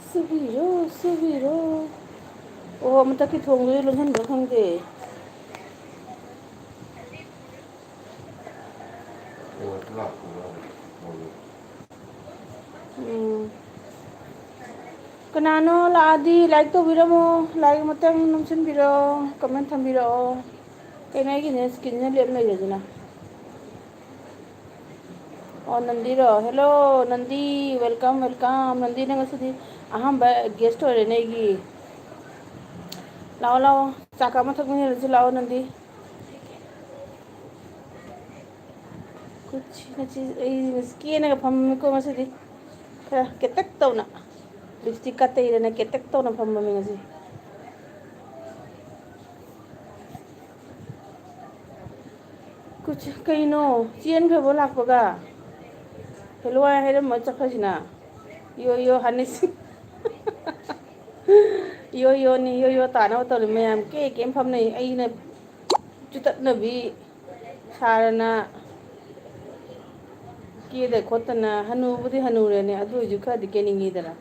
ꯁꯨꯕꯤꯔꯣ ꯁꯨꯕꯤꯔꯣ ꯑꯣ ꯃꯊꯛꯀꯤ ꯊꯣꯡꯗꯨꯗꯤ ꯂꯣꯟꯁꯤꯟꯕ꯭ꯔꯥ ꯈꯪꯗꯦ ꯎꯝ ꯀꯅꯥꯅꯣ ꯂꯥꯛꯑꯗꯤ ꯂꯥꯏꯛ ꯇꯧꯕꯤꯔꯝꯃꯣ ꯂꯥꯏꯛ ꯑꯃꯇꯪ ꯅꯝꯁꯤꯟꯕꯤꯔꯛꯑꯣ ꯀꯃꯦꯟ ꯊꯝꯕꯤꯔꯛꯑꯣ ꯀꯩꯅꯣ ꯑꯩꯒꯤꯅꯦ ꯏꯁꯀ꯭ꯔꯤꯟꯁꯤꯅ ꯂꯦꯞ ꯂꯩꯔꯤꯁꯤꯅ ꯑꯣ ꯅꯟꯗꯤꯔꯣ ꯍꯦꯜꯂꯣ ꯅꯟꯗꯤ ꯋꯦꯜꯀꯝ ꯋꯦꯜꯀꯝ ꯅꯟꯗꯤꯅ ꯉꯁꯤꯗꯤ ꯑꯍꯥꯟꯕ ꯒꯦꯁꯠ ꯑꯣꯏꯔꯦꯅꯦ ꯑꯩꯒꯤ ꯂꯥꯛꯑꯣ ꯂꯥꯛꯑꯣ ꯆꯥ ꯀꯞ ꯑꯃ ꯊꯛꯃꯤꯟꯅꯔꯁꯤ ꯂꯥꯛꯑꯣ ꯅꯟꯗꯤ ꯑꯩ ꯀꯦꯅꯒ ꯐꯝꯃꯤꯀꯣ ꯉꯁꯤꯗꯤ ꯈꯔ ꯀꯦꯇꯛ ꯇꯧꯅ ꯂꯤꯞꯁꯇꯤꯛꯀ ꯇꯩꯗꯅ ꯀꯦꯇꯛ ꯇꯧꯅ ꯐꯝꯃꯃꯤ ꯉꯁꯤ ꯀꯩꯅꯣ ꯆꯦꯟꯈ꯭ꯔꯕꯣ ꯂꯥꯛꯄꯒ ꯍꯦꯜꯂꯣ ꯍꯥꯏ ꯍꯥꯏꯔꯝꯃ ꯆꯠꯈ꯭ꯔꯁꯤꯅ ꯌꯣ ꯌꯣ ꯍꯅꯤꯁꯤ ꯌꯣ ꯌꯣꯅꯤ ꯌꯣ ꯌꯣ ꯇꯥꯅꯕ ꯇꯧꯔꯤ ꯃꯌꯥꯝ ꯀꯦ ꯀꯦꯝ ꯐꯝꯅꯩ ꯑꯩꯅ ꯆꯨꯇꯠꯅꯕꯤ ꯁꯥꯔꯅ ꯀꯦꯗ ꯈꯣꯠꯇꯅ ꯍꯅꯨꯕꯨꯗꯤ ꯍꯟꯅꯨꯔꯦꯅꯦ ꯑꯗꯨ ꯑꯣꯏꯁꯨ ꯈꯔꯗꯤ ꯀꯦꯅꯤꯡꯉꯤꯗꯅ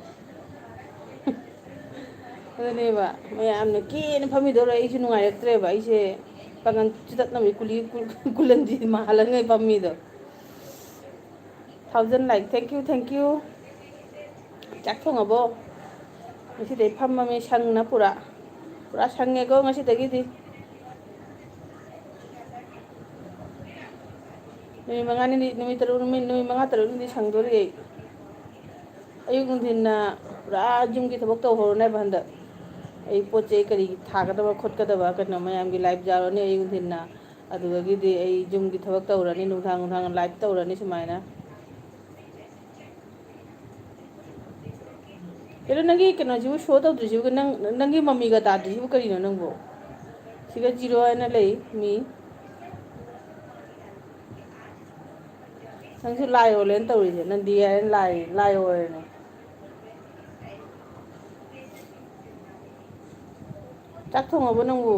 ꯑꯗꯨꯅꯦꯕ ꯃꯌꯥꯝꯅ ꯀꯦꯅ ꯐꯝꯃꯤꯗꯧꯔ ꯑꯩꯁꯨ ꯅꯨꯡꯉꯥꯏꯔꯛꯇ꯭ꯔꯦꯕ ꯑꯩꯁꯦ ꯄꯥꯉꯟ ꯆꯨꯗꯠꯅꯕꯤ ꯀꯨꯂꯟꯗꯤ ꯃꯥꯜꯂꯉꯩ ꯄꯝꯃꯤꯗꯣ 1000 ꯂꯥꯏꯛ ꯊꯦꯡꯀ꯭ꯌꯨ ꯆꯥꯛ ꯊꯣꯡꯉꯕꯣ ꯉꯁꯤꯗꯩ ꯐꯝꯃꯃꯤ ꯁꯪꯅ ꯄꯨꯔꯥ ꯁꯪꯉꯦꯀꯣ ꯉꯁꯤꯗꯒꯤꯗꯤ ꯅꯨꯃꯤꯠ ꯃꯉꯥꯅꯤꯅꯤ ꯅꯨꯃꯤꯠ ꯃꯉꯥ ꯇꯔꯨꯛꯅꯤꯗꯤ ꯁꯪꯗꯣꯔꯤ ꯑꯩ ꯑꯌꯨꯛ ꯅꯨꯡꯊꯤꯟꯅ ꯄꯨꯔꯥ ꯌꯨꯝꯒꯤ ꯊꯕꯛ ꯇꯧꯍꯧꯔꯅꯦꯕ ꯍꯟꯗꯛ ꯑꯩ ꯄꯣꯠ ꯆꯩ ꯀꯔꯤ ꯊꯥꯒꯗꯕ ꯈꯣꯠꯀꯗꯕ ꯀꯩꯅꯣ ꯃꯌꯥꯝꯒꯤ ꯂꯥꯏꯚ ꯌꯥꯎꯔꯅꯤ ꯑꯌꯨꯛ ꯅꯨꯡꯊꯤꯟꯅ ꯑꯗꯨꯗꯒꯤꯗꯤ ꯑꯩ ꯌꯨꯝꯒꯤ ꯊꯕꯛ ꯇꯧꯔꯅꯤ ꯅꯨꯡꯗꯥꯡ ꯂꯥꯏꯚ ꯇꯧꯔꯅꯤ ꯁꯨꯃꯥꯏꯅ ꯀꯩꯅꯣ ꯅꯪꯒꯤ ꯀꯩꯅꯣꯁꯤꯕꯨ ꯁꯣ ꯇꯧꯗ꯭ꯔꯤꯁꯤꯕꯨ ꯅꯪꯒꯤ ꯃꯃꯤꯒ ꯇꯥꯗ꯭ꯔꯤꯁꯤꯕꯨ ꯀꯔꯤꯅꯣ ꯅꯪꯕꯨ ꯁꯤꯒ ꯖꯤꯔꯣ ꯍꯥꯏꯅ ꯂꯩ ꯃꯤ ꯅꯪꯁꯨ ꯂꯥꯏ ꯑꯣꯜꯂꯦꯅ ꯇꯧꯔꯤꯁꯦ ꯅꯟꯗꯤ ꯍꯥꯏꯅ ꯂꯥꯏ ꯑꯣꯏꯔꯦꯅꯦ ꯆꯥꯛ ꯊꯣꯡꯉꯕꯣ ꯅꯪꯕꯨ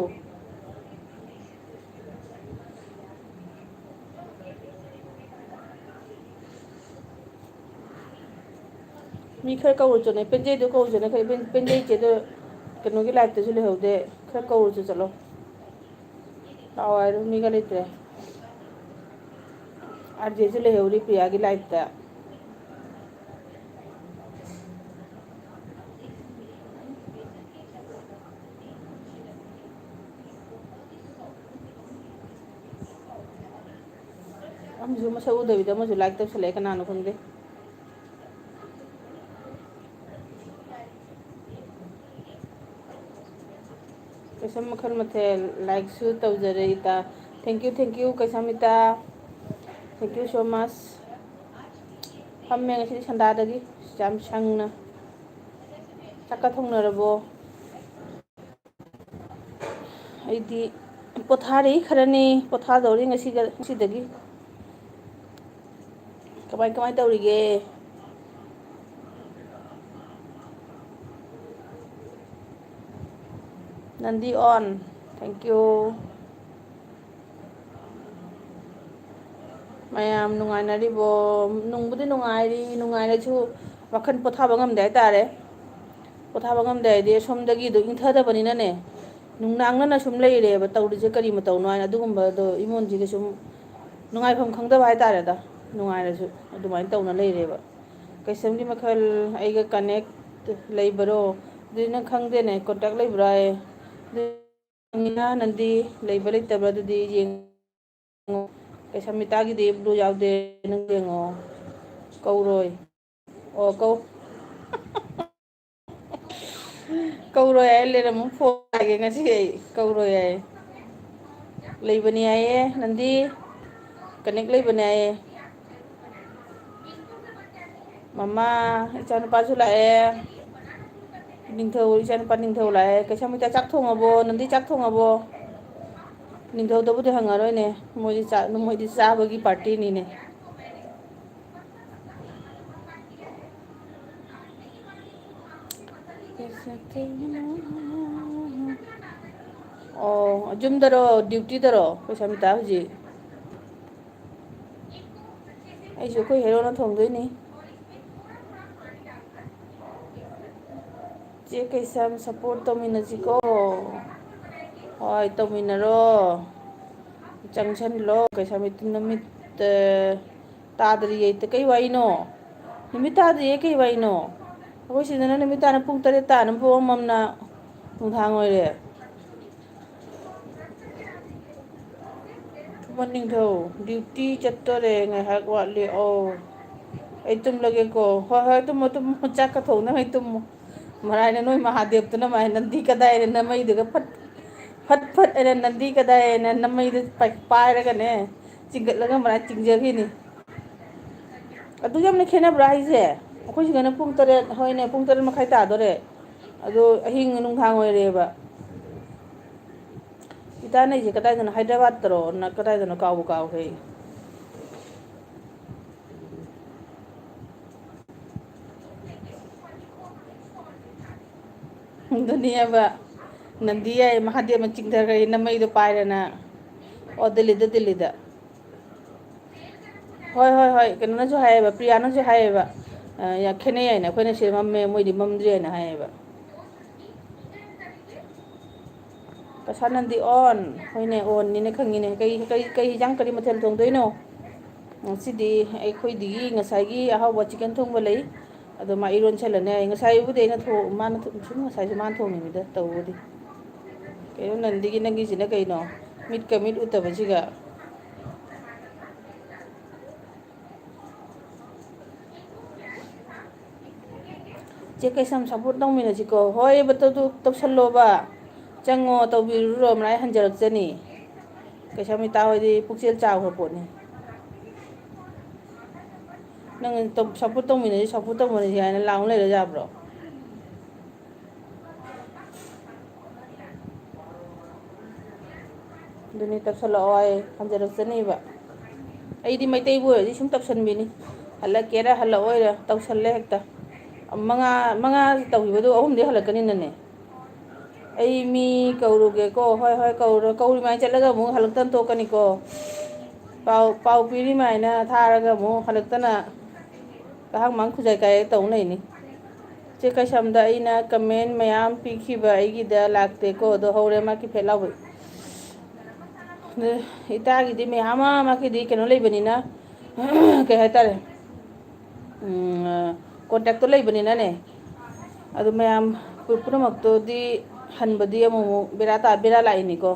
ꯃꯤ ꯈꯔ ꯀꯧꯔꯨ ꯄꯦꯟꯖꯩꯗꯣ ꯀꯧꯔꯨꯆꯣꯅꯦ ꯄꯦꯟꯖꯩ ꯏꯆꯦꯗꯣ ꯀꯩꯅꯣꯒꯤ ꯂꯥꯏꯐꯇꯁꯨ ꯂꯩꯍꯧꯗꯦ ꯈꯔ ꯀꯧꯔꯨꯆꯣ ꯆꯠꯂꯣ ꯂꯥꯛꯑꯣ ꯍꯥꯏꯔꯣ ꯃꯤꯒ ꯂꯩꯇ꯭ꯔꯦ ꯑꯥꯔꯖꯦꯁꯨ ꯂꯩꯍꯧꯔꯤ ꯄ꯭ꯔꯤꯌꯥꯒꯤ ꯂꯥꯏꯐꯇ ꯑꯃꯁꯨ ꯃꯁꯛ ꯎꯗꯕꯤꯗ ꯑꯃꯁꯨ ꯂꯥꯏꯛ ꯇꯧꯁꯜꯂꯛꯑꯦ ꯀꯅꯥꯅꯣ ꯈꯪꯗꯦ ꯀꯩꯁꯝ ꯃꯈꯜ ꯃꯊꯦꯜ ꯂꯥꯏꯛꯁꯨ ꯇꯧꯖꯔꯦ ꯏꯇꯥ ꯊꯦꯡꯀ꯭ꯌꯨ ꯀꯩꯁꯥꯝ ꯏꯇꯥ ꯊꯦꯡꯀ꯭ꯌꯨ ꯁꯣ ꯃꯁ ꯐꯝꯃꯦ ꯉꯁꯤꯗꯤ ꯁꯟꯗꯥꯗꯒꯤ ꯌꯥꯝ ꯁꯪꯅ ꯆꯥꯛꯀ ꯊꯣꯡꯅꯔꯕꯣ ꯑꯩꯗꯤ ꯄꯣꯊꯥꯔꯤ ꯈꯔꯅꯤ ꯄꯣꯊꯥꯗꯧꯔꯤ ꯉꯁꯤꯗꯒꯤ ꯀꯃꯥꯏ ꯇꯧꯔꯤꯒꯦ ꯅꯟꯗꯤ ꯑꯣꯟ ꯊꯦꯡꯀ꯭ꯌꯨ ꯃꯌꯥꯝ ꯅꯨꯡꯉꯥꯏꯅꯔꯤꯕꯣ ꯅꯨꯡꯕꯨꯗꯤ ꯅꯨꯡꯉꯥꯏꯔꯁꯨ ꯋꯥꯈꯜ ꯄꯣꯊꯥꯕ ꯉꯝꯗꯦ ꯍꯥꯏꯇꯥꯔꯦ ꯄꯣꯊꯥꯕ ꯉꯝꯗꯦ ꯍꯥꯏꯗꯤ ꯁꯣꯝꯗꯒꯤꯗꯣ ꯏꯪꯊꯗꯕꯅꯤꯅꯅꯦ ꯅꯨꯡꯅꯥꯡꯅꯅ ꯁꯨꯝ ꯂꯩꯔꯦꯕ ꯇꯧꯔꯤꯁꯦ ꯀꯔꯤ ꯃꯇꯧꯅꯣ ꯍꯥꯏꯅ ꯑꯗꯨꯒꯨꯝꯕꯗꯣ ꯏꯃꯣꯟꯁꯤꯒ ꯁꯨꯝ ꯅꯨꯡꯉꯥꯏꯐꯝ ꯈꯪꯗꯕ ꯍꯥꯏꯇꯥꯔꯦꯗ ꯅꯨꯡꯉꯥꯏꯔꯁꯨ ꯑꯗꯨꯃꯥꯏꯅ ꯇꯧꯅ ꯂꯩꯔꯦꯕ ꯀꯩꯁꯝꯒꯤ ꯃꯈꯜ ꯑꯩꯒ ꯀꯅꯦꯛ ꯂꯩꯕꯔꯣ ꯑꯗꯨꯗꯤ ꯅꯪ ꯈꯪꯗꯦꯅꯦ ꯀꯣꯟꯇꯦꯛ ꯂꯩꯕ꯭ꯔꯥꯌꯦ ꯅꯤꯅ ꯅꯪꯗꯤ ꯂꯩꯕ ꯂꯩꯇꯕ꯭ꯔꯥ ꯑꯗꯨꯗꯤ ꯌꯦꯡꯉꯣ ꯀꯩꯁꯥꯝꯃꯤꯇꯥꯒꯤꯗꯤ ꯕ꯭ꯂꯨ ꯌꯥꯎꯗꯦ ꯅꯪ ꯌꯦꯡꯉꯣ ꯀꯧꯔꯣꯏ ꯑꯣ ꯀꯧꯔꯣꯏ ꯍꯥꯏ ꯂꯩꯔꯝꯃꯨ ꯐꯣꯟ ꯍꯥꯏꯒꯦ ꯉꯁꯤ ꯑꯩ ꯀꯧꯔꯣꯏ ꯍꯥꯏ ꯂꯩꯕꯅꯤ ꯍꯥꯏꯌꯦ ꯅꯪꯗꯤ ꯀꯅꯦꯛ ꯂꯩꯕꯅꯦ ꯍꯥꯏꯌꯦ ꯃꯃꯥ ꯏꯆꯥꯅꯨꯄꯥꯁꯨ ꯂꯥꯛꯑꯦ ꯅꯤꯡꯊꯧ ꯏꯆꯥꯅꯨꯄꯥ ꯅꯤꯡꯊꯧ ꯂꯥꯛꯑꯦ ꯀꯩꯁꯥꯝꯃꯤꯇꯥ ꯆꯥꯛ ꯊꯣꯡꯉꯕꯣ ꯅꯪꯗꯤ ꯆꯥꯛ ꯊꯣꯡꯉꯕꯣ ꯅꯤꯡꯊꯧꯗꯕꯨꯗꯤ ꯍꯪꯉꯔꯣꯏꯅꯦ ꯃꯣꯏꯗꯤ ꯆꯥꯕꯒꯤ ꯄꯥꯔꯇꯤꯅꯤꯅꯦ ꯑꯣ ꯌꯨꯝꯗꯔꯣ ꯗ꯭ꯌꯨꯇꯤꯗꯔꯣ ꯀꯩꯁꯥꯝꯃꯤꯇꯥ ꯍꯧꯖꯤꯛ ꯑꯩꯁꯨ ꯑꯩꯈꯣꯏ ꯍꯦꯔꯣꯅ ꯊꯣꯡꯗꯣꯏꯅꯤ ꯆꯦ ꯀꯩꯁꯝ ꯁꯞꯄꯣꯔꯠ ꯇꯧꯃꯤꯟꯅꯁꯤꯀꯣ ꯍꯣꯏ ꯇꯧꯃꯤꯟꯅꯔꯣ ꯆꯪꯁꯜꯂꯣ ꯀꯩꯁꯥꯝ ꯅꯨꯃꯤꯠ ꯇꯥꯗ꯭ꯔꯤꯌꯦ ꯀꯩ ꯋꯥꯔꯤꯅꯣ ꯅꯨꯃꯤꯠ ꯇꯥꯗ꯭ꯔꯤꯌꯦ ꯀꯩ ꯋꯥꯔꯤꯅꯣ ꯑꯩꯈꯣꯏ ꯁꯤꯗꯅ ꯅꯨꯃꯤꯠ ꯇꯥꯅ ꯄꯨꯡ 8 ꯇꯥꯅ ꯄꯨꯡ ꯑꯃꯝꯅ ꯅꯨꯡꯗꯥꯡ ꯑꯣꯏꯔꯦ ꯈꯨꯃꯟ ꯅꯤꯡꯊꯧ ꯗ꯭ꯌꯨꯇꯤ ꯆꯠꯇꯣꯔꯦ ꯉꯥꯏꯍꯥꯛ ꯋꯥꯠꯂꯤ ꯑꯧ ꯑꯩ ꯇꯨꯝꯂꯒꯦꯀꯣ ꯍꯣꯏ ꯍꯣꯏ ꯇꯨꯝꯃꯣ ꯇꯨꯝꯃꯣ ꯆꯥꯛꯀ ꯊꯣꯡꯅꯉꯩ ꯇꯨꯝꯃꯣ ꯃꯔꯥꯏꯅ ꯅꯣꯏ ꯃꯍꯥꯗꯦꯕꯇꯨꯅ ꯃꯥꯏ ꯅꯟꯗꯤ ꯀꯗꯥꯏꯔꯦ ꯅꯃꯩꯗꯨꯒ ꯐꯠ ꯐꯠ ꯑꯩꯅ ꯅꯟꯗꯤ ꯀꯗꯥꯏꯅ ꯅꯃꯩꯗꯨ ꯄꯥꯏꯔꯒꯅꯦ ꯆꯤꯡꯒꯠꯂꯒ ꯃꯔꯥꯏ ꯆꯤꯡꯖꯈꯤꯅꯤ ꯑꯗꯨ ꯌꯥꯝꯅ ꯈꯦꯠꯅꯕ꯭ꯔꯥ ꯍꯥꯏꯁꯦ ꯑꯩꯈꯣꯏ ꯁꯤꯗꯅ ꯄꯨꯡ 8 ꯍꯣꯏꯅꯦ ꯄꯨꯡ 8:30 ꯇꯥꯗꯣꯔꯦ ꯑꯗꯣ ꯑꯍꯤꯡ ꯅꯨꯡꯗꯥꯡ ꯑꯣꯏꯔꯦꯕ ꯏꯇꯥꯅꯩꯁꯦ ꯀꯗꯥꯏꯗꯅꯣ ꯍꯥꯏꯗ꯭ꯔꯕꯥꯠꯇꯔꯣ ꯀꯗꯥꯏꯗꯅꯣ ꯀꯥꯎꯕ ꯀꯥꯎꯈ꯭ꯔꯦ ꯑꯗꯨꯅꯦꯕ ꯅꯟꯗꯤ ꯌꯥꯏ ꯃꯍꯥꯗꯦꯕ ꯆꯤꯡꯊꯈ꯭ꯔꯦ ꯅꯃꯩꯗꯣ ꯄꯥꯏꯔꯅ ꯑꯣ ꯗꯤꯜꯂꯤꯗ ꯍꯣꯏ ꯍꯣꯏ ꯍꯣꯏ ꯀꯩꯅꯣꯅꯁꯨ ꯍꯥꯏꯌꯦꯕ ꯄ꯭ꯔꯤꯌꯥꯅꯁꯨ ꯍꯥꯏꯌꯦꯕ ꯌꯥꯝ ꯈꯦꯠꯅꯩ ꯍꯥꯏꯅ ꯑꯩꯈꯣꯏꯅ ꯁꯤꯗ ꯃꯝꯃꯦ ꯃꯣꯏꯗꯤ ꯃꯝꯗ꯭ꯔꯤ ꯍꯥꯏꯅ ꯍꯥꯏꯌꯦꯕ ꯀꯁꯥꯅꯟꯗꯤ ꯑꯣꯟ ꯍꯣꯏꯅꯦ ꯑꯣꯟꯅꯤꯅ ꯈꯪꯉꯤꯅꯦ ꯀꯩ ꯍꯤꯟꯖꯥꯡ ꯀꯔꯤ ꯃꯊꯦꯜ ꯊꯣꯡꯗꯣꯏꯅꯣ ꯉꯁꯤꯗꯤ ꯑꯩꯈꯣꯏꯗꯒꯤ ꯉꯁꯥꯏꯒꯤ ꯑꯍꯥꯎꯕ ꯆꯤꯛꯀꯟ ꯊꯣꯡꯕ ꯂꯩ ꯑꯗꯣ ꯃꯥ ꯏꯔꯣꯟꯁꯜꯂꯅꯤ ꯉꯁꯥꯏꯕꯨꯗꯤ ꯑꯩꯅ ꯃꯥꯅ ꯁꯨꯝ ꯉꯁꯥꯏꯁꯨ ꯃꯥꯅ ꯊꯣꯡꯉꯤꯅꯤꯗ ꯇꯧꯕꯗꯤ ꯀꯩꯅꯣ ꯅꯟꯗꯤꯒꯤ ꯅꯪꯒꯤꯁꯤꯅ ꯀꯩꯅꯣ ꯃꯤꯠꯀ ꯃꯤꯠ ꯎꯠꯇꯕꯁꯤꯒ ꯆꯦ ꯀꯩꯁꯝ ꯁꯞꯄꯣꯔꯠ ꯇꯧꯃꯤꯟꯅꯁꯤꯀꯣ ꯍꯣꯏꯕ ꯇꯧꯁꯜꯂꯣꯕ ꯆꯪꯉꯣ ꯇꯧꯕꯤꯔꯨꯔꯣ ꯃꯔꯥꯏ ꯍꯟꯖꯔꯛꯆꯅꯤ ꯀꯩꯁꯥꯝ ꯃꯤꯇꯥ ꯍꯣꯏꯗꯤ ꯄꯨꯛꯆꯦꯜ ꯆꯥꯎꯈ꯭ꯔ ꯄꯣꯠꯅꯤ ꯅꯪ ꯁꯞꯄꯣꯔꯠ ꯇꯧꯃꯤꯟꯅꯁꯤ ꯁꯞꯄꯣꯔꯠ ꯇꯧꯃꯤꯟꯅꯁꯤ ꯍꯥꯏꯅ ꯂꯥꯎꯅ ꯂꯩꯔ ꯌꯥꯕ꯭ꯔꯣ ꯑꯗꯨꯅꯤ ꯇꯧꯁꯜꯂꯛꯑꯣ ꯑꯩ ꯍꯟꯖꯔꯛꯆꯅꯦꯕ ꯑꯩꯗꯤ ꯃꯩꯇꯩꯕꯨ ꯑꯣꯏꯔꯗꯤ ꯁꯨꯝ ꯇꯧꯁꯟꯕꯤꯅꯤ ꯍꯜꯂꯛꯀꯦꯔꯥ ꯍꯜꯂꯛꯑꯣꯏꯔ ꯇꯧꯁꯜꯂꯦ ꯍꯦꯛꯇ ꯃꯉꯥ ꯇꯧꯈꯤꯕꯗꯣ ꯑꯍꯨꯝꯗꯤ ꯍꯜꯂꯛꯀꯅꯤꯅꯅꯦ ꯑꯩ ꯃꯤ ꯀꯧꯔꯨꯒꯦꯀꯣ ꯍꯣꯏ ꯍꯣꯏ ꯀꯧꯔꯤꯃꯥꯏꯅ ꯆꯠꯂꯒ ꯑꯃꯨꯛ ꯍꯜꯂꯛꯇꯅ ꯇꯣꯛꯀꯅꯤꯀꯣ ꯄꯥꯎ ꯄꯤꯔꯤꯃꯥꯏꯅ ꯊꯥꯔꯒ ꯑꯃꯨꯛ ꯍꯜꯂꯛꯇꯅ ꯀꯍꯥꯡ ꯃꯥꯡ ꯈꯨꯖꯥꯏ ꯀꯥꯏ ꯇꯧ ꯂꯩꯅꯤ ꯆꯦ ꯀꯩꯁꯝꯗ ꯑꯩꯅ ꯀꯃꯦꯟ ꯃꯌꯥꯝ ꯄꯤꯈꯤꯕ ꯑꯩꯒꯤꯗ ꯂꯥꯛꯇꯦꯀꯣ ꯑꯗꯣ ꯍꯧꯔꯦ ꯃꯥ ꯀꯤꯐꯦꯠ ꯂꯥꯎꯕꯩ ꯏꯇꯥꯒꯤꯗꯤ ꯃꯌꯥꯝ ꯑꯃꯒꯤꯗꯤ ꯀꯩꯅꯣ ꯂꯩꯕꯅꯤꯅ ꯀꯩ ꯍꯥꯏꯇꯥꯔꯦ ꯀꯣꯟꯇꯦꯛꯇꯣ ꯂꯩꯕꯅꯤꯅꯅꯦ ꯑꯗꯨ ꯃꯌꯥꯝ ꯄꯨꯝꯅꯃꯛꯇꯨꯗꯤ ꯍꯟꯕꯗꯤ ꯑꯃꯨꯛ ꯕꯦꯔꯥ ꯂꯥꯛꯏꯅꯤꯀꯣ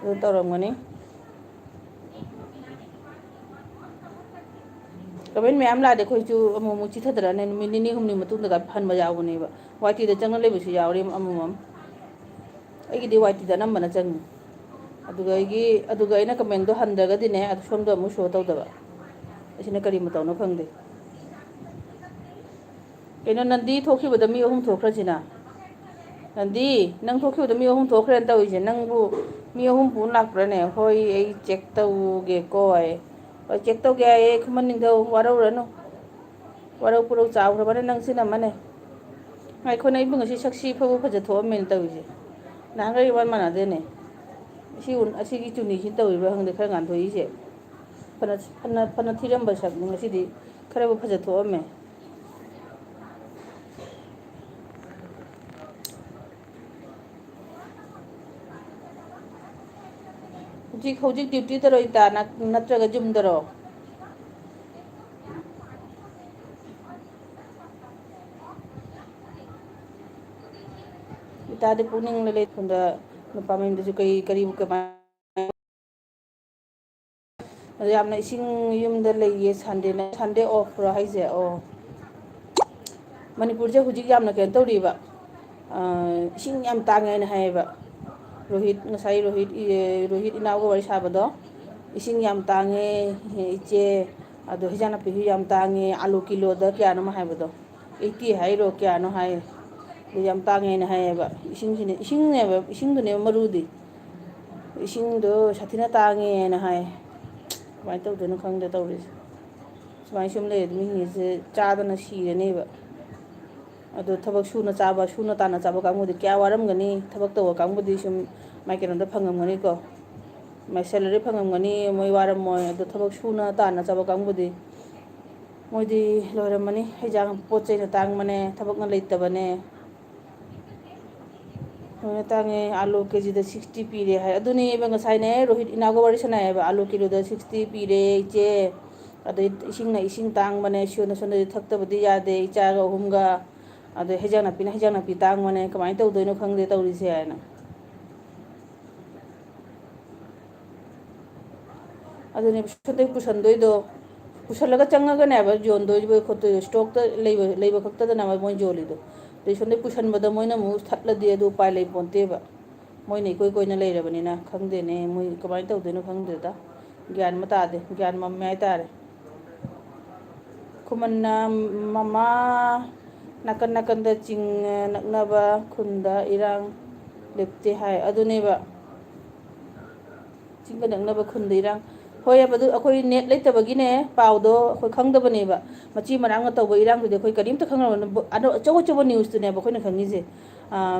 ꯑꯗꯨ ꯇꯧꯔꯝꯒꯅꯤ ꯀꯃꯦꯟ ꯃꯌꯥꯝ ꯂꯥꯛꯑꯗꯤ ꯑꯩꯈꯣꯏꯁꯨ ꯑꯃꯨꯛ ꯆꯤꯊꯗꯔꯅꯦ ꯅꯨꯃꯤꯠ 2-3 ꯃꯇꯨꯡꯗꯒ ꯍꯟꯕ ꯌꯥꯎꯕꯅꯦꯕ ꯋꯥꯏ ꯇꯤꯗ ꯆꯪꯅ ꯂꯩꯕꯁꯨ ꯌꯥꯎꯔꯤ ꯑꯃꯃꯝ ꯑꯩꯒꯤꯗꯤ ꯋꯥꯏ ꯇꯤꯗ ꯑꯅꯝꯕꯅ ꯆꯪꯉꯤ ꯑꯗꯨꯒ ꯑꯩꯅ ꯀꯃꯦꯟꯗꯣ ꯍꯟꯗ꯭ꯔꯒꯗꯤꯅꯦ ꯑꯗꯨ ꯁꯣꯝꯗ ꯑꯃꯨꯛ ꯁꯣ ꯇꯧꯗꯕ ꯑꯁꯤꯅ ꯀꯔꯤ ꯃꯇꯧꯅꯣ ꯈꯪꯗꯦ ꯀꯩꯅꯣ ꯅꯟꯗꯤ ꯊꯣꯛꯈꯤꯕꯗ ꯃꯤ 3 ꯊꯣꯛꯈ꯭ꯔꯁꯤꯅ ꯅꯟꯗꯤ ꯅꯪ ꯊꯣꯛꯈꯤꯕꯗ ꯃꯤ 3 ꯊꯣꯛꯈ꯭ꯔꯦꯅ ꯇꯧꯔꯤꯁꯦ ꯅꯪꯕꯨ ꯃꯤ 3 ꯄꯨꯅ ꯂꯥꯛꯄ꯭ꯔꯥꯅꯦ ꯍꯣꯏ ꯑꯩ ꯆꯦꯛ ꯇꯧꯒꯦꯀꯣ ꯍꯣꯏ ꯆꯦꯛ ꯇꯧꯒꯦ ꯍꯥꯏꯌꯦ ꯈꯨꯃꯟ ꯅꯤꯡꯊꯧ ꯋꯥꯔꯧꯔꯅꯨ ꯋꯥꯔꯧ ꯄꯨꯔꯧ ꯆꯥꯎꯈ꯭ꯔꯕꯅꯦ ꯅꯪꯁꯤꯅꯃꯅꯦ ꯉꯥꯏꯈꯣꯅꯦ ꯑꯩꯕꯨ ꯉꯁꯤ ꯁꯛꯁꯤ ꯏꯐꯕ ꯐꯖꯊꯣꯛꯑꯝꯃꯦꯅ ꯇꯧꯔꯤꯁꯦ ꯅꯍꯥꯟꯒꯩ ꯏꯋꯥꯟ ꯃꯥꯟꯅꯗꯦꯅꯦ ꯑꯁꯤꯒꯤ ꯆꯨꯅꯤꯁꯤ ꯇꯧꯔꯤꯕ꯭ꯔꯥ ꯈꯪꯗꯦ ꯈꯔ ꯉꯥꯟꯊꯣꯛꯏꯁꯦ ꯐꯅ ꯊꯤꯔꯝꯕ ꯁꯛꯅꯤ ꯉꯁꯤꯗꯤ ꯈꯔꯕꯨ ꯐꯖꯊꯣꯛꯑꯝꯃꯦ ꯍꯧꯖꯤꯛ ꯗ꯭ꯌꯨꯇꯤꯗꯔꯣ ꯏꯇꯥ ꯅꯠꯇ꯭ꯔꯒ ꯌꯨꯝꯗꯔꯣ ꯏꯇꯥꯗꯤ ꯄꯨꯛꯅꯤꯡ ꯂꯩ ꯁꯣꯝꯗ ꯅꯨꯄꯥ ꯃꯌꯨꯝꯗꯁꯨ ꯀꯔꯤꯕꯨ ꯀꯃꯥꯏ ꯑꯗꯣ ꯌꯥꯝꯅ ꯏꯁꯤꯡ ꯌꯨꯝꯗ ꯂꯩꯌꯦ ꯁꯟꯗꯦ ꯑꯣꯐꯔꯣ ꯍꯥꯏꯁꯦ ꯑꯣ ꯃꯅꯤꯄꯨꯔꯁꯦ ꯍꯧꯖꯤꯛ ꯌꯥꯝꯅ ꯀꯩꯅꯣ ꯇꯧꯔꯤꯕ ꯏꯁꯤꯡ ꯌꯥꯝ ꯇꯥꯡꯉꯦꯅ ꯍꯥꯏꯌꯦꯕ ꯉꯁꯥꯏ ꯔꯣꯍꯤꯠ ꯏꯅꯥꯎꯒ ꯋꯥꯔꯤ ꯁꯥꯕꯗꯣ ꯏꯁꯤꯡ ꯌꯥꯝ ꯇꯥꯡꯉꯦ ꯏꯆꯦ ꯑꯗꯣ ꯍꯤꯟꯖꯥꯡ ꯅꯥꯄꯤꯁꯨ ꯌꯥꯝ ꯇꯥꯡꯉꯦ ꯑꯥꯂꯨ ꯀꯤꯂꯣꯗ ꯀꯌꯥꯅꯣ ꯍꯥꯏꯕꯗꯣ 80 ꯍꯥꯏꯔꯣ ꯀꯌꯥꯅꯣ ꯍꯥꯏ ꯑꯗꯨ ꯌꯥꯝ ꯇꯥꯡꯉꯦꯅ ꯍꯥꯏꯌꯦꯕ ꯏꯁꯤꯡꯗꯨꯅꯦꯕ ꯃꯔꯨꯗꯤ ꯏꯁꯤꯡꯗꯣ ꯁꯥꯊꯤꯅ ꯇꯥꯡꯉꯦꯅ ꯍꯥꯏ ꯀꯃꯥꯏꯅ ꯇꯧꯗꯣꯏꯅꯣ ꯈꯪꯗꯦ ꯇꯧꯔꯤꯁꯦ ꯁꯨꯃꯥꯏ ꯁꯨꯝ ꯂꯩꯔꯗꯤ ꯃꯤꯁꯤꯡꯁꯦ ꯆꯥꯗꯅ ꯁꯤꯔꯅꯦꯕ ꯑꯗꯣ ꯊꯕꯛ ꯁꯨꯅ ꯇꯥꯅ ꯆꯥꯕ ꯀꯥꯡꯕꯨꯗꯤ ꯀꯌꯥ ꯋꯥꯔꯝꯒꯅꯤ ꯊꯕꯛ ꯇꯧꯕ ꯀꯥꯡꯕꯨꯗꯤ ꯁꯨꯝ ꯃꯥꯏ ꯀꯩꯅꯣꯗ ꯐꯪꯉꯝꯒꯅꯤꯀꯣ ꯃꯥꯏ ꯁꯦꯂꯔꯤ ꯐꯪꯉꯝꯒꯅꯤ ꯃꯣꯏ ꯋꯥꯔꯝꯃꯣꯏ ꯑꯗꯣ ꯊꯕꯛ ꯁꯨꯅ ꯇꯥꯟꯅ ꯆꯕ ꯀꯥꯡꯕꯨꯗꯤ ꯃꯣꯏꯗꯤ ꯂꯣꯏꯔꯝꯃꯅꯤ ꯍꯩꯖꯥꯡ ꯄꯣꯠ ꯆꯩꯩꯅ ꯇꯥꯡꯕꯅꯦ ꯊꯕꯛꯅ ꯂꯩꯇꯕꯅꯦ ꯂꯣꯏꯅ ꯇꯥꯡꯉꯦ ꯑꯥꯂꯨ ꯀꯦꯖꯤꯗ 60 ꯄꯤꯔꯦ ꯍꯥꯏ ꯑꯗꯨꯅꯦꯕ ꯉꯁꯥꯏꯅꯦ ꯔꯣꯍꯤꯠ ꯏꯅꯥꯎꯒ ꯋꯥꯔꯤ ꯁꯥꯟꯅꯩꯑꯕ ꯑꯥꯂꯨ ꯀꯤꯂꯣꯗ 60 ꯄꯤꯔꯦ ꯏꯆꯦ ꯑꯗꯩ ꯏꯁꯤꯡꯅ ꯏꯁꯤꯡ ꯇꯥꯡꯕꯅꯦ ꯁꯣꯟꯗꯗꯤ ꯊꯛꯇꯕꯗꯤ ꯌꯥꯗꯦ ꯏꯆꯥꯒ ꯑꯍꯨꯝꯒ ꯑꯗꯩ ꯍꯩꯖꯥꯡ ꯅꯥꯄꯤꯅ ꯍꯩꯖꯥꯡ ꯅꯥꯄꯤ ꯇꯥꯡꯕꯅꯦ ꯀꯃꯥꯏꯅ ꯇꯧꯗꯣꯏꯅꯣ ꯈꯪꯗꯦ ꯇꯧꯔꯤꯁꯦ ꯍꯥꯏꯅ ꯑꯗꯨꯅꯦ ꯁꯣꯟꯗꯩ ꯄꯨꯁꯟꯗꯣꯏꯗꯣ ꯄꯨꯁꯜꯂꯒ ꯆꯪꯉꯒꯅꯦꯕ ꯌꯣꯟꯗꯣꯏꯕ ꯈꯣꯠꯇꯣꯏꯗꯣ ꯏꯁꯇꯣꯛꯇ ꯂꯩꯕ ꯈꯛꯇꯗꯅꯦꯕ ꯃꯣꯏ ꯌꯣꯜꯂꯤꯗꯣ ꯑꯗꯩ ꯁꯣꯝꯗꯩ ꯄꯨꯁꯟꯕꯗ ꯃꯣꯏꯅ ꯑꯃꯨꯛ ꯊꯠꯂꯗꯤ ꯑꯗꯨ ꯎꯄꯥꯏ ꯂꯩ ꯄꯣꯟꯇꯦꯕ ꯃꯣꯏꯅ ꯏꯀꯣꯏ ꯀꯣꯏꯅ ꯂꯩꯔꯕꯅꯤꯅ ꯈꯪꯗꯦꯅꯦ ꯃꯣꯏ ꯀꯃꯥꯏꯅ ꯇꯧꯗꯣꯏꯅꯣ ꯈꯪꯗꯦꯗ ꯒ꯭ꯌꯥꯟ ꯑꯃ ꯇꯥꯗꯦ ꯒ꯭ꯌꯥꯟ ꯃꯝꯃꯦ ꯍꯥꯏꯇꯥꯔꯦ ꯈꯨꯃꯟꯅ ꯃꯃꯥ ꯅꯥꯀꯟ ꯅꯥꯀꯟꯗ ꯆꯤꯡ ꯅꯛꯅꯕ ꯈꯨꯟꯗ ꯏꯔꯥꯡ ꯂꯦꯞꯇꯦ ꯍꯥꯏ ꯑꯗꯨꯅꯦꯕ ꯆꯤꯡꯒ ꯅꯛꯅꯕ ꯈꯨꯟꯗ ꯏꯔꯥꯡ ꯍꯣꯏꯕ ꯑꯗꯨ ꯑꯩꯈꯣꯏ ꯅꯦꯠ ꯂꯩꯇꯕꯒꯤꯅꯦ ꯄꯥꯎꯗꯣ ꯑꯩꯈꯣꯏ ꯈꯪꯗꯕꯅꯦꯕ ꯃꯆꯤ ꯃꯔꯥꯡꯅ ꯇꯧꯕ ꯏꯔꯥꯡꯗꯨꯗꯤ ꯑꯩꯈꯣꯏ ꯀꯔꯤꯝꯇ ꯈꯪꯉꯕ ꯑꯗꯣ ꯑꯆꯧ ꯑꯆꯧꯕ ꯅ꯭ꯌꯨꯁꯇꯨꯅꯦꯕ ꯑꯩꯈꯣꯏꯅ ꯈꯪꯉꯤꯁꯦ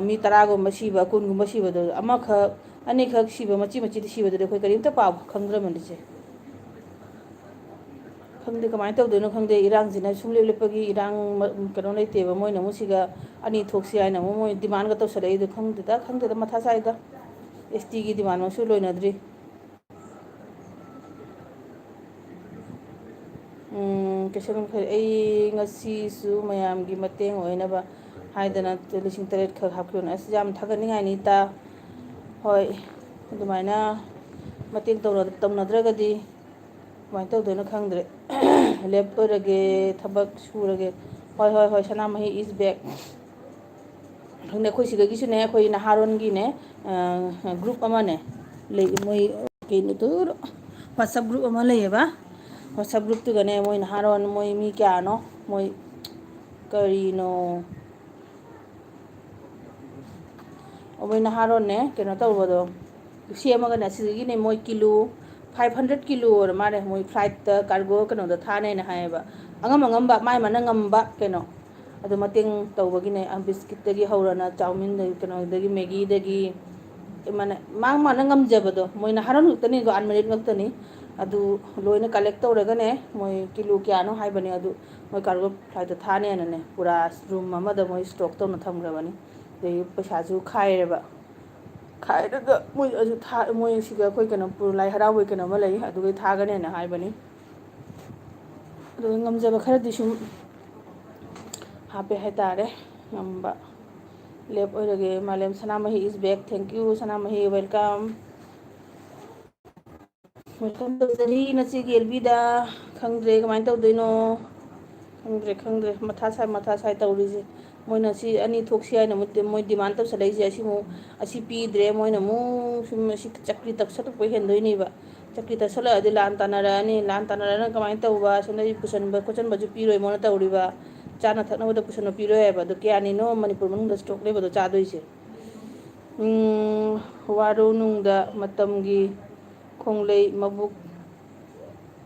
ꯃꯤ 10ꯒꯨꯝꯕ ꯁꯤꯕ 10ꯒꯨꯝꯕ ꯁꯤꯕꯗꯣ ꯑꯃꯈꯛ ꯑꯅꯤꯈꯛ ꯁꯤꯕ ꯃꯆꯤꯗ ꯁꯤꯕꯗꯨꯗꯤ ꯑꯩꯈꯣꯏ ꯀꯔꯤꯝꯇ ꯄꯥꯎ ꯈꯪꯗ꯭ꯔꯕꯅꯤꯁꯦ ꯈꯪꯗꯦ ꯀꯃꯥꯏꯅ ꯇꯧꯗꯣꯏꯅꯣ ꯈꯪꯗꯦ ꯏꯔꯥꯡꯁꯤꯅ ꯁꯨꯡꯂꯦꯞ ꯂꯦꯞꯄꯒꯤ ꯏꯔꯥꯡ ꯀꯩꯅꯣ ꯂꯩꯇꯦꯕ ꯃꯣꯏꯅ ꯑꯃꯨꯛ ꯁꯤꯒ ꯑꯅꯤ ꯊꯣꯛꯁꯤ ꯍꯥꯏꯅ ꯑꯃꯨꯛ ꯃꯣꯏ ꯗꯤꯃꯥꯟꯒ ꯇꯧꯁꯜꯂꯛꯏꯗꯣ ꯈꯪꯗꯦꯗ ꯃꯊꯥ ꯁꯥꯏꯗ STꯒꯤ ꯗꯤꯃꯥꯟꯃꯛꯁꯨ ꯂꯣꯏꯅꯗ꯭ꯔꯤ ꯀꯩꯁꯨꯝꯈꯩ ꯑꯩ ꯉꯁꯤꯁꯨ ꯃꯌꯥꯝꯒꯤ ꯃꯇꯦꯡ ꯑꯣꯏꯅꯕ ꯍꯥꯏꯗꯅ 8,000 ꯈꯛ ꯍꯥꯞꯈꯤꯕꯅ ꯑꯁ ꯌꯥꯝ ꯊꯥꯒꯠꯅꯤꯡꯉꯥꯏꯅꯤ ꯏꯇꯥ ꯍꯣꯏ ꯑꯗꯨꯃꯥꯏꯅ ꯃꯇꯦꯡ ꯇꯧꯅꯗ꯭ꯔꯒꯗꯤ ꯀꯃꯥꯏꯅ ꯇꯧꯗꯣꯏꯅꯣ ꯈꯪꯗ꯭ꯔꯦ ꯂꯦꯞꯇꯣꯔꯒꯦ ꯊꯕꯛ ꯁꯨꯔꯒꯦ ꯍꯣꯏ ꯁꯅꯥꯃꯍꯤ ꯏꯁ ꯕꯦꯛ ꯈꯪꯗꯦ ꯑꯩꯈꯣꯏ ꯁꯤꯗꯒꯤꯁꯨꯅꯦ ꯑꯩꯈꯣꯏ ꯅꯍꯥꯔꯣꯟꯒꯤꯅꯦ ꯒ꯭ꯔꯨꯞ ꯑꯃꯅꯦ ꯂꯩ ꯃꯣꯏ ꯀꯩꯅꯣꯗꯣ ꯋꯥꯆꯞ ꯒ꯭ꯔꯨꯞ ꯑꯃ ꯂꯩꯌꯦꯕ ꯋꯥꯆꯞ ꯒ꯭ꯔꯨꯞꯇꯨꯒꯅꯦ ꯃꯣꯏ ꯅꯍꯥꯔꯣꯟ ꯃꯣꯏ ꯃꯤ ꯀꯌꯥꯅꯣ ꯃꯣꯏ ꯀꯔꯤꯅꯣ ꯃꯣꯏ ꯅꯍꯥꯔꯣꯟꯅꯦ ꯀꯩꯅꯣ ꯇꯧꯕꯗꯣ ꯁꯦꯝꯃꯒꯅꯦ ꯁꯤꯗꯒꯤꯅꯦ ꯃꯣꯏ ꯀꯤꯂꯣ 500 ꯀꯤꯂꯣ ꯑꯣꯏꯔ ꯃꯥꯜꯂꯦ ꯃꯣꯏ ꯐ꯭ꯂꯥꯏꯠꯇ ꯀꯥꯔꯒꯣ ꯀꯩꯅꯣꯗ ꯊꯥꯅꯦꯅ ꯍꯥꯏꯌꯦꯕ ꯑꯉꯝꯕ ꯃꯥꯏ ꯃꯥꯅ ꯉꯝꯕ ꯀꯩꯅꯣ ꯑꯗꯨ ꯃꯇꯦꯡ ꯇꯧꯕꯒꯤꯅꯦ ꯕꯤꯁꯀꯤꯠꯇꯒꯤ ꯍꯧꯔꯅ ꯆꯥꯎꯃꯤꯟꯗꯒꯤ ꯀꯩꯅꯣꯗꯒꯤ ꯃꯦꯒꯤꯗꯒꯤ ꯃꯥꯅ ꯉꯝꯖꯕꯗꯣ ꯃꯣꯏ ꯅꯍꯥꯔꯣꯟ ꯉꯛꯇꯅꯤꯀꯣ ꯑꯟꯃꯦꯔꯤꯠ ꯉꯛꯇꯅꯤ ꯑꯗꯨ ꯂꯣꯏꯅ ꯀꯂꯦꯛ ꯇꯧꯔꯒꯅꯦ ꯃꯣꯏ ꯀꯤꯂꯣ ꯀꯌꯥꯅꯣ ꯍꯥꯏꯕꯅꯦ ꯑꯗꯨ ꯃꯣꯏ ꯀꯥꯔꯒꯣ ꯐ꯭ꯂꯥꯏꯠꯇ ꯊꯥꯅꯦꯅꯅꯦ ꯄꯨꯔꯥ ꯔꯨꯝ ꯑꯃꯗ ꯃꯣꯏ ꯏꯁꯇꯣꯛ ꯇꯧꯅ ꯊꯝꯈ꯭ꯔꯕꯅꯤ ꯑꯗꯒꯤ ꯄꯩꯁꯥꯁꯨ ꯈꯥꯏꯔꯦꯕ ꯈꯥꯏꯔꯒ ꯃꯣꯏ ꯑꯗꯨ ꯃꯣꯏ ꯁꯤꯒ ꯑꯩꯈꯣꯏ ꯀꯩꯅꯣ ꯂꯥꯏ ꯍꯔꯥꯎꯕꯩ ꯀꯩꯅꯣꯃ ꯂꯩ ꯑꯗꯨꯒꯤ ꯊꯥꯒꯅꯦꯅ ꯍꯥꯏꯕꯅꯤ ꯑꯗꯨꯒ ꯉꯝꯖꯕ ꯈꯔꯗꯤ ꯁꯨꯝ ꯍꯥꯞꯄꯦ ꯍꯥꯏꯇꯥꯔꯦ ꯉꯝꯕ ꯂꯦꯞ ꯑꯣꯏꯔꯒꯦ ꯃꯥꯂꯦꯝ ꯁꯅꯥꯃꯍꯤ ꯏꯁ ꯕꯦꯛ ꯊꯦꯡꯀ꯭ꯌꯨ ꯁꯅꯥꯃꯍꯤ ꯋꯦꯜꯀꯝ ꯋꯦꯜꯀꯝ ꯇꯧꯖꯔꯤ ꯅꯆꯦꯒꯤ LBꯗ ꯈꯪꯗ꯭ꯔꯦ ꯀꯃꯥꯏꯅ ꯇꯧꯗꯣꯏꯅꯣ ꯈꯪꯗ꯭ꯔꯦ ꯃꯊꯥ ꯁꯥꯏ ꯇꯧꯔꯤꯁꯦ ꯃꯣꯏꯅ ꯁꯤ ꯑꯅꯤ ꯊꯣꯛꯁꯤ ꯍꯥꯏꯅ ꯃꯣꯏ ꯗꯤꯃꯥꯟ ꯇꯧꯁꯜꯂꯛꯏꯁꯦ ꯑꯁꯤꯃꯨꯛ ꯑꯁꯤ ꯄꯤꯗ꯭ꯔꯦ ꯃꯣꯏꯅ ꯑꯃꯨꯛ ꯁꯨꯝ ꯑꯁꯤ ꯆꯀ꯭ꯔꯤ ꯇꯛꯁꯜꯂꯛꯄ ꯍꯦꯟꯗꯣꯏꯅꯦꯕ ꯆꯀ꯭ꯔꯤ ꯇꯛꯁꯜꯂꯛꯑꯗꯤ ꯂꯥꯟ ꯇꯥꯟꯅꯔꯛꯑꯅꯤ ꯂꯥꯟ ꯇꯥꯟꯅꯔꯛꯑꯅ ꯀꯃꯥꯏꯅ ꯇꯧꯕ ꯁꯣꯝꯗꯒꯤ ꯄꯨꯁꯟꯕ ꯈꯣꯠꯆꯟꯕꯁꯨ ꯄꯤꯔꯣꯏ ꯃꯣꯏꯅ ꯇꯧꯔꯤꯕ ꯆꯥꯅ ꯊꯛꯅꯕꯗ ꯄꯨꯁꯟꯕ ꯄꯤꯔꯣꯏ ꯍꯥꯏꯕ ꯑꯗꯣ ꯀꯌꯥꯅꯤꯅꯣ ꯃꯅꯤꯄꯨꯔ ꯃꯅꯨꯡꯗ ꯏꯁꯇꯣꯛ ꯂꯩꯕꯗꯣ ꯆꯥꯗꯣꯏꯁꯦ ꯋꯥꯔꯨꯅꯨꯡꯗ ꯃꯇꯝꯒꯤ ꯈꯣꯡꯂꯩ ꯃꯕꯨꯛ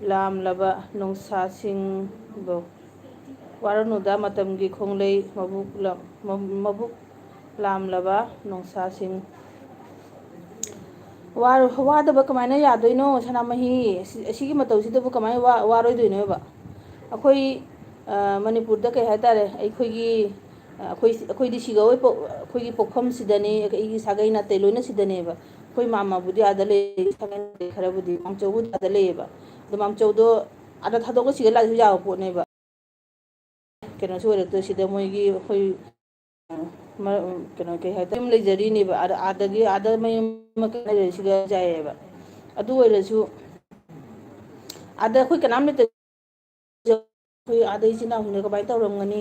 ꯂꯥꯝꯂꯕ ꯅꯨꯡꯁꯥꯁꯤꯡꯕꯨ ꯋꯥꯔꯅꯨꯗ ꯃꯇꯝꯒꯤ ꯈꯣꯡꯂꯩ ꯃꯕꯨꯛ ꯂꯥꯝꯂꯕ ꯅꯨꯡꯁꯥꯁꯤꯡ ꯋꯥꯗꯕ ꯀꯃꯥꯏꯅ ꯌꯥꯗꯣꯏꯅꯣ ꯁꯅꯥꯃꯍꯤ ꯑꯁꯤꯒꯤ ꯃꯇꯧꯁꯤꯗꯕꯨ ꯀꯃꯥꯏꯅ ꯋꯥꯔꯣꯏꯗꯣꯏꯅꯣꯕ ꯑꯩꯈꯣꯏ ꯃꯅꯤꯄꯨꯔꯗ ꯀꯩ ꯍꯥꯏꯇꯥꯔꯦ ꯑꯩꯈꯣꯏꯗꯤ ꯁꯤꯒ ꯑꯩꯈꯣꯏꯒꯤ ꯄꯣꯛꯐꯝꯁꯤꯗꯅꯤ ꯑꯩꯒꯤ ꯁꯥꯒꯩ ꯅꯥꯇꯩ ꯂꯣꯏꯅ ꯁꯤꯗꯅꯦꯕ ꯑꯩꯈꯣꯏ ꯃꯥꯝꯃꯕꯨꯗꯤ ꯑꯥꯗ ꯂꯩ ꯈꯔꯕꯨꯗꯤ ꯃꯥꯝꯆꯧꯕꯨꯗꯤ ꯑꯥꯗ ꯂꯩꯌꯦꯕ ꯑꯗꯣ ꯃꯥꯝꯆꯧꯗꯣ ꯑꯥꯗ ꯊꯥꯗꯣꯛꯑꯒ ꯁꯤꯗ ꯂꯥꯛꯑꯁꯨ ꯌꯥꯕ ꯄꯣꯠꯅꯦꯕ ꯀꯩꯅꯣꯁꯨ ꯑꯣꯏꯔꯛꯇꯣꯏ ꯁꯤꯗ ꯃꯣꯏꯒꯤ ꯑꯩꯈꯣꯏ ꯀꯩꯅꯣ ꯀꯩ ꯍꯥꯏꯇꯥꯔꯦ ꯌꯨꯝ ꯂꯩꯖꯔꯤꯅꯦꯕ ꯑꯥꯗ ꯃꯌꯨꯝ ꯂꯩꯔꯁꯤꯒ ꯌꯥꯏꯌꯦꯕ ꯑꯗꯨ ꯑꯣꯏꯔꯁꯨ ꯑꯥꯗ ꯑꯩꯈꯣꯏ ꯀꯅꯥꯝ ꯂꯩꯇ ꯑꯩꯈꯣꯏ ꯑꯥꯗ ꯏꯆꯤꯟ ꯏꯅꯥꯎꯁꯤꯡꯅ ꯀꯃꯥꯏꯅ ꯇꯧꯔꯝꯒꯅꯤ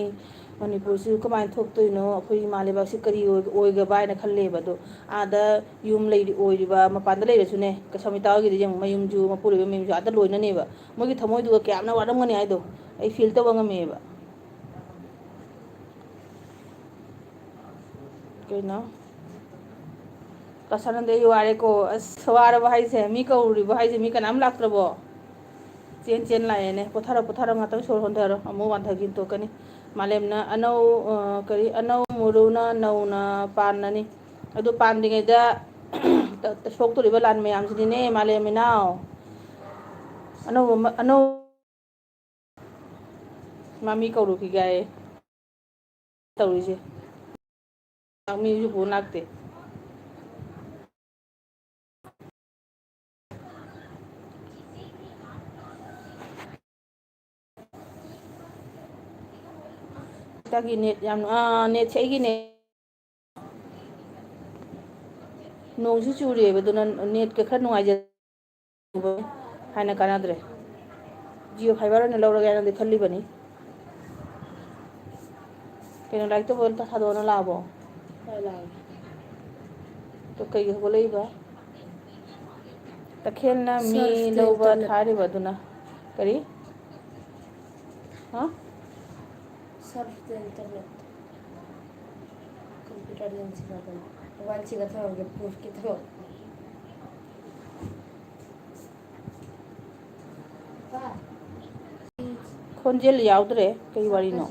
ꯃꯅꯤꯄꯨꯔꯁꯤ ꯀꯃꯥꯏꯅ ꯊꯣꯛꯇꯣꯏꯅꯣ ꯑꯩꯈꯣꯏ ꯏꯃꯥ ꯂꯩꯕꯥꯛꯁꯤ ꯀꯔꯤ ꯑꯣꯏꯒꯕ ꯍꯥꯏꯅ ꯈꯜꯂꯦꯕ ꯑꯗꯣ ꯑꯥꯗ ꯌꯨꯝ ꯑꯣꯏꯔꯤꯕ ꯃꯄꯥꯟꯗ ꯂꯩꯔꯁꯨꯅꯦ ꯀꯩꯁꯥꯝ ꯃꯤꯇꯥꯍꯣꯏꯒꯤꯗꯤ ꯃꯌꯨꯝꯁꯨ ꯃꯄꯨꯔꯣꯏꯕ ꯃꯌꯨꯝꯁꯨ ꯑꯥꯗ ꯂꯣꯏꯅꯅꯦꯕ ꯃꯣꯏꯒꯤ ꯊꯃꯣꯏꯗꯨꯒ ꯀꯌꯥꯝꯅ ꯋꯥꯔꯝꯒꯅꯤ ꯍꯥꯏꯗꯣ ꯑꯩ ꯐꯤꯜ ꯇꯧꯕ ꯉꯝꯃꯦꯕ ꯀꯩꯅꯣ ꯀꯁꯥꯅꯟꯗ ꯑꯩ ꯋꯥꯔꯦꯀꯣ ꯑꯁ ꯋꯥꯔꯕ ꯍꯥꯏꯁꯦ ꯃꯤ ꯀꯧꯔꯤꯕ ꯍꯥꯏꯁꯦ ꯃꯤ ꯀꯅꯥꯝ ꯂꯥꯛꯇ꯭ꯔꯕꯣ ꯆꯦꯟ ꯂꯥꯛꯑꯦꯅꯦ ꯄꯣꯊꯥꯔꯣ ꯉꯥꯛꯇꯪ ꯁꯣꯔ ꯍꯣꯟꯊꯔꯣ ꯑꯃꯨꯛ ꯋꯥꯟꯊꯈꯤꯅ ꯇꯣꯛꯀꯅꯤ ꯃꯥꯂꯦꯝꯅ ꯑꯅꯧ ꯃꯨꯔꯨꯅ ꯅꯧꯅ ꯄꯥꯟꯅꯅꯤ ꯑꯗꯨ ꯄꯥꯟꯗ꯭ꯔꯤꯉꯩꯗ ꯁꯣꯛꯇꯣꯔꯤꯕ ꯂꯥꯟ ꯃꯌꯥꯝꯁꯤꯅꯤꯅꯦ ꯃꯥꯂꯦꯝ ꯏꯅꯥꯎ ꯑꯅꯧ ꯃꯃꯤ ꯀꯧꯔꯨꯈꯤꯒꯦ ꯇꯧꯔꯤꯁꯦ ꯃꯤꯁꯨ ꯄꯨ ꯂꯥꯛꯇꯦ ꯏꯁꯥꯒꯤ ꯅꯦꯠ ꯌꯥꯝ ꯅꯦꯠꯁꯦ ꯑꯩꯒꯤ ꯅꯦꯠ ꯅꯣꯡꯁꯤ ꯆꯨꯔꯦꯕ ꯑꯗꯨꯅ ꯅꯦꯠꯀ ꯈꯔ ꯅꯨꯡꯉꯥꯏꯖ ꯍꯥꯏꯅ ꯀꯥꯟꯅꯗ꯭ꯔꯦ ꯖꯤꯑꯣ ꯐꯥꯏꯕꯔ ꯑꯣꯏꯅ ꯂꯧꯔꯒꯦ ꯍꯥꯏꯅꯗꯤ ꯈꯜꯂꯤꯕꯅꯤ ꯀꯩꯅꯣ ꯂꯥꯏꯔꯤꯛꯇꯣ ꯕꯣꯜꯇ ꯊꯥꯗꯣꯛꯑꯅ ꯂꯥꯛꯑꯕꯣ ꯇꯣ ꯀꯩꯒꯤ ꯍꯧꯒꯠꯂꯛꯏꯕ ꯇꯈꯦꯜꯅ ꯃꯤ ꯁꯔꯐꯇ ꯂꯧꯕ ꯏꯟꯇꯔꯅꯦꯠ ꯊꯥꯔꯤꯕ ꯑꯗꯨꯅ ꯀꯔꯤ ꯍꯥ ꯁꯔꯐꯇ ꯏꯟꯇꯔꯅꯦꯠ ꯀꯝꯄ꯭ꯌꯨꯇꯔ ꯌꯦꯡꯁꯤꯟꯅꯕꯅꯤ ꯃꯣꯕꯥꯏꯜ ꯁꯤꯒ ꯊꯝꯃꯝꯒꯦ ꯄ꯭ꯔꯨꯐꯀꯤ ꯊꯕꯛ ꯈꯣꯟꯖꯦꯜ ꯌꯥꯎꯗ꯭ꯔꯦ ꯀꯩ ꯋꯥꯔꯤꯅꯣ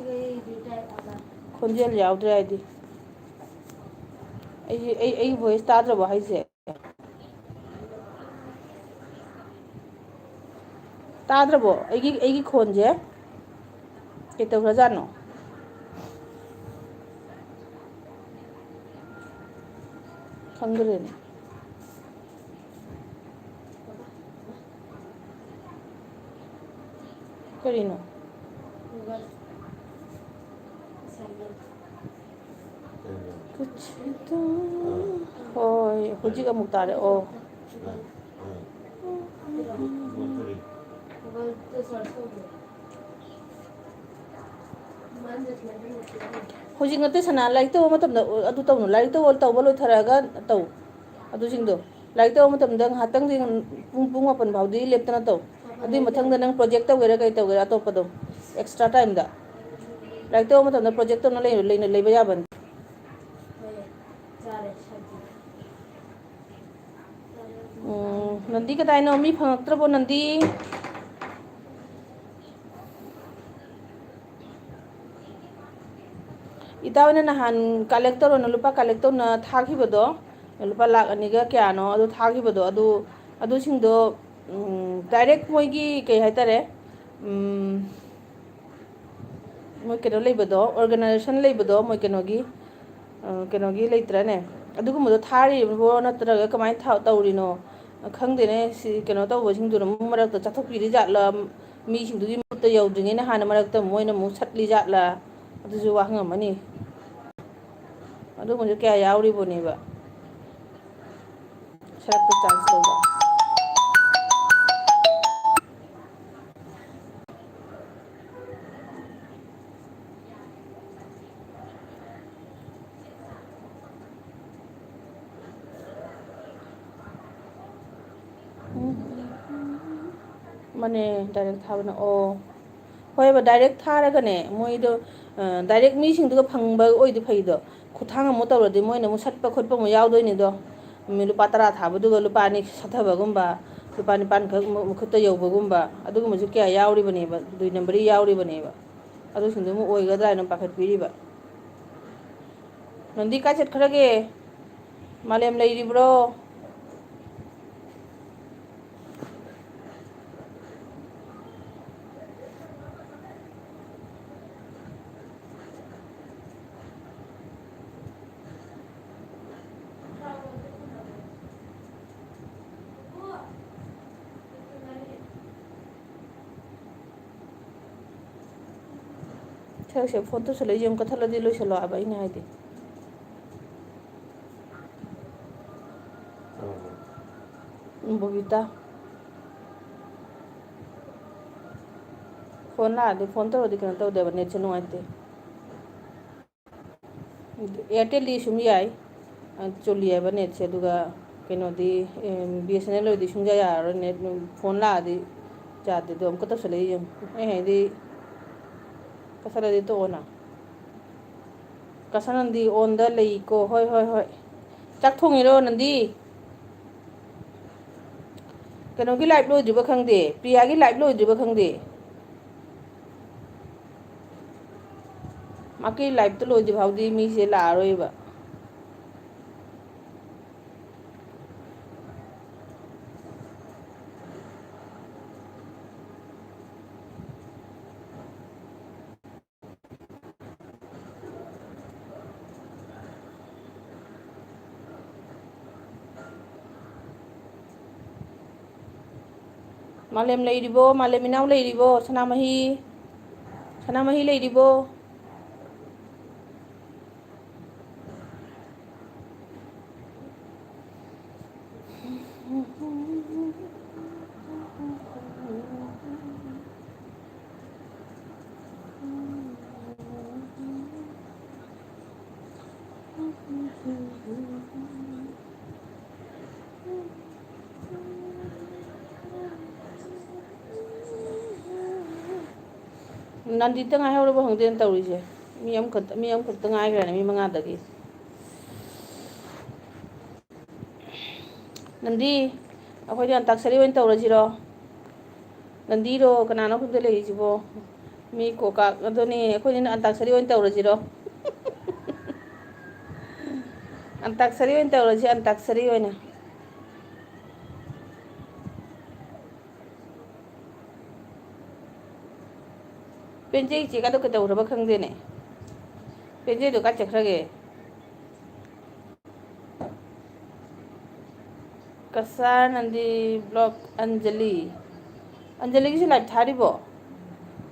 ꯈꯣꯟꯖꯦꯜ ꯌꯥꯎꯗ꯭ꯔꯦ ꯍꯥꯏꯗꯤ ꯑꯩ ꯚꯣꯏꯁ ꯇꯥꯗ꯭ꯔꯕꯣ ꯍꯥꯏꯁꯦ ꯇꯥꯗ꯭ꯔꯕꯣ ꯑꯩꯒꯤ ꯈꯣꯟꯁꯦ ꯀꯩꯇꯧꯈ꯭ꯔꯖꯥꯠꯅꯣ ꯈꯪꯗ꯭ꯔꯦꯅꯦ ꯀꯔꯤꯅꯣ ꯍꯣꯏ ꯍꯧꯖꯤꯛ ꯑꯃꯨꯛ ꯇꯥꯔꯛꯑꯣ ꯍꯧꯖꯤꯛ ꯅꯠꯇꯦ ꯁꯅꯥ ꯂꯥꯏꯔꯤꯛ ꯇꯧꯕ ꯃꯇꯝꯗ ꯑꯗꯨ ꯇꯧꯅꯨ ꯂꯥꯏꯔꯤꯛ ꯇꯧꯕ ꯂꯣꯏꯊꯔꯛꯑꯒ ꯇꯧ ꯑꯗꯨꯁꯤꯡꯗꯣ ꯂꯥꯏꯔꯤꯛ ꯇꯧꯕ ꯃꯇꯝꯗ ꯉꯥꯏꯍꯥꯛꯇꯪꯗꯤ ꯄꯨꯡ 8 ꯐꯥꯎꯗꯤ ꯂꯦꯞꯇꯅ ꯇꯧ ꯑꯗꯨꯏ ꯃꯊꯪꯗ ꯅꯪ ꯄ꯭ꯔꯣꯖꯦꯛ ꯇꯧꯒꯦꯔꯥ ꯀꯩ ꯇꯧꯒꯦꯔꯥ ꯑꯇꯣꯞꯄꯗꯣ ꯑꯦꯛꯁꯇ꯭ꯔꯥ ꯇꯥꯏꯝꯗ ꯂꯥꯏꯔꯤꯛ ꯇꯧꯕ ꯃꯇꯝꯗ ꯄ꯭ꯔꯣꯖꯦꯛ ꯇꯧꯅ ꯂꯩꯕ ꯌꯥꯕꯅꯤ ꯅꯟꯗꯤ ꯀꯗꯥꯏꯅꯣ ꯃꯤ ꯐꯪꯉꯛꯇ꯭ꯔꯕꯣ ꯅꯟꯗꯤ ꯏꯇꯥꯎꯅ ꯅꯍꯥꯟ ꯀꯂꯦꯛ ꯇꯧꯔꯣꯅ ꯂꯨꯄꯥ ꯀꯂꯦꯛ ꯇꯧꯅ ꯊꯥꯈꯤꯕꯗꯣ ꯂꯨꯄꯥ 1,2,000ꯒ ꯀꯌꯥꯅꯣ ꯑꯗꯨ ꯊꯥꯈꯤꯕꯗꯣ ꯑꯗꯨꯁꯤꯡꯗꯣ ꯗꯥꯏꯔꯦꯛ ꯃꯣꯏꯒꯤ ꯀꯩ ꯍꯥꯏꯇꯥꯔꯦ ꯃꯣꯏ ꯀꯩꯅꯣ ꯂꯩꯕꯗꯣ ꯑꯣꯔꯒꯅꯥꯏꯖꯦꯁꯟ ꯂꯩꯕꯗꯣ ꯃꯣꯏ ꯀꯩꯅꯣꯒꯤ ꯂꯩꯇ꯭ꯔꯅꯦ ꯑꯗꯨꯒꯨꯝꯕꯗꯣ ꯊꯥꯔꯤꯕ꯭ꯔꯣ ꯅꯠꯇ꯭ꯔꯒ ꯀꯃꯥꯏꯅ ꯇꯧꯔꯤꯅꯣ ꯈꯪꯗꯦꯅꯦ ꯁꯤ ꯀꯩꯅꯣ ꯇꯧꯕꯁꯤꯡꯗꯨꯅ ꯃꯔꯛꯇ ꯆꯠꯊꯣꯛꯄꯤꯔꯤ ꯖꯥꯠꯂ ꯃꯤꯁꯤꯡꯗꯨꯒꯤ ꯃꯨꯠꯇ ꯌꯧꯗ꯭ꯔꯤꯉꯩꯅ ꯍꯥꯟꯅ ꯃꯔꯛꯇ ꯃꯣꯏꯅ ꯑꯃꯨꯛ ꯁꯠꯂꯤ ꯖꯥꯠꯂꯥ ꯑꯗꯨꯁꯨ ꯋꯥꯍꯪ ꯑꯃꯅꯤ ꯑꯗꯨꯒꯨꯝꯕꯁꯨ ꯀꯌꯥ ꯌꯥꯎꯔꯤꯕꯅꯦꯕ ꯁꯔꯛꯇ ꯆꯥꯟꯁ ꯇꯧꯕ ꯃꯅꯦ ꯗꯥꯏꯔꯦꯛ ꯊꯥꯕꯅ ꯑꯣ ꯍꯣꯏꯕ ꯗꯥꯏꯔꯦꯛ ꯊꯥꯔꯒꯅꯦ ꯃꯣꯏꯗꯣ ꯗꯥꯏꯔꯦꯛ ꯃꯤꯁꯤꯡꯗꯨꯒ ꯐꯪꯕ ꯑꯣꯏꯗꯤ ꯐꯩꯗꯣ ꯈꯨꯠꯊꯥꯡ ꯑꯃꯨꯛ ꯇꯧꯔꯗꯤ ꯃꯣꯏꯅ ꯑꯃꯨꯛ ꯁꯠꯄ ꯈꯣꯠꯄ ꯑꯃꯨꯛ ꯌꯥꯎꯗꯣꯏꯅꯤꯗꯣ ꯂꯨꯄꯥ 10 ꯊꯥꯕꯗꯨꯒ ꯂꯨꯄꯥ 2 ꯁꯠꯊꯕꯒꯨꯝꯕ ꯂꯨꯄꯥ 9 ꯃꯈꯨꯠꯇ ꯌꯧꯕꯒꯨꯝꯕ ꯑꯗꯨꯒꯨꯝꯕꯁꯨ ꯀꯌꯥ ꯌꯥꯎꯔꯤꯕꯅꯦꯕ 2 ꯅꯝꯕꯔꯤ ꯌꯥꯎꯔꯤꯕꯅꯦꯕ ꯑꯗꯨꯁꯤꯡꯗꯨ ꯑꯃꯨꯛ ꯑꯣꯏꯒꯗ꯭ꯔꯥ ꯍꯥꯏꯅ ꯄꯥꯈꯠꯄꯤꯔꯤꯕ ꯅꯟꯗꯤ ꯀꯥꯏ ꯆꯠꯈ꯭ꯔꯒꯦ ꯃꯥꯂꯦꯝ ꯂꯩꯔꯤꯕ꯭ꯔꯣ ꯁꯦ ꯐꯣꯟ ꯇꯧꯁꯜꯂꯛꯏꯁꯦ ꯑꯃꯨꯛ ꯀꯛꯊꯠꯂꯗꯤ ꯂꯣꯏꯁꯜꯂꯣ ꯍꯥꯏꯕ ꯑꯩꯅ ꯍꯥꯏꯗꯤ ꯕꯕꯤꯇꯥ ꯐꯣꯟ ꯂꯥꯛꯑꯗꯤ ꯐꯣꯟ ꯇꯧꯔꯗꯤ ꯀꯩꯅꯣ ꯇꯧꯗꯦꯕ ꯅꯦꯠꯁꯦ ꯅꯨꯡꯉꯥꯏꯇꯦ ꯑꯦꯌꯥꯔꯇꯦꯜꯗꯤ ꯁꯨꯝ ꯌꯥꯏ ꯆꯨꯜꯂꯤ ꯍꯥꯏꯕ ꯅꯦꯠꯁꯦ ꯑꯗꯨꯒ ꯀꯩꯅꯣꯗꯤ BSNL ꯑꯣꯏꯗꯤ ꯁꯨꯡꯌꯥ ꯌꯥꯔꯔꯣꯏ ꯅꯦꯠ ꯐꯣꯟ ꯂꯥꯛꯑꯗꯤ ꯌꯥꯗꯦꯗꯣ ꯑꯃꯨꯛꯀ ꯇꯧꯁꯜꯂꯛꯏ ꯌꯦꯡꯉꯨ ꯑꯩ ꯍꯥꯏꯗꯤ ꯀꯛꯊꯠꯂꯗꯤ ꯇꯣꯛꯑꯣꯅ ꯀꯁꯥ ꯅꯟꯗꯤ ꯑꯣꯟꯗ ꯂꯩꯀꯣ ꯍꯣꯏ ꯍꯣꯏ ꯍꯣꯏ ꯆꯥꯛ ꯊꯣꯡꯉꯤꯔꯣ ꯅꯟꯗꯤ ꯀꯩꯅꯣꯒꯤ ꯂꯥꯏꯞ ꯂꯣꯏꯗ꯭ꯔꯤꯕ ꯈꯪꯗꯦ ꯄ꯭ꯔꯤꯌꯥꯒꯤ ꯂꯥꯏꯞ ꯂꯣꯏꯗ꯭ꯔꯤꯕ ꯈꯪꯗꯦ ꯃꯥꯀꯤ ꯂꯥꯏꯐꯇ ꯂꯣꯏꯗ꯭ꯔꯤ ꯐꯥꯎꯗꯤ ꯃꯤꯁꯦ ꯂꯥꯛꯑꯔꯣꯏꯕ ꯃꯥꯂꯦꯝ ꯂꯩꯔꯤꯕꯣ ꯃꯥꯂꯦꯝ ꯏꯅꯥꯎ ꯂꯩꯔꯤꯕꯣ ꯁꯅꯥꯃꯍꯤ ꯂꯩꯔꯤꯕꯣ ꯅꯟꯗꯤꯇ ꯉꯥꯏꯍꯧꯔꯕ ꯈꯪꯗꯦꯅ ꯇꯧꯔꯤꯁꯦ. ꯃꯤ ꯑꯃꯈꯛꯇ ꯉꯥꯏꯈ꯭ꯔꯦꯅꯦ ꯃꯤ 5ꯗꯒꯤ. ꯅꯟꯗꯤ ꯑꯩꯈꯣꯏꯗꯤ ꯑꯟꯇꯥꯛꯁꯔꯤ ꯑꯣꯏꯅ ꯇꯧꯔꯁꯤꯔꯣ? ꯅꯟꯗꯤꯔꯣ ꯀꯅꯥꯅꯣ ꯈꯪꯗꯦ ꯂꯩꯔꯤꯁꯤꯕꯣ? ꯃꯤ ꯀꯣꯀꯥꯛ ꯑꯗꯨꯅꯤ ꯑꯩꯈꯣꯏꯅꯤꯅ ꯑꯟꯇꯥꯛꯁꯔꯤ ꯑꯣꯏꯅ ꯇꯧꯔꯁꯤꯔꯣ? ꯑꯟꯇꯥꯛꯁꯔꯤ ꯑꯣꯏꯅ ꯇꯧꯔꯁꯤ, ꯑꯟꯇꯥꯛꯁꯔꯤ ꯑꯣꯏꯅ. ꯄꯦꯟꯖꯩ ꯆꯦꯒꯗꯣ ꯀꯩꯗꯧꯈ꯭ꯔꯕ ꯈꯪꯗꯦꯅꯦ. ꯄꯦꯟꯖꯩꯗꯣ ꯀꯥꯏ ꯆꯠꯈ꯭ꯔꯒꯦ? ꯀꯁꯥꯔ ꯅꯟꯗꯤ ꯕ꯭ꯂꯣꯛ ꯑꯟꯖꯂꯤ. ꯑꯟꯖꯂꯤꯒꯤꯁꯨ ꯂꯥꯏꯚ ꯊꯥꯔꯤꯕꯣ?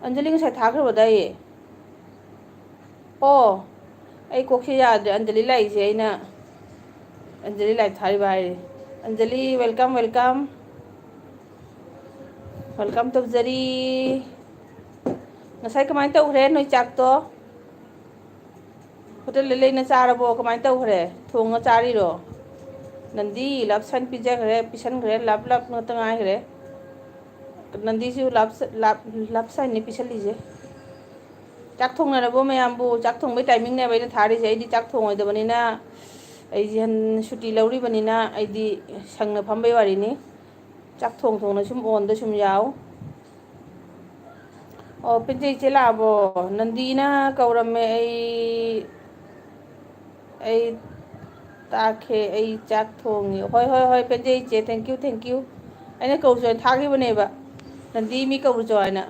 ꯑꯟꯖꯂꯤ ꯉꯁꯥꯏ ꯊꯥꯈ꯭ꯔꯕꯗꯥꯏꯌꯦ. ꯑꯣ ꯑꯩ ꯀꯣꯛꯁꯤ ꯌꯥꯗ꯭ꯔꯦ. ꯑꯟꯖꯂꯤ ꯂꯥꯛꯏꯁꯦ ꯑꯩꯅ ꯑꯟꯖꯂꯤ ꯂꯥꯏꯚ ꯊꯥꯔꯤꯕ ꯍꯥꯏꯔꯦ. Anjali welcome welcome. ꯋꯦꯜꯀꯝ ꯇꯧꯖꯔꯤ. ꯉꯁꯥꯏ ꯀꯃꯥꯏꯅ ꯇꯧꯈ꯭ꯔꯦ ꯅꯣꯏ ꯆꯥꯛꯇꯣ? ꯍꯣꯇꯦꯜꯗ ꯂꯩꯅ ꯆꯥꯔꯕꯣ? ꯀꯃꯥꯏꯅ ꯇꯧꯈ꯭ꯔꯦ? ꯊꯣꯡꯉ ꯆꯥꯔꯤꯔꯣ? ꯅꯟꯗꯤ ꯂꯞ ꯁꯟ ꯄꯤꯁꯟꯈ꯭ꯔꯦ. ꯂꯞ ꯉꯥꯛꯇ ꯉꯥꯏꯈ꯭ꯔꯦ. ꯅꯟꯗꯤꯁꯨ ꯂꯞ ꯁꯟꯅꯤ ꯄꯤꯁꯜꯂꯤꯁꯦ. ꯆꯥꯛ ꯊꯣꯡꯅꯔꯕꯣ ꯃꯌꯥꯝꯕꯨ? ꯆꯥꯛ ꯊꯣꯡꯕꯩ ꯇꯥꯏꯃꯤꯡꯅꯦꯕ ꯑꯩꯅ ꯊꯥꯔꯤꯁꯦ. ꯑꯩꯗꯤ ꯆꯥꯛ ꯊꯣꯡꯉꯣꯏꯗꯕꯅꯤꯅ, ꯑꯩꯁꯦ ꯁꯨꯇꯤ ꯂꯧꯔꯤꯕꯅꯤꯅ ꯑꯩꯗꯤ ꯁꯪꯅ ꯐꯝꯕꯩ ꯋꯥꯔꯤꯅꯤ. ꯆꯥꯛ ꯊꯣꯡꯅ ꯁꯨꯝ ꯑꯣꯟꯗ ꯁꯨꯝ ꯌꯥꯎ. ꯑꯣ ꯄꯦꯟꯖꯩ ꯏꯆꯦ ꯂꯥꯛꯑꯕꯣ? ꯅꯟꯗꯤꯅ ꯀꯧꯔꯝꯃꯦ ꯑꯩ ꯇꯥꯛꯈꯦ. ꯑꯩ ꯆꯥꯛ ꯊꯣꯡꯉꯤ. ꯍꯣꯏ ꯍꯣꯏ ꯍꯣꯏ ꯄꯦꯟꯖꯩ ꯏꯆꯦ. Thank you thank you. ꯑꯩꯅ ꯀꯧꯔꯨ ꯆꯣꯅ ꯊꯥꯈꯤꯕꯅꯦꯕ. ꯅꯟꯗꯤ ꯃꯤ ꯀꯧꯔꯨ ꯆꯣ ꯍꯥꯏꯅ.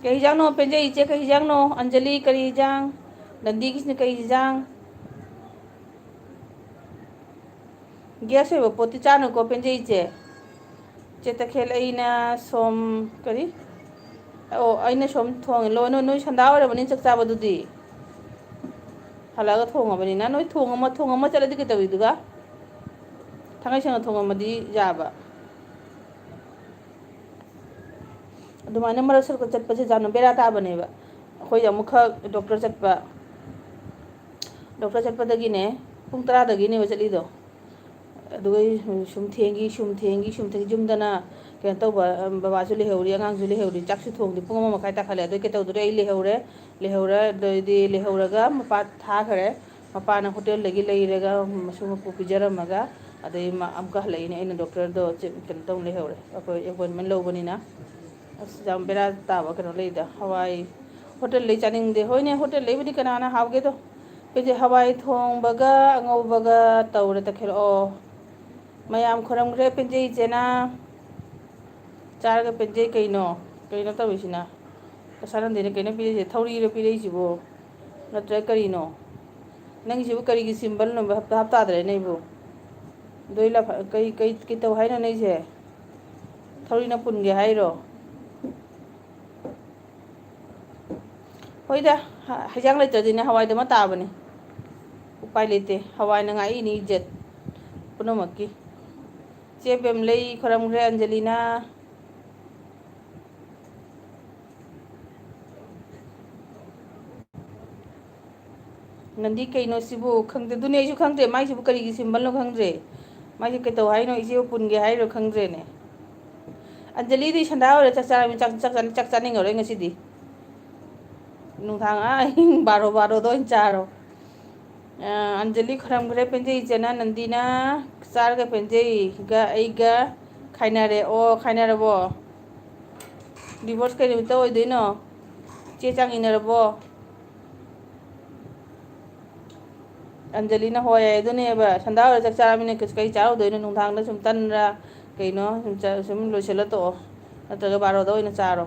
ꯀꯩ ꯍꯤꯟꯖꯥꯡꯅꯣ ꯄꯦꯟꯖꯩ ꯏꯆꯦ? ꯀꯩ ꯍꯤꯟꯖꯥꯡꯅꯣ? ꯑꯟꯖꯂꯤ ꯀꯔꯤ ꯍꯤꯟꯖꯥꯡ? ꯅꯟꯗꯤꯒꯤꯁꯤꯅ ꯀꯩ ꯍꯤꯟꯖꯥꯡ? ꯒ꯭ꯌꯥꯁ ꯑꯣꯏꯕ ꯄꯣꯠꯇꯤ ꯆꯥꯅꯨꯀꯣ ꯄꯦꯟꯖꯩ ꯏꯆꯦ. ꯏꯆꯦ ꯇꯈꯦꯜ ꯑꯩꯅ ꯁꯣꯝ ꯀꯔꯤ? ꯑꯣ ꯑꯩꯅ ꯁꯣꯝ ꯊꯣꯡꯉꯦ. ꯅꯣꯏ ꯁꯟꯗꯥ ꯑꯣꯏꯔꯕꯅꯤꯅ ꯆꯥꯛ ꯆꯥꯕꯗꯨꯗꯤ. ꯍꯜꯂꯛꯑꯒ ꯊꯣꯡꯉꯕꯅꯤꯅ ꯅꯣꯏ ꯊꯣꯡꯉꯝꯃ ꯆꯠꯂꯗꯤ ꯀꯩꯗꯧꯋꯤꯗꯨꯒ? ꯊꯥꯡꯒꯩ ꯁꯦꯡꯅ ꯊꯣꯡꯉꯝꯃꯗꯤ ꯌꯥꯕ. ꯑꯗꯨꯃꯥꯏꯅ ꯃꯔꯛ ꯁꯔꯛꯇ ꯆꯠꯄꯁꯦ ꯌꯥꯝꯅ ꯕꯦꯔꯥ ꯇꯥꯕꯅꯦꯕ. ꯑꯩꯈꯣꯏ ꯑꯃꯨꯛꯈꯛ ꯗꯣꯛꯇꯔ ꯆꯠꯄ. ꯗꯣꯛꯇꯔ ꯆꯠꯄꯗꯒꯤꯅꯦ ꯄꯨꯡ 10ꯗꯒꯤꯅꯦꯕ ꯆꯠꯂꯤꯗꯣ. ꯑꯗꯨꯒ ꯁꯨꯝ ꯊꯦꯡꯈꯤ. ꯌꯨꯝꯗꯅ ꯀꯩꯅꯣ ꯇꯧꯕ, ꯕꯕꯥꯁꯨ ꯂꯩꯍꯧꯔꯤ, ꯑꯉꯥꯡꯁꯨ ꯂꯩꯍꯧꯔꯤ. ꯆꯥꯛꯁꯨ ꯊꯣꯡꯗꯦ. ꯄꯨꯡ 1 ꯃꯈꯥꯏ ꯇꯥꯈꯠꯂꯦ. ꯑꯗꯨꯗꯤ ꯀꯩꯗꯧꯗꯣꯔꯦ? ꯑꯩ ꯂꯩꯍꯧꯔꯒ ꯃꯄꯥ ꯊꯥꯈ꯭ꯔꯦ. ꯃꯄꯥꯅ ꯍꯣꯇꯦꯜꯗꯒꯤ ꯂꯩꯔꯒ ꯃꯁꯨ ꯃꯄꯨ ꯄꯤꯖꯔꯝꯃꯒ ꯑꯗꯩ ꯑꯃꯨꯛꯀ ꯍꯜꯂꯛꯏꯅꯦ. ꯑꯩꯅ ꯗꯣꯛꯇꯔꯗꯣ ꯀꯩꯅꯣ ꯇꯧꯅ ꯂꯩꯍꯧꯔꯦ. ꯑꯩꯈꯣꯏ ꯑꯦꯄꯣꯏꯟꯃꯦꯟ ꯂꯧꯕꯅꯤꯅ. ꯑꯁ ꯌꯥꯝ ꯕꯦꯔꯥ ꯇꯥꯕ ꯀꯩꯅꯣ ꯂꯩꯗ. ꯍꯋꯥꯏ ꯍꯣꯇꯦꯜꯗꯩ ꯆꯥꯅꯤꯡꯗꯦ. ꯍꯣꯏꯅꯦ ꯍꯣꯇꯦꯜꯗꯩꯕꯨꯗꯤ ꯀꯅꯥꯅ ꯍꯥꯎꯒꯦꯗꯣ. ꯍꯋꯥꯏ ꯊꯣꯡꯕꯒ ꯑꯉꯧꯕꯒ ꯇꯧꯔꯦ ꯇꯈꯦꯜ. ꯃꯌꯥꯝ ꯈꯣꯏꯔꯝꯈ꯭ꯔꯦ ꯄꯦꯟꯖꯩ ꯏꯆꯦꯅ. ꯆꯥꯔꯒ ꯄꯦꯟꯖꯩ ꯀꯩꯅꯣ ꯇꯧꯔꯤꯁꯤꯅ? ꯀꯁꯥꯔ ꯅꯟꯗꯤꯅ ꯀꯩꯅꯣ ꯄꯤꯔꯛꯏꯁꯦ? ꯊꯧꯔꯤꯔꯣ ꯄꯤꯔꯛꯏꯁꯤꯕꯣ? ꯅꯠꯇ꯭ꯔꯒ ꯀꯔꯤꯅꯣ? ꯅꯪꯒꯤꯁꯤꯕꯨ ꯀꯔꯤꯒꯤ ꯁꯤꯝꯕꯜꯅꯣ? ꯚꯥꯞ ꯇꯥꯗ꯭ꯔꯦꯅꯦ ꯑꯩꯕꯨ. ꯀꯩ ꯇꯧ ꯍꯥꯏꯅꯣ ꯅꯪꯁꯦ? ꯊꯧꯔꯤꯅ ꯄꯨꯟꯒꯦ ꯍꯥꯏꯔꯣ? ꯍꯣꯏꯗ ꯍꯩꯖꯥꯡ ꯂꯩꯇ꯭ꯔꯗꯤꯅꯦ ꯍꯋꯥꯏꯗꯨꯃ ꯇꯥꯕꯅꯤ. ꯎꯄꯥꯏ ꯂꯩꯇꯦ. ꯍꯋꯥꯏꯅ ꯉꯥꯛꯏꯅꯤ ꯏꯖꯠ ꯄꯨꯝꯅꯃꯛꯀꯤ. ꯆꯦ ꯕꯦꯝꯂꯩ ꯈꯣꯏꯔꯝꯈ꯭ꯔꯦ. ꯑꯟꯖꯂꯤꯅ. ꯅꯟꯗꯤ ꯀꯩꯅꯣ ꯁꯤꯕꯨ? ꯈꯪꯗꯦ. ꯑꯗꯨꯅꯦ ꯑꯩꯁꯨ ꯈꯪꯗ꯭ꯔꯦ. ꯃꯥꯏꯁꯤꯕꯨ ꯀꯔꯤꯒꯤ ꯁꯤꯝꯕꯜꯅꯣ ꯈꯪꯗ꯭ꯔꯦ. ꯃꯥꯏꯁꯦ ꯀꯩꯗꯧ ꯍꯥꯏꯅꯣ? ꯏꯆꯦꯕꯨ ꯄꯨꯟꯒꯦ ꯍꯥꯏꯔꯣ? ꯈꯪꯗ꯭ꯔꯦꯅꯦ. ꯑꯟꯖꯂꯤꯗꯤ ꯁꯟꯗꯥ ꯑꯣꯏꯔ ꯆꯥꯛ ꯆꯥꯅꯤꯡꯉꯔꯣꯏ ꯉꯁꯤꯗꯤ. ꯅꯨꯡꯗꯥꯡ ꯑꯍꯤꯡ 12ꯗ ꯑꯣꯏꯅ ꯆꯥꯔꯣ. ꯑꯟꯖꯂꯤ ꯈꯣꯏꯔꯝꯈ꯭ꯔꯦ. ꯄꯦꯟꯖꯩ ꯏꯆꯦꯅ. ꯅꯟꯗꯤꯅ ꯆꯥꯔꯒ ꯄꯦꯟꯖꯩꯒ ꯑꯩꯒ ꯈꯥꯏꯅꯔꯦ. ꯑꯣ ꯈꯥꯏꯅꯔꯕꯣ? ꯗꯤꯚꯣꯔꯁ ꯀꯩ ꯅꯨꯃꯤꯠꯇ ꯑꯣꯏꯗꯣꯏꯅꯣ? ꯆꯦ ꯆꯥꯡ ꯏꯅꯔꯕꯣ? ꯑꯟꯖꯂꯤꯅ ꯍꯣꯏ ꯑꯗꯨꯅꯦꯕ. ꯁꯟꯗꯥ ꯑꯣꯏꯔ ꯆꯥꯛ ꯆꯥꯔꯃꯤꯅ ꯀꯩ ꯆꯥꯔꯨꯗꯣꯏꯅꯣ? ꯅꯨꯡꯗꯥꯡꯗ ꯁꯨꯝ ꯇꯟꯔ ꯀꯩꯅꯣ ꯁꯨꯝ ꯂꯣꯏꯁꯤꯜꯂ ꯇꯣꯛꯑꯣ. ꯅꯠꯇ꯭ꯔꯒ 12ꯗ ꯑꯣꯏꯅ ꯆꯥꯔꯣ.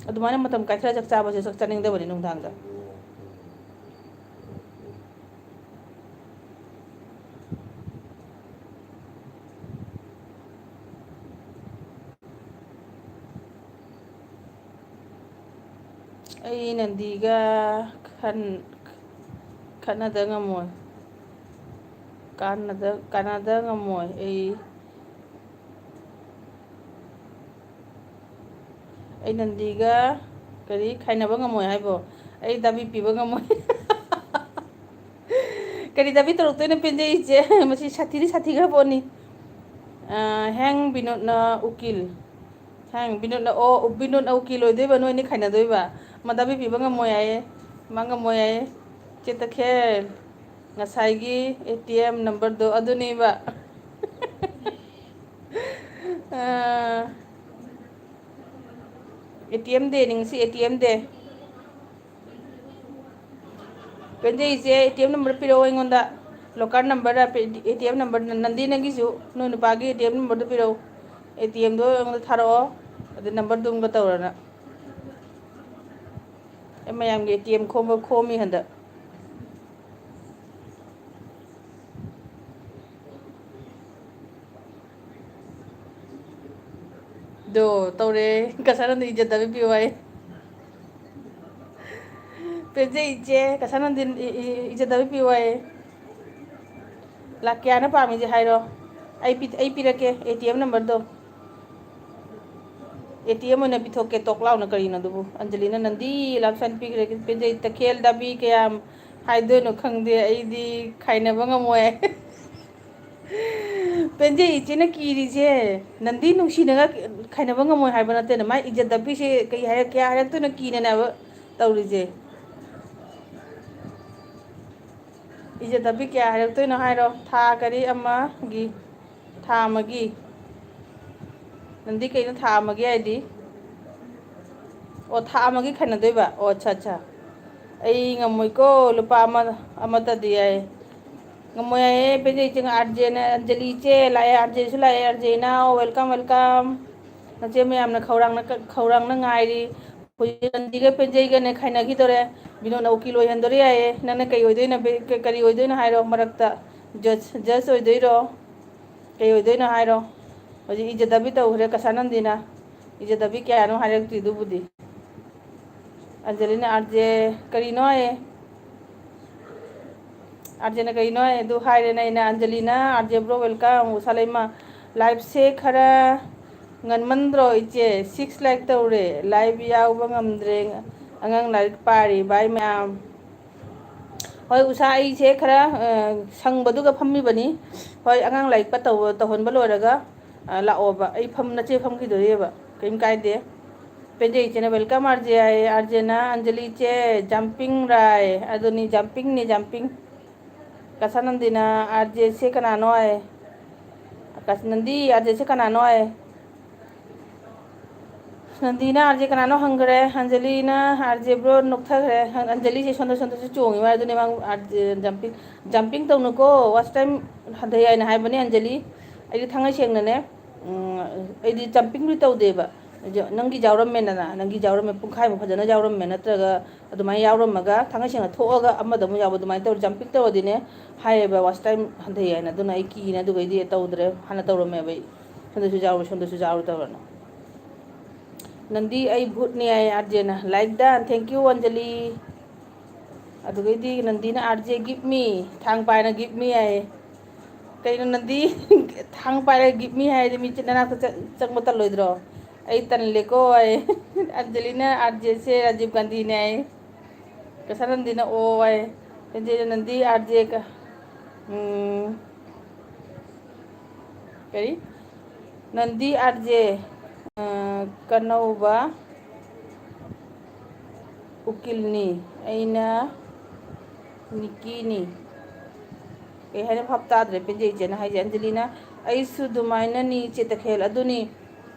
ꯑꯗꯨꯃꯥꯏꯅ ꯃꯇꯝ ꯀꯥꯏꯊꯔ ꯆꯥꯛ ꯆꯥꯕꯁꯦ ꯆꯥꯛ ꯆꯥꯅꯤꯡꯗꯕꯅꯤ ꯅꯨꯡꯗꯥꯡꯗ. ꯑꯩ ꯅꯟꯗꯤꯒ ꯈꯠꯅꯗ ꯉꯝꯃꯣꯏ. ꯀꯥꯟꯅꯗ ꯉꯝꯃꯣꯏ. ꯑꯩ ꯅꯟꯗꯤꯒ ꯀꯔꯤ ꯈꯥꯏꯅꯕ ꯉꯝꯃꯣꯏ ꯍꯥꯏꯕꯣ? ꯑꯩ ꯗꯥꯕꯤ ꯄꯤꯕ ꯉꯝꯃꯣꯏ. ꯀꯔꯤ ꯗꯥꯕꯤ ꯇꯧꯔꯛꯇꯣꯏꯅꯣ ꯄꯦꯟꯖꯩ ꯏꯆꯦ? ꯃꯁꯤ ꯁꯥꯊꯤꯈ꯭ꯔ ꯄꯣꯠꯅꯤ. ꯍꯦꯡ ꯕꯤꯅꯣꯗꯅ ꯎꯀꯤꯜ. ꯍꯥꯡ ꯕꯤꯅꯣꯠꯅ ꯎꯀꯤꯜ ꯑꯣꯏꯗꯣꯏꯕ ꯅꯣꯏꯅꯤ ꯈꯥꯏꯅꯗꯣꯏꯕ ꯃꯗꯥꯕꯤ ꯄꯤꯕ ꯉꯝꯃꯣꯏ ꯍꯥꯏꯌꯦ ꯃꯥ ꯉꯝꯃꯣꯏ ꯍꯥꯏꯌꯦ ꯆꯦ ꯇꯈꯦꯜ ꯉꯁꯥꯏꯒꯤ ATM ꯅꯝꯕꯔꯗꯣ ꯑꯗꯨꯅꯦꯕ ATM ꯗꯦꯅꯤ ꯉꯁꯤ ATM ꯗꯦ ꯄꯦꯟꯖꯩ ꯏꯆꯦ ATM ꯅꯝꯕꯔ ꯄꯤꯔꯛꯑꯣ ꯑꯩꯉꯣꯟꯗ ꯂꯣꯀꯔ ꯅꯝꯕꯔ ATM ꯅꯝꯕꯔ ꯅꯟꯗꯤ ꯅꯪꯒꯤꯁꯨ ꯅꯣꯏ ꯅꯨꯄꯥꯒꯤ ATM ꯅꯝꯕꯔꯗꯣ ꯄꯤꯔꯛꯎ ATMꯗꯣ ꯑꯩꯉꯣꯟꯗ ꯊꯥꯔꯛꯑꯣ ꯑꯗꯩ ꯅꯝꯕꯔꯗꯨꯝꯒ ꯇꯧꯔꯅ ꯑꯩ ꯃꯌꯥꯝꯒꯤ ATM ꯈꯣꯝꯃꯤ ꯍꯟꯗꯛ ꯗꯣ ꯇꯧꯔꯦ ꯀꯁꯥꯅꯗꯤ ꯏꯖꯠꯇꯕꯤ ꯄꯤꯌꯨ ꯍꯥꯏ ꯄꯦꯟꯖꯩ ꯏꯆꯦ ꯀꯁꯥꯅꯟꯗꯤ ꯏꯖꯠꯇꯕꯤ ꯄꯤꯌꯨ ꯍꯥꯏꯌꯦ ꯂꯥꯛ ꯀꯌꯥꯅ ꯄꯥꯝꯃꯤꯁꯦ ꯍꯥꯏꯔꯣ ꯑꯩ ꯄꯤꯔꯛꯀꯦ ATM ꯅꯝꯕꯔꯗꯣ ATM ꯑꯣꯏꯅ ꯄꯤꯊꯣꯛꯀꯦ ꯇꯣꯛ ꯂꯥꯎꯅ ꯀꯔꯤꯅꯣ ꯑꯗꯨꯕꯨ ꯑꯟꯖꯂꯤꯅ ꯅꯟꯗꯤ ꯂꯥꯞꯁꯟ ꯄꯤꯈ꯭ꯔꯦ ꯄꯦꯟꯖꯩ ꯇꯈꯦꯜ ꯗꯥꯕꯤ ꯀꯌꯥꯝ ꯍꯥꯏꯗꯣꯏꯅꯣ ꯈꯪꯗꯦ ꯑꯩꯗꯤ ꯈꯥꯏꯅꯕ ꯉꯝꯃꯣꯏ ꯄꯦꯟꯖꯩ ꯏꯆꯦꯅ ꯀꯤꯔꯤꯁꯦ ꯅꯟꯗꯤ ꯅꯨꯡꯁꯤꯅꯒ ꯈꯥꯏꯅꯕ ꯉꯝꯃꯣꯏ ꯍꯥꯏꯕ ꯅꯠꯇꯦꯅ ꯃꯥꯏ ꯏꯖꯠ ꯗꯄꯤꯁꯦ ꯀꯩ ꯍꯥꯏꯔꯛ ꯀꯌꯥ ꯍꯥꯏꯔꯛꯇꯣꯏꯅꯣ ꯀꯤꯅꯅꯦꯕ ꯇꯧꯔꯤꯁꯦ ꯏꯖꯠ ꯗꯄꯤ ꯀꯌꯥ ꯍꯥꯏꯔꯛꯇꯣꯏꯅꯣ ꯍꯥꯏꯔꯣ ꯊꯥ ꯀꯔꯤ ꯑꯃꯒꯤ ꯊꯥ ꯑꯃꯒꯤ ꯅꯪꯗꯤ ꯀꯩꯅꯣ ꯊꯥ ꯑꯃꯒꯤ ꯍꯥꯏꯗꯤ ꯑꯣ ꯊꯥ ꯑꯃꯒꯤ ꯈꯥꯏꯅꯗꯣꯏꯕ ꯑꯣ ꯑꯠꯆꯥ ꯑꯠꯆꯥ ꯑꯩ ꯉꯝꯃꯣꯏꯀꯣ ꯂꯨꯄꯥ ꯑꯃꯇꯗꯤ ꯌꯥꯏ ꯉꯝꯃꯣꯏ ꯍꯥꯏꯌꯦ ꯄꯦꯟꯖꯩ ꯏꯆꯦ ꯑꯟꯖꯂꯤ ꯏꯆꯦ ꯂꯥꯛꯑꯦ ꯑꯥꯔꯖꯦꯁꯨ ꯂꯥꯛꯑꯦ ꯑꯥꯔꯖꯦ ꯏꯅꯥꯎ ꯋꯦꯜꯀꯝ ꯋꯦꯜꯀꯝ ꯅꯆꯦ ꯃꯌꯥꯝꯅ ꯈꯧꯔꯥꯡꯅ ꯉꯥꯏꯔꯤ ꯍꯧꯖꯤꯛ ꯔꯟꯗꯤꯒ ꯄꯦꯟꯖꯩꯒꯅꯦ ꯈꯥꯏꯅꯈꯤꯗꯣꯔꯦ ꯕꯤꯅꯣꯠꯅ ꯎꯀꯤꯜ ꯑꯣꯏꯍꯟꯗꯣꯔꯦ ꯌꯥꯏꯌꯦ ꯅꯪꯅ ꯀꯩ ꯑꯣꯏꯗꯣꯏꯅꯣ ꯀꯔꯤ ꯑꯣꯏꯗꯣꯏꯅꯣ ꯍꯥꯏꯔꯣ ꯃꯔꯛꯇ ꯖꯁ ꯑꯣꯏꯗꯣꯏꯔꯣ ꯀꯩ ꯑꯣꯏꯗꯣꯏꯅꯣ ꯍꯥꯏꯔꯣ ꯍꯧꯖꯤꯛ ꯏꯖꯠꯗꯥꯕꯤ ꯇꯧꯈ꯭ꯔꯦ ꯀꯁꯥꯅꯟꯗꯤꯅ ꯏꯖꯠꯗꯥꯕꯤ ꯀꯌꯥꯅꯣ ꯍꯥꯏꯔꯛꯇ꯭ꯔꯤꯗꯨꯕꯨꯗꯤ ꯑꯟꯖꯂꯤꯅ ꯑꯥꯔꯖꯦ ꯀꯔꯤꯅꯣ ꯍꯥꯏꯌꯦ ꯑꯥꯔꯖꯦꯅ ꯀꯩꯅꯣ ꯑꯗꯨ ꯍꯥꯏꯔꯦꯅꯦ ꯑꯩꯅ ꯑꯟꯖꯂꯤꯅ ꯑꯥꯔꯖꯦ ꯕ꯭ꯔꯣ ꯋꯦꯜꯀꯝ ꯎꯁꯥꯂꯩꯃ ꯂꯥꯏꯐꯁꯦ ꯈꯔ ꯉꯟꯃꯟꯗ꯭ꯔꯣ ꯏꯆꯦ 6 ꯂꯥꯏꯛ ꯇꯧꯔꯦ ꯂꯥꯏꯚ ꯌꯥꯎꯕ ꯉꯝꯗ꯭ꯔꯦ ꯑꯉꯥꯡ ꯂꯥꯏꯔꯤꯛ ꯄꯥꯔꯤ ꯚꯥꯏ ꯃꯌꯥꯝ ꯍꯣꯏ ꯎꯁꯥ ꯑꯩꯁꯦ ꯈꯔ ꯁꯪꯕꯗꯨꯒ ꯐꯝꯃꯤꯕꯅꯤ ꯍꯣꯏ ꯑꯉꯥꯡ ꯂꯥꯏꯔꯤꯛ ꯇꯧꯍꯟꯕ ꯂꯣꯏꯔꯒ ꯂꯥꯛꯑꯣꯕ ꯑꯩ ꯅꯆꯦ ꯐꯝꯈꯤꯗꯣꯔꯤꯑꯕ ꯀꯩꯝ ꯀꯥꯏꯗꯦ ꯄꯦꯟꯖꯩ ꯏꯆꯦꯅ ꯋꯦꯜꯀꯝ ꯑꯥꯔꯖꯦ ꯍꯥꯏꯌꯦ ꯑꯥꯔꯖꯦꯅ ꯑꯟꯖꯂꯤ ꯏꯆꯦ ꯖꯝꯄꯤꯡ ꯔꯥꯏ ꯑꯗꯨꯅꯤ ꯖꯝꯄꯤꯡꯅꯤ ꯖꯝꯄꯤꯡ ꯀꯁꯥꯅꯟꯗꯤꯅ ꯑꯥꯔꯖꯦꯁꯦ ꯀꯅꯥꯅꯣ ꯍꯥꯏ ꯅꯟꯗꯤ ꯑꯥꯔꯖꯦꯁꯦ ꯀꯅꯥꯅꯣ ꯍꯥꯏ ꯅꯟꯗꯤꯅ ꯑꯥꯔꯖꯦ ꯀꯅꯥꯅꯣ ꯍꯪꯈ꯭ꯔꯦ ꯑꯟꯖꯂꯤꯅ ꯑꯥꯔꯖꯦ ꯕ꯭ꯔꯣ ꯅꯣꯛꯊꯈ꯭ꯔꯦ ꯑꯟꯖꯂꯤꯁꯦ ꯁꯣꯝꯗꯁꯨ ꯆꯣꯡꯉꯤ ꯃꯥ ꯑꯗꯨꯅꯦ ꯃꯥ ꯖꯝꯄꯤꯡ ꯇꯧꯅꯨꯀꯣ ꯋꯥꯁ ꯇꯥꯏꯝ ꯍꯟꯊꯩ ꯍꯥꯏꯅ ꯍꯥꯏꯕꯅꯦ ꯑꯟꯖꯂꯤ ꯑꯩꯗꯤ ꯊꯥꯡꯉꯩ ꯁꯦꯡꯅꯅꯦ ꯑꯩꯗꯤ ꯖꯝꯄꯤꯡꯗꯤ ꯇꯧꯗꯦꯕ ꯅꯪꯒꯤ ꯌꯥꯎꯔꯝꯃꯦꯗꯅ ꯅꯪꯒꯤ ꯌꯥꯎꯔꯝꯃꯦ ꯄꯨꯡꯈꯥꯏꯃꯨꯛ ꯐꯖꯅ ꯌꯥꯎꯔꯝꯃꯦ ꯅꯠꯇ꯭ꯔꯒ ꯑꯗꯨꯃꯥꯏꯅ ꯌꯥꯎꯔꯝꯃꯒ ꯊꯥꯡꯉꯩ ꯁꯦꯡꯅ ꯊꯣꯛꯑꯒ ꯑꯃꯗ ꯑꯃꯨꯛ ꯌꯥꯎꯕ ꯑꯗꯨꯃꯥꯏꯅ ꯇꯧꯔ ꯖꯝꯄꯤꯡ ꯇꯧꯔꯗꯤꯅꯦ ꯍꯥꯏꯌꯦꯕ ꯋꯥꯁ ꯇꯥꯏꯝ ꯍꯟꯊꯩ ꯍꯥꯏꯅ ꯑꯗꯨꯅ ꯑꯩ ꯀꯤꯅ ꯑꯗꯨꯒꯩꯗꯤ ꯇꯧꯗ꯭ꯔꯦ ꯍꯥꯟꯅ ꯇꯧꯔꯝꯃꯦꯕ ꯑꯩ ꯁꯣꯝꯗꯁꯨ ꯌꯥꯎꯔꯨ ꯇꯧꯔꯅ ꯅꯟꯗꯤ ꯑꯩ ꯚꯨꯠꯅꯤ ꯍꯥꯏ ꯑꯥꯔꯖꯦꯅ ꯂꯥꯏꯛ ꯗꯟ ꯊꯦꯡꯀ꯭ꯌꯨ ꯑꯟꯖꯂꯤ ꯑꯗꯨꯗꯩꯗꯤ ꯅꯟꯗꯤꯅ ꯑꯥꯔꯖꯦ ꯒꯤꯞ ꯃꯤ ꯊꯥꯡ ꯄꯥꯏꯔ ꯒꯤꯞ ꯃꯤ ꯍꯥꯏꯌꯦ ꯀꯩꯅꯣ ꯅꯟꯗꯤ ꯊꯥꯡ ꯄꯥꯏꯔꯒ ꯒꯤꯞ ꯃꯤ ꯍꯥꯏꯔꯗꯤ ꯃꯤꯆꯤꯠ ꯅꯅꯥꯛꯇ ꯆꯪꯕ ꯇꯜꯂꯣꯏꯗ꯭ꯔꯣ ꯑꯩ ꯇꯜꯂꯦꯀꯣ ꯍꯥꯏꯌꯦ ꯑꯟꯖꯂꯤꯅ ꯑꯥꯔꯖꯦꯁꯦ ꯔꯥꯖꯤꯕ ꯒꯥꯟꯙꯤꯅꯦ ꯍꯥꯏꯌꯦ ꯀꯁꯥꯅꯟꯗꯤꯅ ꯑꯣ ꯍꯥꯏꯌꯦ ꯄꯦꯟꯖꯩꯅ ꯅꯟꯗꯤ ꯑꯥꯔꯖꯦ ꯀꯔꯤ ꯅꯟꯗꯤ ꯑꯥꯔꯖꯦ ꯀꯅꯧꯕ ꯎꯀꯤꯜꯅꯤ ꯑꯩꯅ ꯅꯤꯀꯤꯅꯤ ꯀꯩ ꯍꯥꯏꯅ ꯚꯥꯞ ꯇꯥꯗ꯭ꯔꯦ ꯄꯦꯟꯖꯩ ꯏꯆꯦꯅ ꯍꯥꯏꯁꯦ ꯑꯟꯖꯂꯤꯅ ꯑꯩꯁꯨ ꯑꯗꯨꯃꯥꯏꯅꯅꯤ ꯏꯆꯦ ꯇꯈꯦꯜ ꯑꯗꯨꯅꯤ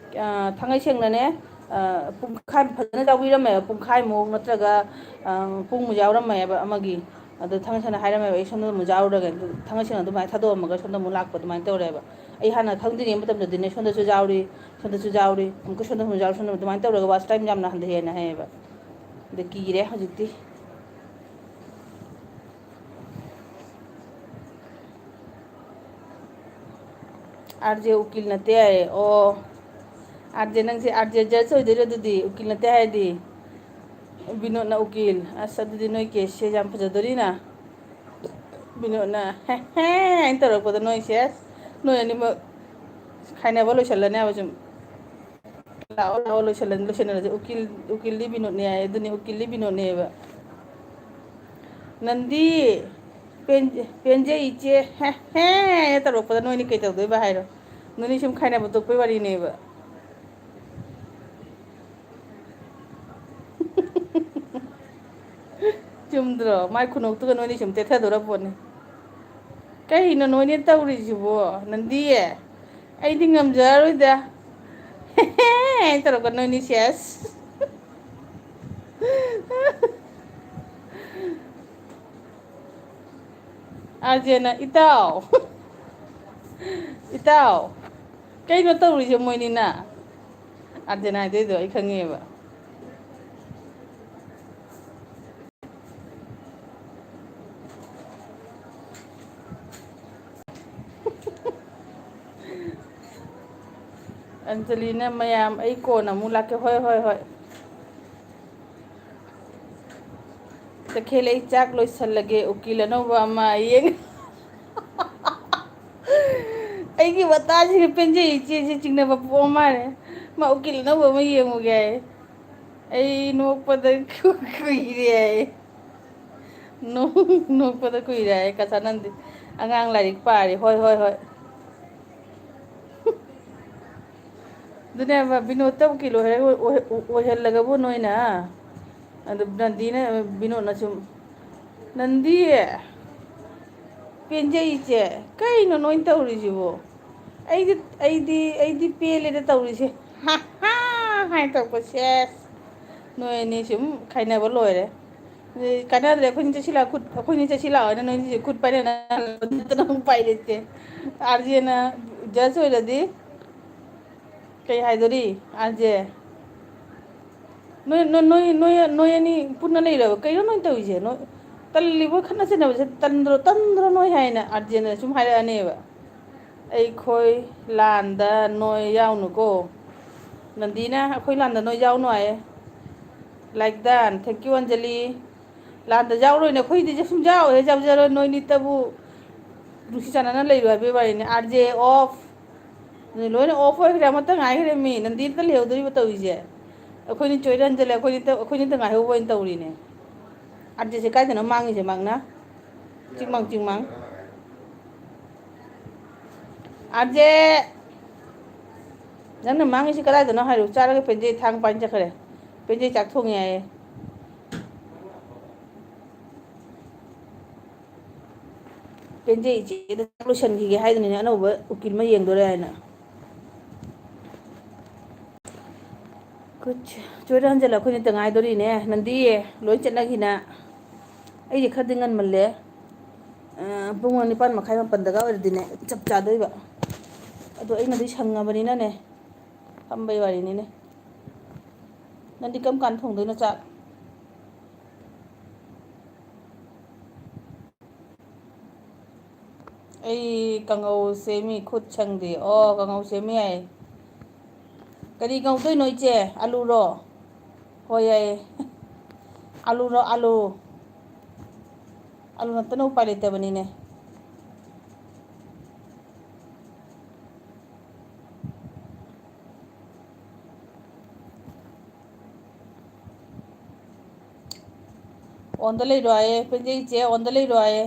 ꯊꯥꯡꯉꯩ ꯁꯦꯡꯅꯅꯦ ꯄꯨꯡꯈꯥꯏ ꯐꯖꯅ ꯌꯥꯎꯕꯤꯔꯝꯃꯦꯕ ꯄꯨꯡꯈꯥꯏꯃꯨꯛ ꯅꯠꯇ꯭ꯔꯒ ꯄꯨꯡꯃꯨꯛ ꯌꯥꯎꯔꯝꯃꯦꯕ ꯑꯃꯒꯤ ꯑꯗꯣ ꯊꯥꯡꯉꯩ ꯁꯦꯡꯅ ꯍꯥꯏꯔꯝꯃꯦꯕ ꯑꯩ ꯁꯣꯝꯗ ꯑꯃꯨꯛ ꯌꯥꯎꯔꯨꯔꯒ ꯊꯥꯡꯉꯩ ꯁꯦꯡꯅ ꯑꯗꯨꯃꯥꯏꯅ ꯊꯥꯗꯣꯛꯑꯝꯃꯒ ꯁꯣꯝꯗ ꯑꯃꯨꯛ ꯂꯥꯛꯄ ꯑꯗꯨꯃꯥꯏꯅ ꯇꯧꯔꯦꯕ ꯑꯩ ꯍꯥꯟꯅ ꯈꯪꯗ꯭ꯔꯤꯉꯩ ꯃꯇꯝꯗꯗꯤꯅꯦ ꯁꯣꯝꯗꯁꯨ ꯌꯥꯎꯔꯤ ꯑꯃꯨꯛꯀ ꯁꯣꯝꯗ ꯑꯃꯨꯛ ꯌꯥꯎꯔꯤ ꯁꯣꯝꯗ ꯑꯗꯨꯃꯥꯏꯅ ꯇꯧꯔꯒ ꯋꯥꯁ ꯇꯥꯏꯝ ꯌꯥꯝꯅ ꯍꯟꯊꯩꯑꯅ ꯍꯥꯏꯌꯦꯕ ꯑꯗ ꯀꯤꯔꯦ ꯍꯧꯖꯤꯛꯇꯤ ꯑꯥꯔꯖꯦ ꯎꯀꯤꯜ ꯅꯠꯇꯦ ꯍꯥꯏꯌꯦ ꯑꯣ ꯑꯥꯔꯖꯦ ꯅꯪꯁꯦ ꯑꯥꯔꯖꯦ ꯖꯁ ꯑꯣꯏꯗꯣꯏꯔꯣ ꯑꯗꯨꯗꯤ ꯎꯀꯤꯜ ꯅꯠꯇꯦ ꯍꯥꯏꯔꯗꯤ ꯕꯤꯅꯣꯠꯅ ꯎꯀꯤꯜ ꯑꯁ ꯑꯗꯨꯗꯤ ꯅꯣꯏ ꯀꯦꯁꯁꯦ ꯌꯥꯝ ꯐꯖꯗꯣꯔꯤꯅ ꯕꯤꯅꯣꯠꯅ ꯍꯦ ꯍꯥꯏꯅ ꯇꯧꯔꯛꯄꯗ ꯅꯣꯏꯁꯦ ꯅꯣꯏ ꯑꯅꯤꯃꯛ ꯈꯥꯏꯅꯕ ꯂꯣꯏꯁꯤꯜꯂꯅꯦꯕ ꯁꯨꯝ ꯂꯥꯛꯑꯣ ꯂꯥꯛꯑꯣ ꯂꯣꯏꯁꯤꯟꯅꯔꯁꯦ ꯎꯀꯤꯜꯗꯤ ꯕꯤꯅꯣꯠꯅꯦ ꯍꯥꯏꯌꯦ ꯑꯗꯨꯅꯤ ꯎꯀꯤꯜꯗꯤ ꯕꯤꯅꯣꯠꯅꯦꯕ ꯅꯟꯗꯤ ꯄꯦꯟꯖꯩ ꯏꯆꯦ ꯍꯦ ꯇꯧꯔꯛꯄꯗ ꯅꯣꯏꯅꯤ ꯀꯩ ꯇꯧꯗꯣꯏꯕ ꯍꯥꯏꯔꯣ ꯅꯣꯏꯅꯤ ꯁꯨꯝ ꯈꯥꯏꯅꯕ ꯇꯣꯛꯄꯩ ꯋꯥꯔꯤꯅꯦꯕ ꯆꯨꯝꯗ꯭ꯔꯣ ꯃꯥꯏ ꯈꯨꯅꯣꯛꯇꯨꯒ ꯅꯣꯏꯅꯤ ꯁꯨꯝ ꯇꯦꯊꯗꯣꯔ ꯄꯣꯠꯅꯤ ꯀꯩꯅꯣ ꯅꯣꯏꯅꯦ ꯇꯧꯔꯤꯁꯤꯕꯣ ꯅꯟꯗꯤꯌꯦ ꯑꯩꯗꯤ ꯉꯝꯖꯔꯔꯣꯏꯗ ꯇꯧꯔꯛꯀ ꯅꯣꯏꯅꯤ ꯁꯦꯁ ꯑꯥꯔꯖꯦꯅ ꯏꯇꯥꯎ ꯏꯇꯥꯎ ꯀꯩꯅꯣ ꯇꯧꯔꯤꯁꯦ ꯃꯣꯏꯅꯤꯅ ꯑꯥꯔꯖꯦꯟ ꯍꯥꯏꯗꯣꯏꯗꯣ ꯑꯩ ꯈꯪꯉꯦꯕ ꯑꯟꯖꯂꯤꯅ ꯃꯌꯥꯝ ꯑꯩ ꯀꯣꯟꯅ ꯑꯃꯨꯛ ꯂꯥꯛꯀꯦ ꯍꯣꯏ ꯍꯣꯏ ꯍꯣꯏ ꯇꯈꯦꯜ ꯑꯩ ꯆꯥꯛ ꯂꯣꯏꯁꯜꯂꯒꯦ ꯎꯀꯤꯜ ꯑꯅꯧꯕ ꯑꯃ ꯌꯦꯡ ꯑꯩꯒꯤ ꯋꯥꯇꯥꯁꯤꯒ ꯄꯦꯟꯖꯩ ꯏꯆꯦꯁꯤ ꯆꯤꯡꯅꯕ ꯄꯣꯛꯑ ꯃꯥꯜꯂꯦ ꯃꯥ ꯎꯀꯤꯜ ꯑꯅꯧꯕ ꯑꯃ ꯌꯦꯡꯉꯨꯒꯦ ꯍꯥꯏ ꯑꯩ ꯅꯣꯛꯄꯗ ꯀꯨꯏꯔꯦ ꯍꯥꯏꯌꯦ ꯅꯣꯛꯄꯗ ꯀꯨꯏꯔꯦ ꯍꯥꯏꯌꯦ ꯀꯁꯥꯅꯟꯗꯤ ꯑꯉꯥꯡ ꯂꯥꯏꯔꯤꯛ ꯄꯥꯔꯤ ꯍꯣꯏ ꯍꯣꯏ ꯍꯣꯏ ꯑꯗꯨꯅꯦꯕ ꯕꯤꯅꯣꯠꯇ ꯎꯀꯤꯜ ꯑꯣꯏꯍꯜꯂꯒꯕꯨ ꯅꯣꯏꯅ ꯑꯗꯨ ꯅꯟꯗꯤꯅ ꯕꯤꯅꯣꯠꯅ ꯁꯨꯝ ꯅꯟꯗꯤ ꯄꯦꯟꯖꯩ ꯏꯆꯦ ꯀꯩꯅꯣ ꯅꯣꯏ ꯇꯧꯔꯤꯁꯤꯕꯣ ꯑꯩꯗꯤ ꯄꯦꯜꯂꯦꯗ ꯇꯧꯔꯤꯁꯦ ꯍꯥꯏ ꯇꯧꯔꯛꯄ ꯁꯦꯁ ꯅꯣꯏ ꯑꯅꯤ ꯁꯨꯝ ꯈꯥꯏꯅꯕ ꯂꯣꯏꯔꯦ ꯀꯥꯟꯅꯗ꯭ꯔꯦ ꯑꯩꯈꯣꯏꯅꯤ ꯆꯠꯁꯤꯜꯂꯛ ꯑꯩꯈꯣꯏꯅꯤ ꯆꯠꯁꯤꯜꯂꯛꯑꯣꯅ ꯅꯣꯏꯅꯤꯁꯦ ꯈꯨꯠ ꯄꯥꯏꯅꯅ ꯎꯄꯥꯏ ꯂꯩꯇꯦ ꯑꯥꯔꯖꯦꯅ ꯖꯁ ꯑꯣꯏꯔꯗꯤ ꯀꯩ ꯍꯥꯏꯗꯣꯔꯤ ꯑꯥꯔꯖꯦ ꯅꯣꯏ ꯑꯅꯤ ꯄꯨꯟꯅ ꯂꯩꯔꯕ ꯀꯩꯅꯣ ꯅꯣꯏ ꯇꯧꯔꯤꯁꯦ ꯅꯣꯏ ꯇꯜꯂꯤꯕꯣꯏ ꯈꯠꯅ ꯆꯩꯅꯕꯁꯦ ꯇꯟꯗ꯭ꯔꯣ ꯅꯣꯏ ꯍꯥꯏꯅ ꯑꯥꯔꯖꯦꯟꯅ ꯁꯨꯝ ꯍꯥꯏꯔꯛꯑꯅꯦꯕ ꯑꯩꯈꯣꯏ ꯂꯥꯟꯗ ꯅꯣꯏ ꯌꯥꯎꯅꯨꯀꯣ ꯅꯟꯗꯤꯅ ꯑꯩꯈꯣꯏ ꯂꯥꯟꯗ ꯅꯣꯏ ꯌꯥꯎꯅꯨ ꯍꯥꯏꯌꯦ ꯂꯥꯏꯛ ꯗꯦꯠ ꯊꯦꯡꯀ꯭ꯌꯨ ꯑꯟꯖꯂꯤ ꯂꯥꯟꯗ ꯌꯥꯎꯔꯣꯏꯅꯦ ꯑꯩꯈꯣꯏꯗꯤ ꯁꯨꯝ ꯌꯥꯎꯋꯦ ꯌꯥꯎꯖꯔꯣꯏ ꯅꯣꯏꯅꯤꯇꯕꯨ ꯅꯨꯡꯁꯤ ꯆꯥꯟꯅꯅ ꯂꯩꯔꯣ ꯍꯥꯏꯕꯒꯤ ꯋꯥꯔꯤꯅꯤ ꯑꯥꯔ ꯖꯦ ꯑꯣꯐ ꯂꯣꯏꯅ ꯑꯣꯐ ꯑꯣꯏꯈ꯭ꯔꯦ ꯑꯃꯠꯇ ꯉꯥꯏꯈ꯭ꯔꯦ ꯃꯤ ꯅꯟꯗꯤꯗ ꯂꯩꯍꯧꯗꯣꯔꯤꯕ ꯇꯧꯔꯤꯁꯦ ꯑꯩꯈꯣꯏꯅꯤ ꯆꯣꯏꯔ ꯍꯟꯖꯤꯜꯂꯦ ꯑꯩꯈꯣꯏꯅꯤꯇ ꯉꯥꯏꯍꯧꯕ ꯑꯣꯏꯅ ꯇꯧꯔꯤꯅꯦ ꯑꯥꯔꯖꯦꯁꯦ ꯀꯥꯏꯗꯅꯣ ꯃꯥꯡꯉꯤꯁꯦ ꯃꯥꯡꯅ ꯆꯤꯡꯃꯥꯡ ꯑꯥꯔꯖꯦ ꯅꯪꯅ ꯃꯥꯡꯉꯤꯁꯤ ꯀꯗꯥꯏꯗꯅꯣ ꯍꯥꯏꯔꯨ ꯆꯥꯔꯒ ꯄꯦꯟꯖꯩ ꯊꯥꯡ ꯄꯥꯏꯅ ꯆꯠꯈ꯭ꯔꯦ ꯄꯦꯟꯖꯩ ꯆꯥꯛ ꯊꯣꯡꯉꯦ ꯍꯥꯏꯌꯦ ꯄꯦꯟꯖꯩ ꯏꯆꯦꯗ ꯂꯣꯏꯁꯤꯟꯈꯤꯒꯦ ꯍꯥꯏꯗꯨꯅꯤꯅꯦ ꯑꯅꯧꯕ ꯎꯀꯤꯜ ꯑꯃ ꯌꯦꯡꯗꯣꯔꯦ ꯍꯥꯏꯅ ꯆꯣꯏꯔ ꯍꯟꯖꯤꯜꯂ ꯑꯩꯈꯣꯏꯅꯤꯇ ꯉꯥꯏꯗꯣꯔꯤꯅꯦ ꯅꯟꯗꯤ ꯂꯣꯏ ꯆꯠꯅꯈꯤꯅ ꯑꯩꯁꯦ ꯈꯔꯗꯤ ꯉꯟꯃꯜꯂꯦ ꯄꯨꯡ 9:30 ꯃꯥꯄꯟꯗꯒ ꯑꯣꯏꯔꯗꯤꯅꯦ ꯆꯞ ꯆꯥꯗꯣꯏꯕ ꯑꯗꯣ ꯑꯩꯅꯗꯤ ꯁꯪꯉꯕꯅꯤꯅꯅꯦ ꯐꯝꯕꯩ ꯋꯥꯔꯤꯅꯤꯅꯦ ꯅꯪꯗꯤ ꯀꯔꯝ ꯀꯥꯟꯗ ꯊꯣꯡꯗꯣꯏꯅꯣ ꯆꯥꯛ ꯑꯩ ꯀꯥꯡꯉꯧ ꯁꯦꯝꯃꯤ ꯈꯨꯠ ꯁꯪꯗꯦ ꯑꯣ ꯀꯥꯡꯉꯧ ꯁꯦꯝꯃꯤ ꯌꯥꯏ ꯀꯔꯤ ꯉꯧꯗꯣꯏꯅꯣ ꯏꯆꯦ ꯑꯂꯨꯔꯣ ꯍꯣꯏ ꯌꯥꯏꯌꯦ ꯑꯂꯨꯔꯣ ꯑꯂꯨ ꯅꯠꯇꯅ ꯎꯄꯥꯏ ꯂꯩꯇꯕꯅꯤꯅꯦ ꯑꯣꯟꯗ ꯂꯩꯔꯣ ꯍꯥꯏꯌꯦ ꯄꯦꯟꯖꯩ ꯏꯆꯦ ꯑꯣꯟꯗ ꯂꯩꯔꯣ ꯍꯥꯏꯌꯦ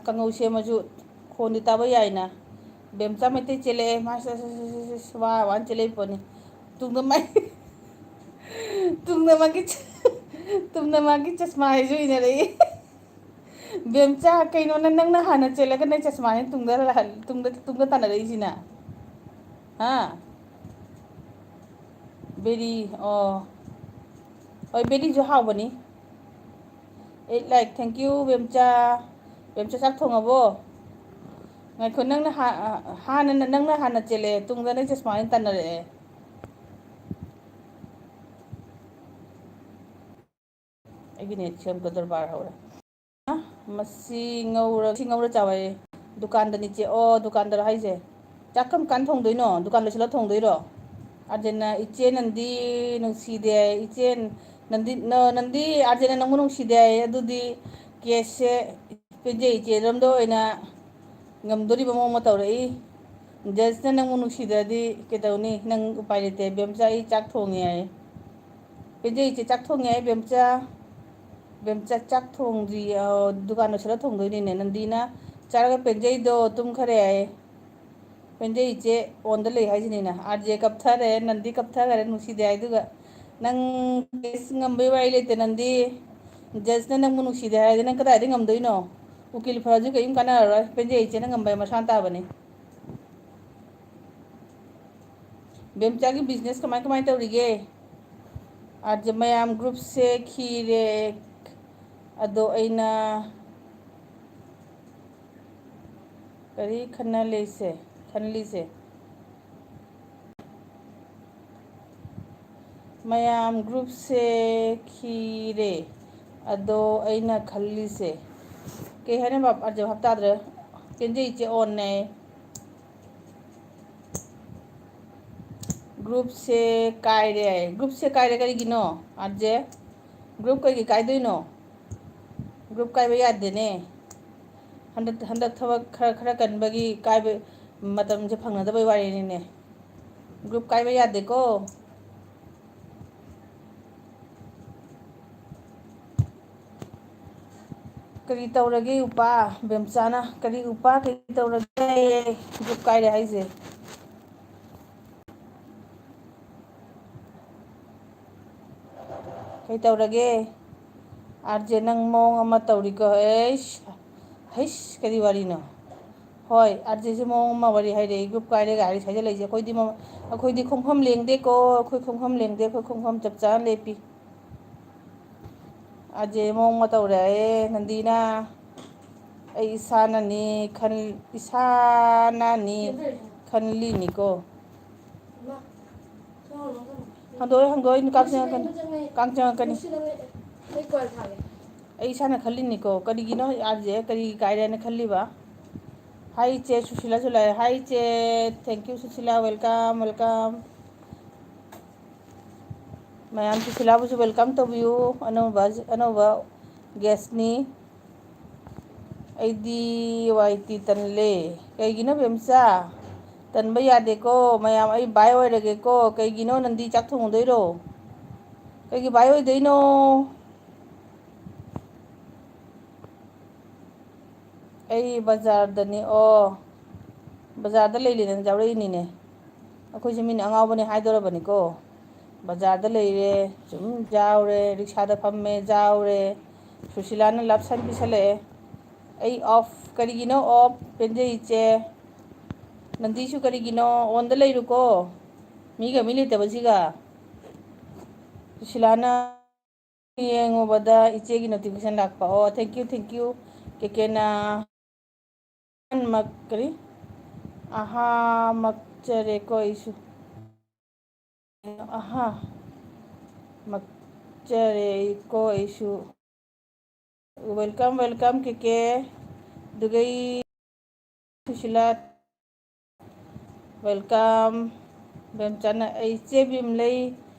ꯀꯥꯡꯉꯧ ꯁꯦꯝꯃꯁꯨ ꯈꯣꯟꯗꯤ ꯇꯥꯕ ꯌꯥꯏꯅ ꯕꯦꯝꯆꯥ ꯃꯩꯇꯩ ꯆꯦꯜꯂꯛꯑꯦ ꯃꯥꯁ ꯋꯥꯅ ꯆꯦꯜꯂꯛꯏ ꯄꯣꯠꯅꯤ ꯇꯨꯡꯗ ꯃꯥꯏ ꯇꯨꯡꯗ ꯃꯥꯒꯤ ꯆꯁꯃꯥ ꯍꯥꯏꯁꯨ ꯏꯅꯔꯛꯏ ꯕꯦꯝꯆꯥ ꯀꯩꯅꯣꯅ ꯅꯪꯅ ꯍꯥꯟꯅ ꯆꯦꯜꯂꯒ ꯅꯪ ꯆꯁꯃꯥꯅꯤ ꯇꯨꯡꯗ ꯇꯥꯟꯅꯔꯛꯏꯁꯤꯅ ꯍꯥ ꯕꯦꯔꯤ ꯑꯣ ꯍꯣꯏ ꯕꯦꯔꯤꯁꯨ ꯍꯥꯎꯕꯅꯤ ꯂꯥꯏꯛ ꯊꯦꯡꯀ꯭ꯌꯨ ꯕꯦꯝꯆꯥ ꯕꯦꯝꯆꯥ ꯆꯥꯛ ꯊꯣꯡꯉꯕꯣ ꯉꯥꯏꯈꯣ ꯅꯪꯅ ꯍꯥꯟꯅ ꯆꯦꯜꯂꯛꯑꯦ ꯇꯨꯡꯗ ꯅꯪ ꯆꯁꯃꯥꯅ ꯇꯥꯟꯅꯔꯛꯑꯦ ꯑꯩꯒꯤ ꯅꯦꯠꯁꯦ ꯑꯃꯨꯛꯀ ꯗꯔꯕꯥꯔ ꯍꯧꯔꯦ ꯃꯁꯤ ꯉꯧꯔ ꯆꯥꯎꯋꯦ ꯗꯨꯀꯥꯟꯗꯅꯤꯆꯦ ꯑꯣ ꯗꯨꯀꯥꯟꯗꯔ ꯍꯥꯏꯁꯦ ꯆꯥꯛ ꯀꯔꯝ ꯀꯥꯟ ꯊꯣꯡꯗꯣꯏꯅꯣ ꯗꯨꯀꯥꯟ ꯂꯣꯏꯁꯤꯜꯂ ꯊꯣꯡꯗꯣꯏꯔꯣ ꯑꯥꯔꯖꯦꯟꯅ ꯏꯆꯦ ꯅꯟꯗꯤ ꯅꯨꯡꯁꯤꯗꯦ ꯏꯆꯦ ꯅꯟꯗꯤ ꯑꯥꯔꯖꯦꯟꯅ ꯅꯪꯕꯨ ꯅꯨꯡꯁꯤꯗꯦ ꯍꯥꯏꯌꯦ ꯑꯗꯨꯗꯤ ꯀꯦꯁꯁꯦ ꯄꯦꯟꯖꯩ ꯏꯆꯦꯔꯣꯝꯗ ꯑꯣꯏꯅ ꯉꯝꯗꯣꯔꯤꯕ ꯃꯑꯣꯡ ꯇꯧꯔꯛꯏ ꯖꯁꯅ ꯅꯪꯕꯨ ꯅꯨꯡꯁꯤꯗ꯭ꯔꯗꯤ ꯀꯩꯗꯧꯅꯤ ꯅꯪ ꯎꯄꯥꯏ ꯂꯩꯇꯦ ꯕꯦꯝꯆꯥ ꯑꯩ ꯆꯥꯛ ꯊꯣꯡꯉꯦ ꯍꯥꯏꯌꯦ ꯄꯦꯟꯖꯩ ꯏꯆꯦ ꯆꯥꯛ ꯊꯣꯡꯉꯦ ꯍꯥꯏ ꯕꯦꯝꯆꯥ ꯆꯥꯛ ꯊꯣꯡꯗ꯭ꯔꯤ ꯗꯨꯀꯥꯟ ꯂꯣꯏꯁꯤꯜꯂ ꯊꯣꯡꯗꯣꯏꯅꯤꯅꯦ ꯅꯟꯗꯤꯅ ꯆꯥꯔꯒ ꯄꯦꯟꯖꯩꯗꯣ ꯇꯨꯝꯈꯔꯦ ꯍꯥꯏꯌꯦ ꯄꯦꯟꯖꯩ ꯏꯆꯦ ꯑꯣꯟꯗ ꯂꯩ ꯍꯥꯏꯁꯤꯅꯤꯅ ꯑꯥꯔꯖꯦ ꯀꯞꯊꯔꯦ ꯅꯟꯗꯤ ꯀꯞꯊꯈꯔꯦ ꯅꯨꯡꯁꯤꯗꯦ ꯍꯥꯏꯗꯨꯒ ꯅꯪ ꯀꯦꯁ ꯉꯝꯕꯩ ꯋꯥꯔꯤ ꯂꯩꯇꯦ ꯅꯟꯗꯤ ꯖꯁꯅ ꯅꯪꯕꯨ ꯅꯨꯡꯁꯤꯗꯦ ꯍꯥꯏꯔꯗꯤ ꯅꯪ ꯀꯗꯥꯏꯗ ꯉꯝꯗꯣꯏꯅꯣ? ꯎꯀꯤꯜ ꯐꯔꯁꯨ ꯀꯔꯤꯝ ꯀꯥꯟꯅꯔꯔꯣꯏ, ꯄꯦꯟꯖꯩ ꯏꯆꯦꯅ ꯉꯝꯕꯩ ꯃꯁꯥꯅ ꯇꯥꯕꯅꯤ꯫ ꯕꯦꯝꯆꯥꯒꯤ ꯕꯤꯖꯤꯅꯦꯁ ꯀꯃꯥꯏ ꯀꯃꯥꯏ ꯇꯧꯔꯤꯒꯦ? ꯑꯥꯔꯖꯦ ꯃꯌꯥꯝ ꯒ꯭ꯔꯨꯞꯁꯦ ꯈꯤꯔꯦ, ꯑꯗꯣ ꯑꯩꯅ ꯀꯔꯤ ꯈꯟꯂꯤꯁꯦ ꯃꯌꯥꯝ ꯒ꯭ꯔꯨꯞꯁꯦ ꯈꯤꯔꯦ, ꯑꯗꯣ ꯑꯩꯅ ꯈꯜꯂꯤꯁꯦ ꯀꯩ ꯍꯥꯏꯅ ꯑꯥꯔꯖꯦ ꯚꯥꯞ ꯇꯥꯗ꯭ꯔꯦ꯫ ꯄꯦꯟꯖꯩ ꯏꯆꯦ ꯑꯣꯟꯅꯦ꯫ ꯒ꯭ꯔꯨꯞꯁꯦ ꯀꯥꯏꯔꯦ, ꯒ꯭ꯔꯨꯞꯁꯦ ꯀꯥꯏꯔꯦ ꯀꯔꯤꯒꯤꯅꯣ ꯑꯥꯔꯖꯦ? ꯒ꯭ꯔꯨꯞ ꯀꯩꯒꯤ ꯀꯥꯏꯗꯣꯏꯅꯣ? ꯒ꯭ꯔꯨꯞ ꯀꯥꯏꯕ ꯌꯥꯗꯦꯅꯦ꯫ ꯍꯟꯗꯛ ꯊꯕꯛ ꯈꯔ ꯀꯟꯕꯒꯤ ꯀꯥꯏꯕ ꯃꯇꯝꯁꯦ ꯐꯪꯅꯗꯕꯩ ꯋꯥꯔꯤꯅꯤꯅꯦ꯫ ꯒ꯭ꯔꯨꯞ ꯀꯥꯏꯕ ꯌꯥꯗꯦꯀꯣ꯫ ꯀꯔꯤ ꯇꯧꯔꯒꯦ ꯎꯄꯥ ꯕꯦꯝꯆꯥꯅ? ꯀꯔꯤ ꯇꯧꯔꯒꯦ ꯒ꯭ꯔꯨꯞ ꯀꯥꯏꯔꯦ ꯍꯥꯏꯁꯦ? ꯀꯩ ꯇꯧꯔꯒꯦ? ꯑꯥꯔꯖꯦ ꯅꯪ ꯃꯑꯣꯡ ꯑꯃ ꯇꯧꯔꯤꯀꯣ, ꯍꯩꯁ ꯀꯔꯤ ꯋꯥꯔꯤꯅꯣ? ꯍꯣꯏ ꯑꯥꯔꯖꯦꯁꯦ ꯃꯑꯣꯡ ꯑꯃ ꯋꯥꯔꯤ ꯍꯥꯏꯔꯛꯏ, ꯒ꯭ꯔꯨꯞ ꯀꯥꯏꯔꯦꯒ ꯍꯥꯏꯔꯤ ꯍꯥꯏꯖꯜꯂꯛꯏꯁꯦ꯫ ꯑꯩꯈꯣꯏꯗꯤ ꯈꯣꯡꯐꯝ ꯂꯦꯡꯗꯦꯀꯣ, ꯑꯩꯈꯣꯏ ꯈꯣꯡꯐꯝ ꯂꯦꯡꯗꯦ, ꯑꯩꯈꯣꯏ ꯈꯣꯡꯐꯝ ꯆꯞ ꯆꯥꯅ ꯂꯦꯞꯄꯤ꯫ ꯑꯥꯔꯖꯦ ꯃꯑꯣꯡ ꯑꯃ ꯇꯧꯔꯛꯑꯦ ꯅꯟꯗꯤꯅ꯫ ꯑꯩ ꯏꯁꯥꯅꯅꯤ ꯈꯟꯂꯤꯅꯤꯀꯣ꯫ ꯍꯪꯗꯣꯛꯑꯣꯏ ꯀꯥꯡ ꯆꯪꯉꯛꯀꯅꯤ, ꯀꯥꯡ ꯆꯪꯉꯛꯀꯅꯤ꯫ ꯑꯩ ꯏꯁꯥꯅ ꯈꯜꯂꯤꯅꯤꯀꯣ꯫ ꯀꯔꯤꯒꯤꯅꯣ ꯑꯥꯔꯖꯦ ꯀꯔꯤ ꯀꯥꯏꯔꯦꯅ ꯈꯜꯂꯤꯕ? ꯍꯥꯏ ꯏꯆꯦ ꯁꯨꯁꯤꯂꯥꯁꯨ ꯂꯥꯛꯑꯦ꯫ ꯍꯥꯏ ꯏꯆꯦ, thank you Sushila, welcome welcome. ꯃꯌꯥꯝ ꯁꯨꯁꯤꯂꯥꯕꯨꯁꯨ ꯋꯦꯜꯀꯝ ꯇꯧꯕꯤꯌꯨ, ꯑꯅꯧꯕ ꯒꯦꯁꯅꯤ꯫ ꯑꯩꯗꯤ ꯋꯥꯏꯇꯤ ꯇꯟꯂꯦ꯫ ꯀꯩꯒꯤꯅꯣ ꯕꯦꯝꯆꯥ? ꯇꯟꯕ ꯌꯥꯗꯦꯀꯣ ꯃꯌꯥꯝ, ꯑꯩ ꯕꯥꯏ ꯑꯣꯏꯔꯒꯦꯀꯣ꯫ ꯀꯩꯒꯤꯅꯣ ꯅꯟꯗꯤ ꯆꯥꯛ ꯊꯣꯡꯉꯨꯗꯣꯏꯔꯣ? ꯀꯩꯒꯤ ꯕꯥꯏ ꯑꯣꯏꯗꯣꯏꯅꯣ? ꯑꯩ ꯕꯖꯥꯔꯗꯅꯤ꯫ ꯑꯣ, ꯕꯖꯥꯔꯗ ꯂꯩꯔꯦꯅ ꯌꯥꯎꯔꯛꯏꯅꯤꯅꯦ꯫ ꯑꯩꯈꯣꯏꯁꯦ ꯃꯤꯅ ꯑꯉꯥꯎꯕꯅꯦ ꯍꯥꯏꯗꯣꯔꯕꯅꯤꯀꯣ꯫ ꯕꯖꯥꯔꯗ ꯂꯩꯔꯦ, ꯁꯨꯝ ꯌꯥꯎꯔꯦ, ꯔꯤꯛꯁꯥꯗ ꯐꯝꯃꯦ ꯌꯥꯎꯔꯦ꯫ ꯁꯨꯁꯤꯂꯥꯅ ꯂꯞꯁꯟ ꯄꯤꯁꯜꯂꯛꯑꯦ꯫ ꯑꯩ ꯑꯣꯐ, ꯀꯔꯤꯒꯤꯅꯣ ꯑꯣꯐ? ꯄꯦꯟꯖꯩ ꯏꯆꯦ꯫ ꯅꯟꯗꯤꯁꯨ ꯀꯔꯤꯒꯤꯅꯣ? ꯑꯣꯟꯗ ꯂꯩꯔꯨꯀꯣ, ꯃꯤꯒ ꯃꯤ ꯂꯩꯇꯕꯁꯤꯒ꯫ ꯁꯨꯁꯤꯂꯥꯅ ꯌꯦꯡꯉꯨꯕꯗ ꯏꯆꯦꯒꯤ ꯅꯣꯇꯤꯐꯤꯀꯦꯁꯟ ꯂꯥꯛꯄ꯫ ꯑꯣ, ꯊꯦꯡꯛ ꯌꯨ ꯀꯦꯀꯦꯅ ꯀꯔꯤ ꯃꯛꯆꯔꯦꯀꯣ ꯑꯩꯁꯨ ꯃꯛꯆꯔꯦꯀꯣ ꯑꯩꯁꯨ꯫ ꯋꯦꯜꯀꯝ ꯋꯦꯜꯀꯝ ꯀꯦꯀꯦ, ꯗꯨꯒꯩ ꯁꯨꯁꯤꯂꯥ ꯋꯦꯜꯀꯝ꯫ ꯕꯦꯝꯆꯥꯅ ꯑꯩ ꯏꯆꯦ ꯕꯤꯝꯂꯩ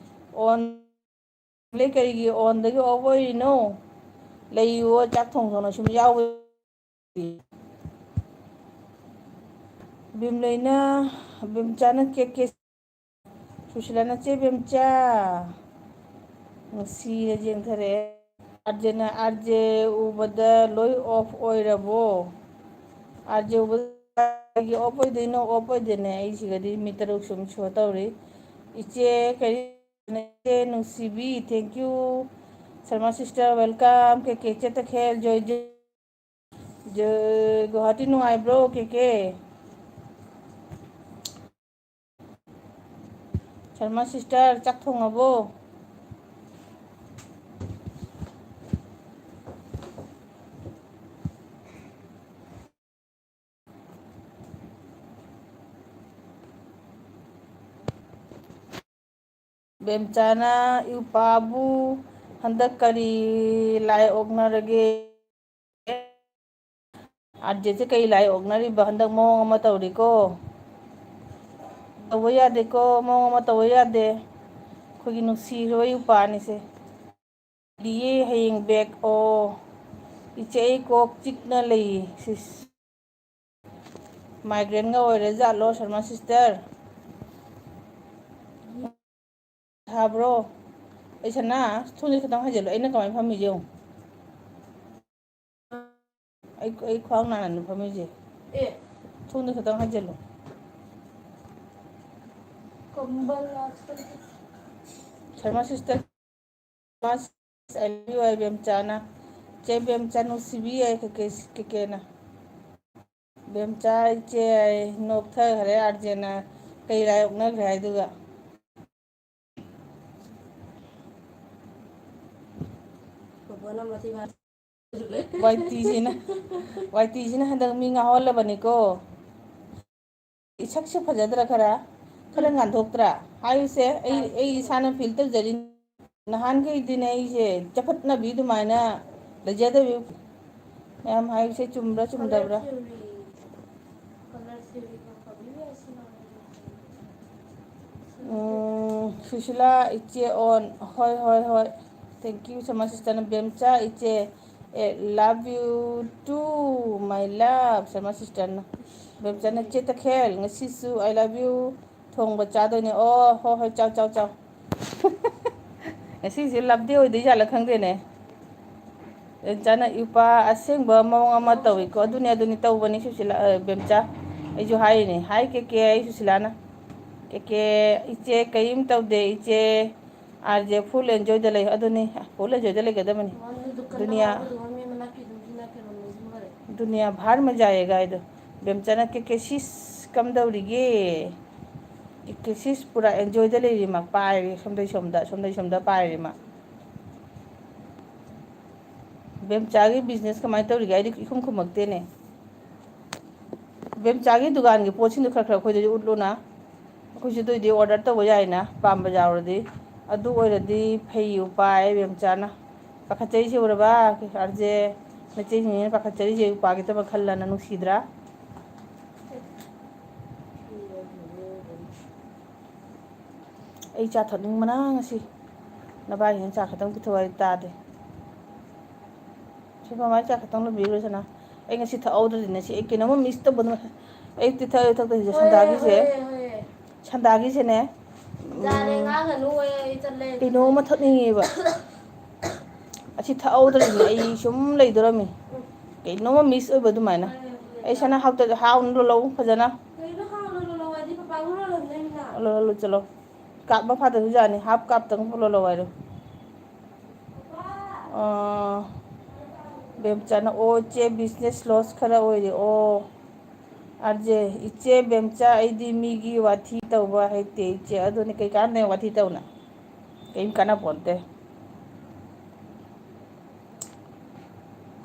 ꯑꯣꯟ ꯀꯔꯤꯒꯤ ꯑꯣꯟꯗꯒꯤ ꯑꯣꯐ ꯑꯣꯏꯔꯤꯅꯣ? ꯂꯩꯌꯨꯑꯣ, ꯆꯥꯛ ꯊꯣꯡꯅ ꯁꯨꯝ ꯌꯥꯎꯕ꯫ ꯕꯦꯝꯆꯥꯅ ꯀꯦꯀꯦ, ꯁꯨꯁꯤꯂꯥꯅ ꯆꯦ ꯕꯦꯝꯆꯥ ꯅꯨꯡꯁꯤꯅ ꯌꯦꯡꯊꯔꯛꯑꯦ꯫ ꯑꯥꯔꯖꯦ ꯎꯕꯗ ꯂꯣꯏ ꯑꯣꯐ ꯑꯣꯏꯔꯕꯣ? ꯑꯥꯔꯖꯦ ꯎꯕꯗ ꯀꯩꯒꯤ ꯑꯣꯐ ꯑꯣꯏꯗꯣꯏꯅꯣ? ꯑꯣꯐ ꯑꯣꯏꯗꯦꯅꯦ, ꯑꯩꯁꯤꯒꯗꯤ ꯅꯨꯃꯤꯠ 3 ꯁꯨꯝ ꯁꯣ ꯇꯧꯔꯤ꯫ ꯏꯆꯦ ꯏꯆꯦ ꯅꯨꯡꯁꯤꯕꯤ, thank you Sharma sister, welcome ꯀꯦꯀꯦ ꯏꯆꯦ ꯇꯈꯦꯜ, ꯒꯨꯋꯥꯍꯥꯇꯤ ꯅꯨꯡꯉꯥꯏꯕ꯭ꯔꯣ ꯀꯦꯀꯦ? ꯁꯔꯃ ꯁꯤꯁꯇꯔ ꯆꯥꯛ ꯊꯣꯡꯉꯕꯣ? ꯕꯦꯝꯆꯥꯅ ꯏꯎꯄꯥꯕꯨ ꯍꯟꯗꯛ ꯀꯔꯤ ꯂꯥꯏ ꯑꯣꯛꯅꯔꯒꯦ? ꯑꯥꯔꯖꯦꯁꯦ ꯀꯩ ꯂꯥꯏ ꯑꯣꯛꯅꯔꯤꯕ? ꯍꯟꯗꯛ ꯃꯑꯣꯡ ꯑꯃ ꯇꯧꯔꯤꯀꯣ꯫ ꯇꯧꯕ ꯌꯥꯗꯦꯀꯣ, ꯃꯑꯣꯡ ꯑꯃ ꯇꯧꯕ ꯌꯥꯗꯦ꯫ ꯑꯩꯈꯣꯏꯒꯤ ꯅꯨꯡꯁꯤꯔꯕ ꯏꯎꯄꯥꯅꯤꯁꯦ꯫ ꯗꯤꯌꯦ ꯍꯌꯦꯡ ꯕꯦꯛ ꯑꯣ, ꯏꯆꯦ ꯑꯩ ꯀꯣꯛ ꯆꯤꯛꯅ ꯂꯩꯌꯦ꯫ ꯃꯥꯏꯒ꯭ꯔꯦꯟꯒ ꯑꯣꯏꯔ ꯖꯥꯠꯂꯣ ꯁꯔꯃ ꯁꯤꯁꯇꯔ? ꯊꯥꯕ꯭ꯔꯣ? ꯑꯩ ꯁꯅꯥ, ꯊꯣꯡꯁꯦ ꯈꯤꯇꯪ ꯍꯥꯏꯖꯤꯜꯂꯨ, ꯑꯩꯅ ꯀꯃꯥꯏꯅ ꯐꯝꯃꯤꯁꯦ ꯌꯦꯡꯉꯨ꯫ ꯑꯩ ꯈ꯭ꯋꯥꯡ ꯅꯥꯅꯅꯤ ꯐꯝꯃꯤꯁꯦ꯫ ꯊꯣꯡꯗꯣ ꯈꯤꯇꯪ ꯍꯥꯏꯖꯤꯜꯂꯨ꯫ Sharma sister I love you, Bemchana. Che Bemcha nungsibi ay kekena. Bemcha che ay nokta hare arjena kay layok na gray duga. Pagwana mati ba? YT sina handang mi nga hola baniko. Isak siya pajadra kara ngan doktra. Ayu se ay sana filter jari nahan ke din ay se chapat na bidu mana lajada bi em ayu se chumdabra. Sushila iche on hoi. Thank you so much sister Bemcha iche love you too my love sama sister na Bemcha na che ta khel ngasi su I love you thong ba cha do ne hoi chao ngasi se love de oi de jala khang de ne jana ipa aseng ba mawang ama tawi ko aduni taw bani Sushila Bemcha ai ju hai ne hai ke ai Sushila na ke iche kayim taw de iche arje full enjoy de lay aduni full enjoy de lay ga damani दुनिया बाहर में जाएगा इधर बेमचना के शीश कम दौड़िगे के शीश पूरा एंजॉय दे ले मा पाए सोमदा पाए मा बेमचागी बिजनेस कमाई तौरिगे आई इखुम खुमकते ने बेमचागी दुकान की पोचिंग खर खर खोज उठलोना अखोइसु दोइदि ऑर्डर तब जायना पाम बजावरदी अदु ओइरदी फै उपाय बेमचाना पाखचै से उरबा अर्जे नचे हिने पाखचै जे उपागे तब खल्लाना नुसीद्रा ai cha thật nhưng mà nó gì nó bay hiện cha khát cái thôi ta đấy chứ mà mấy cha khát nó bị rồi sao ai ngay thợ âu rồi này chị cái nó mà miss tao bận ai thì thợ thợ thì chăn đá gì nè cái nó mà thật như vậy chị thợ âu rồi này ai chúng lấy được rồi cái nó mà miss ở bên tụi mày nè ai sao nó học từ how nó lâu phải không lo chalo cặp bao phát từ giờ này hấp cặp từng lo vậy rồi बेमचा ओचे business loss खरा ओइरे ओ अर्जे इचे बेमचा आइदी मीगी वाथी तौबा हैते इचे अदुने कई काने वाथी तौना कई काना पोनते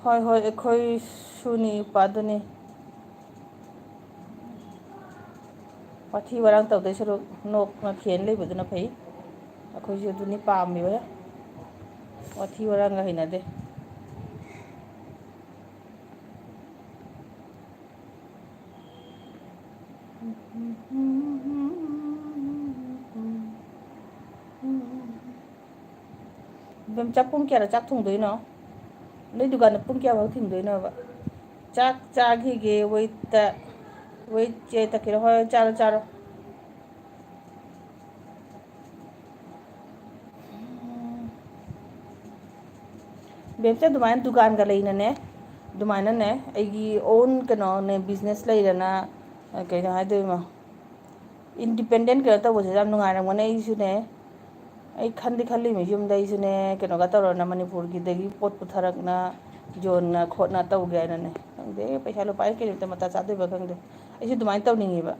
होय एखोई सुनी पादुने वाथी वरांग तौदे सरो नोक ना खेन लेबदुना फै अखोई अदुने पामिबा वाथी वरांग हैनादे बेमचा पुंग क्या चाक थोंदोइनो नै दुकान पुंग क्या भाव थिंदोइनो बा चाक चाघिगे वै चे तकिरो होय चारो बेमचा दुमान दुकान का लेना ने दुमाना ने आइगी ओन कनो ने बिजनेस लेरना कइनो हाइदोइमा इंडिपेंडेंट कनो तबोसे जाम नुंगारमने आइसु ने आई खल्ली में युमदाइसुने कनो तौरना मणिपुर की दगी पोट पुथरकना जोन खोटना तौगे ने खंदे पैसा लो पाइ के मता चादोइबा खंदे आइसु दुमाइन तौनिंगेबा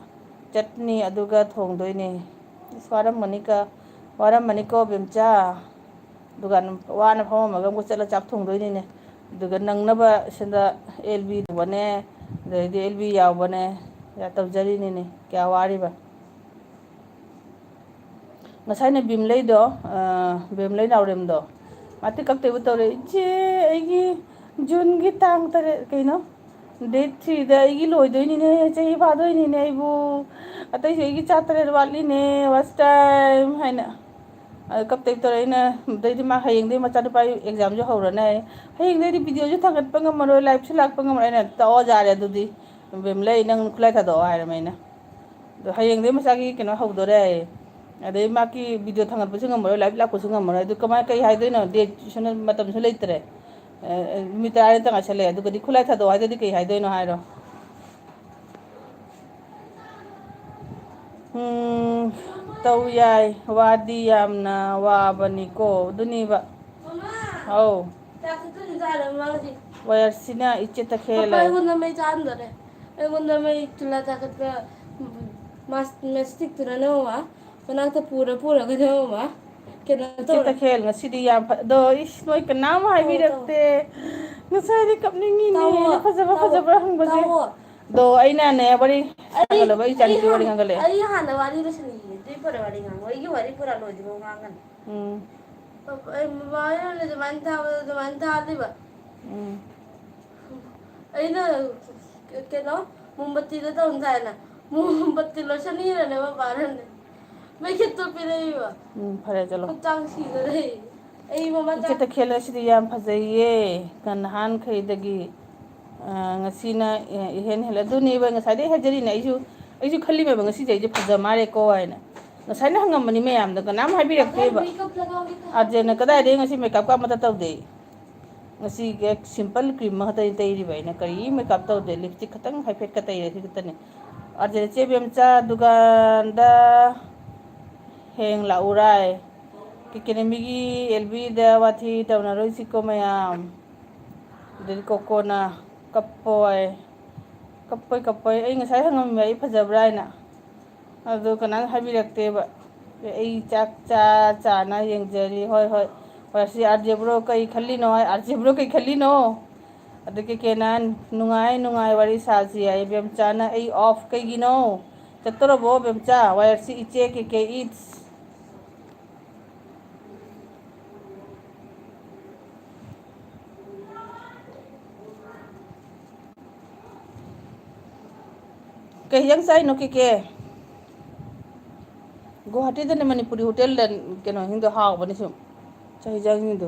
चटनी अदुगा थोंदोइने स्वारम मनिको बेमचा दुकान वाना फममगा गो चला चाक थोंदोइने दुगा नंगनबा सिंदा एलबी दुबने दे एलबी यावबने या तौजरीने क्या वारिबा नसाइने बिमलै नाउरेमदो माते कक्तेबु तौरे जे आइगी जून की तांग तरे कइनो डेट 3 दा आइगी लोइदोइनिने चही फादोइनिने आइबु अतै सेगी चातरे वालीने फर्स्ट टाइम हैना कक्तेबु तौरे ना दैदि मा हयेंदे मचानु पाइ एग्जाम जो हौरना हयेंदे वीडियो जो थांगत पंगमरो लाइव से लाक पंगमरो ना तओ जारे दुदी बिमलै नंग खुलाइ थादो हायरमैना हयेंदे मचागी केनो हौदोरे अदे माकी वीडियो थांगत ngमरो लाइव लाको ngमरो अदु कमाय कई हाइदोइनो डेट सुन मतम सु लेतरे मितारे तंगा चले अदु गदि खुलाइ थादो हाइदोदि कई हाइदोइनो हायरो तौ याय वादी यामना वाबनिको दुनिबा ꯍꯥꯎ ꯆꯥꯛ ꯈꯛꯇꯅꯤ ꯆꯥꯔꯕ ꯃꯥꯁꯤ ꯋꯥꯌꯔꯁꯤꯅ ꯏꯆꯦ ꯄꯄꯥ ꯇꯈꯦꯜꯂꯦ ꯑꯩꯉꯣꯟꯗ ꯃꯩ ꯆꯥꯍꯟꯗꯔꯦ ꯑꯩꯉꯣꯟꯗ ꯃꯩ ꯆꯨꯜꯂꯥ ꯆꯥꯈꯠꯄ ꯃꯦꯁꯇꯤꯛꯇꯨꯅ ꯅꯣꯡꯃ ꯃꯅꯥꯛꯇ ꯄꯨꯔꯒ ꯅꯣꯡꯃ ꯀꯩꯅꯣ ꯏꯆꯦ ꯇꯧꯔꯦ ꯇꯈꯦꯜ ꯉꯁꯤꯗꯤ ꯌꯥꯝ ꯑꯗꯣ ꯏꯁ ꯅꯣꯏ ꯀꯅꯥꯝ ꯇꯧꯋꯣ ꯇꯧꯋꯣ ꯍꯥꯏꯕꯤꯔꯛꯇꯦ ꯉꯁꯥꯏꯗꯤ ꯀꯞꯅꯤꯡꯉꯤꯅꯦ ꯇꯥꯎꯋꯣ ꯑꯩꯅ ꯇꯥꯎꯋꯣ ꯐꯖꯕ꯭ꯔꯥ ꯍꯪꯕꯁꯦ ꯇꯥꯎꯋꯣ ꯑꯗꯣ ꯑꯩꯅꯅꯦ ꯋꯥꯔꯤ ꯁꯥꯒꯠꯂꯕ ꯑꯩ ꯏꯆꯥꯅꯨꯄꯤ ꯋꯥꯔꯤ ꯉꯥꯡꯒꯠꯂꯛꯑꯦ ꯑꯩ ꯍꯥꯟꯅ ꯋꯥꯔꯤ ꯂꯣꯏꯁꯟꯈꯤꯒꯦ ꯑꯗꯨꯏ ꯄꯣꯔꯦ ꯋꯥꯔꯤ ꯉꯥꯡꯉꯣ ꯑꯩꯒꯤ ꯋꯥꯔꯤ ꯄꯨꯔꯥ ꯂꯣꯏꯗ꯭ꯔꯤꯕꯧ ꯉꯥꯡꯒꯅꯨ ꯎꯝ ꯕꯕꯥꯅ ꯑꯗꯨꯃꯥꯏꯅ ꯊꯥꯕꯗꯣ ꯑꯗꯨꯃꯥꯏꯅ ꯊꯥꯗꯣꯏꯕ ꯎꯝ ꯑꯩꯅ ꯀꯩꯅꯣ ꯃꯣꯝꯕꯇꯤꯗ ꯇꯧꯅ ꯊꯥꯏꯅ ꯃꯣꯝꯕꯇꯤ ꯂꯣꯏꯁꯟꯅꯤꯅꯅꯦ ꯕꯕꯥꯅꯅꯦ ꯃꯩꯈꯦꯠꯇꯣ ꯄꯤꯔꯛꯏꯕ ꯐꯔꯦ ꯆꯠꯂꯣ ꯈꯨꯠꯇꯥꯡ ꯁꯤꯗꯣꯔꯦ ꯑꯩ ꯃꯃꯥ ꯏꯆꯦ ꯇꯈꯦꯜ ꯑꯁꯤꯗꯤ ꯌꯥꯝ ꯐꯖꯩꯌꯦ ꯅꯍꯥꯟꯈꯩꯗꯒꯤ ꯉꯁꯤꯅ ꯏꯍꯦꯟ ꯍꯦꯜꯂꯦ ꯑꯗꯨꯅꯦꯕ ꯉꯁꯥꯏꯗꯩ ꯍꯥꯏꯖꯔꯤꯅꯦ ꯑꯩꯁꯨ ꯈꯜꯂꯤꯃꯦꯕ ꯉꯁꯤꯁꯦ ꯑꯩꯁꯦ ꯐꯖ ꯃꯥꯜꯂꯦꯀꯣ ꯍꯥꯏꯅ ꯉꯁꯥꯏꯅ ꯍꯪꯉꯝꯕꯅꯤ ꯃꯌꯥꯝꯗ ꯀꯅꯥꯝ ꯍꯥꯏꯕꯤꯔꯛꯇꯦꯕ ꯑꯥꯔꯖꯦꯟꯅ ꯀꯗꯥꯏꯗꯒꯤ ꯉꯁꯤ ꯃꯦꯀꯞꯀ ꯑꯃꯇ ꯇꯧꯗꯦ ꯉꯁꯤ ꯁꯤꯝꯄꯜ ꯀ꯭ꯔꯤꯝ ꯑꯃꯈꯛꯇꯅꯤ ꯇꯩꯔꯤꯕ ꯑꯩꯅ ꯀꯔꯤ ꯃꯦꯀꯞ ꯇꯧꯗꯦ ꯂꯤꯞꯁꯇꯤꯛ ꯈꯛꯇꯪ ꯍꯥꯏꯐꯦꯠꯀ ꯇꯩꯔꯦ ꯁꯤ ꯈꯛꯇꯅꯦ ꯑꯥꯔꯖꯦꯟ ꯆꯦ ꯕꯦꯝꯆꯥ ꯗꯨꯀꯥꯟꯗ ꯍꯌꯦꯡ ꯂꯥꯛꯎꯔꯥꯏ ꯑꯦꯀꯥꯗꯃꯤꯒꯤ ꯑꯦꯜꯕꯤꯗ ꯋꯥꯊꯤ ꯇꯧꯅꯔꯣꯏꯁꯤꯀꯣ ꯃꯌꯥꯝ ꯑꯗꯩꯗꯤ ꯀꯣꯀꯣꯅ ꯀꯞꯄꯣꯏ ꯀꯞꯄꯣꯏ ꯑꯩ ꯉꯁꯥꯏ ꯍꯪꯉꯝꯃꯦ ꯑꯩ ꯐꯖꯕ꯭ꯔꯥ ꯍꯥꯏꯅ ꯑꯗꯨ ꯀꯅꯥꯅ ꯍꯥꯏꯕꯤꯔꯛꯇꯦꯕ ꯑꯩ ꯆꯥꯛ ꯆꯥꯅ ꯌꯦꯡꯖꯔꯤ ꯍꯣꯏ ꯁꯤ ꯑꯥꯔꯖꯦꯕ꯭ꯔꯣ ꯀꯩ ꯈꯜꯂꯤꯅꯣ ꯑꯥꯔꯖꯦꯕ꯭ꯔꯣ ꯀꯩ ꯈꯜꯂꯤꯅꯣ ꯑꯗꯨꯒꯤ ꯀꯦꯅꯥ ꯅꯨꯡꯉꯥꯏ ꯋꯥꯔꯤ ꯁꯥꯁꯤ ꯍꯥꯏ ꯕꯦꯝꯆꯥꯅ ꯑꯩ ꯑꯣꯐ ꯀꯩꯒꯤꯅꯣ ꯆꯠꯇꯣꯔꯕꯣ ꯕꯦꯝꯆꯥ ꯋꯥꯏꯔꯁꯤ ꯏꯆꯦ ꯀꯦ ꯏꯠꯁ ꯀꯩ ꯍꯤꯟꯖꯥꯡ ꯆꯥꯏꯅꯣ ꯀꯦꯀꯦ ꯒꯨꯋꯥꯍꯥꯇꯤꯗꯅꯦ ꯃꯅꯤꯄꯨꯔꯤ ꯍꯣꯇꯦꯜꯗ ꯀꯩꯅꯣꯁꯤꯡꯗꯣ ꯍꯥꯎꯕꯅꯦ ꯁꯨꯝ ꯆꯥꯛ ꯍꯤꯟꯖꯥꯡꯁꯤꯡꯗꯣ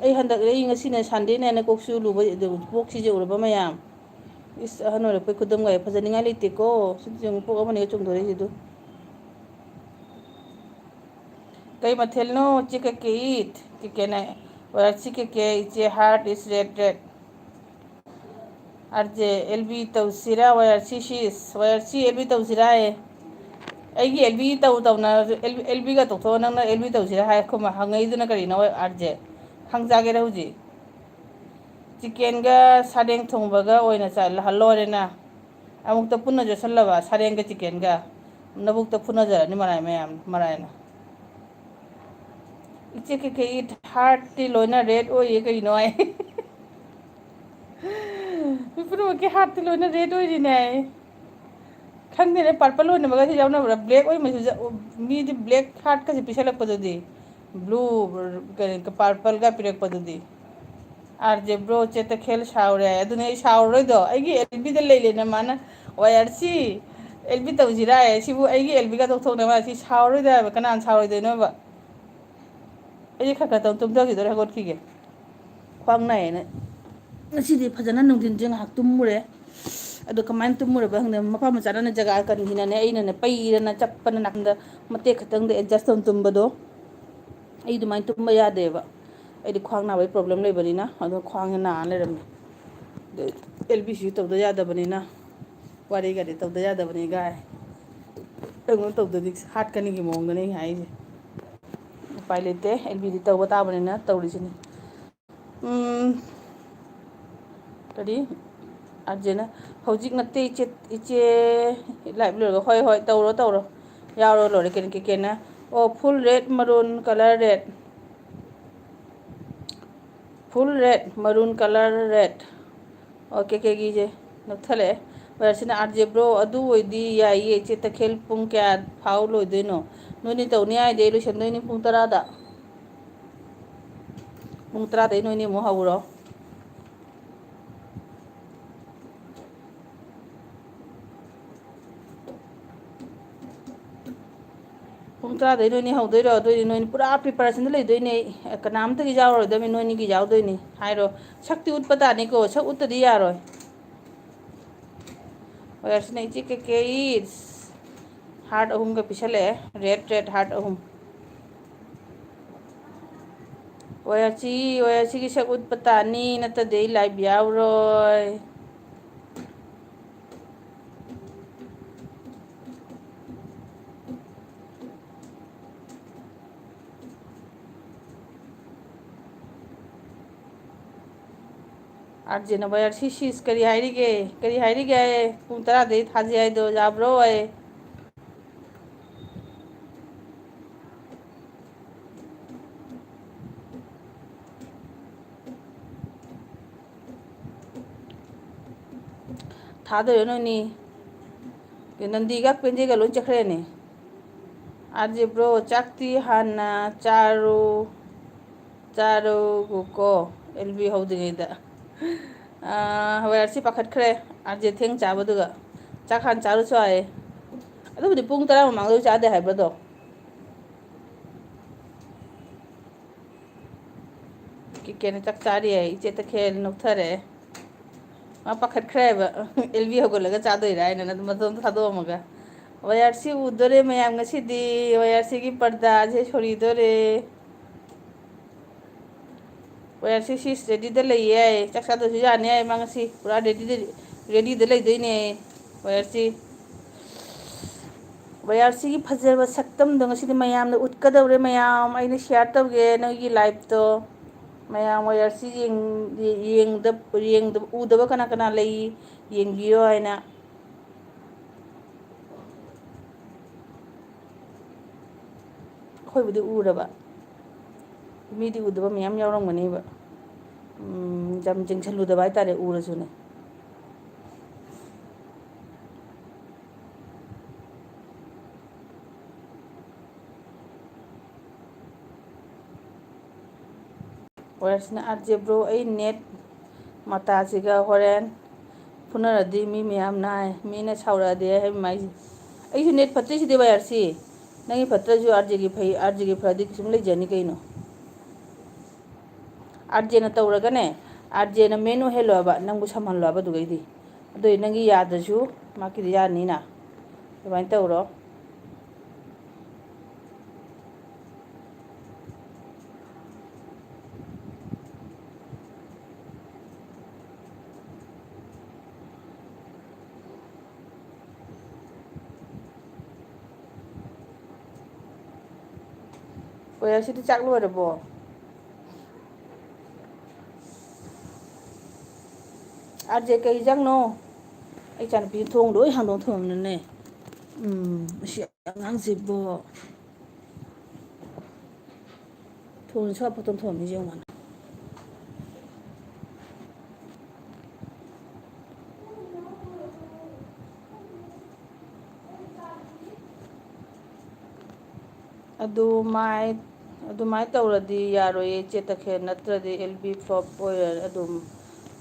ꯑꯩ ꯍꯟꯗꯛ ꯑꯩ ꯉꯁꯤꯅ ꯁꯟꯗꯦꯅꯦꯅ ꯀꯣꯛꯁꯨ ꯂꯨꯕ ꯄꯣꯛꯁꯤꯁꯦ ꯎꯔꯕ ꯃꯌꯥꯝ ꯏꯁ ꯑꯍꯟ ꯑꯣꯏꯔꯛꯄꯩ ꯈꯨꯗꯝꯒ ꯐꯖꯅꯤꯡꯉꯥꯏ ꯂꯩꯇꯦꯀꯣ ꯁꯤꯁꯨ ꯄꯣꯛ ꯑꯃꯅꯦꯒ ꯆꯣꯡꯊꯣꯔꯛꯏꯁꯤꯗꯣ ꯀꯩ ꯃꯊꯦꯜꯅꯣ ꯏꯆꯦ ꯀꯦꯀꯦ ꯀꯦꯀꯦꯅ ꯋꯥꯏꯔꯠꯁꯤ ꯀꯦꯀꯦ ꯏꯆꯦ ꯍꯥꯔꯠ ꯏꯁ ꯔꯦꯠ ꯑꯥꯔꯖꯦ ꯑꯦꯜꯕꯤ ꯇꯧꯁꯤꯔꯥ ꯋꯥꯏꯔꯁꯤ ꯁꯤꯁ ꯋꯥꯏꯔꯁꯤ ꯑꯦꯜꯕꯤ ꯇꯧꯁꯤꯔꯥꯌꯦ ꯑꯩꯒꯤ ꯑꯦꯜꯕꯤ ꯇꯧꯅ ꯑꯦꯜꯕꯤꯒ ꯇꯧꯊꯣꯛꯑ ꯅꯪꯅ ꯑꯦꯜꯕꯤ ꯇꯧꯁꯤꯔꯥ ꯍꯥꯏ ꯍꯪꯉꯛꯏꯗꯨꯅ ꯀꯔꯤꯅꯣ ꯑꯥꯔꯖꯦ ꯍꯪꯖꯥꯒꯦꯔꯥ ꯍꯧꯖꯤꯛ ꯆꯤꯀꯦꯟꯒ ꯁꯥꯔꯦꯡ ꯊꯣꯡꯕꯒ ꯑꯣꯏꯅ ꯆꯠꯍꯜꯂꯣꯏꯔꯦꯅ ꯑꯃꯨꯛꯇ ꯄꯨꯟꯅ ꯌꯣꯠꯁꯜꯂꯕ ꯁꯥꯔꯦꯡꯒ ꯆꯤꯛꯀꯦꯟꯒ ꯅꯕꯨꯛꯇ ꯐꯨꯅꯖꯔꯅꯤ ꯃꯔꯥꯏꯅ ꯏꯆꯦ ꯀꯩꯀꯩ ꯍꯥꯔꯠꯇꯤ ꯂꯣꯏꯅ ꯔꯦꯠ ꯑꯣꯏꯌꯦ ꯀꯩꯅꯣ ꯍꯥꯏ ꯃꯤ ꯄꯨꯝꯅꯃꯛꯀꯤ ꯍꯥꯔꯠꯇꯤ ꯂꯣꯏꯅ ꯔꯦꯠ ꯑꯣꯏꯔꯤꯅꯦ ꯈꯪꯗꯦꯅꯦ ꯄꯥꯔꯄꯜ ꯑꯣꯏꯅꯕꯒꯁꯤ ꯌꯥꯎꯅꯕ꯭ꯔꯥ ꯕ꯭ꯂꯦꯛ ꯑꯣꯏꯕꯁꯨ ꯃꯤꯗꯤ ꯕ꯭ꯂꯦꯛ ꯍꯥꯔꯠꯀꯁꯦ ꯄꯤꯁꯜꯂꯛꯄꯗꯨꯗꯤ ꯕ꯭ꯂꯨ ꯄꯥꯔꯄꯜꯒ ꯄꯤꯔꯛꯄꯗꯨꯗꯤ ꯑꯥꯔꯖꯦ ꯕ꯭ꯔꯣ ꯆꯦ ꯇꯈꯦꯜ ꯁꯥꯎꯔꯦ ꯑꯗꯨꯅꯦ ꯑꯩ ꯁꯥꯎꯔꯔꯣꯏꯗꯣ ꯑꯩꯒꯤ ꯑꯦꯜꯕꯤꯗ ꯂꯩꯅ ꯃꯥꯅ ꯋꯥꯏꯔꯁꯤ ꯑꯦꯜꯕꯤ ꯇꯧꯁꯤꯔꯥꯌꯦ ꯁꯤꯕꯨ ꯑꯩꯒꯤ ꯑꯦꯜꯕꯤꯒ ꯇꯧꯊꯣꯛꯅꯕ ꯁꯤ ꯁꯥꯎꯔꯔꯣꯏꯗꯣ ꯍꯥꯏꯕ ꯀꯅꯥꯅ ꯁꯥꯎꯔꯣꯏꯗꯣꯏꯅꯣꯕ ꯑꯩꯁꯦ ꯈꯔ ꯇꯨꯝꯊꯈꯤꯗꯣꯔꯦ ꯍꯧꯒꯠꯈꯤꯒꯦ ꯈ꯭ꯋꯥꯡ ꯅꯥꯏꯌꯦꯅ ꯉꯁꯤꯗꯤ ꯐꯖꯅ ꯅꯨꯡꯊꯤꯟꯁꯦ ꯉꯥꯏꯍꯥꯛ ꯇꯨꯝꯃꯨꯔꯦ ꯑꯗꯣ ꯀꯃꯥꯏꯅ ꯇꯨꯝꯃꯨꯔꯕ ꯈꯪꯗꯦ ꯃꯐꯝ ꯆꯥꯅꯅ ꯖꯒꯥ ꯀꯟꯈꯤꯅꯅꯦ ꯑꯩꯅꯅꯦ ꯄꯩꯔꯅ ꯆꯞꯄꯅ ꯅꯥꯀꯟꯗ ꯃꯇꯦꯛ ꯈꯛꯇꯪꯗ ꯑꯦꯗꯖꯁ ꯇꯧꯅ ꯇꯨꯝꯕꯗꯣ ꯑꯩ ꯑꯗꯨꯃꯥꯏꯅ ꯇꯨꯝꯕ ꯌꯥꯗꯦꯕ ꯑꯩꯗꯤ ꯈ꯭ꯋꯥꯡ ꯅꯥꯕꯒꯤ ꯄ꯭ꯔꯣꯕ꯭ꯂꯦꯝ ꯂꯩꯕꯅꯤꯅ ꯑꯗꯣ ꯈ꯭ꯋꯥꯡꯁꯦ ꯅꯥꯔ ꯂꯩꯔꯝꯃꯦ ꯑꯦꯜ ꯕꯤ ꯁꯤꯁꯨ ꯇꯧꯗ ꯌꯥꯗꯕꯅꯤꯅ ꯋꯥꯔꯤꯒꯗꯤ ꯇꯧꯗ ꯌꯥꯗꯕꯅꯤ ꯒꯥꯏ ꯀꯩꯅꯣ ꯇꯧꯗꯗꯤ ꯍꯥꯠꯀꯅꯤꯒꯤ ꯃꯑꯣꯡꯗꯅꯦ ꯑꯩ ꯍꯥꯏꯁꯦ ꯎꯄꯥꯏ ꯂꯩꯇꯦ ꯑꯦꯜꯕꯤꯗꯤ ꯇꯧꯕ ꯇꯥꯕꯅꯤꯅ ꯇꯧꯔꯤꯁꯤꯅꯤ ꯀꯔꯤ ꯑꯥꯔꯖꯦꯅ ꯍꯧꯖꯤꯛ ꯅꯠꯇꯦ ꯏꯆꯦ ꯂꯥꯏꯚ ꯂꯣꯏꯔꯒ ꯍꯣꯏ ꯇꯧꯔꯣ ꯌꯥꯎꯔꯣ ꯂꯣꯏꯔꯦ ꯀꯦꯅ ꯑꯣ full red maroon colour red full red maroon colour red okay ꯀꯦꯒꯤꯁꯦ ꯅꯛꯊꯠꯂꯛꯑꯦ ꯋꯦꯌꯔꯁꯤꯅ ꯑꯥꯔꯖꯦ ꯕ꯭ꯔꯣ ꯑꯗꯨ ꯑꯣꯏꯗꯤ ꯌꯥꯏꯌꯦ ꯏꯆꯦ ꯇꯈꯦꯜ ꯄꯨꯡ ꯀꯌꯥ ꯐꯥꯎ ꯂꯣꯏꯗꯣꯏꯅꯣ ꯅꯣꯏꯅꯤ ꯇꯧꯅꯤ ꯍꯥꯏꯗꯤ ꯑꯩ ꯂꯣꯏꯁꯟꯗꯣꯏꯅꯤ ꯄꯨꯡ 10ꯗ ꯄꯨꯡ 10ꯗꯩ ꯅꯣꯏꯅꯤ ꯑꯃꯨꯛ ꯍꯧꯔꯣ ꯄꯨꯡ 10ꯗꯩ ꯅꯣꯏꯅꯤ ꯍꯧꯗꯣꯏꯔꯣ ꯑꯗꯨꯏꯗꯤ ꯅꯣꯏꯅꯤ ꯄꯨꯔꯥ ꯄ꯭ꯔꯤꯄꯦꯔꯦꯁꯟꯗ ꯂꯩꯗꯣꯏꯅꯦ ꯀꯅꯥꯝꯇꯒꯤ ꯌꯥꯎꯔꯔꯣꯏꯗꯕꯅꯤ ꯅꯣꯏꯅꯤꯒꯤ ꯌꯥꯎꯗꯣꯏꯅꯤ ꯍꯥꯏꯔꯣ ꯁꯛꯇꯤ ꯎꯠꯄ ꯇꯥꯅꯤꯀꯣ ꯁꯛ ꯎꯠꯇꯗꯤ ꯌꯥꯔꯣꯏ ꯋꯦꯌꯔꯁꯤꯅ ꯏꯆꯦ ꯀꯦꯀꯦ ꯍꯥꯔꯠ 3ꯒ ꯄꯤꯁꯜꯂꯛꯑꯦ ꯔꯦꯠ ꯍꯥꯔꯠ 3 ꯋꯦꯌꯔꯁꯤꯒꯤ ꯁꯛ ꯎꯠꯄ ꯇꯥꯅꯤ ꯅꯠꯇꯗꯤ ꯑꯩ ꯂꯥꯏꯚ ꯌꯥꯎꯔꯣꯏ ꯑꯥꯔꯖꯦꯅ ꯋꯥꯏ ꯁꯤ ꯁꯤꯁ ꯀꯔꯤ ꯍꯥꯏꯔꯤꯒꯦ ꯀꯔꯤ ꯍꯥꯏꯔꯤꯒꯦ ꯄꯨꯡ 10ꯗꯩ ꯊꯥꯖꯩ ꯍꯥꯏꯗꯣ ꯌꯥꯕ꯭ꯔꯣ ꯑꯩ ꯊꯥꯗꯣꯏꯔꯣ ꯅꯣꯏꯅꯤ ꯅꯟꯗꯤꯒ ꯄꯦꯟꯖꯤꯒ ꯂꯣꯏ ꯆꯠꯈ꯭ꯔꯦꯅꯦ ꯑꯥꯔꯖꯦ ꯕ꯭ꯔꯣ ꯆꯥꯛꯇꯤ ꯍꯥꯟꯅ ꯆꯥꯔꯨꯀꯣ ꯑꯦꯜꯕꯤ ꯍꯧꯗ꯭ꯔꯤꯉꯩꯗ ꯋꯥꯏ ꯑꯥꯔ ꯁꯤ ꯄꯥꯈꯠꯈ꯭ꯔꯦ ꯑꯥꯔꯖꯦ ꯊꯦꯡ ꯆꯥꯕꯗꯨꯒ ꯆꯥꯛ ꯍꯥꯟꯅ ꯆꯥꯔꯨꯁꯨ ꯍꯥꯏꯌꯦ ꯑꯗꯨꯕꯨꯗꯤ ꯄꯨꯡ 10 ꯃꯃꯥꯡꯗꯁꯨ ꯆꯥꯗꯦ ꯍꯥꯏꯕꯗꯣ ꯀꯤꯀꯦꯅ ꯆꯥꯛ ꯆꯥꯔꯤ ꯍꯥꯏ ꯏꯆꯦ ꯇꯈꯦꯜ ꯅꯣꯛꯊꯔꯛꯑꯦ ꯃꯥ ꯄꯥꯈꯠꯈ꯭ꯔꯦꯕ ꯑꯦꯜꯕꯤ ꯍꯧꯒꯠꯂꯒ ꯆꯥꯗꯣꯏꯔꯥ ꯍꯥꯏꯅ ꯑꯗꯨꯝ ꯃꯇꯣꯝꯇ ꯊꯥꯗꯣꯛꯑꯝꯃꯒ ꯋꯥꯏ ꯑꯥꯔ ꯁꯤ ꯎꯗꯣꯔꯦ ꯃꯌꯥꯝ ꯉꯁꯤꯗꯤ ꯋꯥꯏ ꯑꯥꯔ ꯁꯤꯒꯤ ꯄꯔꯗꯥꯁꯦ ꯁꯣꯔꯤꯗꯣꯔꯦ ꯋꯥꯏ ꯑꯥꯔ ꯁꯤ ꯁꯤꯁ ꯔꯦꯗꯤꯗ ꯂꯩꯌꯦ ꯍꯥꯏꯌꯦ ꯆꯥꯛ ꯆꯥꯗꯁꯨ ꯌꯥꯅꯤ ꯍꯥꯏꯌꯦ ꯃꯥ ꯉꯁꯤ ꯄꯨꯔꯥ ꯔꯦꯗꯤꯗ ꯂꯩꯗꯣꯏꯅꯦ ꯋꯥꯏ ꯑꯥꯔ ꯁꯤ ꯋꯥꯏ ꯑꯥꯔ ꯁꯤꯒꯤ ꯐꯖꯕ ꯁꯛꯇꯝꯗꯣ ꯉꯁꯤꯗꯤ ꯃꯌꯥꯝꯅ ꯎꯠꯀꯗꯧꯔꯦ ꯃꯌꯥꯝ ꯑꯩꯅ ꯁꯤꯌꯥꯔ ꯇꯧꯒꯦ ꯅꯣꯏꯒꯤ ꯂꯥꯏꯚꯇꯣ ꯃꯌꯥꯝ ꯋꯥꯏ ꯑꯥꯔ ꯁꯤ ꯎꯗꯕ ꯀꯅꯥ ꯀꯅꯥ ꯂꯩ ꯌꯦꯡꯕꯤꯌꯣ ꯍꯥꯏꯅ ꯑꯩꯈꯣꯏꯕꯨꯗꯤ ꯎꯔꯕ ꯃꯤꯗꯤ ꯎꯗꯕ ꯃꯌꯥꯝ ꯌꯥꯎꯔꯝꯒꯅꯦꯕ ꯌꯥꯝ ꯌꯦꯡꯁꯜꯂꯨꯗꯕ ꯍꯥꯏꯇꯥꯔꯦ ꯎꯔꯁꯨꯅꯦ ꯋꯥꯏ ꯑꯥꯔ ꯁꯤꯅ ꯑꯥꯔꯖꯦ ꯕ꯭ꯔꯣ ꯑꯩ ꯅꯦꯠ ꯃꯇꯥꯁꯤꯒ ꯍꯣꯔꯦꯟ ꯐꯨꯅꯔꯗꯤ ꯃꯤ ꯃꯌꯥꯝꯅ ꯃꯤꯅ ꯁꯥꯎꯔꯛꯑꯗꯤ ꯍꯥꯏꯕ ꯃꯥꯏꯁꯦ ꯑꯩꯁꯨ ꯅꯦꯠ ꯐꯠꯇ꯭ꯔꯤꯁꯤꯗꯤ ꯋꯥꯏ ꯑꯥꯔ ꯁꯤ ꯅꯪꯒꯤ ꯐꯠꯇ꯭ꯔꯁꯨ ꯑꯥꯔꯖꯦꯒꯤ ꯐꯩ ꯑꯥꯔꯖꯦꯒꯤ ꯐꯔꯗꯤ ꯀꯩꯁꯨꯝ ꯂꯩꯖꯅꯤ ꯀꯩꯅꯣ ꯑꯥꯔꯖꯦꯅ ꯇꯧꯔꯒꯅꯦ ꯑꯥꯔꯖꯦꯅ ꯃꯦꯟ ꯑꯣꯏꯍꯜꯂꯣꯕ ꯅꯪꯕꯨ ꯁꯝꯍꯜꯂꯣꯕ ꯑꯗꯨꯒꯩꯗꯤ ꯑꯗꯨꯏ ꯅꯪꯒꯤ ꯌꯥꯗ꯭ꯔꯁꯨ ꯃꯥꯀꯤꯗꯤ ꯌꯥꯅꯤꯅ ꯑꯗꯨꯃꯥꯏꯅ ꯇꯧꯔꯣ ꯋꯥꯏ ꯑꯥꯔ ꯁꯤꯗꯤ ꯆꯥꯛ ꯂꯣꯏꯔꯕꯣ ꯑꯥꯔꯖꯦ ꯀꯩ ꯏꯟꯖꯥꯡꯅꯣ ꯑꯩ ꯏꯆꯥꯅꯨꯄꯤ ꯊꯣꯡ ꯂꯣꯏ ꯍꯥꯡꯗꯣꯛ ꯊꯝꯃꯝꯅꯤꯅꯦ ꯑꯁꯤ ꯑꯉꯥꯡꯁꯤꯕꯣ ꯊꯣꯡꯁꯦ ꯁ꯭ꯋꯥꯏ ꯄꯣꯠꯇꯣꯟ ꯊꯣꯡꯝꯃꯤꯁꯦ ꯌꯦꯡꯉꯣ ꯑꯗꯨꯃꯥꯏꯅ ꯇꯧꯔꯗꯤ ꯌꯥꯔꯣꯏꯌꯦ ꯆꯦꯇꯈꯦ ꯅꯠꯇ꯭ꯔꯗꯤ ꯑꯦꯜ ꯕꯤ ꯐ꯭ꯂꯣꯞ ꯑꯣꯏꯔ ꯑꯗꯨꯝ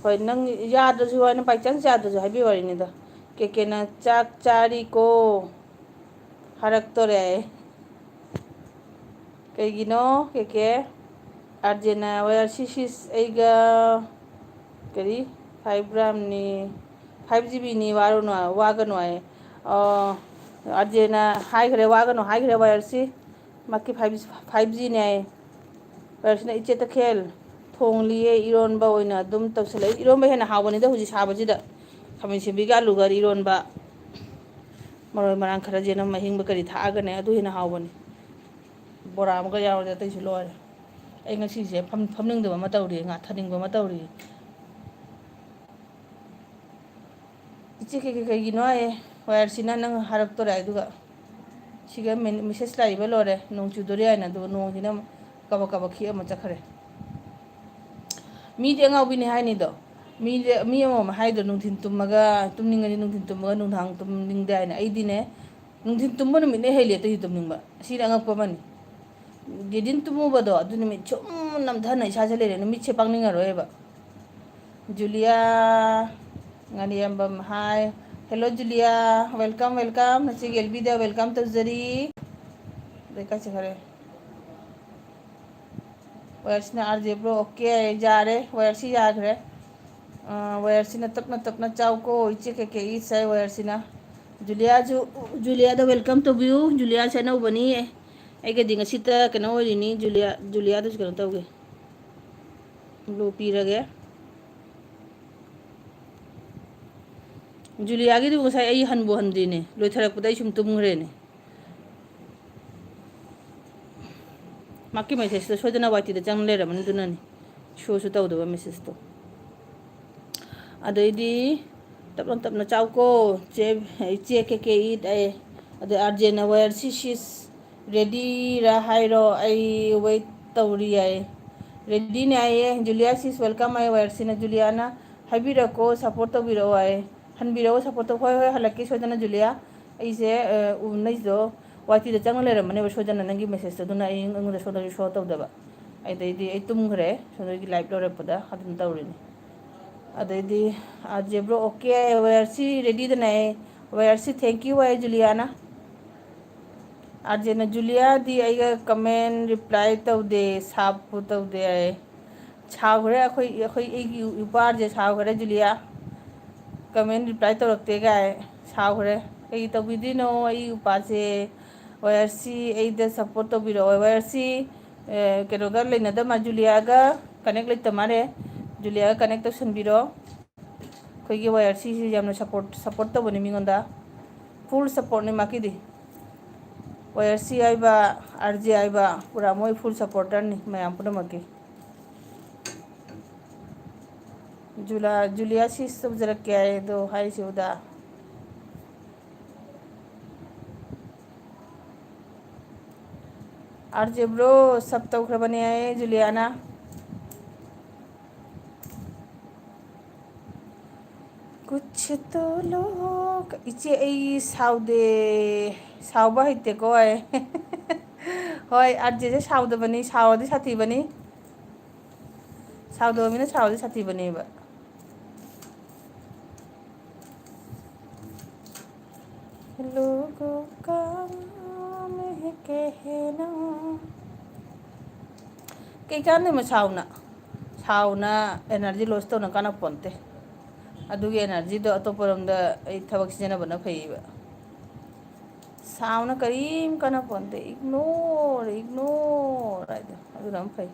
ꯍꯣꯏ ꯅꯪ ꯌꯥꯗ꯭ꯔꯁꯨ ꯍꯥꯏꯅ ꯕꯥꯏ ꯆꯥꯟꯁ ꯌꯥꯗ꯭ꯔꯁꯨ ꯍꯥꯏꯕꯤꯌꯨ ꯋꯥꯔꯤꯅꯤꯗ ꯀꯦꯀꯦꯅ ꯆꯥꯛ ꯆꯥꯔꯤꯀꯣ ꯍꯥꯏꯔꯛꯇꯣꯔꯦ ꯀꯩꯒꯤꯅꯣ ꯀꯦꯀꯦ ꯑꯥꯔꯖꯦꯅ ꯋꯥꯏ ꯑꯥꯔ ꯁꯤ ꯁꯤꯁ ꯑꯩꯒ ꯀꯔꯤ 5 ꯒ꯭ꯔꯥꯝꯅꯤ 5 GBꯅꯤ ꯋꯥꯒꯅꯨ ꯍꯥꯏ ꯑꯥꯔꯖꯦꯅ ꯍꯥꯏꯈ꯭ꯔꯦ ꯋꯥꯒꯅꯨ ꯍꯥꯏꯈ꯭ꯔꯦ ꯋꯥꯏ ꯑꯥꯔ ꯁꯤ ꯃꯥꯀꯤ 5Gꯅꯦ ꯍꯥꯏꯌꯦ ꯋꯥꯏ ꯑꯥꯔ ꯁꯤꯅ ꯏꯆꯦ ꯇꯈꯦꯜ ꯊꯣꯡꯂꯤꯌꯦ ꯏꯔꯣꯟꯕ ꯑꯣꯏꯅ ꯑꯗꯨꯝ ꯇꯧꯁꯜꯂꯛꯏ ꯏꯔꯣꯟꯕ ꯍꯦꯟꯅ ꯍꯥꯎꯕꯅꯤꯗ ꯍꯧꯖꯤꯛ ꯁꯥꯕꯁꯤꯗ ꯈꯥꯃꯦꯟ ꯑꯁꯤꯟꯕꯤꯒ ꯑꯂꯨꯒ ꯏꯔꯣꯟꯕ ꯃꯔꯣꯏ ꯃꯔꯥꯡ ꯈꯔ ꯌꯦꯅꯝ ꯑꯍꯤꯡꯕ ꯀꯔꯤ ꯊꯥꯛꯑꯒꯅꯦ ꯑꯗꯨ ꯍꯦꯟꯅ ꯍꯥꯎꯕꯅꯤ ꯕꯣꯔꯥ ꯑꯃꯒ ꯌꯥꯎꯔꯗꯤ ꯑꯇꯩꯁꯨ ꯂꯣꯏꯔꯦ ꯑꯩ ꯉꯁꯤꯁꯦ ꯐꯝꯅꯤꯡꯗꯕ ꯑꯃ ꯇꯧꯔꯤ ꯉꯥꯊꯅꯤꯡꯕ ꯑꯃ ꯇꯧꯔꯤ ꯏꯆꯦ ꯀꯩꯒꯤꯅꯣ ꯍꯥꯏꯌꯦ ꯋꯥꯏ ꯑꯥꯔ ꯁꯤꯅ ꯅꯪ ꯍꯥꯏꯔꯛꯇꯣꯔꯦ ꯑꯗꯨꯒ ꯁꯤꯒ ꯃꯦꯁꯦꯖ ꯂꯥꯛꯏꯕ ꯂꯣꯏꯔꯦ ꯅꯣꯡ ꯆꯨꯗꯣꯔꯦ ꯍꯥꯏꯅ ꯑꯗꯨꯒ ꯅꯣꯡꯁꯤꯅ ꯀꯕꯛ ꯀꯕꯛ ꯈꯤꯛ ꯑꯃ ꯆꯠꯈ꯭ꯔꯦ ꯃꯤꯗꯤ ꯑꯉꯥꯎꯕꯤꯅꯤ ꯍꯥꯏꯅꯤꯗꯣ ꯃꯤ ꯑꯃꯃꯝ ꯍꯥꯏꯗ꯭ꯔꯣ ꯅꯨꯡꯊꯤꯟ ꯇꯨꯝꯃꯒ ꯇꯨꯝꯅꯤꯡꯉꯗꯤ ꯅꯨꯡꯊꯤꯟ ꯇꯨꯝꯃꯒ ꯅꯨꯡꯗꯥꯡ ꯇꯨꯝꯅꯤꯡꯗꯦ ꯍꯥꯏꯅ ꯑꯩꯗꯤꯅꯦ ꯅꯨꯡꯊꯤꯟ ꯇꯨꯝꯕ ꯅꯨꯃꯤꯠꯅ ꯍꯦꯜꯂꯤ ꯑꯇꯩꯁꯨ ꯇꯨꯝꯅꯤꯡꯕ ꯑꯁꯤꯗꯤ ꯑꯉꯛꯄ ꯑꯃꯅꯤ ꯗꯤꯟ ꯇꯨꯝꯃꯨꯕꯗꯣ ꯑꯗꯨ ꯅꯨꯃꯤꯠ ꯁꯨꯝ ꯅꯝꯊꯅ ꯏꯁꯥꯁꯦ ꯂꯩꯔꯦ ꯅꯨꯃꯤꯠꯁꯦ ꯄꯥꯡꯅꯤꯡꯉꯔꯣꯏꯕ ꯖꯨꯂꯤꯌꯥ ꯉꯥꯔꯤꯌꯥꯝꯕꯝ ꯍꯥꯏ ꯍꯦꯜꯂꯣ ꯖꯨꯂꯤꯌꯥ ꯋꯦꯜꯀꯝ ꯋꯦꯜꯀꯝ ꯅꯆꯦꯒꯤ ꯑꯦꯜꯕꯤꯗ ꯋꯦꯜꯀꯝ ꯇꯧꯖꯔꯤ ꯑꯗꯩ ꯀꯥꯏ ꯆꯠꯈ꯭ꯔꯦ ꯋꯥꯏ ꯑꯥꯔ ꯁꯤꯅ ꯑꯥꯔꯖꯦ ꯕ꯭ꯔꯣ ꯑꯣꯀꯦ ꯌꯥꯔꯦ ꯋꯥꯏ ꯑꯥꯔ ꯁꯤ ꯌꯥꯈ꯭ꯔꯦ ꯋꯥꯏ ꯑꯥꯔ ꯁꯤꯅ ꯇꯞꯅ ꯇꯞꯅ ꯆꯥꯎꯀꯣ ꯏꯆꯦ ꯀꯩꯀꯩ ꯏꯆꯥꯏ ꯋꯥꯏ ꯑꯥꯔ ꯁꯤꯅ ꯖꯨꯂꯤꯌꯥꯗ ꯋꯦꯜꯀꯝ ꯇꯧꯕꯤꯌꯨ ꯖꯨꯂꯤꯌꯥꯁꯦ ꯑꯅꯧꯕꯅꯤ ꯑꯩꯒꯗꯤ ꯉꯁꯤꯇ ꯀꯩꯅꯣ ꯑꯣꯏꯔꯤꯅꯤ ꯖꯨꯂꯤꯌꯥꯗꯁꯨ ꯀꯩꯅꯣ ꯇꯧꯒꯦ ꯕ꯭ꯂꯨ ꯄꯤꯔꯒꯦ ꯖꯨꯂꯤꯌꯥꯒꯤꯗꯨ ꯉꯁꯥꯏ ꯑꯩ ꯍꯟꯕꯨ ꯍꯟꯗ꯭ꯔꯤꯅꯦ ꯂꯣꯏꯊꯔꯛꯄꯗ ꯑꯩ ꯁꯨꯝ ꯇꯨꯝꯈ꯭ꯔꯦꯅꯦ ꯃꯥꯀꯤ ꯃꯦꯁꯦꯖꯇꯣ ꯁꯣꯏꯗꯅ ꯋꯥꯏ ꯇꯤꯗ ꯆꯪ ꯂꯩꯔꯝꯃꯅꯤ ꯑꯗꯨꯅꯅꯤ ꯁꯣꯁꯨ ꯇꯧꯗꯕ ꯃꯦꯁꯦꯖꯇꯣ ꯑꯗꯩꯗꯤ ꯇꯞꯅ ꯇꯞꯅ ꯆꯥꯎꯀꯣ ꯆꯦ ꯀꯩꯀꯩ ꯑꯩ ꯑꯗꯩ ꯑꯥꯔꯖꯦꯟꯅ ꯋꯦꯌꯔ ꯁꯤꯁ ꯔꯦꯗꯤꯔꯥ ꯍꯥꯏꯔꯣ ꯑꯩ ꯋꯦꯠ ꯇꯧꯔꯤ ꯌꯥꯏ ꯔꯦꯗꯤꯅꯦ ꯍꯥꯏꯌꯦ ꯖꯨꯂꯤꯌꯥ ꯁꯤꯁ ꯋꯦꯜꯀꯝ ꯑꯩ ꯋꯦꯌꯔꯁꯤꯅ ꯖꯨꯂꯤꯌꯥꯅ ꯍꯥꯏꯕꯤꯔꯛꯀꯣ ꯁꯞꯄꯣꯔꯠ ꯇꯧꯕꯤꯔꯛꯑꯣ ꯍꯥꯏ ꯍꯟꯕꯤꯔꯛꯑꯣ ꯁꯞꯄꯣꯔꯠ ꯇꯧ ꯍꯣꯏ ꯍꯣꯏ ꯍꯜꯂꯛꯀꯦ ꯁꯣꯏꯗꯅ ꯖꯨꯂꯤꯌꯥ ꯑꯩꯁꯦ ꯅꯪꯁꯤꯗꯣ ꯋꯥꯏꯇꯤꯗ ꯆꯪꯉ ꯂꯩꯔꯝꯕꯅꯦꯕ ꯁꯣꯏꯗꯅ ꯅꯪꯒꯤ ꯃꯦꯁꯦꯁꯇꯣ ꯑꯗꯨꯅ ꯑꯩ ꯑꯩꯉꯣꯟꯗ ꯁꯣꯏꯗꯅ ꯁꯣ ꯇꯧꯗꯕ ꯑꯗꯩꯗꯤ ꯑꯩ ꯇꯨꯝꯈ꯭ꯔꯦ ꯁꯣꯝꯗꯒꯤ ꯂꯥꯏꯚ ꯂꯧꯔꯛꯄꯗ ꯑꯗꯨꯝ ꯇꯧꯔꯤꯅꯤ ꯑꯗꯩꯗꯤ ꯖꯦꯕ꯭ꯔꯣ ꯑꯣꯀꯦ ꯋꯦꯌꯔꯁꯤ ꯔꯦꯗꯤꯗꯅꯦ ꯋꯦꯌꯔꯁꯤ ꯊꯦꯡꯀ꯭ꯌꯨ ꯍꯥꯏ ꯖꯨꯂꯤꯌꯥꯅ ꯑꯥꯔꯖꯦꯅ ꯖꯨꯂꯤꯌꯥꯗꯤ ꯑꯩꯒ ꯀꯃꯦꯟ ꯔꯤꯄ꯭ꯂꯥꯏ ꯇꯧꯗꯦ ꯁꯥꯞꯄꯨ ꯇꯧꯗꯦ ꯍꯥꯏ ꯁꯥꯎꯈ꯭ꯔꯦ ꯑꯩꯈꯣꯏ ꯑꯩꯒꯤ ꯏꯄꯥꯁꯦ ꯁꯥꯎꯈ꯭ꯔꯦ ꯖꯨꯂꯤꯌꯥ ꯀꯃꯦꯟ ꯔꯤꯄ꯭ꯂꯥꯏ ꯇꯧꯔꯛꯇꯦ ꯀꯥꯏ ꯁꯥꯎꯈ꯭ꯔꯦ ꯀꯩ ꯇꯧꯕꯤꯗꯣꯏꯅꯣ ꯑꯩ ꯏꯄꯥꯁꯦ ꯋꯦꯌꯔꯁꯤ ꯑꯩꯗ ꯁꯞꯄꯣꯔꯠ ꯇꯧꯕꯤꯔꯛꯑꯣ ꯋꯦꯌꯔꯁꯤ ꯀꯩꯅꯣꯒ ꯂꯩꯅꯗꯕ ꯖꯨꯂꯤꯌꯥꯒ ꯀꯅꯦꯛ ꯂꯩꯇ ꯃꯥꯜꯂꯦ ꯖꯨꯂꯤꯌꯥꯒ ꯀꯅꯦꯛ ꯇꯧꯁꯟꯕꯤꯔꯣ ꯑꯩꯈꯣꯏꯒꯤ ꯋꯦꯌꯔꯁꯤꯁꯤ ꯌꯥꯝꯅ ꯁꯞꯄꯣꯔꯠ ꯇꯧꯕꯅꯤ ꯃꯤꯉꯣꯟꯗ ꯐꯨꯜ ꯁꯞꯄꯣꯔꯠꯅꯤ ꯃꯥꯒꯤꯗꯤ ꯋꯦꯌꯔꯁꯤ ꯍꯥꯏꯕ ꯑꯥꯔꯖꯦ ꯍꯥꯏꯕ ꯄꯨꯔꯥ ꯃꯣꯏ ꯐꯨꯜ ꯁꯞꯄꯣꯔꯇꯔꯅꯤ ꯃꯌꯥꯝ ꯄꯨꯝꯅꯃꯛꯀꯤ ꯖꯨꯂꯤꯌꯥ ꯁꯤꯁ ꯇꯧꯖꯔꯛꯀꯦ ꯍꯥꯏꯗꯣ ꯍꯥꯏꯁꯤꯕꯨꯗ ꯑꯥꯔꯖꯦ ꯕ꯭ꯔꯣ ꯁꯞ ꯇꯧꯈ꯭ꯔꯕꯅꯦ ꯍꯥꯏꯌꯦ ꯖꯨꯂꯤꯌꯥꯅ ꯀꯨꯆ ꯇꯣ ꯂꯣꯛ ꯏꯆꯦ ꯑꯩ ꯁꯥꯎꯗꯦ ꯁꯥꯎꯕ ꯍꯩꯇꯦꯀꯣ ꯍꯣꯏ ꯑꯥꯔꯖꯦꯁꯦ ꯁꯥꯎꯗꯕꯅꯤ ꯁꯥꯎꯔꯗꯤ ꯁꯥꯊꯤꯕꯅꯤ ꯁꯥꯎꯗꯕ ꯃꯤꯅ ꯁꯥꯎꯔꯗꯤ ꯁꯥꯊꯤꯕꯅꯦꯕ लोगों का नाम है कहना ꯀꯩ ꯀꯥꯟꯅꯩꯃꯣ ꯁꯥꯎꯅ ꯑꯦꯅꯔꯖꯤ ꯂꯣꯁ ꯇꯧꯅ ꯀꯥꯟꯅ ꯄꯣꯟꯇꯦ ꯑꯗꯨꯒꯤ ꯑꯦꯅꯔꯖꯤꯗꯣ ꯑꯇꯣꯞꯄꯔꯣꯝꯗ ꯑꯩ ꯊꯕꯛ ꯁꯤꯖꯤꯟꯅꯕꯅ ꯐꯩꯌꯦꯕ ꯁꯥꯎꯅ ꯀꯔꯤꯝ ꯀꯥꯟꯅ ꯄꯣꯟꯇꯦ ꯏꯒꯅꯣꯔ ꯍꯥꯏꯗꯣ ꯑꯗꯨꯅ ꯑꯃ ꯐꯩ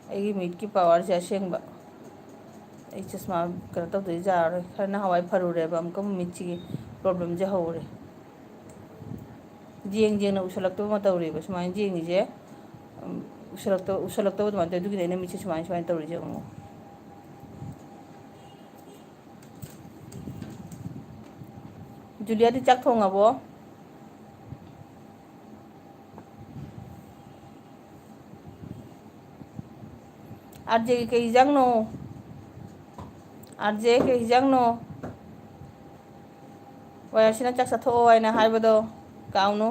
ꯑꯩꯒꯤ ꯃꯤꯠꯀꯤ ꯄꯋꯥꯔꯁꯦ ꯑꯁꯦꯡꯕ ꯑꯩ ꯆꯁꯃꯥ ꯀꯩꯅꯣ ꯇꯧꯗꯣꯏ ꯌꯥꯔꯔꯣꯏ ꯈꯔ ꯅꯍꯥꯟꯋꯥꯏ ꯐꯔꯨꯔꯦꯕ ꯑꯃꯨꯛꯀ ꯃꯤꯠꯁꯤꯒꯤ ꯄ꯭ꯔꯣꯕ꯭ꯂꯦꯝꯁꯦ ꯍꯧꯔꯦ ꯌꯦꯡꯅ ꯎꯁꯜꯂꯛꯇꯕ ꯑꯃ ꯇꯧꯔꯦꯕ ꯁꯨꯃꯥꯏꯅ ꯌꯦꯡꯉꯤꯁꯦ ꯎꯁꯜꯂꯛꯇꯕ ꯑꯗꯨꯃꯥꯏꯅ ꯇꯧꯋꯦ ꯑꯗꯨꯒꯤꯗꯤ ꯑꯩꯅ ꯃꯤꯠꯁꯦ ꯁꯨꯃꯥꯏꯅ ꯇꯧꯔꯤꯁꯦ ꯑꯃꯨꯛ ꯖꯨꯂꯤꯌꯥꯗꯤ ꯆꯥꯛ ꯊꯣꯡꯉꯕꯣ ꯑꯥꯔꯖꯦ ꯀꯩ ꯍꯤꯟꯖꯥꯡꯅꯣ ꯑꯥꯔꯖꯦ ꯀꯩ ꯍꯤꯟꯖꯥꯡꯅꯣ ꯋꯦꯌꯔꯁꯤꯅ ꯆꯥꯛ ꯆꯥꯊꯣꯛꯑꯣ ꯍꯥꯏꯅ ꯍꯥꯏꯕꯗꯣ ꯀꯥꯎꯅꯨ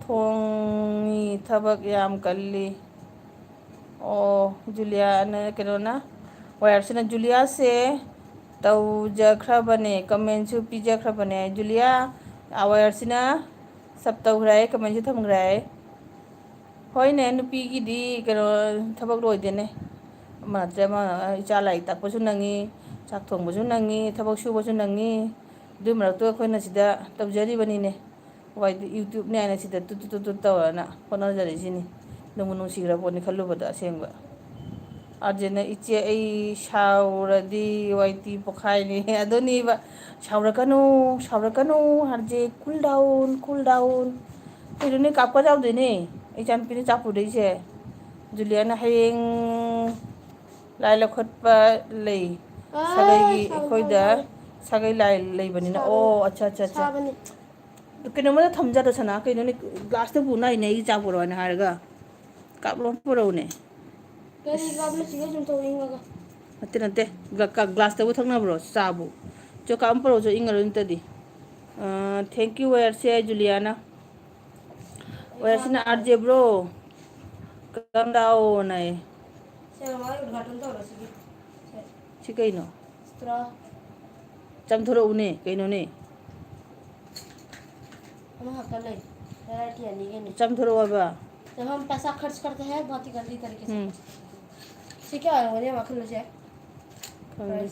ꯊꯣꯡꯉꯤ ꯊꯕꯛ ꯌꯥꯝ ꯀꯜꯂꯤ ꯑꯣ ꯖꯨꯂꯤꯌꯥꯅ ꯀꯩꯅꯣꯅ ꯋꯦꯌꯔꯁꯤꯅ ꯖꯨꯂꯤꯌꯥꯁꯦ ꯇꯧꯖꯈ꯭ꯔꯕꯅꯦ ꯀꯃꯦꯟꯁꯨ ꯄꯤꯖꯈ꯭ꯔꯕꯅꯦ ꯖꯨꯂꯤꯌꯥ ꯋꯦꯌꯔꯁꯤꯅ ꯁꯞ ꯇꯧꯈ꯭ꯔꯦ ꯍꯥꯏ ꯀꯃꯦꯟꯁꯨ ꯊꯝꯈ꯭ꯔꯦ ꯍꯥꯏ ꯍꯣꯏꯅꯦ ꯅꯨꯄꯤꯒꯤꯗꯤ ꯀꯩꯅꯣ ꯊꯕꯛ ꯂꯣꯏꯗꯦꯅꯦ ꯑꯃ ꯅꯠꯇ꯭ꯔꯦ ꯑꯃ ꯏꯆꯥ ꯂꯥꯏꯔꯤꯛ ꯇꯥꯛꯄꯁꯨ ꯅꯪꯉꯤ ꯆꯥꯛ ꯊꯣꯡꯕꯁꯨ ꯅꯪꯉꯤ ꯊꯕꯛ ꯁꯨꯕꯁꯨ ꯅꯪꯉꯤ ꯑꯗꯨꯏ ꯃꯔꯛꯇꯨ ꯑꯩꯈꯣꯏꯅ ꯁꯤꯗ ꯇꯧꯖꯔꯤꯕꯅꯤꯅꯦ ꯌꯨꯇ꯭ꯌꯨꯕꯅꯦ ꯍꯥꯏꯅ ꯁꯤꯗ ꯇꯨꯠ ꯇꯧꯔꯅ ꯍꯣꯠꯅꯖꯔꯤꯁꯤꯅꯤ ꯅꯨꯡꯕꯨ ꯅꯨꯡꯁꯤꯈ꯭ꯔ ꯄꯣꯠꯅꯤ ꯈꯜꯂꯨꯕꯗ ꯑꯁꯦꯡꯕ ꯑꯥꯔꯖꯦꯅ ꯏꯆꯦ ꯑꯩ ꯁꯥꯎꯔꯗꯤ ꯋꯥꯏꯇꯤ ꯄꯣꯛꯈꯥꯏꯅꯤ ꯑꯗꯨꯅꯦꯕ ꯁꯥꯎꯔꯛꯀꯅꯨ ꯑꯥꯔꯖꯦ ꯀꯨꯜ ꯗꯥꯎꯟ ꯀꯩꯅꯣꯅꯦ ꯀꯥꯞꯀ ꯆꯥꯎꯗꯣꯏꯅꯦ ꯑꯩ ꯏꯆꯥꯅꯨꯄꯤꯅ ꯆꯥꯛ ꯄꯨꯗꯣꯏꯁꯦ ꯖꯨꯂꯤꯌꯥꯅ ꯍꯌꯦꯡ ꯂꯥꯏ ꯂꯧꯈꯠꯄ ꯂꯩ ꯁꯥꯒꯩꯒꯤ ꯑꯩꯈꯣꯏꯗ ꯁꯥꯒꯩ ꯂꯥꯏ ꯂꯩꯕꯅꯤꯅ ꯑꯣ ꯑꯠꯆꯥ ꯀꯩꯅꯣꯃꯗ ꯊꯝꯖꯗ ꯁꯅꯥ ꯀꯩꯅꯣꯅꯦ ꯒ꯭ꯂꯥꯁꯇ ꯄꯨꯅ ꯍꯥꯏꯅꯦ ꯑꯩꯒꯤ ꯆꯥꯛ ꯄꯨꯔꯛꯑꯣꯅ ꯍꯥꯏꯔꯒ ꯀꯥꯞꯂꯣ ꯄꯨꯔꯛꯎꯅꯦ ꯀꯔꯤ ꯀꯥꯞꯅ ꯁꯤꯒ ꯁꯨꯝ ꯇꯧꯅꯤꯡꯉꯒ ꯅꯠꯇꯦ ꯒ꯭ꯂꯥꯁꯇꯕꯨ ꯊꯛꯅꯕ꯭ꯔꯣ ꯆꯥꯕꯨ ꯀꯥꯞ ꯑꯃ ꯄꯨꯔꯛꯎꯁꯨ ꯏꯪꯉꯔꯣꯏ ꯅꯠꯇꯗꯤ ꯊꯦꯡꯀ꯭ꯌꯨ ꯋꯦꯌꯔꯁꯦ ꯖꯨꯂꯤꯌꯥꯅ ꯋꯦꯌꯔꯁꯤꯅ ꯑꯥꯔꯖꯦ ꯕ꯭ꯔꯣ ꯀꯝ ꯗꯥꯎꯟ ꯍꯥꯏꯌꯦ उद्घाटन तौरꯁꯤꯒꯤ ꯁꯤ ꯀꯩꯅꯣ स्ट्रॉ ꯆꯥꯝꯊꯣꯔꯛꯎꯅꯦ ꯀꯩꯅꯣꯅꯦ अमहक्का नहीं वैरायटी अनेक नहीं ꯆꯥꯝꯊꯣꯔꯛꯑꯣ ꯍꯥꯏꯕ जब हम पैसा खर्च करते हैं बहुत ही गंदी तरीके से सी क्या होने वाखिल से ꯈꯪꯗꯦ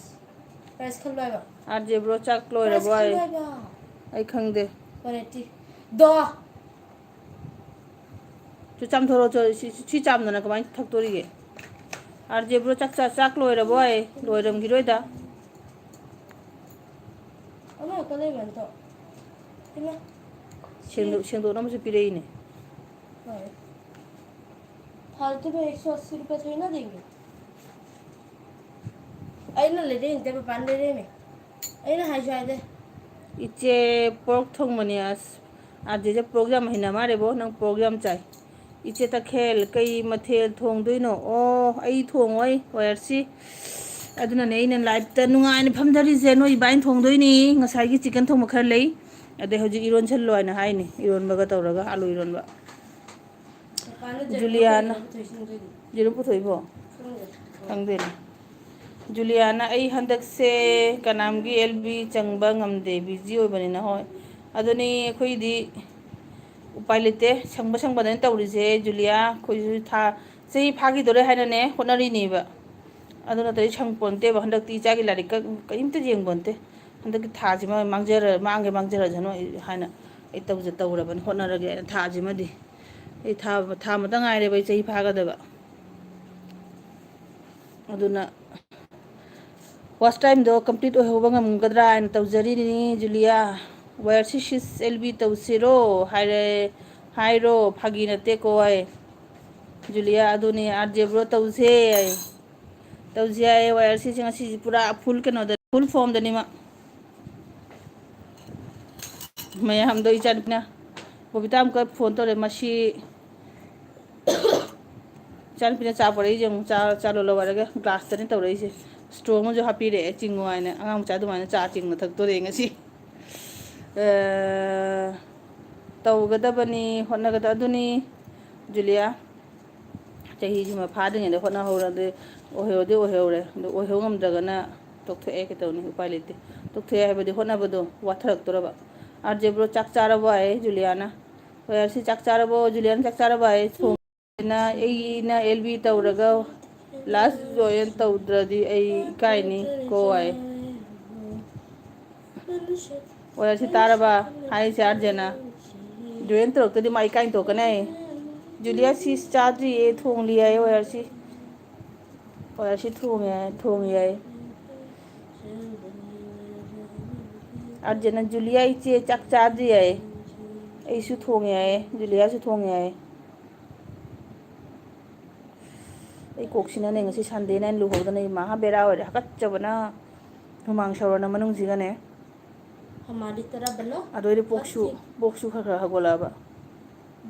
प्राइस खल लाएगा ꯑꯥꯔꯖꯦ ꯕ꯭ꯔꯣ ꯆꯥꯛ प्राइस ꯂꯣꯏꯔꯕꯣ खल ꯍꯥꯏ लाएगा ꯑꯩ ꯈꯪꯗꯦ वैरायटी दो ꯆꯥꯝꯊꯣꯔꯛꯑꯣ ꯁꯤ ꯆꯥꯝꯗꯅ ꯀꯃꯥꯏꯅ ꯊꯛꯇꯣꯔꯤꯒꯦ ꯑꯥꯔꯖꯦ ꯕ꯭ꯔꯣ ꯆꯥꯛ ꯂꯣꯏꯔꯕꯣ ꯍꯥꯏ ꯂꯣꯏꯔꯝꯈꯤꯔꯣꯏꯗ अमहक्का नहीं बनता इतना ꯁꯦꯡꯗꯣꯛꯅꯕꯁꯨ ꯄꯤꯔꯛꯏꯅꯦ ꯍꯣꯏ फालतू में 180 रुपये थोड़ी ना देंगे अना ले रहे इंते पापा ले रहे में अना हाई जाए इचे पोर्क थोंगमनी आज प्रोग्राम हिना मारेबो नंग प्रोग्राम चाय इचे तखेल कई मथेल थोंगदोइनो ओ आई थोंगोय वायरसी अदुना ने लाइव त नुंगाइन फमदरिजे नो इबाइन थोंगदोइनी ngसाइगी चिकन थोंग खर लई अदे होजि इरोन छल्लो आइना हाइनी इरोन बगा तौरगा आलू इरोन बा जुलियाना जेरो पुथोइबो खंगदेनी जुलियाना आई हंदक से कनामगी एलबी चंगबा ngamde बिजी ओइबनिना होय अदुनी खोइदी उपाय लेते संग संगबदन तौरिजे जुलिया खोइ था सही फागी दोरे हाइनाने होनरिनीबा अदुना तई संगपोनते हंदकती चागी लारिक कइमते जेंगबोनते हंदक थाजिमा मांगे जनो हाइना ए तौजे तौरबन होनरगे थाजिमादी ए था मता ngaire bai चही फागदबा अदुना फर्स्ट टाइम दो कंप्लीट होबा ngamgadra en tawjarini julia where she is lb tawsiro hairo phagi nate ko ai julia aduni arje bro tawje ai where she singa si pura full ke no da full form da nima मैं हम दो इचान अपना बबीता हमको phone तो रे मशी चान पिने चा पड़े जो चालो लो वाले ग्लास तने तो रही से स्टोर में जो हापी रे चिंगो आने अंगाम चा तो माने चा चिंग थक तो रहेंगे सी तो गदा बनी होना गदा दुनी जुलिया चाहिए जो मैं फाड़ देंगे होना हो रहा दे ओहे हम जगना तो थे के तो नहीं उपाय लेते तो थे है बदे होना बदो वाथरक तो रबा और जेब्रो चक चारबो है जुलियाना वैर से चक चारबो जुलियाना चक चारबो है ना ना एलबी तौरगा लास्ट जोयन तौद्रदी कायनी को है वैर से तारबा हाई चार जना जोयन तौरदी माई काइन तो कने जुलिया सीस चाद्री ए थोंग लिया है वैर से थोंग है अर्जना जुलिया इचे चक चाद्री है ऐसु थोंगे है जुलिया से थोंगे है ऐ कोक्सिना ने ngasi संडे नाइन लुहोदना महा बेरा और हकच्चबना हुमांग सौरना मनुंग जिगने हमारी तरह बनो अदोरे बोक्सु खखरा हगोलाबा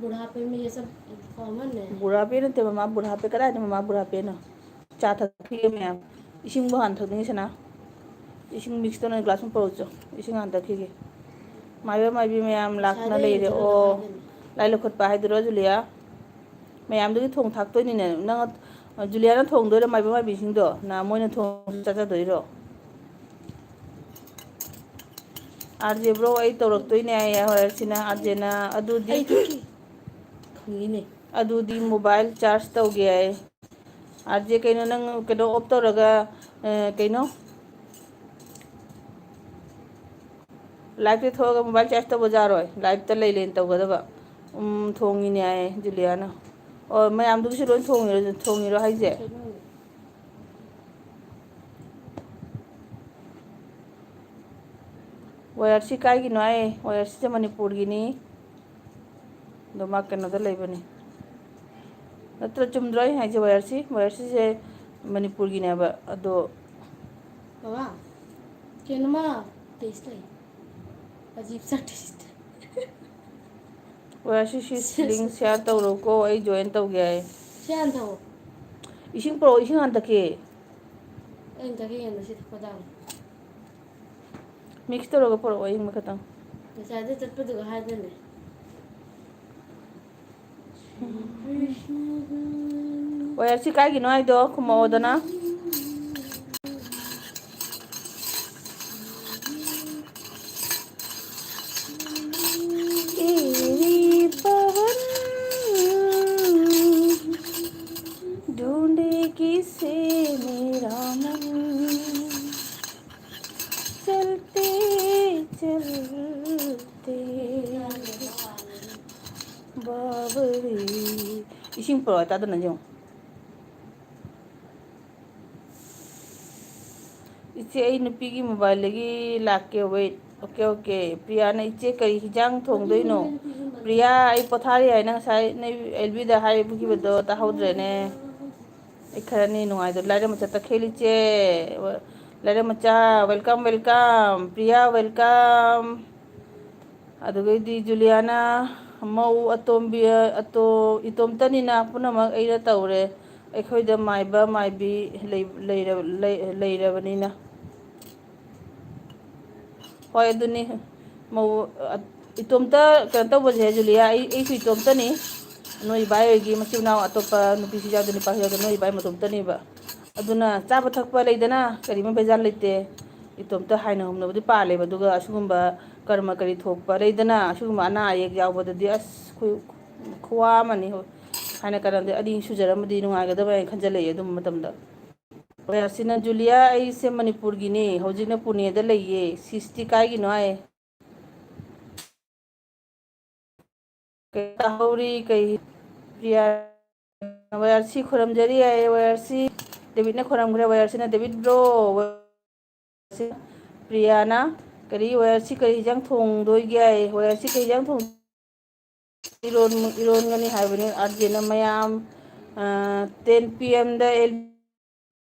बुढ़ापे में ये सब कॉमन है बुढ़ापे न ते ममा बुढ़ापे करा ने ममा बुढ़ापे न चा थकी में इसिंग बहान थकनी सना इसिंग मिक्स तो ग्लास में परोचो इसिंग आन थकीगे माइबी मैम लाखना लेरे ओ लाइलो खत पाहाय दरो जुलिया मैम दो थोंग थाक्तोय निने नंग जुलिया ना थोंग दोरे माइबी सिंग दो ना मोइना थोंग चाचा दोइरो आरजे ब्रो आई तौरक्तोय ने आय होरसिना आरजेना अदुदी मोबाइल चार्ज तौगे आय आरजे कइनो नंग केनो ऑफ तौरगा कइनो लाइव ते थोगा मोबाइल चार्ज तो बाजार होय लाइव त ले लेन तौगदबा थोंगी ने आय जुलियाना और मैं आम दुसे लोन थोंगिरो हाइजे वयरसी काय गिनो आय वयरसी से मणिपुर गिनी दो मा केनो द लेबनी नत्र चुमद्रय हाइजे वयरसी से मणिपुर गिने बा अदो बाबा केनमा टेस्ट है अजीब सा टेस्ट वयरसी लिंक शेयर तौरो को आई जॉइन तौ गया है शेयर तो इसिंग प्रो इसिंग आन तके इन तके ये नसी पता मिक्स तौरो प्रो आई मखता शायद तत्प तो हाय देने वयरसी काय गिनो आई दो कुमोदना इसिंग प्रो ता दना जो इचे आई नुपी की मोबाइल लगी लाके वेट ओके प्रिया ने इचे कई हिजांग थोंग दोइनो ꯄ꯭ꯔꯤꯌꯥ ꯑꯩ ꯄꯣꯊꯥꯔꯤ ꯍꯥꯏꯅ ꯉꯁꯥꯏ ꯅꯣꯏ ꯑꯦꯜꯕꯤꯗ ꯍꯥꯏꯕꯈꯤꯕꯗꯣ ꯇꯥꯍꯧꯗ꯭ꯔꯦꯅꯦ ꯑꯩ ꯈꯔꯅꯤ ꯅꯨꯡꯉꯥꯏꯗꯣ ꯂꯥꯏꯔ ꯃꯆꯥ ꯇꯈꯦꯜꯂꯤꯆꯦ ꯂꯥꯏꯔ ꯃꯆꯥ ꯋꯦꯜꯀꯝ ꯋꯦꯜꯀꯝ ꯄ꯭ꯔꯤꯌꯥ ꯋꯦꯜꯀꯝ ꯑꯗꯨꯒꯩꯗꯤ ꯖꯨꯂꯤꯌꯥꯅ ꯃꯧ ꯑꯇꯣꯝꯕꯤ ꯏꯇꯣꯝꯇꯅꯤꯅ ꯄꯨꯝꯅꯃꯛ ꯑꯩꯅ ꯇꯧꯔꯦ ꯑꯩꯈꯣꯏꯗ ꯃꯥꯏꯕ ꯃꯥꯏꯕꯤ ꯂꯩꯔꯕꯅꯤꯅ ꯍꯣꯏ ꯑꯗꯨꯅꯤ ꯃꯧ ꯏꯇꯣꯝꯇ ꯀꯩꯅꯣ ꯇꯧꯕꯁꯦ ꯖꯨꯂꯤꯌꯥ ꯑꯩꯁꯨ ꯏꯇꯣꯝꯇꯅꯤ ꯅꯣꯏ ꯏꯕꯥꯏ ꯍꯣꯏꯒꯤ ꯃꯆꯤꯟ ꯃꯅꯥꯎ ꯑꯇꯣꯞꯄ ꯅꯨꯄꯤꯁꯨ ꯌꯥꯎꯗꯦ ꯅꯨꯄꯥꯁꯨ ꯌꯥꯎꯗꯦ ꯅꯣꯏ ꯏꯕꯥꯏ ꯃꯇꯣꯝꯇꯅꯦꯕ ꯑꯗꯨꯅ ꯆꯥꯕ ꯊꯛꯄ ꯂꯩꯗꯅ ꯀꯔꯤꯝ ꯕꯦꯖꯥꯔ ꯂꯩꯇꯦ ꯏꯇꯣꯝꯇ ꯍꯥꯏꯅ ꯍꯨꯝꯅꯕꯨꯗꯤ ꯄꯥꯜꯂꯦꯕ ꯑꯗꯨꯒ ꯑꯁꯤꯒꯨꯝꯕ ꯀꯔꯃ ꯀꯔꯤ ꯊꯣꯛꯄ ꯂꯩꯗꯅ ꯑꯁꯤꯒꯨꯝꯕ ꯑꯅꯥ ꯑꯌꯦꯛ ꯌꯥꯎꯕꯗꯗꯤ ꯑꯁ ꯈꯨꯋꯥ ꯑꯃꯅꯤ ꯍꯥꯏꯅ ꯀꯥꯟꯅꯗꯤ ꯑꯅꯤ ꯁꯨꯖꯔꯝꯃꯗꯤ ꯅꯨꯡꯉꯥꯏꯒꯗꯕ ꯍꯥꯏꯅ ꯈꯟꯖꯜꯂꯛꯑꯦ ꯑꯗꯨꯝꯕ ꯃꯇꯝꯗ ꯁꯤꯅ ꯖꯨꯂꯤꯌꯥ ꯑꯩꯁꯦ ꯃꯅꯤꯄꯨꯔꯒꯤꯅꯤ ꯍꯧꯖꯤꯛꯅ ꯄꯨꯅꯦꯗ ꯂꯩꯌꯦ ꯁꯤꯁꯇꯤ ꯀꯥꯏꯒꯤꯅꯣ ꯍꯥꯏ ꯇꯥꯍꯧꯔꯤ ꯀꯩ ꯄ꯭ꯔꯤꯌꯥ ꯋꯥꯏꯔꯁꯤ ꯈꯣꯏꯔꯝꯖꯔꯤ ꯌꯥꯏ ꯋꯥꯏꯔꯁꯤ ꯗꯦꯕꯤꯠꯅ ꯈꯣꯏꯔꯝꯈ꯭ꯔꯦ ꯋꯥꯏꯔꯁꯤꯅ ꯗꯦꯕꯤꯠ ꯕ꯭ꯔꯣ ꯄ꯭ꯔꯤꯌꯥꯅ ꯀꯔꯤ ꯋꯥꯏꯔꯁꯤ ꯀꯔꯤ ꯍꯤꯟꯖꯥꯡ ꯊꯣꯡꯗꯣꯏꯒꯦ ꯍꯥꯏ ꯋꯥꯏꯔꯁꯤ ꯀꯔꯤ ꯍꯤꯟꯖꯥꯡ ꯏꯔꯣꯟꯒꯅꯤ ꯍꯥꯏꯕꯅꯤ ꯑꯥꯔꯖꯦꯅ ꯃꯌꯥꯝ 10 PM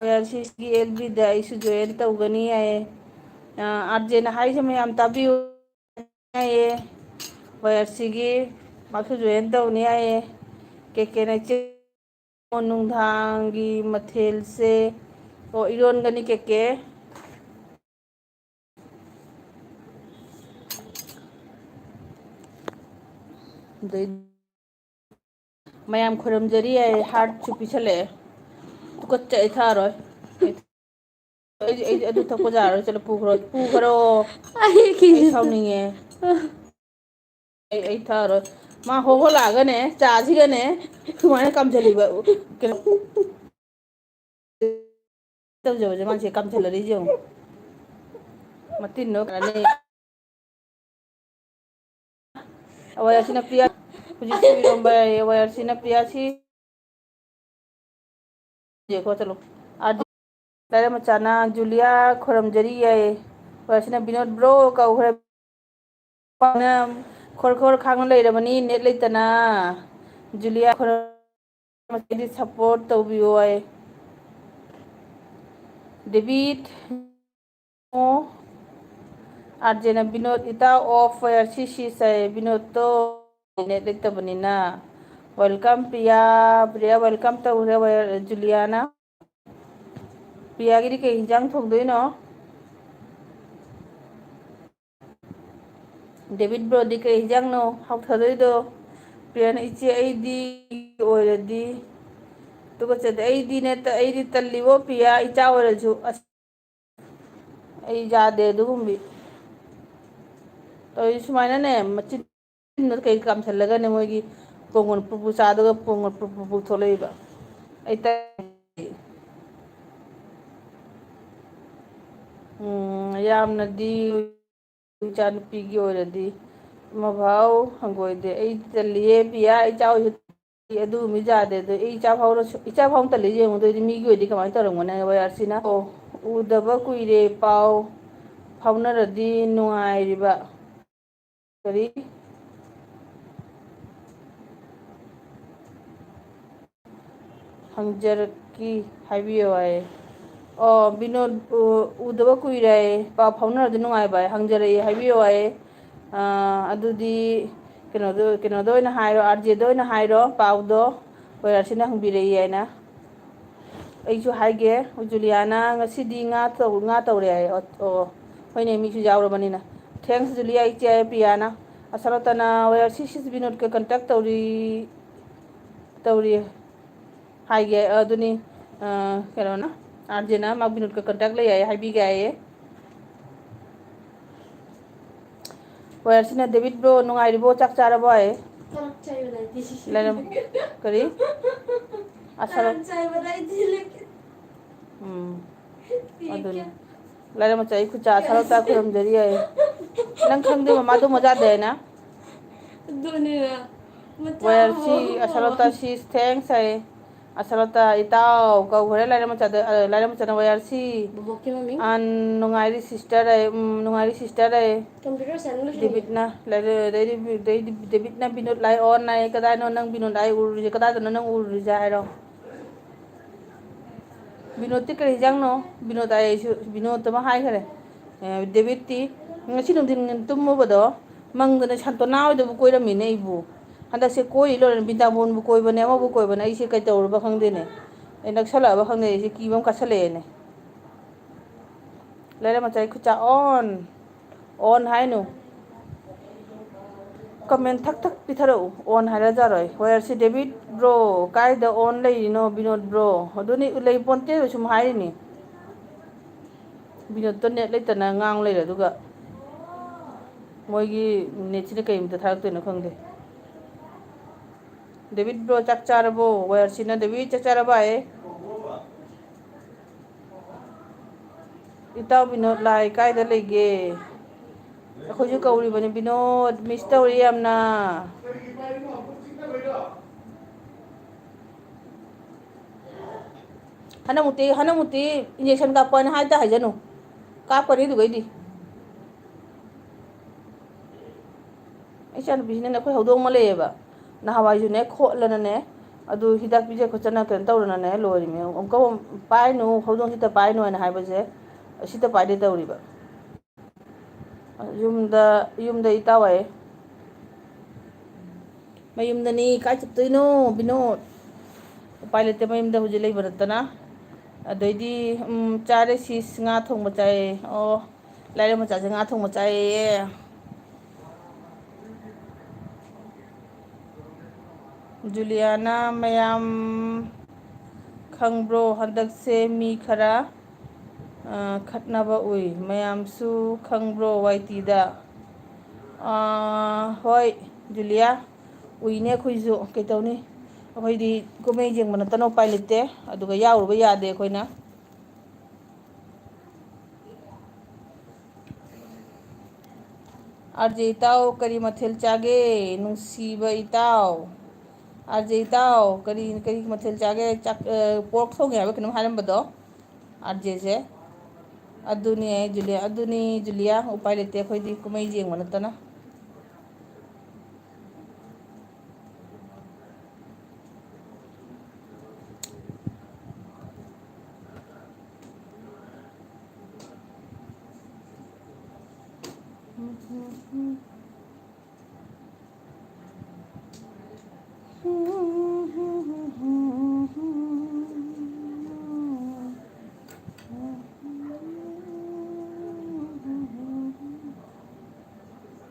ꯋꯥꯏꯔꯁꯤꯒꯤ ꯑꯦꯜꯕꯤꯗ ꯑꯩꯁꯨ ꯖꯣꯏꯟ ꯇꯧꯒꯅꯤ ꯍꯥꯏꯌꯦ ꯑꯥꯔꯖꯦꯅ ꯍꯥꯏꯁꯦ ꯃꯌꯥꯝ ꯇꯥꯕꯤꯌꯨ ꯍꯥꯏꯌꯦ ꯋꯥꯏꯔꯁꯤꯒꯤ ꯃꯥꯁꯨ ꯖꯣꯏꯟ ꯇꯧꯅꯤ ꯍꯥꯏꯌꯦ ꯀꯦꯀꯦꯅ ꯏꯆꯦ ꯅꯨꯡꯗꯥꯡꯒꯤ ꯃꯊꯦꯜꯁꯦ ꯑꯣ ꯏꯔꯣꯟꯒꯅꯤ ꯀꯦꯀꯦ ꯑꯗꯩ ꯃꯌꯥꯝ ꯈꯣꯏꯔꯝꯖꯔꯤ ꯌꯥꯏ ꯍꯥꯔꯠꯁꯨ ꯄꯤꯁꯜꯂꯛꯑꯦ ꯇꯨꯀꯠꯆꯩ ꯑꯩ ꯊꯛꯑꯔꯣꯏ ꯑꯩ ꯑꯗꯨ ꯊꯛꯄ ꯌꯥꯔꯔꯣꯏ ꯆꯠꯂꯣ ꯄꯨꯈ꯭ꯔꯣ ꯑꯩ ꯁꯥꯎꯅꯤꯡꯉꯦ ꯑꯩ ꯊꯛꯑꯔꯣꯏ ꯃꯥ ꯍꯣ ꯂꯥꯛꯑꯒꯅꯦ ꯆꯥꯁꯤꯒꯅꯦ ꯁꯨꯃꯥꯏꯅ ꯀꯥꯝꯁꯤꯜꯂꯤꯕ ꯀꯩꯅꯣ ꯇꯧꯖꯕꯁꯦ ꯃꯥꯁꯦ ꯀꯥꯝꯁꯤꯜꯂꯔꯤꯁꯦ ꯌꯦꯡꯉꯨ ꯃꯇꯤꯟꯗꯣ ꯋꯥꯏꯔꯁꯤꯅ ꯄ꯭ꯔꯤꯌꯥ ꯍꯧꯖꯤꯛꯁꯨ ꯏꯔꯣꯝꯕ ꯌꯥꯏꯌꯦ ꯋꯥꯏꯔꯁꯤꯅ ꯄ꯭ꯔꯤꯌꯥꯁꯤ ꯆꯠꯂꯣ ꯂꯥꯏꯔ ꯃꯆꯥꯅ ꯖꯨꯂꯤꯌꯥ ꯈꯣꯏꯔꯝꯖꯔꯤ ꯌꯥꯏ ꯋꯥꯏꯔꯁꯤꯅ ꯕꯤꯅꯣꯠ ꯕ꯭ꯔꯣ ꯀꯧꯈ꯭ꯔꯦ ꯈꯣꯔ ꯈꯥꯡꯅ ꯂꯩꯔꯕꯅꯤ ꯅꯦꯠ ꯂꯩꯇꯅ ꯖꯨꯂꯤꯌꯥ ꯁꯞꯄꯣꯔꯠ ꯇꯧꯕꯤꯌꯣ ꯍꯥꯏ ꯗꯦꯕꯤꯠ ꯑꯣ ꯑꯥꯔꯖꯦꯅ ꯕꯤꯅꯣꯠ ꯏꯇꯥꯎ ꯑꯣꯐ ꯋꯥꯏꯔꯁꯤ ꯁꯤꯁ ꯍꯥꯏ ꯕꯤꯅꯣꯠꯇꯣ ꯅꯦꯠ ꯂꯩꯇꯕꯅꯤꯅ ꯋꯦꯜꯀꯝ ꯄ꯭ꯔꯤꯌꯥ ꯋꯦꯜꯀꯝ ꯇꯧꯈ꯭ꯔꯦ ꯖꯨꯂꯤꯌꯥꯅ ꯄ꯭ꯔꯤꯌꯥꯒꯤꯗꯤ ꯀꯩ ꯌꯦꯟꯖꯥꯡ ꯊꯣꯡꯗꯣꯏꯅꯣ ꯗꯦꯕꯤꯠ ꯕ꯭ꯔꯣꯗꯤ ꯀꯩ ꯌꯦꯟꯖꯥꯡꯅꯣ ꯍꯥꯎꯊꯗꯣꯏꯗꯣ ꯄ꯭ꯔꯤꯌꯥꯅ ꯏꯆꯦ ꯑꯩꯗꯤ ꯑꯣꯏꯔꯗꯤ ꯇꯨꯀꯠꯆꯗꯦ ꯑꯩꯗꯤ ꯇꯜꯂꯤꯕꯣ ꯄ꯭ꯔꯤꯌꯥ ꯏꯆꯥ ꯑꯣꯏꯔꯁꯨ ꯑꯁ ꯑꯩ ꯌꯥꯗꯦ ꯑꯗꯨꯒꯨꯝꯕꯤ ꯇꯧꯔꯤꯁꯦ ꯁꯨꯃꯥꯏꯅꯅꯦ ꯃꯆꯤꯟ ꯀꯩ ꯀꯥꯝꯁꯤꯜꯂꯒꯅꯦ ꯃꯣꯏꯒꯤ ꯄꯣꯡꯒꯣꯟ ꯄꯨꯄꯨ ꯆꯥꯗꯒ ꯄꯣꯡꯒꯣꯟ ꯄꯨꯄꯨ ꯊꯣꯛꯂꯛꯏꯕ ꯑꯩ ꯌꯥꯝꯅꯗꯤ ꯏꯆꯥ ꯅꯨꯄꯤꯒꯤ ꯑꯣꯏꯔꯗꯤ ꯃꯚꯥꯎ ꯍꯪꯒꯣꯏꯗꯦ ꯑꯩ ꯇꯜꯂꯤꯌꯦ ꯄꯤꯌꯥ ꯏꯆꯥ ꯑꯣꯏꯁꯨ ꯑꯗꯨꯒꯨꯝꯕ ꯌꯥꯗꯦ ꯑꯗꯣ ꯑꯩ ꯏꯆꯥ ꯐꯥꯎ ꯇꯜꯂꯤ ꯌꯦꯡꯉꯨꯗꯣꯏꯗꯤ ꯃꯤꯒꯤ ꯑꯣꯏꯗꯤ ꯀꯃꯥꯏꯅ ꯇꯧꯔꯝꯒꯅꯤ ꯋꯥꯏꯔꯁꯤꯅ ꯑꯣ ꯎꯗꯕ ꯀꯨꯏꯔꯦ ꯄꯥꯎ ꯐꯥꯎꯅꯔꯗꯤ ꯅꯨꯡꯉꯥꯏꯔꯤꯕ ꯀꯔꯤ ꯍꯪꯖꯔꯛꯀꯤ ꯍꯥꯏꯕꯤꯌꯨ ꯍꯥꯏꯌꯦ ꯑꯣ ꯕꯤꯅꯣꯠ ꯎꯗꯕ ꯀꯨꯏꯔꯦ ꯄꯥꯎ ꯐꯥꯎꯅꯔꯗꯤ ꯅꯨꯡꯉꯥꯏꯕ ꯍꯪꯖꯔꯛꯏ ꯍꯥꯏꯕꯤꯌꯨ ꯍꯥꯏꯌꯦ ꯑꯗꯨꯗꯤ ꯀꯩꯅꯣꯗ ꯑꯣꯏꯅ ꯍꯥꯏꯔꯣ ꯑꯥꯔꯖꯦꯗ ꯑꯣꯏꯅ ꯍꯥꯏꯔꯣ ꯄꯥꯎꯗꯣ ꯋꯥꯏꯔꯁꯤꯅ ꯍꯪꯕꯤꯔꯛꯏ ꯍꯥꯏꯅ ꯑꯩꯁꯨ ꯍꯥꯏꯒꯦ ꯖꯨꯂꯤꯌꯥꯅ ꯉꯁꯤꯗꯤ ꯉꯥ ꯇꯧꯔꯦ ꯍꯥꯏ ꯑꯣ ꯍꯣꯏꯅꯦ ꯃꯤꯁꯨ ꯌꯥꯎꯔꯕꯅꯤꯅ ꯊꯦꯡꯛꯁ ꯖꯨꯂꯤꯌꯥ ꯏꯆꯦ ꯄ꯭ꯔꯤꯌꯥꯅ ꯑꯁꯥꯂꯇꯥꯅ ꯋꯥꯏꯔꯁꯤ ꯁꯤꯁ ꯕꯤꯅꯣꯠꯀ ꯀꯟꯇꯦꯛ ꯇꯧꯔꯤ ꯍꯥꯏꯒꯦ ꯑꯗꯨꯅꯤ ꯀꯩꯅꯣꯅ ꯑꯥꯔꯖꯦꯅ ꯃꯥ ꯕꯤꯅꯣꯠꯀ ꯀꯟꯇꯦꯛ ꯂꯩ ꯍꯥꯏꯌꯦ ꯍꯥꯏꯕꯤꯒꯦ ꯍꯥꯏꯌꯦ ꯋꯥꯏꯔꯁꯤꯅ ꯗꯦꯕꯤꯠ ꯕ꯭ꯔꯣ ꯅꯨꯡꯉꯥꯏꯔꯤꯕꯣ ꯆꯥꯛ ꯆꯥꯔꯕꯣ ꯍꯥꯏꯌꯦ ꯂꯩꯔꯝ ꯀꯔꯤ ꯑꯗꯨꯅꯤ ꯂꯥꯏꯔ ꯃꯆꯥ ꯑꯩ ꯈꯨꯠꯆꯥ ꯑꯁꯥꯂꯇꯥ ꯈꯨꯔꯨꯝꯖꯔꯤ ꯍꯥꯏꯌꯦ ꯅꯪ ꯈꯪꯗꯦ ꯃꯃꯥꯗꯣ ꯃꯣꯖꯥꯗꯦ ꯍꯥꯏꯅ ꯋꯥꯏꯔꯁꯤ ꯑꯁꯥꯂꯇꯥ ꯁꯤꯁ ꯊꯦꯡꯛꯁ ꯍꯥꯏꯌꯦ ꯑꯁꯂꯇ ꯏꯇꯥꯎ ꯀꯧꯈ꯭ꯔꯦ ꯂꯥꯏꯔꯃꯆꯥꯗ ꯋꯥꯏꯔꯁꯤ ꯕꯣꯕꯣꯛꯀꯤ ꯃꯃꯤꯡ ꯅꯨꯡꯉꯥꯏꯔꯤ ꯁꯤꯁꯇꯔ ꯅꯨꯡꯉꯥꯏꯔꯤ ꯁꯤꯁꯇꯔ ꯀꯝꯄ꯭ꯌꯨꯇꯔ ꯆꯥꯅꯤꯡ ꯗꯦꯕꯤꯠꯅ ꯗꯦꯕꯤꯠꯅ ꯕꯤꯅꯣꯠ ꯂꯥꯏ ꯑꯣꯟ ꯅꯥꯏ ꯀꯗꯥꯏꯅꯣ ꯅꯪ ꯕꯤꯅꯣꯠ ꯂꯥꯏ ꯎꯔꯨꯔꯤꯁꯦ ꯀꯗꯥꯏꯗꯅꯣ ꯅꯪ ꯎꯔꯨꯔꯤꯁꯦ ꯍꯥꯏꯔꯣ ꯕꯤꯅꯣꯠꯇꯤ ꯀꯔꯤ ꯍꯤꯟꯖꯥꯡꯅꯣ ꯕꯤꯅꯣꯠ ꯑꯩꯁꯨ ꯕꯤꯅꯣꯠ ꯑꯃ ꯍꯥꯏꯈꯔꯦ ꯗꯦꯕꯤꯠꯇꯤ ꯉꯁꯤ ꯅꯨꯡꯊꯤꯟ ꯇꯨꯝꯃꯨꯕꯗꯣ ꯃꯪꯗꯅ ꯁꯟꯇꯣꯅꯥ ꯍꯣꯏꯗꯕꯨ ꯀꯣꯏꯔꯝꯃꯤꯅꯦ ꯑꯩꯕꯨ ꯍꯟꯗꯛꯁꯦ ꯀꯣꯏꯔꯤ ꯂꯣꯏꯔꯦ ꯕꯤꯟꯗꯥꯕꯣꯟꯕꯨ ꯀꯣꯏꯕꯅꯦ ꯑꯃꯕꯨ ꯀꯣꯏꯕꯅꯦ ꯑꯩꯁꯦ ꯀꯩ ꯇꯧꯔꯨꯕ ꯈꯪꯗꯦꯅꯦ ꯑꯩ ꯅꯛꯁꯜꯂꯛꯑꯕ ꯈꯪꯗꯦ ꯑꯩꯁꯦ ꯀꯤꯕ ꯑꯃ ꯀꯥꯁꯜꯂꯛꯑꯦꯅꯦ ꯂꯩꯔꯃꯆꯥꯏ ꯈꯨꯆꯥ ꯑꯣꯟ ꯍꯥꯏꯅꯨ ꯀꯃꯦꯟ ꯊꯛ ꯊꯛ ꯄꯤꯊꯔꯛꯎ ꯑꯣꯟ ꯍꯥꯏꯔꯖꯔꯣꯏ ꯋꯦꯌꯔꯁꯤ ꯗꯦꯕꯤꯠ ꯕ꯭ꯔꯣ ꯀꯥꯏꯗ ꯑꯣꯟ ꯂꯩꯔꯤꯅꯣ ꯕꯤꯅꯣꯠ ꯕ꯭ꯔꯣ ꯑꯗꯨꯅꯤ ꯂꯩ ꯄꯣꯟꯇꯦ ꯁꯨꯝ ꯍꯥꯏꯔꯤꯅꯤ ꯕꯤꯅꯣꯠꯇꯣ ꯅꯦꯠ ꯂꯩꯇꯅ ꯉꯥꯡ ꯂꯩꯔꯦ ꯑꯗꯨꯒ ꯃꯣꯏꯒꯤ ꯅꯦꯠꯁꯤꯅ ꯀꯩꯝꯇ ꯊꯥꯔꯛꯇꯣꯏꯅꯣ ꯈꯪꯗꯦ ꯗꯦꯕꯤꯠ ꯕ꯭ꯔꯣ ꯆꯥꯛ ꯆꯥꯔꯕꯣ ꯋꯦꯌꯔꯁꯤꯅ ꯗꯦꯕꯤꯠ ꯆꯥꯛ ꯆꯥꯔꯕ ꯏꯇꯥꯎ ꯕꯤꯅꯣꯠ ꯂꯥꯏ ꯀꯥꯏꯗ ꯂꯩꯒꯦ ꯑꯩꯈꯣꯏꯁꯨ ꯀꯧꯔꯤꯕꯅꯤ ꯕꯤꯅꯣꯠ ꯃꯤꯁ ꯇꯧꯔꯤ ꯌꯥꯝꯅ ꯍꯟꯗꯛꯃꯨꯛꯇꯤ ꯏꯟꯖꯦꯛꯁꯟ ꯀꯥꯞꯄꯅ ꯍꯥꯏꯇ ꯍꯥꯏꯖꯅꯨ ꯀꯥꯞꯀꯅꯤ ꯑꯗꯨꯒꯩꯗꯤ ꯏꯆꯥꯅꯨꯄꯤꯁꯤꯅꯅꯦ ꯑꯩꯈꯣꯏ ꯍꯧꯗꯣꯡ ꯑꯃ ꯂꯩꯌꯦꯕ ꯅꯍꯥꯟꯋꯥꯏꯁꯨꯅꯦ ꯈꯣꯠꯂꯅꯅꯦ ꯑꯗꯨ ꯍꯤꯗꯥꯛ ꯄꯤꯖ ꯈꯣꯠꯆꯅ ꯀꯩꯅꯣ ꯇꯧꯔꯅꯅꯦ ꯂꯣꯏꯔꯤꯃꯦ ꯑꯃꯨꯛꯀ ꯄꯥꯏꯅꯨ ꯍꯧꯗꯣꯡꯁꯤꯗ ꯄꯥꯏꯅꯨ ꯍꯥꯏꯅ ꯍꯥꯏꯕꯁꯦ ꯁꯤꯇ ꯄꯥꯏꯗꯦ ꯇꯧꯔꯤꯕ ꯌꯨꯝꯗ ꯏꯇꯥꯎ ꯍꯥꯏꯌꯦ ꯃꯌꯨꯝꯗꯅꯤ ꯀꯥꯏ ꯆꯠꯇꯣꯏꯅꯣ ꯕꯤꯅꯣꯠ ꯎꯄꯥꯏ ꯂꯩꯇꯦ ꯃꯌꯨꯝꯗ ꯍꯧꯖꯤꯛ ꯂꯩꯕ ꯅꯠꯇꯅ ꯑꯗꯩꯗꯤ ꯆꯥꯔꯦ ꯁꯤꯁ ꯉꯥ ꯊꯣꯡꯕ ꯆꯥꯏꯌꯦ ꯑꯣ ꯂꯥꯏꯔꯃꯆꯥꯁꯦ ꯉꯥ ꯊꯣꯡꯕ ꯆꯥꯏꯌꯦ ꯖꯨꯂꯤꯌꯥꯅ ꯃꯌꯥꯝ ꯈꯪꯕ꯭ꯔꯣ ꯍꯟꯗꯛꯁꯦ ꯃꯤ ꯈꯔ ꯈꯠꯅꯕ ꯎꯏ ꯃꯌꯥꯝꯁꯨ ꯈꯪꯕ꯭ꯔꯣ ꯋꯥꯏꯇꯤꯗ ꯍꯣꯏ ꯖꯨꯂꯤꯌꯥ ꯎꯏꯅꯦ ꯑꯩꯈꯣꯏꯁꯨ ꯀꯩꯇꯧꯅꯤ ꯑꯩꯈꯣꯏꯗꯤ ꯀꯨꯝꯍꯩ ꯌꯦꯡꯕ ꯅꯠꯇꯅ ꯎꯄꯥꯏ ꯂꯩꯇꯦ ꯑꯗꯨꯒ ꯌꯥꯎꯔꯨꯕ ꯌꯥꯗꯦ ꯑꯩꯈꯣꯏꯅ ꯑꯥꯔꯖꯦ ꯏꯇꯥꯎ ꯀꯔꯤ ꯃꯊꯦꯜ ꯆꯥꯒꯦ ꯅꯨꯡꯁꯤꯕ ꯏꯇꯥꯎ ꯑꯥꯔꯖꯦ ꯏꯇꯥꯎ ꯀꯔꯤ ꯃꯊꯦꯜ ꯆꯥꯒꯦ ꯄꯣꯔꯛ ꯊꯣꯡꯉꯦ ꯍꯥꯏꯕ ꯀꯩꯅꯣꯝ ꯍꯥꯏꯔꯝꯕꯗꯣ ꯑꯥꯔꯖꯦꯁꯦ ꯑꯗꯨꯅꯤ ꯖꯨꯂꯤꯌꯥ ꯎꯄꯥꯏ ꯂꯩꯇꯦ ꯑꯩꯈꯣꯏꯗꯤ ꯀꯨꯝꯍꯩ ꯌꯦꯡꯕ ꯅꯠꯇꯅ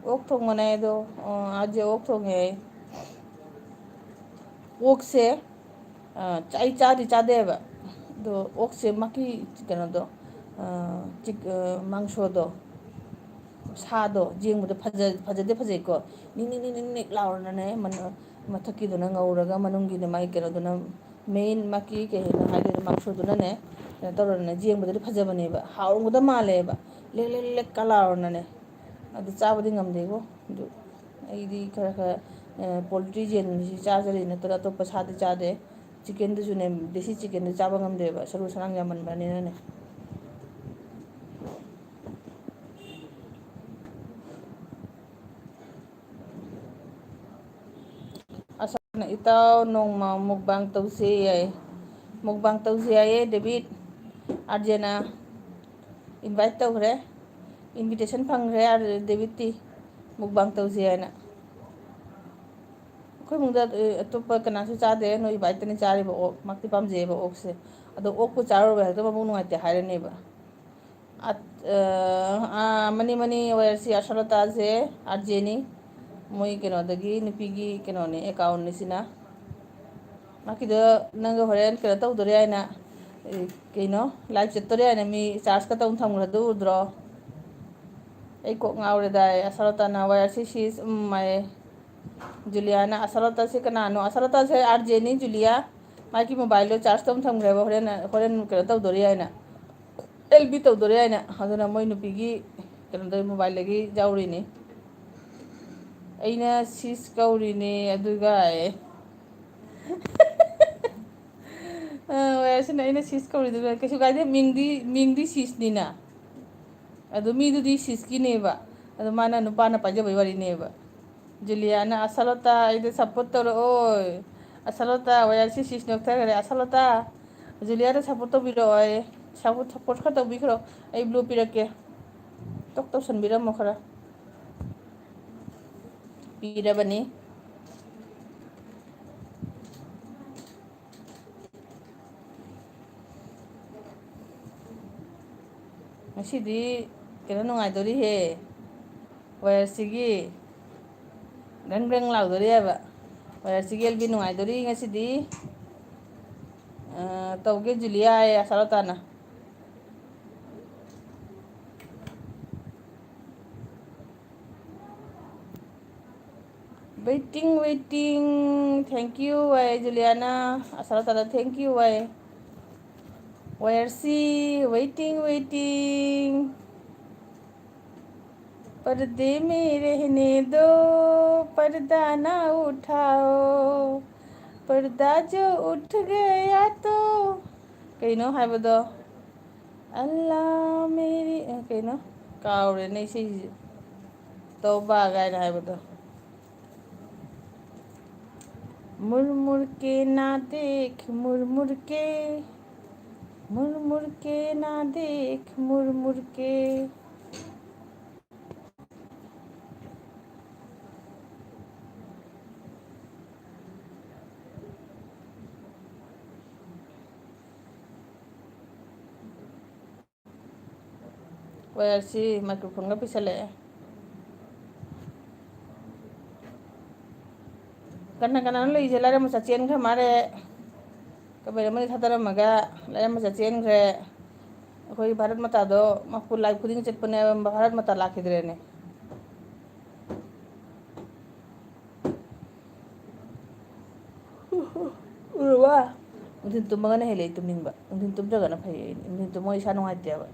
ꯑꯣꯛ ꯊꯣꯡꯕꯅꯦ ꯑꯗꯣ ꯑꯥꯔꯖꯦ ꯑꯣꯛ ꯊꯣꯡꯉꯦ ꯑꯣꯛꯁꯦ ꯑꯩ ꯆꯥꯗꯦꯕ ꯑꯗꯣ ꯑꯣꯛꯁꯦ ꯃꯥꯒꯤ ꯀꯩꯅꯣꯗꯣ ꯃꯥꯡꯁꯣꯗꯣ ꯁꯥꯗꯣ ꯌꯦꯡꯕꯗ ꯐꯖꯗꯦ ꯐꯖꯩꯀꯣ ꯅꯤꯛ ꯂꯥꯎꯔꯅꯅꯦ ꯃꯊꯛꯀꯤꯗꯨꯅ ꯉꯧꯔꯒ ꯃꯅꯨꯡꯒꯤꯅ ꯃꯥꯒꯤ ꯀꯩꯅꯣꯗꯨꯅ ꯃꯦꯟ ꯃꯥꯒꯤ ꯀꯩ ꯍꯥꯏꯅ ꯍꯥꯏꯗꯣꯏꯅꯣ ꯃꯥꯡꯁꯣꯗꯨꯅꯅꯦ ꯀꯩꯅꯣ ꯇꯧꯔꯅꯦ ꯌꯦꯡꯕꯗꯗꯤ ꯐꯖꯕꯅꯦꯕ ꯍꯥꯎꯔꯝꯒꯗ ꯃꯥꯜꯂꯦꯕ ꯂꯦꯛꯀ ꯂꯥꯎꯔꯅꯅꯦ ꯑꯗꯨ ꯆꯥꯕꯗꯤ ꯉꯝꯗꯦꯕꯣ ꯑꯗꯨ ꯑꯩꯗꯤ ꯈꯔ ꯄꯣꯜꯇ꯭ꯔꯤ ꯌꯦꯟꯁꯤ ꯆꯥꯖꯔꯤ ꯅꯠꯇ꯭ꯔꯒ ꯑꯇꯣꯞꯄ ꯁꯥꯗꯤ ꯆꯥꯗꯦ ꯆꯤꯛꯀꯟꯗꯨꯁꯨꯅꯦ ꯗꯦꯁꯤ ꯆꯤꯛꯀꯟꯗꯨ ꯆꯥꯕ ꯉꯝꯗꯦꯕ ꯁꯔꯨ ꯁꯔꯥꯡ ꯌꯥꯝꯃꯟꯕꯅꯤꯅꯅꯦ ꯑꯁꯥꯅ ꯏꯇꯥꯎ ꯅꯣꯡꯃ ꯃꯨꯛꯕꯥꯡ ꯇꯧꯁꯦ ꯌꯥꯏ ꯃꯨꯛꯕꯥꯡ ꯇꯧꯁꯦ ꯌꯥꯏꯌꯦ ꯗꯦꯕꯤꯠ ꯑꯥꯔꯖꯦꯅ ꯏꯟꯚꯥꯏꯠ ꯇꯧꯈ꯭ꯔꯦ ꯏꯟꯚꯤꯇꯦꯁꯟ ꯐꯪꯈ꯭ꯔꯦ ꯗꯦꯕꯤꯠꯇꯤ ꯃꯨꯛꯕꯥꯡ ꯇꯧꯁꯦ ꯍꯥꯏꯅ ꯑꯩꯈꯣꯏ ꯏꯃꯨꯡꯗ ꯑꯇꯣꯞꯄ ꯀꯅꯥꯁꯨ ꯆꯥꯗꯦ ꯅꯣꯏ ꯏꯕꯥꯏꯇꯅꯤ ꯆꯥꯔꯤꯕ ꯑꯣꯛ ꯃꯛꯇꯤ ꯄꯥꯝꯖꯩꯑꯕ ꯑꯣꯛꯁꯦ ꯑꯗꯣ ꯑꯣꯛꯄꯨ ꯆꯥꯔꯨꯕ ꯍꯦꯛꯇ ꯃꯕꯨꯛ ꯅꯨꯡꯉꯥꯏꯇꯦ ꯍꯥꯏꯔꯅꯦꯕ ꯃꯅꯤ ꯑꯣꯏꯔꯁꯤ ꯑꯁꯣꯂꯇꯥꯁꯦ ꯑꯥꯔꯖꯦꯅꯤ ꯃꯣꯏ ꯀꯩꯅꯣꯗꯒꯤ ꯅꯨꯄꯤꯒꯤ ꯀꯩꯅꯣꯅꯦ ꯑꯦꯀꯥꯎꯟꯅꯤ ꯁꯤꯅ ꯃꯥꯒꯤꯗꯣ ꯅꯪꯒ ꯍꯣꯔꯦꯟ ꯀꯩꯅꯣ ꯇꯧꯗꯣꯔꯦ ꯍꯥꯏꯅ ꯀꯩꯅꯣ ꯂꯥꯏꯚ ꯆꯠꯇꯣꯔꯦ ꯍꯥꯏꯅ ꯃꯤ ꯆꯥꯔꯖꯀ ꯇꯧ ꯊꯝꯈ꯭ꯔꯗꯨ ꯎꯗ꯭ꯔꯣ ꯑꯩ ꯀꯣꯛ ꯉꯥꯎꯔꯦꯗꯥ ꯑꯁꯣꯂꯇꯥꯅ ꯋꯥꯏꯔꯁꯤ ꯁꯤꯁ ꯃꯥꯏ ꯖꯨꯂꯤꯌꯥꯅ ꯑꯁꯂꯇꯥꯁꯤ ꯀꯅꯥꯅꯣ ꯑꯁꯂꯇꯥꯁꯦ ꯑꯥꯔꯖꯦꯅꯤ ꯖꯨꯂꯤꯌꯥ ꯃꯥꯒꯤ ꯃꯣꯕꯥꯏꯜꯗꯣ ꯆꯥꯔꯖ ꯇꯧ ꯊꯝꯈ꯭ꯔꯦꯕ ꯍꯣꯔꯦꯟ ꯀꯩꯅꯣ ꯇꯧꯗꯣꯔꯤ ꯍꯥꯏꯅ ꯑꯦꯜ ꯕꯤ ꯇꯧꯗꯣꯔꯦ ꯍꯥꯏꯅ ꯑꯗꯨꯅ ꯃꯣꯏ ꯅꯨꯄꯤꯒꯤ ꯀꯩꯅꯣꯗ ꯃꯣꯕꯥꯏꯜꯗꯒꯤ ꯌꯥꯎꯔꯤꯅꯤ ꯑꯩꯅ ꯁꯤꯁ ꯀꯧꯔꯤꯅꯦ ꯑꯗꯨꯒ ꯋꯥꯏꯌꯔꯁꯤꯅ ꯑꯩꯅ ꯁꯤꯁ ꯀꯧꯔꯤꯗꯨꯒ ꯀꯩꯁꯨ ꯀꯥꯏꯗꯦ, ꯃꯤꯡꯗꯤ ꯁꯤꯁꯅꯤꯅ, ꯑꯗꯨ ꯃꯤꯗꯨꯗꯤ ꯁꯤꯁꯀꯤꯅꯦꯕ, ꯑꯗꯨ ꯃꯥꯅ ꯅꯨꯄꯥꯅ ꯄꯥꯏꯖꯕꯩ ꯋꯥꯔꯤꯅꯦꯕ. ꯖꯨꯂꯤꯌꯥꯅ ꯑꯁꯥꯂꯣꯇꯥ ꯑꯩꯗ ꯁꯞꯄꯣꯔꯠ ꯇꯧꯔꯛꯑꯣꯏ, ꯑꯁꯥꯂꯣꯇꯥ ꯋꯥꯏꯌꯔꯁꯤ ꯁꯤꯁ ꯅꯣꯛꯊꯈ꯭ꯔꯦ, ꯑꯁꯥꯂꯣꯇꯥ ꯖꯨꯂꯤꯌꯥꯗ ꯁꯞꯄꯣꯔꯠ ꯇꯧꯕꯤꯔꯛꯑꯣ, ꯁꯞꯄꯣꯔꯠ ꯈꯔ ꯇꯧꯕꯤꯈ꯭ꯔꯣ, ꯑꯩ ꯕ꯭ꯂꯨ ꯄꯤꯔꯛꯀꯦ, ꯇꯣꯛ ꯇꯧꯁꯟꯕꯤꯔꯝꯃꯣ ꯈꯔ. ꯄꯤꯔꯕꯅꯤ. ꯉꯁꯤꯗꯤ ꯀꯩꯅꯣ ꯅꯨꯡꯉꯥꯏꯗꯣꯔꯤꯍꯦ, ꯋꯥꯏꯌꯔꯁꯤꯒꯤ ꯒ꯭ꯔꯪ ꯒ꯭ꯔꯪ ꯂꯥꯎꯗꯣꯔꯤ ꯍꯥꯏꯕ, ꯋꯥꯏꯌꯔꯁꯤꯒꯤ ꯑꯦꯜꯕꯤ ꯅꯨꯡꯉꯥꯏꯗꯣꯔꯤ ꯉꯁꯤꯗꯤ. ꯇꯧꯒꯦ ꯖꯨꯂꯤꯌꯥ ꯍꯥꯏꯌꯦ ꯑꯁꯥꯂꯣꯇꯥꯅ. ꯋꯦꯇꯤꯡ ꯊꯦꯡꯀ꯭ꯌꯨ ꯍꯥꯏ ꯖꯨꯂꯤꯌꯥꯅ, ꯑꯁꯥꯂꯣꯇꯥꯗ ꯊꯦꯡꯀ꯭ꯌꯨ ꯍꯥꯏ. वायरसी वेटिंग पर्दे में रहने दो, पर्दा ना उठाओ, पर्दा जो उठ गया तो कहीं है बदो अल्लाह मेरी कहीं कावरे नहीं सही तौबा गायना है बदो. मुड़ के ना देख मुड़ के ना देख मुड़ के. वायरसी माइक्रोफोन का पिछले कन्ना कन्ना लईजे लारे मचा चेन खा मारे कबेर मई थादरमगा लारे मचा चेन खरे अखोई भारत माता दो मखु लाइफ खुदिंग चटपने भारत माता लाखिद्रेने. उरुवा उदिन तुमगना हेले तुमनिंबा उदिन तुमजगना फई उदिन तुम इसा नुंगाइतेबा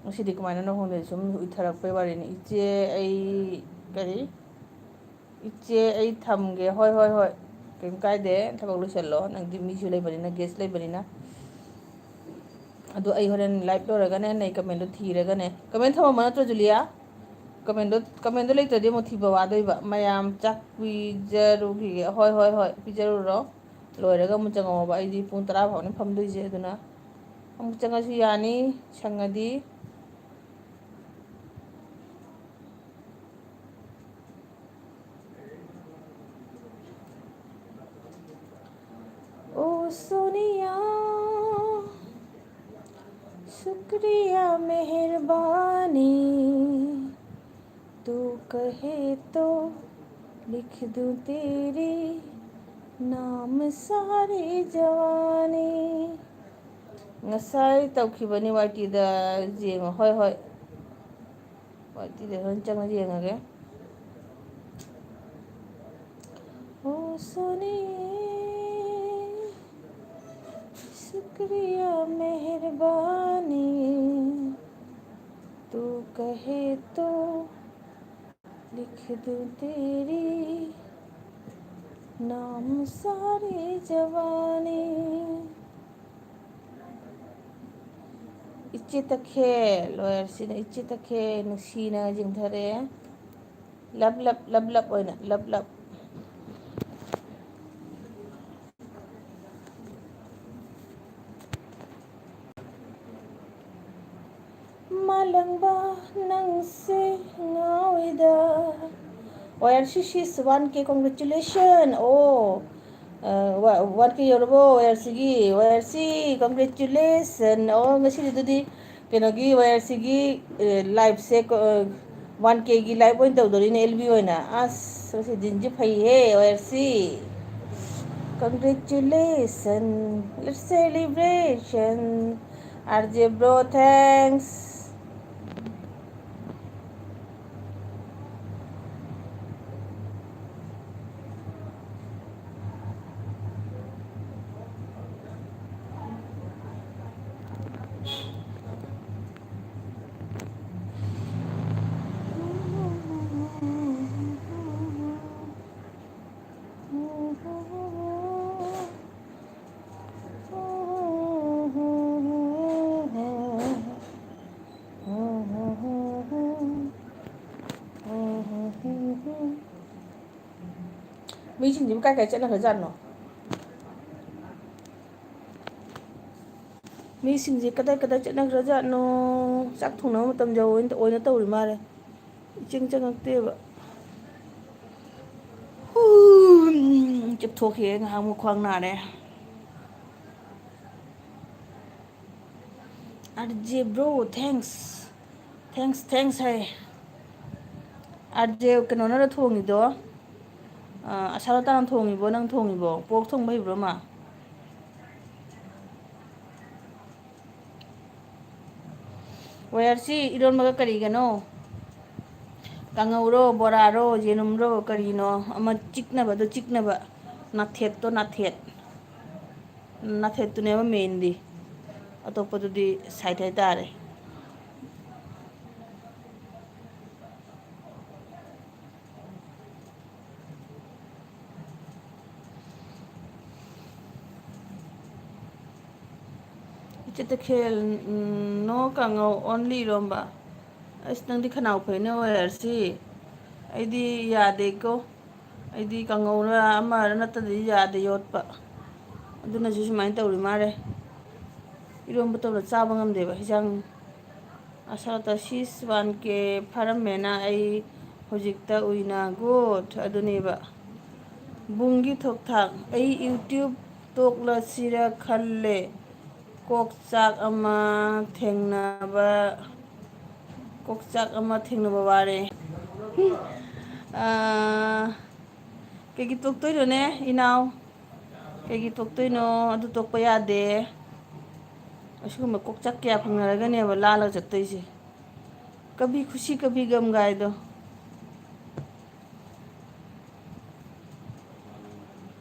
ngꯁꯤꯗꯤ ꯀꯃꯥꯏꯅ ꯈꯪꯗꯦ ꯁꯨꯝ ꯎꯏꯊꯔꯛꯄꯩ ꯋꯥꯔꯤꯅꯤ. ꯏꯆꯦ ꯑꯩ ꯀꯔꯤ ꯏꯆꯦ ꯑꯩ ꯊꯝꯒꯦ, ꯍꯣꯏ ꯍꯣꯏ ꯍꯣꯏ ꯀꯩꯝ ꯀꯥꯏꯗꯦ, ꯊꯕꯛ ꯂꯣꯏꯁꯤꯜꯂꯣ, ꯅꯪꯗꯤ ꯃꯤꯁꯨ ꯂꯩꯕꯅꯤꯅ, ꯒꯦꯁ ꯂꯩꯕꯅꯤꯅ. ꯑꯗꯣ ꯑꯩ ꯍꯣꯔꯦꯟ ꯂꯥꯏꯚ ꯂꯣꯏꯔꯒꯅꯦ ꯅꯪ ꯀꯃꯦꯟꯗꯣ ꯊꯤꯔꯒꯅꯦ, ꯀꯃꯦꯟ ꯊꯝꯃꯝꯕ ꯅꯠꯇ꯭ꯔꯣ ꯖꯨꯂꯤꯌꯥ? ꯀꯃꯦꯟꯗꯣ ꯂꯩꯇ꯭ꯔꯗꯤ ꯑꯃꯨꯛ ꯊꯤꯕ ꯋꯥꯗꯣꯏꯕ. ꯃꯌꯥꯝ ꯆꯥꯛ ꯄꯤꯖꯔꯨꯈꯤꯒꯦ, ꯍꯣꯏ ꯍꯣꯏ ꯍꯣꯏ ꯄꯤꯖꯔꯨꯔꯣ, ꯂꯣꯏꯔꯒ ꯑꯃꯨꯛ ꯆꯪꯉꯛꯑꯣꯕ. ꯑꯩꯗꯤ ꯄꯨꯡ 10 ꯐꯥꯎꯅꯤ ꯐꯝꯗꯣꯏꯁꯦ, ꯑꯗꯨꯅ ꯑꯃꯨꯛ ꯆꯪꯉꯁꯨ ꯌꯥꯅꯤ ꯁꯪꯉꯗꯤ. ओ सोनिया शुक्रिया मेहरबानी, तू कहे तो लिख दूं तेरे नाम सारी जवानी. ngасꯥꯏ ꯇꯧꯈꯤꯕꯅꯤ ꯋꯥꯏꯇꯤꯗ ꯌꯦꯡꯉꯣ. ꯍꯣꯏ ꯍꯣꯏ ꯋꯥꯏꯇꯤꯗ ꯍꯣꯔꯦꯟ ꯆꯪꯉ ꯌꯦꯡꯉꯒꯦ. ओ सोनिए शुक्रिया मेहरबानी, तू कहे तो लिख दूं तेरी नाम सारी जवानी. इच्चे तखे ꯂꯣꯏꯔꯁꯤꯅ इच्चे तखे ꯅꯨꯡꯁꯤꯅ ꯌꯦꯡꯊꯔꯦ. ꯂꯞ ꯑꯣꯏꯅ ꯂꯞ. ꯃꯥꯂꯪꯕ ꯅꯪꯁꯦ ꯉꯥꯎꯏꯗ. वायरसी शीस 1K congratulation. Oh 1K ꯌꯧꯔꯕꯣ वायरसीगी? वायरसी congratulation. Oh ngꯁꯤꯗꯤ ꯑꯗꯨꯗꯤ ꯀꯩꯅꯣꯒꯤ वायरसीगी ꯂꯥꯏꯚꯁꯦ 1Kꯒꯤ ꯂꯥꯏꯚ ꯑꯣꯏꯅ ꯇꯧꯗꯣꯔꯤꯅꯦ, LB ꯑꯣꯏꯅ. ꯑꯁ ꯉꯁꯤ ꯗꯤꯟꯁꯦ ꯐꯩꯍꯦ वायरसी. congratulation, let's celebration. RJ bro thanks. ꯃꯤꯁꯤꯡꯁꯤꯕꯨ ꯀꯥꯏ ꯀꯥꯏ ꯆꯠꯅꯈ꯭ꯔꯖꯥꯠꯅꯣ? ꯃꯤꯁꯤꯡꯁꯦ ꯀꯗꯥꯏ ꯀꯗꯥꯏ ꯆꯠꯅꯈ꯭ꯔꯖꯥꯠꯅꯣ? ꯆꯥꯛ ꯊꯣꯡꯅꯕ ꯃꯇꯝ ꯑꯣꯏꯅ ꯇꯧꯔꯤ ꯃꯥꯜꯂꯦ. ꯏꯆꯪ ꯆꯪꯉꯛꯇꯦꯕ. ꯆꯤꯞꯊꯣꯛꯈꯤꯒꯦ ꯉꯥꯏꯍꯥꯛ ꯑꯃꯨꯛ ꯈ꯭ꯋꯥꯡ ꯅꯥꯔꯦ. ꯑꯥꯔꯖꯦ ꯕ꯭ꯔꯣ ꯊꯦꯡꯛꯁ ꯍꯥꯏ. ꯑꯥꯔꯖꯦ ꯀꯩꯅꯣꯅꯔ ꯊꯣꯡꯉꯤꯗꯣ? ꯑꯁꯥꯂꯇꯥꯅ ꯊꯣꯡꯉꯤꯕꯣ ꯅꯪ ꯊꯣꯡꯉꯤꯕꯣ? ꯄꯣꯔꯛ ꯊꯣꯡꯕ ꯍꯩꯕ꯭ꯔꯣ ꯃꯥ? ꯋꯦꯌꯔꯁꯤ ꯏꯔꯣꯟꯕꯒ ꯀꯔꯤꯒꯅꯣ? ꯀꯥꯡꯉꯧꯔꯣ ꯕꯣꯔꯥꯔꯣ ꯌꯦꯅꯨꯝꯔꯣ ꯀꯔꯤꯅꯣ ꯑꯃ ꯆꯤꯛꯅꯕꯗꯣ ꯆꯤꯛꯅꯕ ꯅꯥꯊꯦꯠꯇꯣ ꯅꯥꯊꯦꯠꯇꯨꯅꯦꯕ ꯃꯦꯟꯗꯤ ꯑꯇꯣꯞꯄꯗꯨꯗꯤ ꯁꯥꯏꯠ ꯍꯥꯏꯇꯥꯔꯦ. ꯏꯆꯦꯇꯈꯦꯜ ꯅꯣ ꯀꯥꯡꯉꯧ ꯑꯣꯟꯂꯤ ꯏꯔꯣꯝꯕ. ꯑꯁ ꯅꯪꯗꯤ ꯈꯅꯥꯎ ꯐꯩꯅ ꯋꯦꯌꯔꯁꯤ. ꯑꯩꯗꯤ ꯌꯥꯗꯦꯀꯣ. ꯑꯩꯗꯤ ꯀꯥꯡꯉꯧꯔ ꯑꯃꯔ ꯅꯠꯇꯗꯤ ꯌꯥꯗꯦ ꯌꯣꯠꯄ. ꯑꯗꯨꯅꯁꯨ ꯁꯨꯃꯥꯏꯅ ꯇꯧꯔꯤ ꯃꯥꯜꯂꯦ. ꯏꯔꯣꯝꯕ ꯇꯧꯔ ꯆꯥꯕ ꯉꯝꯗꯦꯕ ꯍꯤꯟꯖꯥꯡ. ꯑꯁꯥꯂꯇꯥ ꯁꯤꯁ 1K ꯐꯥꯔꯝꯃꯦꯅ ꯑꯩ ꯍꯧꯖꯤꯛꯇ ꯎꯏꯅ ꯒꯨꯗ ꯑꯗꯨꯅꯦꯕ. ꯕꯨꯡꯒꯤ ꯊꯣꯛ-ꯊꯥꯛ ꯑꯩ ꯌꯨꯇ꯭ꯌꯨꯕ ꯇꯣꯛꯂꯁꯤꯔ ꯈꯜꯂꯦ. ꯀꯣꯛꯆꯥꯛ ꯑꯃ ꯊꯦꯡꯅꯕ ꯋꯥꯔꯦ. ꯀꯩꯒꯤ ꯇꯣꯛꯇꯣꯏꯅꯣꯅꯦ ꯏꯅꯥꯎ? ꯀꯩꯒꯤ ꯇꯣꯛꯇꯣꯏꯅꯣ? ꯑꯗꯨ ꯇꯣꯛꯄ ꯌꯥꯗꯦ. ꯑꯁꯤꯒꯨꯝꯕ ꯀꯣꯛꯆꯥꯛ ꯀꯌꯥ ꯐꯪꯅꯔꯒꯅꯦꯕ ꯂꯥꯜꯂꯒ ꯆꯠꯇꯣꯏꯁꯦ. ꯀꯕꯤ ꯈꯨꯁꯤ ꯀꯕꯤ ꯒꯝ ꯒꯥꯏꯗꯣ.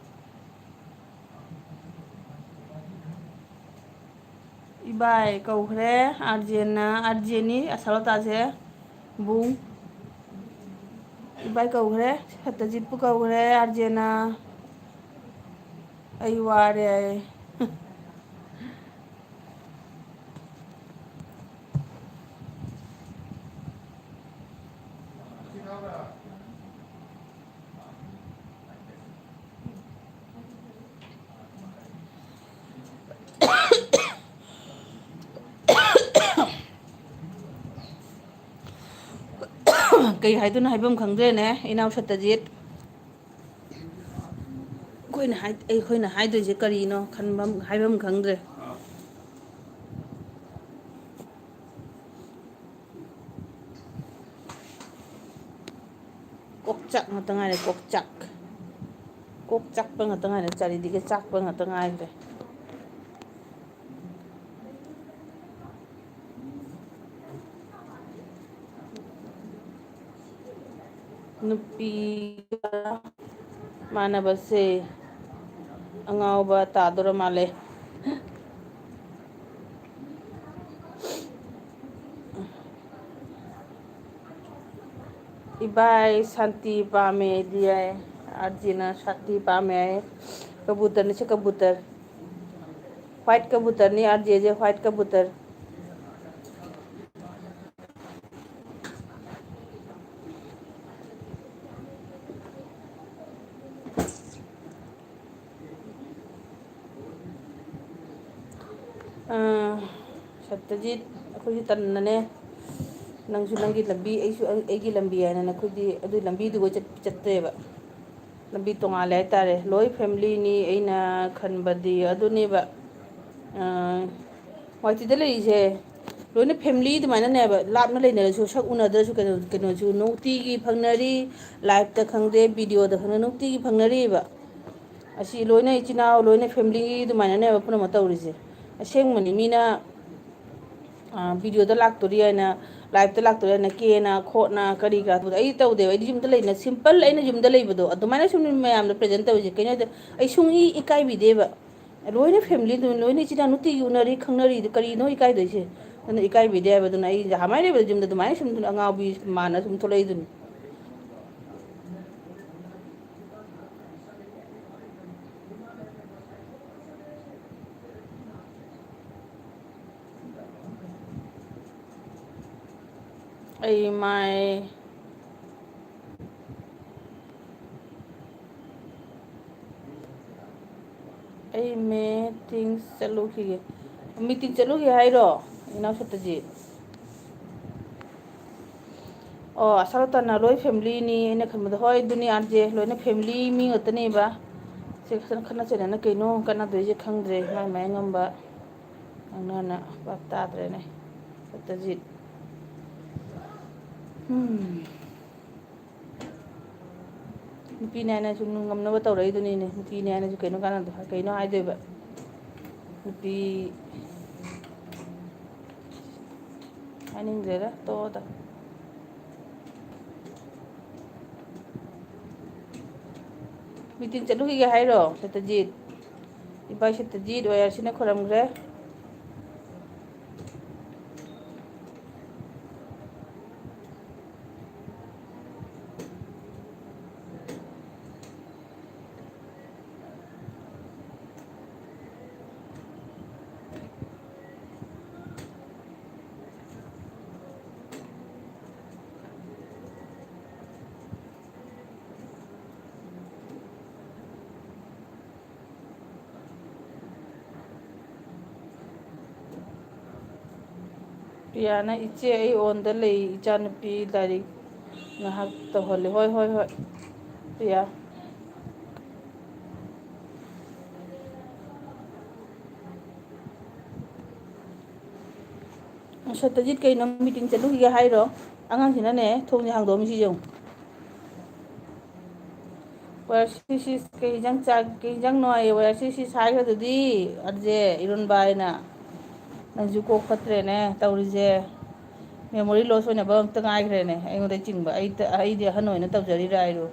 ꯏꯕꯥꯏ ꯀꯧꯈ꯭ꯔꯦ ꯑꯥꯔꯖꯦꯅꯤ ꯑꯁꯥꯂꯇꯥꯁꯦ. ꯕꯨꯡ ꯏꯕꯥꯏ ꯀꯧꯈ꯭ꯔꯦ. ꯁꯠꯇꯖꯤꯠꯄꯨ ꯀꯧꯈ꯭ꯔꯦ ꯑꯥꯔꯖꯦꯅ. ꯑꯩ ꯋꯥꯔꯦ. ꯀꯩ ꯍꯥꯏꯗꯣꯏꯅꯣ ꯍꯥꯏꯐꯝ ꯈꯪꯗ꯭ꯔꯦꯅꯦ ꯏꯅꯥꯎ ꯁꯠꯇꯖꯤꯠ. ꯑꯩꯈꯣꯏꯅ ꯍꯥꯏꯗꯣꯏꯁꯦ ꯀꯔꯤꯅꯣ ꯍꯥꯏꯐꯝ ꯈꯪꯗ꯭ꯔꯦ. ꯀꯣꯛꯆꯥꯛ ꯉꯥꯛꯇ ꯉꯥꯏꯔꯦ ꯀꯣꯛ ꯆꯥꯛꯄ ꯉꯥꯛꯇ ꯉꯥꯏꯔꯦ ꯆꯥꯔꯤꯗꯤꯒ ꯆꯥꯛꯄ ꯉꯥꯛꯇ ꯉꯥꯏꯈ꯭ꯔꯦ. ꯅꯨꯄꯤꯒ ꯃꯥꯟꯅꯕꯁꯦ ꯑꯉꯥꯎꯕ ꯇꯥꯗꯣꯔ ꯃꯥꯜꯂꯦ. ꯏꯕꯥꯏ ꯁꯥꯟꯇꯤ ꯄꯥꯝꯃꯦꯗꯤ ꯍꯥꯏ. ꯑꯥꯔꯖꯦꯅ ꯁꯥꯟꯇꯤ ꯄꯥꯝꯃꯦ ꯍꯥꯏ. ꯀꯕꯨꯇꯔꯅꯤ ꯁꯤ ꯀꯕꯨꯇꯔ. White ꯀꯕꯨꯇꯔꯅꯤ ꯑꯥꯔꯖꯦꯁꯦ white ꯀꯕꯨꯇꯔ. ꯁꯠꯇꯖꯤꯠ ꯑꯩꯈꯣꯏꯁꯨ ꯇꯟꯅꯅꯦ. ꯅꯪꯁꯨ ꯅꯪꯒꯤ ꯂꯝꯕꯤ ꯑꯩꯁꯨ ꯑꯩꯒꯤ ꯂꯝꯕꯤ ꯍꯥꯏꯅꯅ ꯑꯩꯈꯣꯏꯗꯤ ꯑꯗꯨꯒꯤ ꯂꯝꯕꯤꯗꯨꯒ ꯆꯠꯇ꯭ꯔꯦꯕ. ꯂꯝꯕꯤ ꯇꯣꯡꯉꯥꯜꯂꯦ ꯍꯥꯏꯇꯥꯔꯦ. ꯂꯣꯏ ꯐꯦꯃꯤꯂꯤꯅꯤ ꯑꯩꯅ ꯈꯟꯕꯗꯤ ꯑꯗꯨꯅꯦꯕ. ꯋꯥꯏꯇꯤꯗ ꯂꯩꯔꯤꯁꯦ ꯂꯣꯏꯅ ꯐꯦꯃꯤꯂꯤ ꯑꯗꯨꯃꯥꯏꯅꯅꯦꯕ ꯂꯥꯞꯅ ꯂꯩꯅꯔꯁꯨ ꯁꯛ ꯎꯅꯗ꯭ꯔꯁꯨ ꯀꯩꯅꯣꯁꯨ ꯅꯨꯡꯇꯤꯒꯤ ꯐꯪꯅꯔꯤ. ꯂꯥꯏꯞꯇ ꯈꯪꯗꯦ ꯚꯤꯗꯤꯑꯣꯗ ꯈꯪꯗꯦ ꯅꯨꯡꯇꯤꯒꯤ ꯐꯪꯅꯔꯤꯕ. ꯑꯁꯤ ꯂꯣꯏꯅ ꯏꯆꯤꯟ ꯏꯅꯥꯎ ꯂꯣꯏꯅ ꯐꯦꯃꯤꯂꯤ ꯑꯗꯨꯃꯥꯏꯅꯅꯦꯕ ꯄꯨꯝꯅꯃꯛ ꯇꯧꯔꯤꯁꯦ. ꯑꯁꯦꯡꯕꯅꯤ ꯃꯤꯅ ꯚꯤꯗꯤꯑꯣꯗ ꯂꯥꯛꯇꯣꯔꯤ ꯍꯥꯏꯅ ꯂꯥꯏꯞꯇ ꯂꯥꯛꯇꯣꯔꯤ ꯍꯥꯏꯅ ꯀꯦꯅ ꯈꯣꯠꯅ ꯀꯔꯤ ꯀꯔꯥ ꯑꯩ ꯇꯧꯗꯦꯕ. ꯑꯩꯗꯤ ꯌꯨꯝꯗ ꯂꯩꯅ ꯁꯤꯝꯄꯜ ꯑꯩꯅ ꯌꯨꯝꯗ ꯂꯩꯕꯗꯣ ꯑꯗꯨꯃꯥꯏꯅ ꯁꯨꯝ ꯃꯌꯥꯝꯗ ꯄ꯭ꯔꯖꯦꯟ ꯇꯧꯔꯤꯁꯦ ꯀꯩꯅꯣ ꯍꯥꯏꯗꯤ ꯑꯩ ꯁꯨꯡꯏ ꯏꯀꯥꯏꯕꯤꯗꯦꯕ. ꯂꯣꯏꯅ ꯐꯦꯃꯤꯂꯤꯗꯨ ꯂꯣꯏꯅ ꯏꯆꯤꯟ ꯏꯅꯥꯎ ꯅꯨꯡꯇꯤꯒꯤ ꯎꯅꯔꯤ ꯈꯪꯅꯔꯤꯗꯨ ꯀꯔꯤꯅꯣ ꯏꯀꯥꯏꯗꯣꯏꯁꯦ. ꯑꯗꯨꯅ ꯏꯀꯥꯏꯕꯤꯗꯦ ꯍꯥꯏꯕꯗꯨꯅ ꯑꯩ ꯀꯃꯥꯏꯅ ꯂꯩꯕꯗ ꯌꯨꯝꯗ ꯑꯗꯨꯃꯥꯏꯅ ꯁꯨꯝ ꯑꯉꯥꯎꯕꯤ ꯃꯥꯅ ꯁꯨꯝ ꯊꯣꯛꯂꯛꯏꯗꯨꯅꯤ. ꯑꯩ ꯃꯥꯏ ꯑꯩ ꯃꯤꯇꯤꯡ ꯆꯠꯂꯨꯈꯤꯒꯦ. ꯃꯤꯇꯤꯡ ꯆꯠꯂꯨꯒꯦ ꯍꯥꯏꯔꯣ ꯏꯅꯥꯎ ꯁꯠꯇꯖꯤꯠ? ꯑꯣ ꯑꯁꯥꯂꯇꯥꯅ ꯂꯣꯏ ꯐꯦꯃꯤꯂꯤꯅꯤ ꯑꯩꯅ ꯈꯟꯕꯗ ꯍꯣꯏ ꯑꯗꯨꯅꯤ ꯑꯥꯔꯖꯦ ꯂꯣꯏꯅ ꯐꯦꯃꯤꯂꯤ ꯃꯤ ꯉꯥꯛꯇꯅꯦꯕ. ꯁꯤ ꯈꯠꯅ ꯆꯩꯅꯅ ꯀꯩꯅꯣ ꯀꯥꯟꯅꯗꯣꯏꯁꯦ ꯈꯪꯗ꯭ꯔꯦ. ꯃꯥꯏ ꯃꯥꯏꯉꯝꯕ ꯉꯥꯡꯅꯅ ꯚꯥꯞ ꯇꯥꯗ꯭ꯔꯦꯅꯦ ꯁꯠꯇꯖꯤꯠ. ꯅꯨꯄꯤꯅꯦ ꯍꯥꯏꯅꯁꯨ ꯉꯝꯅꯕ ꯇꯧꯔꯛꯏꯗꯨꯅꯤꯅꯦ. ꯅꯨꯄꯤꯅꯦ ꯍꯥꯏꯅꯁꯨ ꯀꯩꯅꯣ ꯍꯥꯏꯗꯣꯏꯕ. ꯅꯨꯄꯤ ꯍꯥꯏꯅꯤꯡꯗ꯭ꯔꯦꯗ ꯇꯣꯛꯑꯣꯗ. ꯃꯤꯇꯤꯡ ꯆꯠꯂꯨꯈꯤꯒꯦ ꯍꯥꯏꯔꯣ ꯁꯠꯇꯖꯤꯠ? ꯏꯕꯥꯏ ꯁꯠꯇꯖꯤꯠ ꯑꯣꯌꯥꯔꯁꯤꯅ ꯈꯣꯏꯔꯝꯈ꯭ꯔꯦ. ꯄꯤꯌꯥꯅ ꯏꯆꯦ ꯑꯩ ꯑꯣꯟꯗ ꯂꯩ ꯏꯆꯥꯅꯨꯄꯤ ꯂꯥꯏꯔꯤꯛ ꯉꯥꯏꯍꯥꯛ ꯇꯧꯍꯜꯂꯤ. ꯍꯣꯏ ꯍꯣꯏ ꯍꯣꯏ ꯄꯤꯌꯥ. ꯁꯠꯇꯖꯤꯠ ꯀꯩꯅꯣ ꯃꯤꯇꯤꯡ ꯆꯠꯂꯨꯈꯤꯒꯦ ꯍꯥꯏꯔꯣ? ꯑꯉꯥꯡꯁꯤꯅꯅꯦ ꯊꯣꯡꯁꯦ ꯍꯥꯡꯗꯣꯛꯑꯝꯃꯤꯁꯤ ꯌꯦꯡꯉꯨ. ꯋꯥꯏꯔ ꯀꯩ ꯍꯤꯟꯖꯥꯡꯅꯣ ꯍꯥꯏꯌꯦ. ꯋꯥꯏꯔ ꯍꯥꯏꯈ꯭ꯔꯗꯨꯗꯤ ꯑꯥꯔꯖꯦ ꯏꯔꯣꯟꯕ ꯍꯥꯏꯅ. ꯅꯪꯁꯨ ꯀꯣꯛ ꯐꯠꯇ꯭ꯔꯦꯅꯦ ꯇꯧꯔꯤꯁꯦ. ꯃꯦꯃꯣꯔꯤ ꯂꯣꯁ ꯑꯣꯏꯅꯕ ꯑꯝꯇ ꯉꯥꯏꯈ꯭ꯔꯦꯅꯦ ꯑꯩꯉꯣꯟꯗ ꯆꯤꯡꯕ. ꯑꯩꯗꯤ ꯑꯍꯟ ꯑꯣꯏꯅ ꯇꯧꯖꯔꯤꯔꯥ ꯍꯥꯏꯔꯣ.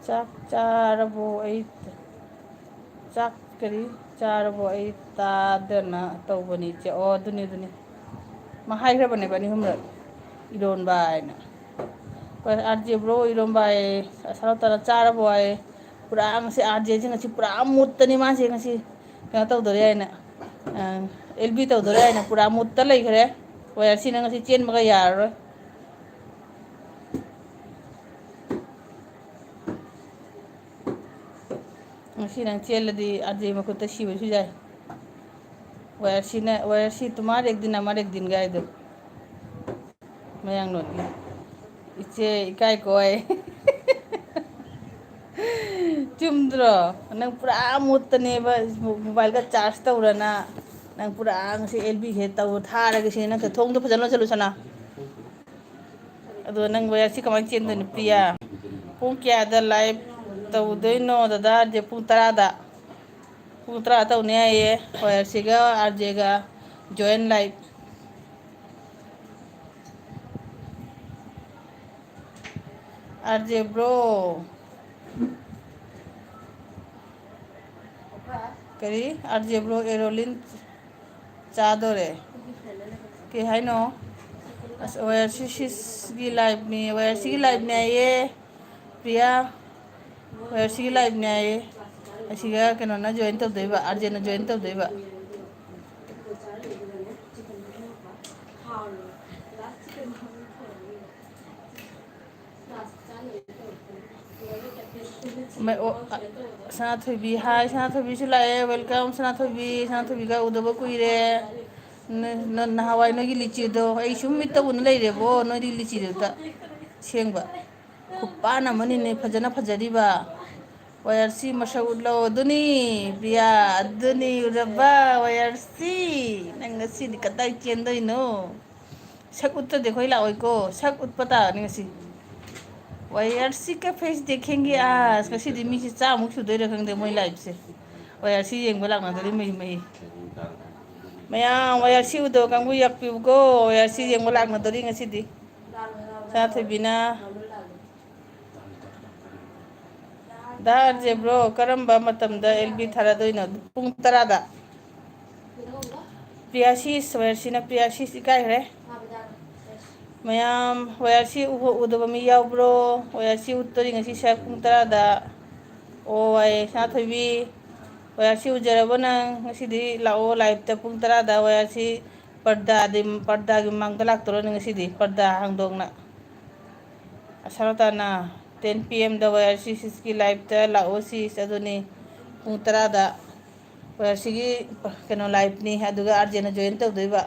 ꯆꯥꯛ ꯆꯥꯔꯕꯣ ꯑꯩ ꯆꯥꯛ ꯀꯔꯤ ꯆꯥꯔꯕꯣ ꯑꯩ ꯇꯥꯗꯅ ꯇꯧꯕꯅꯤ ꯏꯆꯦ. ꯑꯣ ꯑꯗꯨꯅꯤ ꯃꯥ ꯍꯥꯏꯈ꯭ꯔꯕꯅꯦꯕ ꯑꯅꯤ ꯑꯍꯨꯝꯔꯛ ꯏꯔꯣꯟꯕ ꯍꯥꯏꯅ. ꯑꯥꯔꯖꯦ ꯕ꯭ꯔꯣ ꯏꯔꯣꯟꯕ ꯍꯥꯏꯌꯦ. ꯑꯁꯥꯂꯇꯥꯅ ꯆꯥꯔꯕꯣ ꯍꯥꯏꯌꯦ. ꯄꯨꯔꯥ ꯉꯁꯤ ꯑꯥꯔꯖꯦꯁꯦ ꯉꯁꯤ ꯄꯨꯔꯥ ꯃꯨꯠꯇꯅꯤ ꯃꯥꯁꯦ ꯉꯁꯤ ꯀꯩꯅꯣ ꯇꯧꯗꯣꯔꯦ ꯍꯥꯏꯅ. ꯑꯦꯜ ꯕꯤ ꯇꯧꯗꯣꯔꯦ ꯍꯥꯏꯅ ꯄꯨꯔꯥ ꯃꯨꯠꯇ ꯂꯩꯈ꯭ꯔꯦ. ꯋꯥꯏꯔꯁꯤꯅ ꯉꯁꯤ ꯆꯦꯟꯕꯒ ꯌꯥꯔꯔꯣꯏ. ꯉꯁꯤ ꯅꯪ ꯆꯦꯜꯂꯗꯤ ꯑꯥꯔꯖꯦ ꯃꯈꯨꯠꯇ ꯁꯤꯕꯁꯨ ꯌꯥꯏ. ꯋꯥꯏꯔꯁꯤ ꯇꯨꯃꯥꯔ ꯑꯦꯛ ꯗꯤꯟ ꯑꯃꯥꯔ ꯑꯦꯛ ꯗꯤꯟ ꯒꯥꯏꯗꯣ ꯃꯌꯥꯡꯂꯣꯟꯒꯤ. ꯏꯆꯦ ꯏꯀꯥꯏꯀꯣ ꯍꯥꯏꯌꯦ. ꯆꯨꯝꯗ꯭ꯔꯣ? ꯅꯪ ꯄꯨꯔꯥ ꯃꯨꯠꯇꯅꯦꯕ ꯃꯣꯕꯥꯏꯜꯒ ꯆꯥꯔꯖ ꯇꯧꯔꯅ ꯅꯪ ꯄꯨꯔꯥ ꯉꯁꯤ ꯑꯦꯜ ꯕꯤꯁꯦ ꯊꯥꯔꯒ ꯁꯤꯅꯦ. ꯅꯪ ꯊꯣꯡꯗꯣ ꯐꯖꯅ ꯂꯣꯟꯁꯤꯜꯂꯨꯁꯅꯥ. ꯑꯗꯣ ꯅꯪ ꯋꯥꯏꯔꯁꯤ ꯀꯃꯥꯏꯅ ꯆꯦꯟꯗꯣꯏꯅꯣ ꯄ꯭ꯔꯤꯌꯥ? ꯄꯨꯡ ꯀꯌꯥꯗ ꯂꯥꯏꯚ ꯇꯧꯗꯣꯏꯅꯣ ꯗꯗꯥ ꯑꯥꯔꯖꯦ? ꯄꯨꯡ 10ꯗ. ꯄꯨꯡ 10 ꯇꯧꯅꯤ ꯍꯥꯏꯌꯦ. ꯋꯥꯏꯔꯁꯤꯒ ꯑꯥꯔꯖꯦꯒ ꯖꯣꯏꯟ ꯂꯥꯏꯚ. ꯑꯥꯔꯖꯦ ꯕ꯭ꯔꯣ ꯀꯔꯤ ꯑꯥꯔꯖꯦ ꯕ꯭ꯔꯣ ꯑꯦꯔꯣꯂꯤꯟ ꯆꯥꯗꯣꯔꯦ. ꯀꯩ ꯍꯥꯏꯅꯣ? ꯑꯁ ꯋꯥꯏꯔꯁꯤꯒꯤ ꯂꯥꯏꯚꯅꯤ. ꯋꯥꯏꯔꯁꯤꯒꯤ ꯂꯥꯏꯚꯅꯤ ꯍꯥꯏꯌꯦ ꯄ꯭ꯔꯤꯌꯥ. ꯋꯥꯏꯔꯁꯤꯒꯤ ꯂꯥꯏꯚꯅꯤ ꯍꯥꯏꯌꯦ. ꯑꯁꯤꯒ ꯀꯩꯅꯣꯅ ꯖꯣꯏꯟ ꯇꯧꯗꯣꯏꯕ. ꯑꯥꯔꯖꯦꯅ ꯖꯣꯏꯟ ꯇꯧꯗꯣꯏꯕ. ꯁꯅꯥꯊꯣꯏꯕꯤ ꯍꯥꯏ. ꯁꯅꯥꯊꯣꯏꯕꯤꯁꯨ ꯂꯥꯛꯑꯦ. ꯋꯦꯜꯀꯝ ꯁꯅꯥꯊꯣꯏꯕꯤ. ꯁꯅꯥꯊꯣꯏꯕꯤꯒ ꯎꯗꯕ ꯀꯨꯏꯔꯦ. ꯅꯍꯥꯟꯋꯥꯏ ꯅꯣꯏꯒꯤ ꯂꯤꯆꯤꯗꯣ ꯑꯩ ꯁꯨꯝ ꯃꯤꯠꯇ ꯎꯅ ꯂꯩꯔꯦꯕꯣ. ꯅꯣꯏꯒꯤ ꯂꯤꯆꯤꯗꯨꯗ ꯑꯁꯦꯡꯕ ꯈꯨꯄꯥꯟ ꯑꯃꯅꯤꯅꯦ. ꯐꯖꯅ ꯐꯖꯔꯤꯕ. ꯋꯥꯏꯔꯁꯤ ꯃꯁꯛ ꯎꯠꯂꯣ. ꯑꯗꯨꯅꯤ ꯄ꯭ꯔꯤꯌꯥ ꯑꯗꯨꯅꯤ ꯎꯔꯕ ꯋꯥꯏꯔꯁꯤ. ꯅꯪ ꯉꯁꯤꯗꯤ ꯀꯗꯥꯏ ꯆꯦꯟꯗꯣꯏꯅꯣ? ꯁꯛ ꯎꯠꯇ꯭ꯔꯗꯤ ꯑꯩꯈꯣꯏ ꯂꯥꯛꯑꯣꯏꯀꯣ. ꯁꯛ ꯎꯠꯄ ꯇꯥꯔꯅꯤ ꯉꯁꯤ. ꯋꯥꯏꯔꯁꯤ ꯀ ꯐꯦꯁ ꯗꯦꯈꯦꯡꯒꯦ. ꯑꯁ ꯉꯁꯤꯗꯤ ꯃꯤꯁꯦ ꯆꯥꯃꯨꯛ ꯁꯨꯗꯣꯏꯔꯥ ꯈꯪꯗꯦ ꯃꯣꯏ ꯂꯥꯏꯚꯁꯦ. ꯋꯥꯏꯔꯁꯤ ꯌꯦꯡꯕ ꯂꯥꯛꯅꯗꯣꯔꯤ ꯃꯌꯥꯝ ꯋꯥꯏꯔꯁꯤ ꯎꯗꯕ ꯀꯥꯡꯕꯨ ꯌꯥꯛꯄꯤꯌꯨꯀꯣ. ꯋꯥꯏꯔꯁꯤ ꯌꯦꯡꯕ ꯂꯥꯛꯅꯗꯣꯔꯤ ꯉꯁꯤꯗꯤ. ꯁꯅꯥꯊꯣꯏꯕꯤꯅ ꯗꯥ ꯑꯥꯔꯖꯦ ꯕ꯭ꯔꯣ ꯀꯔꯝꯕ ꯃꯇꯝꯗ ꯑꯦꯜ ꯕꯤ ꯊꯥꯔꯗꯣꯏꯅꯣ? ꯄꯨꯡ 10ꯗ. ꯄ꯭ꯔꯤꯌꯥꯁꯤꯁ ꯋꯥꯏꯔꯁꯤꯅ ꯄ꯭ꯔꯤꯌꯥꯁꯤꯁ ꯏꯀꯥꯏꯈ꯭ꯔꯦ. ꯃꯌꯥꯝ ꯋꯥꯏꯔꯁꯤ ꯎꯗꯕ ꯃꯤ ꯌꯥꯎꯕ꯭ꯔꯣ? ꯋꯥꯏꯔꯁꯤ ꯎꯠꯇꯣꯔꯤ ꯉꯁꯤ ꯁꯥꯏ ꯄꯨꯡ 10ꯗ. ꯑꯣ ꯋꯥꯏ ꯁꯅꯥꯊꯣꯏꯕꯤ, ꯋꯥꯏꯔꯁꯤ ꯎꯖꯔꯕꯣ ꯅꯪ? ꯉꯁꯤꯗꯤ ꯂꯥꯛꯑꯣ ꯂꯥꯏꯞꯇ ꯄꯨꯡ 10ꯗ ꯋꯥꯏꯔꯁꯤ ꯄꯔꯗꯥꯒꯤ ꯃꯃꯥꯡꯗ ꯂꯥꯛꯇꯣꯔꯅꯤ ꯉꯁꯤꯗꯤ ꯄꯔꯗꯥ ꯍꯥꯡꯗꯣꯛꯅ. ꯑꯁꯥꯂꯇꯥꯅ 10 PM ꯋꯥꯏꯔꯁꯤ ꯁꯤꯛꯁꯀꯤ ꯂꯥꯏꯞꯇ ꯂꯥꯛꯑꯣ ꯁꯤꯁ ꯑꯗꯨꯅꯤ ꯄꯨꯡ 10ꯗ ꯋꯥꯏꯔꯁꯤꯒꯤ ꯀꯩꯅꯣ ꯂꯥꯏꯞꯅꯤ ꯑꯗꯨꯒ ꯑꯥꯔꯖꯦꯅ ꯖꯣꯏꯟ ꯇꯧꯗꯣꯏꯕ.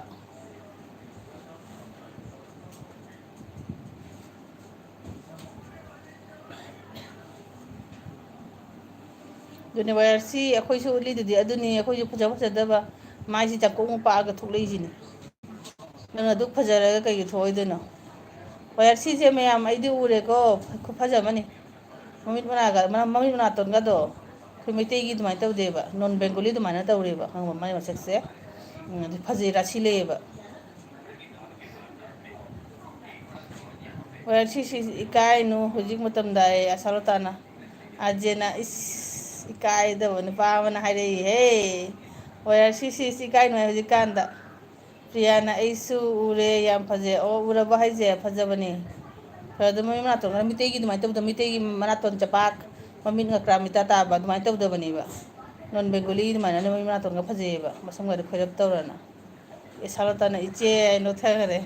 ꯑꯗꯨꯅꯤ ꯋꯥꯏꯔꯁꯤ ꯑꯩꯈꯣꯏꯁꯨ ꯎꯠꯂꯤꯗꯨꯗꯤ ꯑꯗꯨꯅꯤ ꯑꯩꯈꯣꯏꯁꯨ ꯐꯖꯗꯕ ꯃꯥꯏꯁꯤ ꯆꯥꯛꯀꯣꯡ ꯄꯥꯛꯑꯒ ꯊꯣꯛꯂꯛꯏꯁꯤꯅꯤ. ꯅꯪ ꯑꯗꯨꯛ ꯐꯖꯔꯒ ꯀꯩꯒꯤ ꯊꯣꯛꯑꯣꯏꯗꯣꯏꯅꯣ? ꯋꯥꯏꯔꯁꯤꯁꯦ ꯃꯌꯥꯝ ꯑꯩꯗꯤ ꯎꯔꯦꯀꯣ, ꯈꯨꯐꯖ ꯑꯃꯅꯤ. ꯃꯃꯤꯠ ꯃꯅꯥꯇꯣꯟꯒꯗꯣ ꯑꯩꯈꯣꯏ ꯃꯩꯇꯩꯒꯤ ꯑꯗꯨꯃꯥꯏꯅ ꯇꯧꯗꯦꯕ, ꯅꯣꯟ ꯕꯦꯡꯒꯣꯂꯤ ꯑꯗꯨꯃꯥꯏꯅ ꯇꯧꯔꯦꯕ ꯈꯪꯕ ꯃꯥꯏ ꯃꯁꯛꯁꯦ. ꯑꯗꯨ ꯐꯖꯩ, ꯔꯥꯁꯤ ꯂꯩꯌꯦꯕ. ꯋꯥꯏꯔꯁꯤ ꯏꯀꯥꯏꯅꯨ ꯍꯧꯖꯤꯛ ꯃꯇꯝꯗ ꯑꯁꯥꯂꯇꯥꯅ. ꯑꯥꯔꯖꯦꯅ ꯏꯁ ꯏꯀꯥꯏꯗꯕ ꯅꯨꯄꯥ ꯑꯃꯅ ꯍꯥꯏꯔꯛꯏꯍꯦ. ꯋꯥꯏꯔꯁꯤ ꯁꯤꯁ ꯏꯀꯥꯏꯅꯨ ꯍꯥꯏ ꯍꯧꯖꯤꯛꯀꯥꯟꯗ. ꯄ꯭ꯔꯤꯌꯥꯅ ꯑꯩꯁꯨ ꯎꯔꯦ ꯌꯥꯝ ꯐꯖꯩ. ꯑꯣ ꯎꯔꯕ ꯍꯥꯏꯁꯦ? ꯐꯖꯕꯅꯤ. ꯑꯗꯨ ꯃꯃꯤꯠ ꯃꯅꯥꯇꯣꯟ ꯃꯤꯇꯩꯒꯤ ꯑꯗꯨꯃꯥꯏꯅ ꯇꯧꯗꯕ, ꯃꯤꯇꯩꯒꯤ ꯃꯅꯥꯇꯣꯟ ꯆꯄꯥꯛ ꯃꯃꯤꯠ ꯉꯀ꯭ꯔꯥ ꯃꯤꯇꯥ ꯇꯥꯕ ꯑꯗꯨꯃꯥꯏꯅ ꯇꯧꯗꯕꯅꯦꯕ. ꯅꯣꯟ ꯕꯦꯡꯒꯣꯂꯤ ꯑꯗꯨꯃꯥꯏꯅ ꯃꯃꯤꯠ ꯃꯅꯥꯇꯣꯟꯒ ꯐꯖꯩꯑꯕ, ꯃꯁꯝꯒꯗꯣ ꯈꯣꯏꯔꯞ ꯇꯧꯔꯅ. ꯑꯁꯥꯂꯇꯥꯅ ꯏꯆꯦ ꯅꯣꯛꯊꯈꯔꯦ.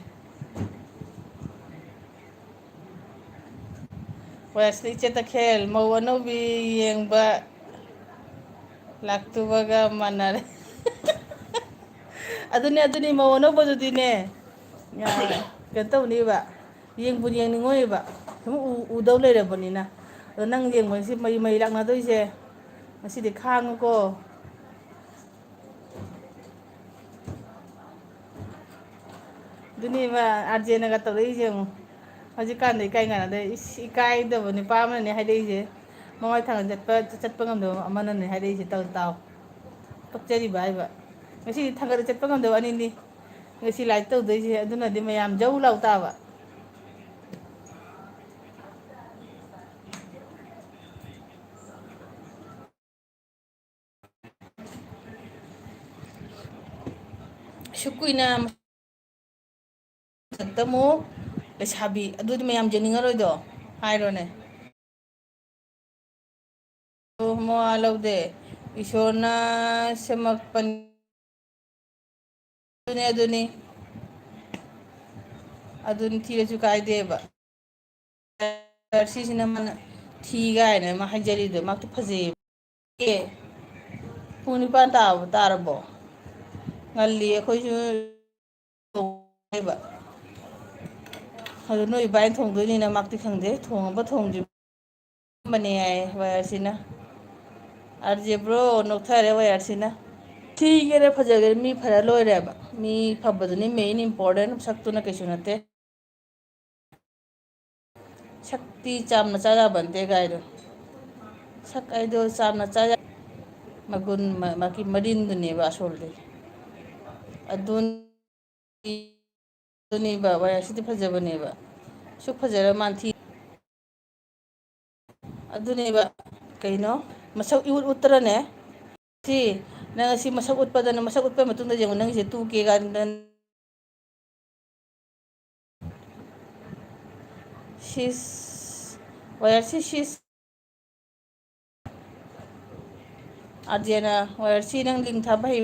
ꯋꯥꯏꯔꯁꯤꯅ ꯏꯆꯦ ꯇꯈꯦꯜ ꯃꯧ ꯑꯅꯧꯕꯤ ꯌꯦꯡꯕ ꯂꯥꯛꯇꯨꯕꯒ ꯃꯥꯟꯅꯔꯦ. ꯑꯗꯨꯅꯤ ꯃꯧ ꯑꯅꯧꯕꯗꯨꯗꯤꯅꯦ ꯀꯩꯅꯣ ꯇꯧꯅꯦꯕ, ꯌꯦꯡꯕꯨ ꯌꯦꯡꯅꯤꯡꯉꯣꯏꯕ ꯁꯨꯝ ꯎꯗꯧ ꯂꯩꯔꯕꯅꯤꯅ. ꯑꯗꯣ ꯅꯪ ꯌꯦꯡꯕꯁꯤ ꯃꯔꯤ ꯂꯥꯛꯅꯗꯣꯏꯁꯦ ꯉꯁꯤꯗꯤ ꯈꯥꯡꯉꯨꯀꯣ. ꯑꯗꯨꯅꯦꯕ ꯑꯥꯔꯖꯦꯅꯒ ꯇꯧꯔꯛꯏꯁꯦ ꯌꯦꯡꯉꯨ. ꯍꯧꯖꯤꯛꯀꯥꯟꯗ ꯏꯀꯥꯏ ꯀꯥꯟꯅꯗꯦ ꯏꯀꯥꯏꯗꯕ ꯅꯨꯄꯥ ꯑꯃꯅꯅꯦ ꯍꯥꯏꯔꯛꯏꯁꯦ. ꯃꯃꯥꯏ ꯊꯥꯡꯒꯟ ꯆꯠꯄ ꯉꯝꯗꯕ ꯑꯃꯅꯅꯦ ꯍꯥꯏꯔꯛꯏꯁꯦ. ꯇꯥꯎ, ꯄꯛꯆꯔꯤꯕ ꯍꯥꯏꯕ. ꯉꯁꯤꯗꯤ ꯊꯥꯡꯒꯠ ꯆꯠꯄ ꯉꯝꯗꯕ ꯑꯅꯤꯅꯤ ꯉꯁꯤ ꯂꯥꯏꯞ ꯇꯧꯗꯣꯏꯁꯦ. ꯑꯗꯨꯅꯗꯤ ꯃꯌꯥꯝ ꯖꯧ ꯂꯥꯎ ꯇꯥꯕ. ꯑꯁꯨꯛ ꯀꯨꯏꯅ ꯃꯊꯛꯇ ꯑꯃꯨꯛ ꯂꯩꯁꯥꯕꯤ, ꯑꯗꯨꯗꯤ ꯃꯌꯥꯝ ꯌꯦꯡꯅꯤꯡꯉꯔꯣꯏꯗꯣ? ꯍꯥꯏꯔꯣꯅꯦ. ꯃꯋꯥ ꯂꯧꯗꯦ, ꯏꯁꯣꯔꯅ ꯁꯦꯝꯃꯛꯄꯅꯤ. ꯑꯗꯨꯅꯤ ꯊꯤꯔꯁꯨ ꯀꯥꯏꯗꯦꯕ. ꯁꯤꯁꯤꯅ ꯃꯥꯅ ꯊꯤ ꯀꯥꯏꯅ ꯃꯥ ꯍꯥꯏꯖꯔꯤꯗꯣ ꯃꯥꯛꯇꯤ ꯐꯖꯩꯌꯦꯕ. ꯄꯨꯡ 9 ꯇꯥꯔꯕꯣ? ꯉꯜꯂꯤ ꯑꯩꯈꯣꯏꯁꯨ ꯑꯗꯨ ꯅꯣꯏ ꯏꯕꯥꯏꯅ ꯊꯣꯡꯗꯣꯏꯅꯤꯅ ꯃꯥꯛꯇꯤ ꯈꯪꯗꯦ, ꯊꯣꯡꯉꯕ ꯊꯣꯡꯗ꯭ꯔꯤꯕꯅꯦ ꯌꯥꯏ ꯋꯥꯏꯔꯁꯤꯅ. ꯑꯥꯔꯖꯦ ꯕ꯭ꯔꯣ ꯅꯣꯛꯊꯔꯦ ꯋꯥꯏꯔꯁꯤꯅ. ꯊꯤꯒꯦꯔꯥ ꯐꯖꯒꯦꯔꯥ ꯃꯤ ꯐꯔ ꯂꯣꯏꯔꯦꯕ. ꯃꯤ ꯐꯕꯗꯨꯅꯤ ꯃꯦꯟ ꯏꯝꯄꯣꯔꯇꯦꯟ, ꯁꯛꯇꯨꯅ ꯀꯩꯁꯨ ꯅꯠꯇꯦ. ꯁꯛꯇꯤ ꯆꯥꯝꯅ ꯆꯥ ꯌꯥꯕ ꯅꯠꯇꯦ ꯀꯥꯏꯗꯣ. ꯁꯛ ꯍꯥꯏꯗꯣ ꯆꯥꯝꯅ ꯆꯥ ꯃꯒꯨꯟ ꯃꯥꯒꯤ ꯃꯔꯤꯟꯗꯨꯅꯦꯕ ꯑꯁꯣꯜꯗꯤ. ꯑꯗꯨꯅꯦꯕ ꯋꯥꯏꯔꯁꯤꯗꯤ ꯐꯖꯕꯅꯦꯕ. ꯑꯁꯨꯛ ꯐꯖꯔ ꯃꯥꯅ ꯊꯤ. ꯑꯗꯨꯅꯦꯕ ꯀꯩꯅꯣ ꯃꯁꯛ ꯏꯎꯠ ꯎꯠꯇ꯭ꯔꯅꯦ. ꯁꯤ ꯅꯪ ꯑꯁꯤ ꯃꯁꯛ ꯎꯠꯄꯗꯅ ꯃꯁꯛ ꯎꯠꯄ ꯃꯇꯨꯡꯗ ꯌꯦꯡꯉꯣ ꯅꯪꯒꯤꯁꯦ 2K ꯁꯤꯁ ꯋꯥꯏꯔꯁꯤ ꯁꯤꯁ. ꯑꯥꯔꯖꯦꯅ ꯋꯥꯏꯔꯁꯤ ꯅꯪ ꯂꯤꯡ ꯊꯥꯕ ꯍꯩ.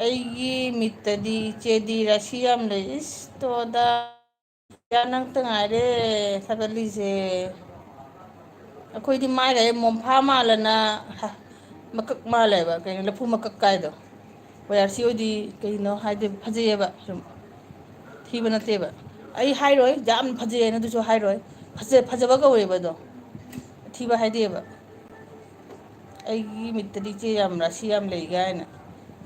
ꯑꯩꯒꯤ ꯃꯤꯠꯇꯗꯤ ꯏꯆꯦꯗꯤ ꯔꯥꯁꯤ ꯌꯥꯝ ꯂꯩ. ꯏꯁ ꯇꯣꯑꯣꯗ. ꯅꯪꯇ ꯉꯥꯏꯔꯦ ꯊꯥꯒꯠꯂꯤꯁꯦ. ꯑꯩꯈꯣꯏꯗꯤ ꯃꯥꯏꯒꯁꯦ ꯃꯣꯝꯐꯥ ꯃꯥꯜꯂꯅ ꯃꯀꯛ ꯃꯥꯜꯂꯦꯕ, ꯀꯩꯅꯣ ꯂꯐꯨ ꯃꯀꯛ ꯀꯥꯏꯗꯣ. ꯋꯥꯏꯔꯁꯤ ꯍꯣꯏꯗꯤ ꯀꯩꯅꯣ ꯍꯥꯏꯗꯤ ꯐꯖꯩꯌꯦꯕ ꯁꯨꯝ, ꯊꯤꯕ ꯅꯠꯇꯦꯕ. ꯑꯩ ꯍꯥꯏꯔꯣꯏ ꯌꯥꯝ ꯐꯖꯩ ꯍꯥꯏꯅ ꯑꯗꯨꯁꯨ ꯍꯥꯏꯔꯣꯏ. ꯐꯖꯕ ꯀꯧꯋꯦꯕ ꯑꯗꯣ, ꯊꯤꯕ ꯍꯥꯏꯗꯦꯕ. ꯑꯩꯒꯤ ꯃꯤꯠꯇꯗꯤ ꯏꯆꯦ ꯌꯥꯝ ꯔꯥꯁꯤ ꯌꯥꯝ ꯂꯩ ꯀꯥꯏꯅ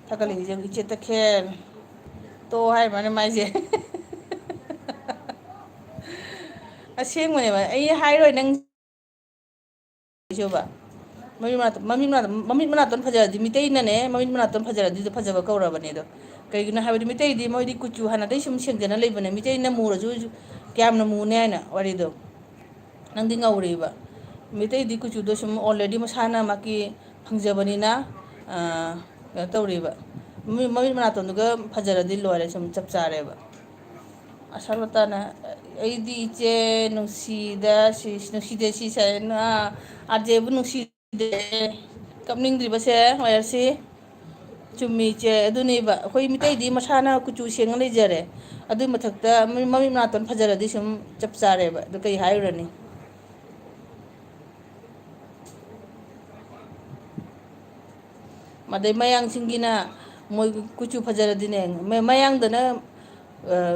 ꯊꯥꯒꯠꯂꯛꯏꯁꯦ. ꯏꯆꯦ ꯇꯈꯦꯜ ꯇꯣ ꯍꯥꯏꯔꯤꯕꯅꯦ ꯃꯥꯏꯁꯦ. ꯑꯁꯦꯡꯕꯅꯦꯕ ꯑꯩ ꯍꯥꯏꯔꯣꯏ ꯅꯪ ꯃꯃꯤꯠ ꯃꯅꯥꯛꯇꯣꯟ ꯐꯖꯔꯗꯤ ꯃꯤꯇꯩꯅꯅꯦ, ꯃꯃꯤꯠ ꯃꯅꯥꯛꯇꯣꯟ ꯐꯖꯔꯗꯤ ꯐꯖꯕ ꯀꯧꯔꯕꯅꯦ ꯑꯗꯣ. ꯀꯩꯒꯤꯅꯣ ꯍꯥꯏꯕꯗꯤ ꯃꯤꯇꯩꯗꯤ ꯃꯣꯏꯗꯤ ꯀꯨꯆꯨ ꯍꯥꯟꯅꯗꯩ ꯁꯨꯝ ꯁꯦꯡꯖꯅ ꯂꯩꯕꯅꯦ. ꯃꯤꯇꯩꯅ ꯃꯨꯔꯁꯨ ꯀꯌꯥꯝꯅ ꯃꯨꯅꯦ ꯍꯥꯏꯅ ꯋꯥꯔꯤꯗꯣ. ꯅꯪꯗꯤ ꯉꯧꯔꯤꯕ. ꯃꯤꯇꯩꯗꯤ ꯀꯨꯆꯨꯗꯣ ꯁꯨꯝ ꯑꯣꯜꯔꯦꯗꯤ ꯃꯁꯥꯅ ꯃꯥꯒꯤ ꯐꯪꯖꯕꯅꯤꯅ ꯀꯩꯅꯣ ꯇꯧꯔꯤꯕ ꯃꯃꯤꯠ ꯃꯅꯥꯇꯣꯟꯗꯨꯒ ꯐꯖꯔꯗꯤ ꯂꯣꯏꯔꯦ ꯁꯨꯝ ꯆꯞ ꯆꯥꯔꯦꯕ ꯑꯁꯥꯂꯇꯥꯅ ꯑꯩꯗꯤ ꯏꯆꯦ ꯅꯨꯡꯁꯤꯗ ꯅꯨꯡꯁꯤꯗꯦ ꯁꯤ ꯑꯥꯔꯖꯦꯕꯨ ꯅꯨꯡꯁꯤꯗꯦ ꯀꯞꯅꯤꯡꯗ꯭ꯔꯤꯕꯁꯦ ꯑꯣꯏꯔꯁꯤ ꯆꯨꯝꯃꯤ ꯏꯆꯦ ꯑꯗꯨꯅꯦꯕ ꯑꯩꯈꯣꯏ ꯃꯤꯇꯩꯗꯤ ꯃꯁꯥꯅ ꯀꯨꯆꯨ ꯁꯦꯡꯅ ꯂꯩꯖꯔꯦ ꯑꯗꯨꯏ ꯃꯊꯛꯇ ꯃꯃꯤꯠ ꯃꯅꯥꯇꯣꯟ ꯐꯖꯔꯗꯤ ꯁꯨꯝ ꯆꯞ ꯆꯥꯔꯦꯕ ꯑꯗꯨ ꯀꯩ ꯍꯥꯏꯔꯨꯔꯅꯤ ꯑꯗꯩ ꯃꯌꯥꯡꯁꯤꯡꯒꯤꯅ ꯃꯣꯏ ꯀꯨꯆꯨ ꯐꯖꯔꯗꯤꯅꯦ ꯃꯌꯥꯡꯗꯅ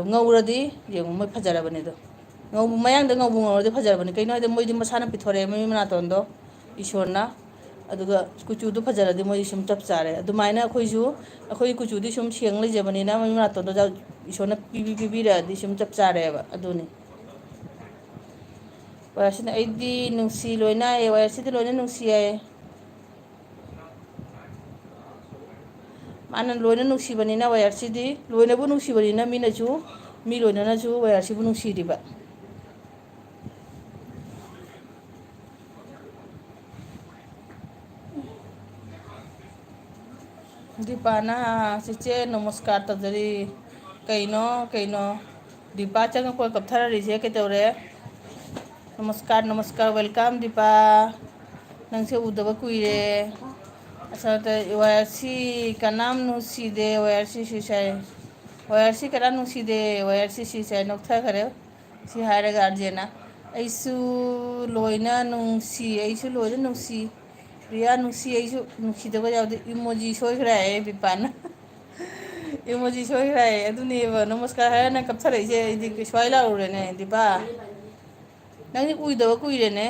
ꯉꯧꯔꯗꯤ ꯌꯦꯡꯉꯨ ꯃꯣꯏ ꯐꯖꯔꯕꯅꯤꯗꯣ ꯃꯌꯥꯡꯗ ꯉꯧꯔꯗꯤ ꯐꯖꯔꯕꯅꯤ ꯀꯩꯅꯣ ꯍꯥꯏꯗꯤ ꯃꯣꯏꯗꯤ ꯃꯁꯥꯅ ꯄꯤꯊꯣꯔꯛꯑꯦ ꯃꯃꯤꯠ ꯃꯅꯥꯇꯣꯟꯗꯣ ꯏꯁꯣꯔꯅ ꯑꯗꯨꯒ ꯀꯨꯆꯨꯗꯣ ꯐꯖꯔꯗꯤ ꯃꯣꯏꯗꯤ ꯁꯨꯝ ꯆꯞ ꯆꯥꯔꯦ ꯑꯗꯨꯃꯥꯏꯅ ꯑꯩꯈꯣꯏꯁꯨ ꯑꯩꯈꯣꯏ ꯀꯨꯆꯨꯗꯤ ꯁꯨꯝ ꯁꯦꯡ ꯂꯩꯖꯕꯅꯤꯅ ꯃꯃꯤꯠ ꯃꯅꯥꯇꯣꯟꯗꯣ ꯏꯁꯣꯔꯅ ꯄꯤꯕꯤꯔꯛꯑꯗꯤ ꯁꯨꯝ ꯆꯞ ꯆꯥꯔꯦꯕ ꯑꯗꯨꯅꯤ ꯋꯥꯏꯔꯁꯤꯅ ꯑꯩꯗꯤ ꯅꯨꯡꯁꯤ ꯂꯣꯏꯅ ꯋꯥꯏꯔꯁꯤꯗꯤ ꯂꯣꯏꯅ ꯅꯨꯡꯁꯤ ꯌꯥꯏ ꯃꯥꯅ ꯂꯣꯏꯅ ꯅꯨꯡꯁꯤꯕꯅꯤꯅ ꯋꯥꯏꯔꯁꯤꯗꯤ ꯂꯣꯏꯅꯕꯨ ꯅꯨꯡꯁꯤꯕꯅꯤꯅ ꯃꯤꯅꯁꯨ ꯃꯤ ꯂꯣꯏꯅꯅꯁꯨ ꯋꯥꯏꯔꯁꯤꯕꯨ ꯅꯨꯡꯁꯤꯔꯤꯕ ꯗꯤꯄꯥꯅ ꯆꯤꯆꯦ ꯅꯃꯁꯀꯥꯔ ꯇꯧꯖꯔꯤ ꯀꯩꯅꯣ ꯗꯤꯄꯥ ꯆꯪꯉꯛꯄ ꯀꯞꯊꯔꯔꯤꯁꯦ ꯀꯩꯗꯧꯔꯦ ꯅꯃꯁꯀꯥꯔ ꯋꯦꯜꯀꯝ ꯗꯤꯄꯥ ꯅꯪꯁꯦ ꯎꯗꯕ ꯀꯨꯏꯔꯦ ꯑꯁꯥꯗ ꯋꯥꯏꯔꯁꯤ ꯀꯅꯥꯝ ꯅꯨꯡꯁꯤꯗꯦ ꯋꯥꯏꯔꯁꯤ ꯁꯤꯁꯥꯏ ꯋꯥꯏꯔꯁꯤ ꯀꯅꯥꯝ ꯅꯨꯡꯁꯤꯗꯦ ꯋꯥꯏꯔꯁꯤ ꯁꯤꯁꯥꯏ ꯅꯣꯛꯊꯈꯔꯦ ꯁꯤ ꯍꯥꯏꯔꯒ ꯑꯥꯔꯖꯦꯅ ꯑꯩꯁꯨ ꯂꯣꯏꯅ ꯅꯨꯡꯁꯤ ꯄ꯭ꯔꯤꯌꯥ ꯅꯨꯡꯁꯤ ꯑꯩꯁꯨ ꯅꯨꯡꯁꯤꯗꯕ ꯌꯥꯎꯗꯦ ꯏꯃꯣꯖꯤ ꯁꯣꯏꯈ꯭ꯔꯦ ꯕꯤꯄꯥꯅ ꯏꯃꯣꯖꯤ ꯁꯣꯏꯈ꯭ꯔꯦ ꯑꯗꯨꯅꯦꯕ ꯅꯃꯁꯀꯥꯔ ꯍꯥꯏꯔꯅ ꯀꯞꯊꯔꯛꯏꯁꯦ ꯑꯩꯗꯤ ꯁ꯭ꯋꯥꯏ ꯂꯥꯛꯔꯨꯔꯦꯅꯦ ꯗꯤꯄꯥ ꯅꯪꯗꯤ ꯎꯏꯗꯕ ꯀꯨꯏꯔꯦꯅꯦ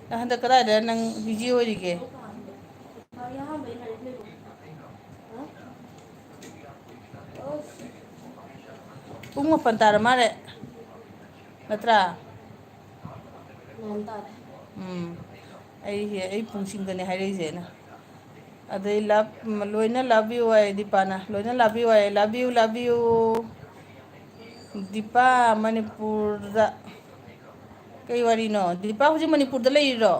ꯅꯪ ꯍꯟꯗꯛ ꯀꯗꯥꯏꯗ ꯅꯪ ꯕꯤꯖꯤ ꯑꯣꯏꯔꯤꯒꯦ ꯄꯨꯡ 8 ꯇꯥꯔ ꯃꯥꯜꯂꯦ ꯅꯠꯇ꯭ꯔꯥ ꯑꯩ ꯄꯨꯡꯁꯤꯡꯗꯅꯦ ꯍꯥꯏꯔꯛꯏꯁꯦꯅ ꯑꯗꯩ ꯂꯣꯏꯅ ꯂꯚ ꯌꯨ ꯍꯥꯏ ꯗꯤꯄꯥꯅ ꯂꯣꯏꯅ ꯂꯚ ꯌꯨ ꯍꯥꯏ ꯂꯚ ꯌꯨ ꯗꯤꯄꯥ ꯃꯅꯤꯄꯨꯔꯗ ꯀꯩ ꯋꯥꯔꯤꯅꯣ ꯗꯤꯄꯥ ꯍꯧꯖꯤꯛ ꯃꯅꯤꯄꯨꯔꯗ ꯂꯩꯔꯤꯔꯣ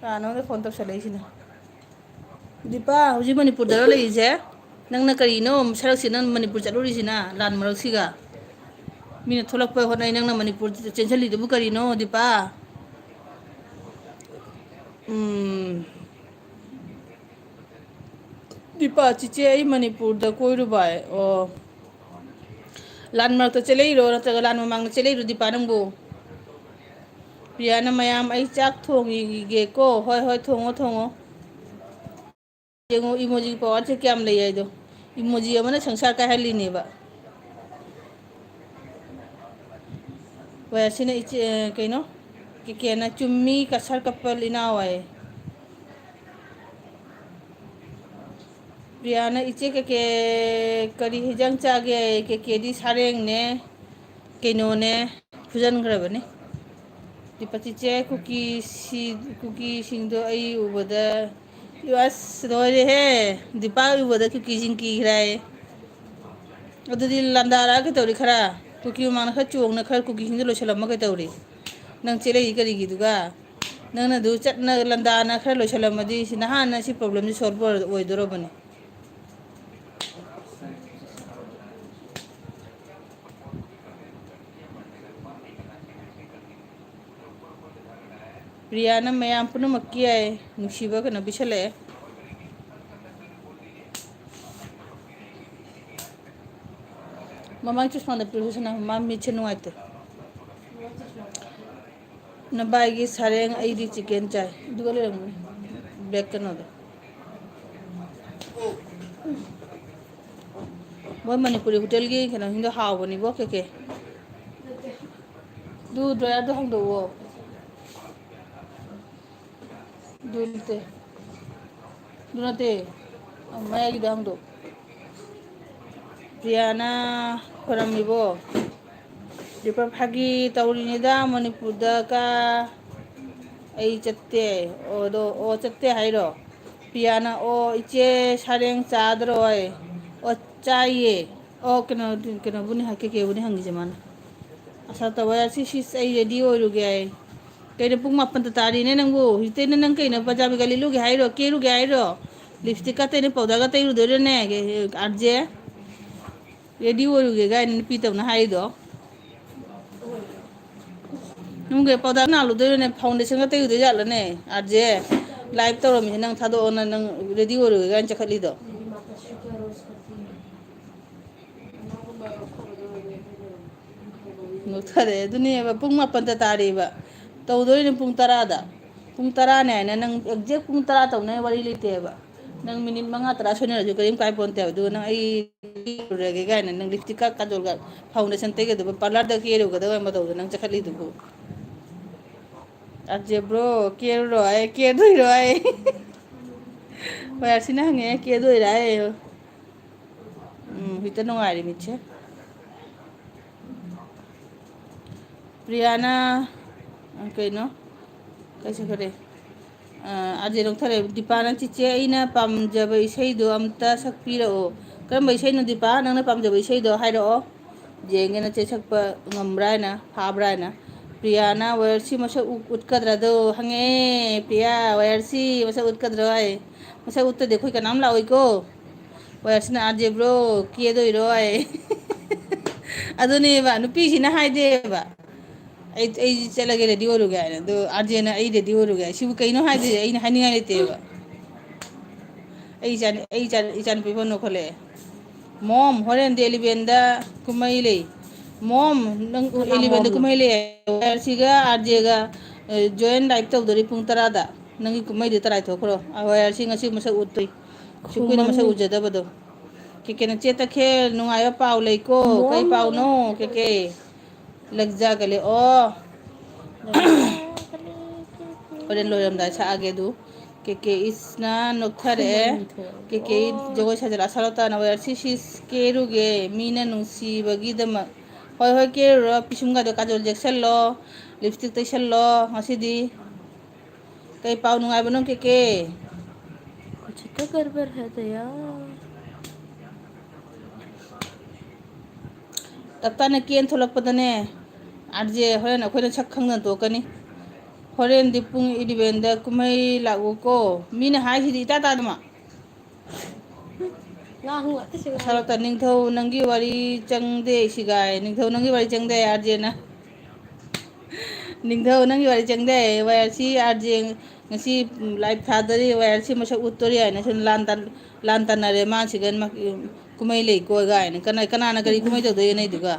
ꯀꯅꯥꯅꯣꯗ ꯐꯣꯟ ꯇꯧꯁꯜꯂꯛꯏꯁꯤꯅ ꯗꯤꯄꯥ ꯍꯧꯖꯤꯛ ꯃꯅꯤꯄꯨꯔꯗꯔ ꯂꯩꯔꯤꯁꯦ ꯅꯪꯅ ꯀꯔꯤꯅꯣ ꯁꯔꯛꯁꯤ ꯅꯪ ꯃꯅꯤꯄꯨꯔ ꯆꯠꯂꯨꯔꯤꯁꯤꯅ ꯂꯥꯟ ꯃꯔꯛꯁꯤꯒ ꯃꯤꯅ ꯊꯣꯛꯂꯛꯄ ꯍꯣꯠꯅꯩ ꯅꯪꯅ ꯃꯅꯤꯄꯨꯔ ꯆꯦꯟꯁꯤꯜꯂꯤꯗꯨꯕꯨ ꯀꯔꯤꯅꯣ ꯗꯤꯄꯥ ꯗꯤꯄꯥ ꯆꯤꯆꯦ ꯑꯩ ꯃꯅꯤꯄꯨꯔꯗ ꯀꯣꯏꯔꯨꯕ ꯑꯣ ꯂꯥꯟ ꯃꯔꯛꯇ ꯆꯦꯜꯂꯛꯏꯔꯣ ꯅꯠꯇ꯭ꯔꯒ ꯂꯥꯟ ꯃꯃꯥꯡꯗ ꯆꯦꯜꯂꯛꯏꯔꯣ ꯗꯤꯄꯥ ꯅꯪꯕꯨ ꯄ꯭ꯔꯤꯌꯥꯅ ꯃꯌꯥꯝ ꯑꯩ ꯆꯥꯛ ꯊꯣꯡꯉꯤꯒꯦꯀꯣ ꯍꯣꯏ ꯊꯣꯡꯉꯣ ꯌꯦꯡꯉꯣ ꯏꯃꯣꯖꯤ ꯄꯋꯥꯔꯁꯦ ꯀꯌꯥꯝ ꯂꯩ ꯍꯥꯏꯗꯣ ꯏꯃꯣꯖꯤ ꯑꯃꯅ ꯁꯪꯁꯥꯔ ꯀꯥꯏꯍꯜꯂꯤꯅꯦꯕ ꯋꯥꯏꯔꯁꯤꯅ ꯏꯆꯦ ꯀꯩꯅꯣ ꯀꯦꯀꯦꯅ ꯆꯨꯝꯃꯤ ꯀꯁꯔ ꯀꯄꯜ ꯏꯅꯥꯎ ꯍꯥꯏꯌꯦ ꯄ꯭ꯔꯤꯌꯥꯅ ꯏꯆꯦ ꯀꯩꯀꯦ ꯀꯔꯤ ꯍꯤꯖꯥꯡ ꯆꯥꯒꯦ ꯀꯦꯀꯦꯗꯤ ꯁꯥꯔꯦꯡꯅꯦ ꯀꯩꯅꯣꯅꯦ ꯐꯨꯖꯟꯈ꯭ꯔꯕꯅꯤ ꯗꯤꯄꯥ ꯆꯤꯆꯦ ꯀꯨꯀꯤꯁꯤꯡꯗꯣ ꯑꯩ ꯎꯕꯗ ꯑꯁ ꯂꯣꯏꯔꯦꯍꯦ ꯗꯤꯄꯥ ꯎꯕꯗ ꯀꯨꯀꯤꯁꯤꯡ ꯀꯤꯈ꯭ꯔꯦ ꯍꯥꯏꯌꯦ ꯑꯗꯨꯗꯤ ꯂꯥꯟꯗꯥꯔꯛꯑ ꯀꯩꯗꯧꯔꯤ ꯈꯔ ꯀꯨꯀꯤ ꯃꯃꯥꯡꯗ ꯈꯔ ꯆꯣꯡꯅ ꯈꯔ ꯀꯨꯀꯤꯁꯤꯡꯗꯣ ꯂꯣꯏꯁꯤꯜꯂꯝꯃ ꯀꯩꯗꯧꯔꯤ ꯅꯪ ꯆꯦꯜꯂꯛꯏ ꯀꯔꯤꯒꯤꯗꯨꯒ ꯅꯪꯅ ꯑꯗꯨ ꯆꯠꯅ ꯂꯟꯗꯥꯅ ꯈꯔ ꯂꯣꯏꯁꯤꯜꯂꯝꯃꯗꯤ ꯅꯍꯥꯟꯅ ꯁꯤ ꯄ꯭ꯔꯣꯕ꯭ꯂꯦꯝꯁꯤ ꯁꯣꯜꯕ ꯑꯣꯏꯗꯣꯔꯕꯅꯤ ꯄ꯭ꯔꯤꯌꯥꯅ ꯃꯌꯥꯝ ꯄꯨꯝꯅꯃꯛꯀꯤ ꯌꯥꯏ ꯅꯨꯡꯁꯤꯕ ꯀꯩꯅꯣ ꯄꯤꯁꯜꯂꯛꯑꯦ ꯃꯃꯥꯡ ꯆꯨꯁꯃꯥꯟꯗ ꯄꯤꯔꯨꯁꯤꯅ ꯃꯥ ꯃꯤꯠꯁꯦ ꯅꯨꯡꯉꯥꯏꯇꯦ ꯅꯕꯥꯏꯒꯤ ꯁꯔꯦꯡ ꯑꯩꯗꯤ ꯆꯤꯛꯀꯦꯟ ꯆꯥꯏ ꯑꯗꯨꯒ ꯂꯩꯔꯝꯒꯅꯤ ꯕꯦꯛ ꯀꯩꯅꯣꯗꯣ ꯃꯣꯏ ꯃꯅꯤꯄꯨꯔꯤ ꯍꯣꯇꯦꯜꯒꯤ ꯀꯩꯅꯣꯁꯤꯡꯗꯣ ꯍꯥꯎꯕꯅꯤꯕꯣ ꯀꯩꯀꯩ ꯑꯗꯨ ꯗ꯭ꯔꯥꯏꯌꯔꯗꯣ ꯍꯥꯡꯗꯣꯛꯑꯣ ꯑꯗꯨ ꯅꯠꯇꯦ ꯃꯌꯥꯏꯒꯤꯗꯣ ꯍꯥꯡꯗꯣꯛꯑꯣ ꯄ꯭ꯔꯤꯌꯥꯅ ꯈꯣꯏꯔꯝꯃꯤꯕꯣ ꯗꯤꯄꯥ ꯐꯥꯒꯤ ꯇꯧꯔꯤꯅꯤꯗ ꯃꯅꯤꯄꯨꯔꯗ ꯑꯩ ꯆꯠꯇꯦ ꯑꯣ ꯆꯠꯇꯦ ꯍꯥꯏꯔꯣ ꯄꯤꯌꯥꯅ ꯑꯣ ꯏꯆꯦ ꯁꯔꯦꯡ ꯆꯥꯗ꯭ꯔꯣꯏ ꯑꯣ ꯆꯥꯏꯌꯦ ꯑꯣ ꯀꯩꯅꯣꯕꯨꯅꯤ ꯀꯩꯀꯩꯕꯨꯅꯤ ꯍꯪꯉꯤꯁꯦ ꯃꯥꯅ ꯑꯁꯥ ꯇꯧꯕ ꯁꯤ ꯑꯩ ꯔꯦꯗꯤ ꯑꯣꯏꯔꯨꯒꯦ ꯍꯥꯏ ꯀꯩꯅꯣ ꯄꯨꯡ 8 ꯇꯥꯔꯤꯅꯦ ꯅꯪꯕꯨ ꯍꯧꯖꯤꯛꯇꯩꯅ ꯅꯪ ꯀꯩꯅꯣ ꯄꯟꯖꯥꯕꯤꯒ ꯂꯤꯠꯂꯨꯒꯦ ꯍꯥꯏꯔꯣ ꯀꯦꯔꯨꯒꯦ ꯍꯥꯏꯔꯣ लिपस्टिक का तेरे पौधा का तेरे उधर ने आज जे रेडी हो रुके गाय ने पीते ना हाई दो नूंगे पौधा ना उधर ने फाउंडेशन का तेरे उधर जाला ने आज जे लाइव तो रमी नंग था दो ना नंग रेडी हो रुके गाय चखली दो मेरी माता शुक्र रोज करती है नुथरे दुनिया पुंग मापन तारीबा तौदोइने पुंग तराने हाइना नंग एक्जेक्ट पुंग तरा तौने वरी लेतेबा नंग मिनिट मंगा तरा सोनेरजु करिम काय पोनते दु नंग आई रेगे गायना नंग लिपस्टिक का काजोल का फाउंडेशन तेगे दु पार्लर द केरो गदो मा दो नंग चखली दु अजे ब्रो केरो रोय के दुई रोय वयासिना हंगे के दुई राय हित नोंगारी मिचे प्रियाना कहीं कैसे करे आज नौथरे दीपाना चिचे अना पाजब इसो अमत सकपीरो कम इसो दीपा नंने पाजब इसो हाइरो जेंगे नचे सकप गम्ब्राना फाब्राना प्रियाना वयरसी मसक उठकद्रो हंगे प्रिया वयरसी मसक उठकद्रो है मसक उत्तर देखो का नाम लाओको वयरसीना आज ब्रो किएदो है अदुनेबा नुपीसिना हाइदेबा आई चलगे रेडी हो गए ना तो अर्जेना आई रेडी हो गए सिबु कहीं हाइदे अना हाइनिंगा लेतेबा इचान पीबो नोखले मॉम होरेन दे एलिवेंदा कुमैले मॉम नंग एलिवेंदा कुमैले वयरसीगा आरजेगा जॉइन लाइव तौदरी पुंग तरादा नंगी कुमैदे तराय थोखरो वयरसी ngasi मसक उतै सुकुइना मसक उजदबदो के न चेता खे नुंगायो पाव लेको कई पाव नो के लगजा गले ओ ओरेन लोयमदा सागे दु के इसना नोखरे के जगो साजरा सालता ना वयरसी सिस केरुगे मीना नुसी बगीदम होय होय केरो पिसुंगा दो काजोल जेक्सन लो लिपस्टिक तैसन लो हसीदी कई पाव नुंगाय बनो के कुछ तो गड़बड़ है तो यार तप्ताने केन थोलकपदने आरजे होरेन अखोइना छक खंगना तोकनी होरेन दिपुंग इलिवेंदा कुमै लागुको मीना हाइसिदी इता तादमा सालता निंगथौ नंगी वारी चंगदे सिगाय निंगथौ नंगी वारी चंगदे आरजेना निंगथौ नंगी वारी चंगदे वयरसी RJ ngasi live thadari wayarsi masa uttori aina sun lantan nare mansigan kumai lei ko ga aina kana na kari kumai tawdo nei duga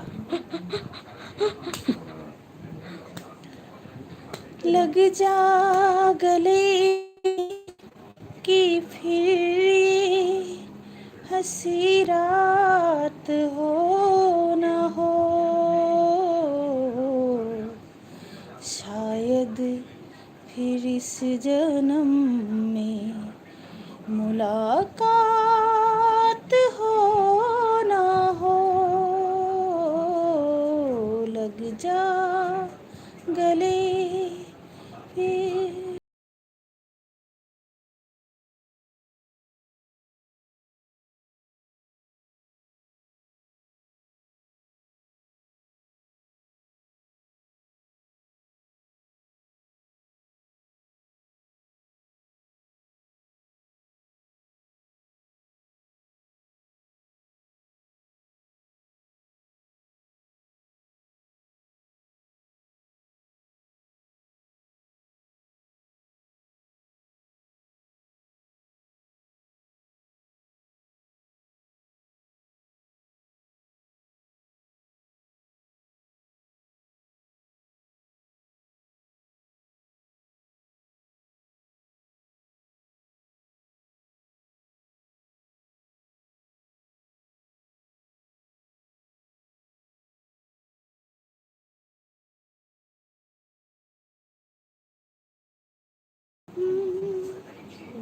लग जा गले की फिर हंसी रात हो न हो शायद फिर इस जन्म में मुलाकात हो ना हो लग जा गले फिर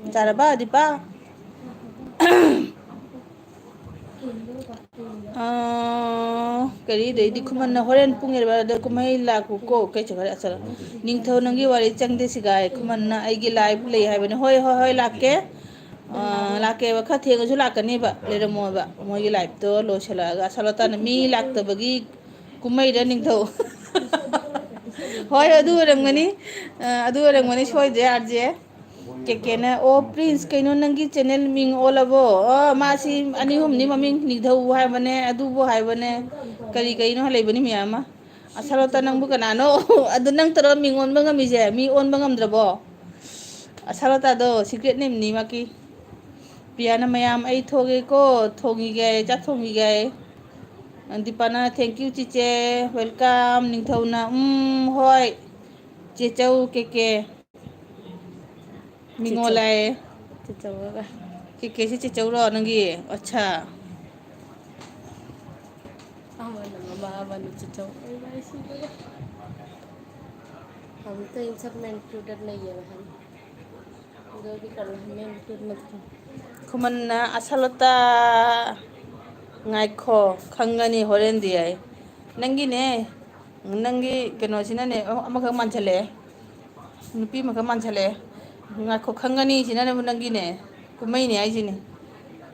Jaraba di pa kari dei di kuman na horen pungir ba da kumai la ku ko kai chakare asal ningthau nangi wari changde sigai kuman na aigi live lei hai bane hoi hoi lakke लाके वखा थेगसु लाकनी बा लेरे मो बा मोगी life तो लो छला असलता न मी लाकत बगी कुमै रे निंथौ होय अदु रंगमनी सोय दे आरजे ꯀꯦꯀꯦꯅ ꯑꯣ ꯄ꯭ꯔꯤꯟꯁ ꯀꯩꯅꯣ ꯅꯪꯒꯤ ꯆꯦꯅꯦꯜ ꯃꯤꯡ ꯑꯣꯜꯂꯕꯣ ꯃꯥꯁꯤ ꯑꯅꯤ ꯑꯍꯨꯝꯅꯤ ꯃꯃꯤꯡ ꯅꯤꯡꯊꯧ ꯍꯥꯏꯕꯅꯦ ꯑꯗꯨꯕꯨ ꯍꯥꯏꯕꯅꯦ ꯀꯔꯤ ꯀꯔꯤꯅꯣ ꯂꯩꯕꯅꯤ ꯃꯌꯥꯝ ꯑꯃ ꯑꯁꯥꯂꯣꯇ ꯅꯪꯕꯨ ꯀꯅꯥꯅꯣ ꯑꯗꯨ ꯅꯪ ꯇꯔꯣ ꯃꯤꯡ ꯑꯣꯟꯕ ꯉꯝꯃꯤꯁꯦ ꯃꯤ ꯑꯣꯟꯕ ꯉꯝꯗ꯭ꯔꯕꯣ ꯑꯁꯥꯂꯣꯇꯥꯗꯣ ꯁꯤꯀ꯭ꯔꯦꯠ ꯅꯦꯝꯅꯤ ꯃꯥꯀꯤ ꯄꯤꯌꯥꯅ ꯃꯌꯥꯝ ꯑꯩ ꯊꯣꯛꯒꯦꯀꯣ ꯊꯣꯡꯉꯤꯒꯦ ꯆꯥꯛ ꯊꯣꯡꯉꯤꯒꯦ ꯗꯤꯄꯥꯅ ꯊꯦꯡꯀ꯭ꯌꯨ ꯆꯤꯆꯦ ꯋꯦꯜꯀꯝ ꯅꯤꯡꯊꯧꯅ ꯍꯣꯏ ꯆꯦꯆꯧ ꯀꯦꯀꯦ Chicho. ꯃꯤꯉꯣꯜꯂꯛꯑꯦ Chicho baga. ꯀꯦꯀꯦꯁꯤ ꯆꯦꯆꯧꯔꯣ ꯅꯪꯒꯤ ꯑꯠꯁꯥ Amana mama amana chicho. Ay bhai si baga. हम तो इन सब में इंक्लूडेड नहीं है बहन जो भी करना हमें इंक्लूड मत करो ꯈꯨꯃꯟꯅ ꯑꯁꯥꯂꯣꯇꯥ ꯉꯥꯏꯈꯣ ꯈꯪꯒꯅꯤ ꯍꯣꯔꯦꯟꯗꯤ ꯌꯥꯏ ꯅꯪꯒꯤꯅꯦ ꯅꯪꯒꯤ ꯀꯩꯅꯣꯁꯤꯅꯅꯦ ꯑꯃꯈꯛ ꯃꯥꯟꯁꯤꯜꯂꯛꯑꯦ ꯅꯨꯄꯤ ꯑꯃꯈꯛ ꯃꯥꯟꯁꯤꯜꯂꯛꯑꯦ ꯉꯥꯏꯈꯣ ꯈꯪꯒꯅꯤ ꯁꯤꯅꯅꯦꯕ ꯅꯪꯒꯤꯅꯦ ꯀꯨꯝꯍꯩꯅꯦ ꯍꯥꯏꯁꯤꯅꯦ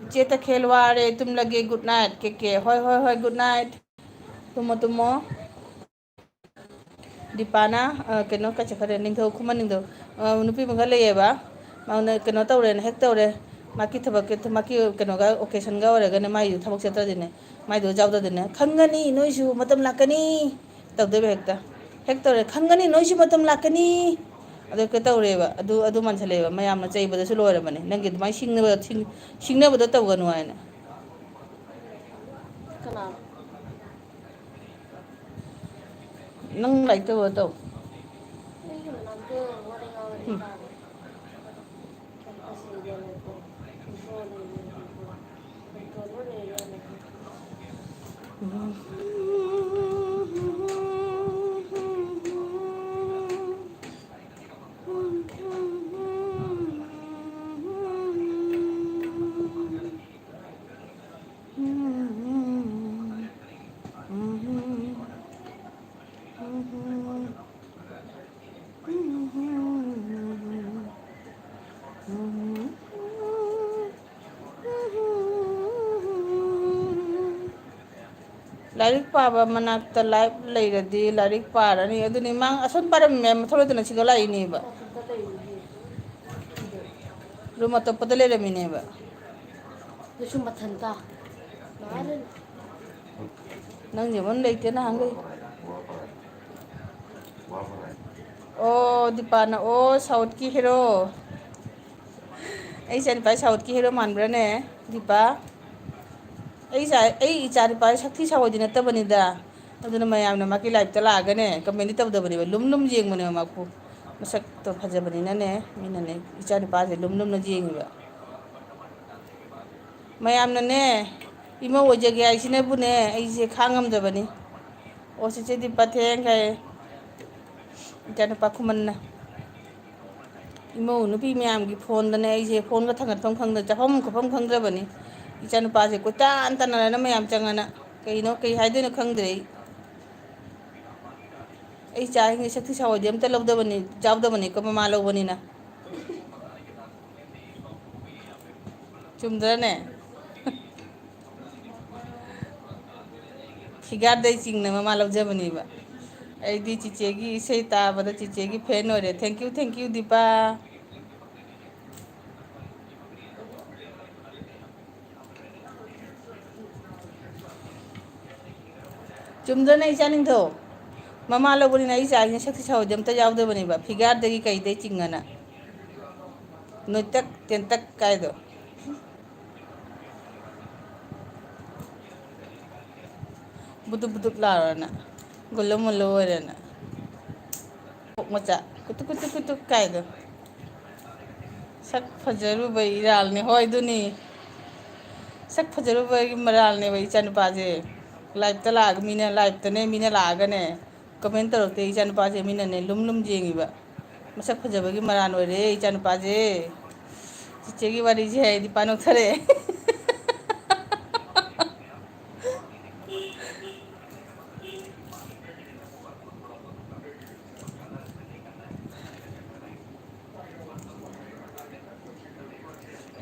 ꯏꯆꯦ ꯇꯈꯦꯜ ꯋꯥꯔꯦ ꯇꯨꯝꯂꯒꯦ ꯒꯨꯗ ꯅꯥꯏꯠ ꯀꯦꯀꯦ ꯍꯣꯏ ꯍꯣꯏ ꯍꯣꯏ ꯒꯨꯗ ꯅꯥꯏꯠ ꯇꯨꯝꯃꯣ ꯇꯨꯝꯃꯣ ꯗꯤꯄꯥꯅ ꯀꯩꯅꯣ ꯀꯩ ꯆꯠꯈ꯭ꯔꯦ ꯅꯤꯡꯊꯧ ꯈꯨꯃꯟ ꯅꯤꯡꯊꯧ ꯅꯨꯄꯤ ꯑꯃꯈꯛ ꯂꯩꯌꯦꯕ ꯃꯥꯅ ꯀꯩꯅꯣ ꯇꯧꯔꯦꯅ ꯍꯦꯛ ꯇꯧꯔꯦ ꯃꯥꯒꯤ ꯊꯕꯛꯀꯤ ꯃꯥꯒꯤ ꯀꯩꯅꯣꯒ ꯑꯣꯀꯦꯖꯟꯒ ꯑꯣꯏꯔꯒꯅꯦ ꯃꯥꯏꯗꯨ ꯊꯕꯛ ꯆꯠꯇ꯭ꯔꯗꯤꯅꯦ ꯃꯥꯏꯗꯨ ꯌꯥꯎꯗ꯭ꯔꯗꯤꯅꯦ ꯈꯪꯒꯅꯤ ꯅꯣꯏꯁꯨ ꯃꯇꯝ ꯂꯥꯛꯀꯅꯤ ꯇꯧꯗꯣꯏꯕ ꯍꯦꯛꯇ ꯍꯦꯛ ꯇꯧꯔꯦ ꯈꯪꯒꯅꯤ ꯅꯣꯏꯁꯨ ꯃꯇꯝ ꯂꯥꯛꯀꯅꯤ ꯑꯗꯨ ꯍꯦꯛꯇ ꯇꯧꯔꯦꯕ ꯑꯗꯨ ꯃꯥꯟꯁꯜꯂꯛꯑꯦꯕ ꯃꯌꯥꯝꯅ ꯆꯩꯕꯗꯁꯨ ꯂꯣꯏꯔꯕꯅꯦ ꯅꯪꯒꯤ ꯑꯗꯨꯃꯥꯏꯅ ꯁꯤꯡꯅꯕꯗꯣ ꯇꯧꯒꯅꯨ ꯍꯥꯏꯅ कनाल ꯅꯪ ꯂꯥꯏꯔꯤꯛ ꯇꯧꯕ ꯇꯧ नहीं करना तो वरिंग आवरी तारे कैंपस एरिया में को कंट्रोल एरिया में को कंट्रोलर एरिया में को ꯂꯥꯏꯔꯤꯛ ꯄꯥꯕ ꯃꯅꯥꯛꯇ ꯂꯥꯏꯞ ꯂꯩꯔꯗꯤ ꯂꯥꯏꯔꯤꯛ ꯄꯥꯔꯅꯤ ꯑꯗꯨꯅꯤ ꯃꯥ ꯑꯁꯨꯝ ꯄꯥꯔꯝꯃꯦ ꯊꯣꯛꯂꯛꯇꯅ ꯁꯤꯗ ꯂꯥꯛꯏꯅꯦꯕ मत तो ले इधर ꯔꯨꯝ ꯑꯇꯣꯞꯄꯗ ꯂꯩꯔꯝꯃꯤꯅꯦꯕ जो मथनता मारे ꯅꯪ ꯖꯦꯃꯣꯟ ꯂꯩꯇꯦ ꯅꯍꯥꯟꯈꯩ ꯑꯣ ꯗꯤꯄꯥꯅ ꯑꯣ ꯁꯥꯎꯠꯀꯤ ꯍꯦꯔꯣ ꯑꯩ ꯏꯆꯥꯅꯨꯄꯥ ꯁꯥꯎꯠꯀꯤ ꯍꯦꯔꯣ ꯃꯥꯟꯕ꯭ꯔꯥꯅꯦ ꯗꯤꯄꯥ ꯑꯩ ꯏꯆꯥ ꯅꯨꯄꯥ ꯁꯛꯊꯤ ꯁꯥꯎꯕꯗꯤ ꯅꯠꯇꯕꯅꯤꯗ ꯑꯗꯨꯅ ꯃꯌꯥꯝꯅ ꯃꯥꯒꯤ ꯂꯥꯏꯐꯇ ꯂꯥꯛꯑꯒꯅꯦ ꯀꯃꯦꯟꯗꯤ ꯇꯧꯗꯕꯅꯦꯕ ꯂꯨꯝ ꯂꯨꯝ ꯌꯦꯡꯕꯅꯦꯕ ꯃꯥꯄꯨ ꯃꯁꯛꯇꯣ ꯐꯖꯕꯅꯤꯅꯅꯦ ꯃꯤꯅꯅꯦ ꯏꯆꯥ ꯅꯨꯄꯥꯁꯦ ꯂꯨꯝ ꯂꯨꯝꯅ ꯌꯦꯡꯉꯤꯕ ꯃꯌꯥꯝꯅꯅꯦ ꯏꯃꯧ ꯑꯣꯏꯖꯒꯦ ꯍꯥꯏꯁꯤꯅꯕꯨꯅꯦ ꯑꯩꯁꯦ ꯈꯥꯡꯉꯝꯗꯕꯅꯤ ꯑꯣ ꯆꯤꯆꯦ ꯗꯤꯄꯥ ꯊꯦꯡꯈ꯭ꯔꯦ ꯏꯆꯥꯅꯨꯄꯥ ꯈꯨꯃꯟꯅ ꯏꯃꯧ ꯅꯨꯄꯤ ꯃꯌꯥꯝꯒꯤ ꯐꯣꯟꯗꯅꯦ ꯑꯩꯁꯦ ꯐꯣꯟꯒ ꯊꯥꯡꯒꯠꯐꯝ ꯈꯪꯗ꯭ꯔ ꯆꯥꯐꯝ ꯈꯣꯠꯐꯝ ꯈꯪꯗ꯭ꯔꯕꯅꯤ ꯏꯆꯥꯅꯨꯄꯥꯁꯦ ꯀꯣꯏꯇꯥꯟ ꯇꯥꯟꯅꯔꯅ ꯃꯌꯥꯝ ꯆꯪꯉꯅ ꯀꯩꯅꯣ ꯀꯩ ꯍꯥꯏꯗꯣꯏꯅꯣ ꯈꯪꯗ꯭ꯔꯦ ꯑꯩ ꯏꯆꯥꯁꯤꯡꯁꯦ ꯁꯛꯊꯤ ꯁꯥꯎꯏꯗꯤ ꯑꯝꯇ ꯌꯥꯎꯗꯕꯅꯤꯀꯣ ꯃꯃꯥ ꯂꯧꯕꯅꯤꯅ ꯆꯨꯝꯗ꯭ꯔꯅꯦ ꯐꯤꯒꯥꯔꯗꯩ ꯆꯤꯡꯅ ꯃꯃꯥ ꯂꯧꯖꯕꯅꯦꯕ ꯑꯩꯗꯤ ꯆꯤꯆꯦꯒꯤ ꯏꯁꯩ ꯇꯥꯕꯗ ꯆꯤꯆꯦꯒꯤ ꯐꯦꯟ ꯑꯣꯏꯔꯦ ꯊꯦꯡꯀ꯭ꯌꯨ ꯗꯤꯄꯥ ꯆꯨꯝꯗ꯭ꯔꯅꯦ ꯏꯆꯥ ꯅꯤꯡꯊꯧ ꯃꯃꯥ ꯂꯧꯕꯅꯤꯅ ꯑꯩ ꯏꯆꯥꯁꯤꯅ ꯁꯛꯊꯤ ꯁꯥꯎꯗꯤ ꯑꯝꯇ ꯌꯥꯎꯗꯕꯅꯦꯕ ꯐꯤꯒꯥꯔꯗꯒꯤ ꯀꯩꯗꯩ ꯆꯤꯡꯉꯅ ꯅꯣꯏꯇꯛ ꯇꯦꯟꯇꯛ ꯀꯥꯏꯗꯣ ꯕꯨꯗꯨꯛ ꯕꯨꯗꯨꯛ ꯂꯥꯎꯔꯅ ꯒꯨꯜꯂꯨ ꯃꯨꯜꯂꯨ ꯑꯣꯏꯔꯅ ꯄꯣꯛ ꯃꯆꯥ ꯀꯨꯇꯨꯛ ꯀꯨꯇꯨꯛ ꯀꯨꯇꯨꯛ ꯀꯥꯏꯗꯣ ꯁꯛ ꯐꯖꯔꯨꯕ ꯏꯔꯥꯜꯅꯦ ꯍꯣꯏ ꯑꯗꯨꯅꯤ ꯁꯛ ꯐꯖꯔꯨꯕꯒꯤ ꯃꯔꯥꯜꯅꯦꯕ ꯏꯆꯥꯅꯨꯄꯥꯁꯦ ꯂꯥꯏꯞꯇ ꯂꯥꯛꯑꯒ ꯂꯥꯏꯞꯇꯅꯦ ꯃꯤꯅ ꯂꯥꯛꯑꯒꯅꯦ ꯀꯃꯦꯟ ꯇꯧꯔꯛꯇꯦ ꯏꯆꯥꯅꯨꯄꯥꯁꯦ ꯃꯤꯅꯅꯦ ꯂꯨꯝ ꯂꯨꯝ ꯌꯦꯡꯉꯤꯕ ꯃꯁꯛ ꯐꯖꯕꯒꯤ ꯃꯔꯥꯜ ꯑꯣꯏꯔꯦ ꯏꯆꯥꯅꯨꯄꯥꯁꯦ ꯆꯤꯆꯦꯒꯤ ꯋꯥꯔꯤꯁꯦ ꯍꯥꯏ ꯗꯤꯄꯥ ꯅꯣꯛꯊꯔꯛꯑꯦ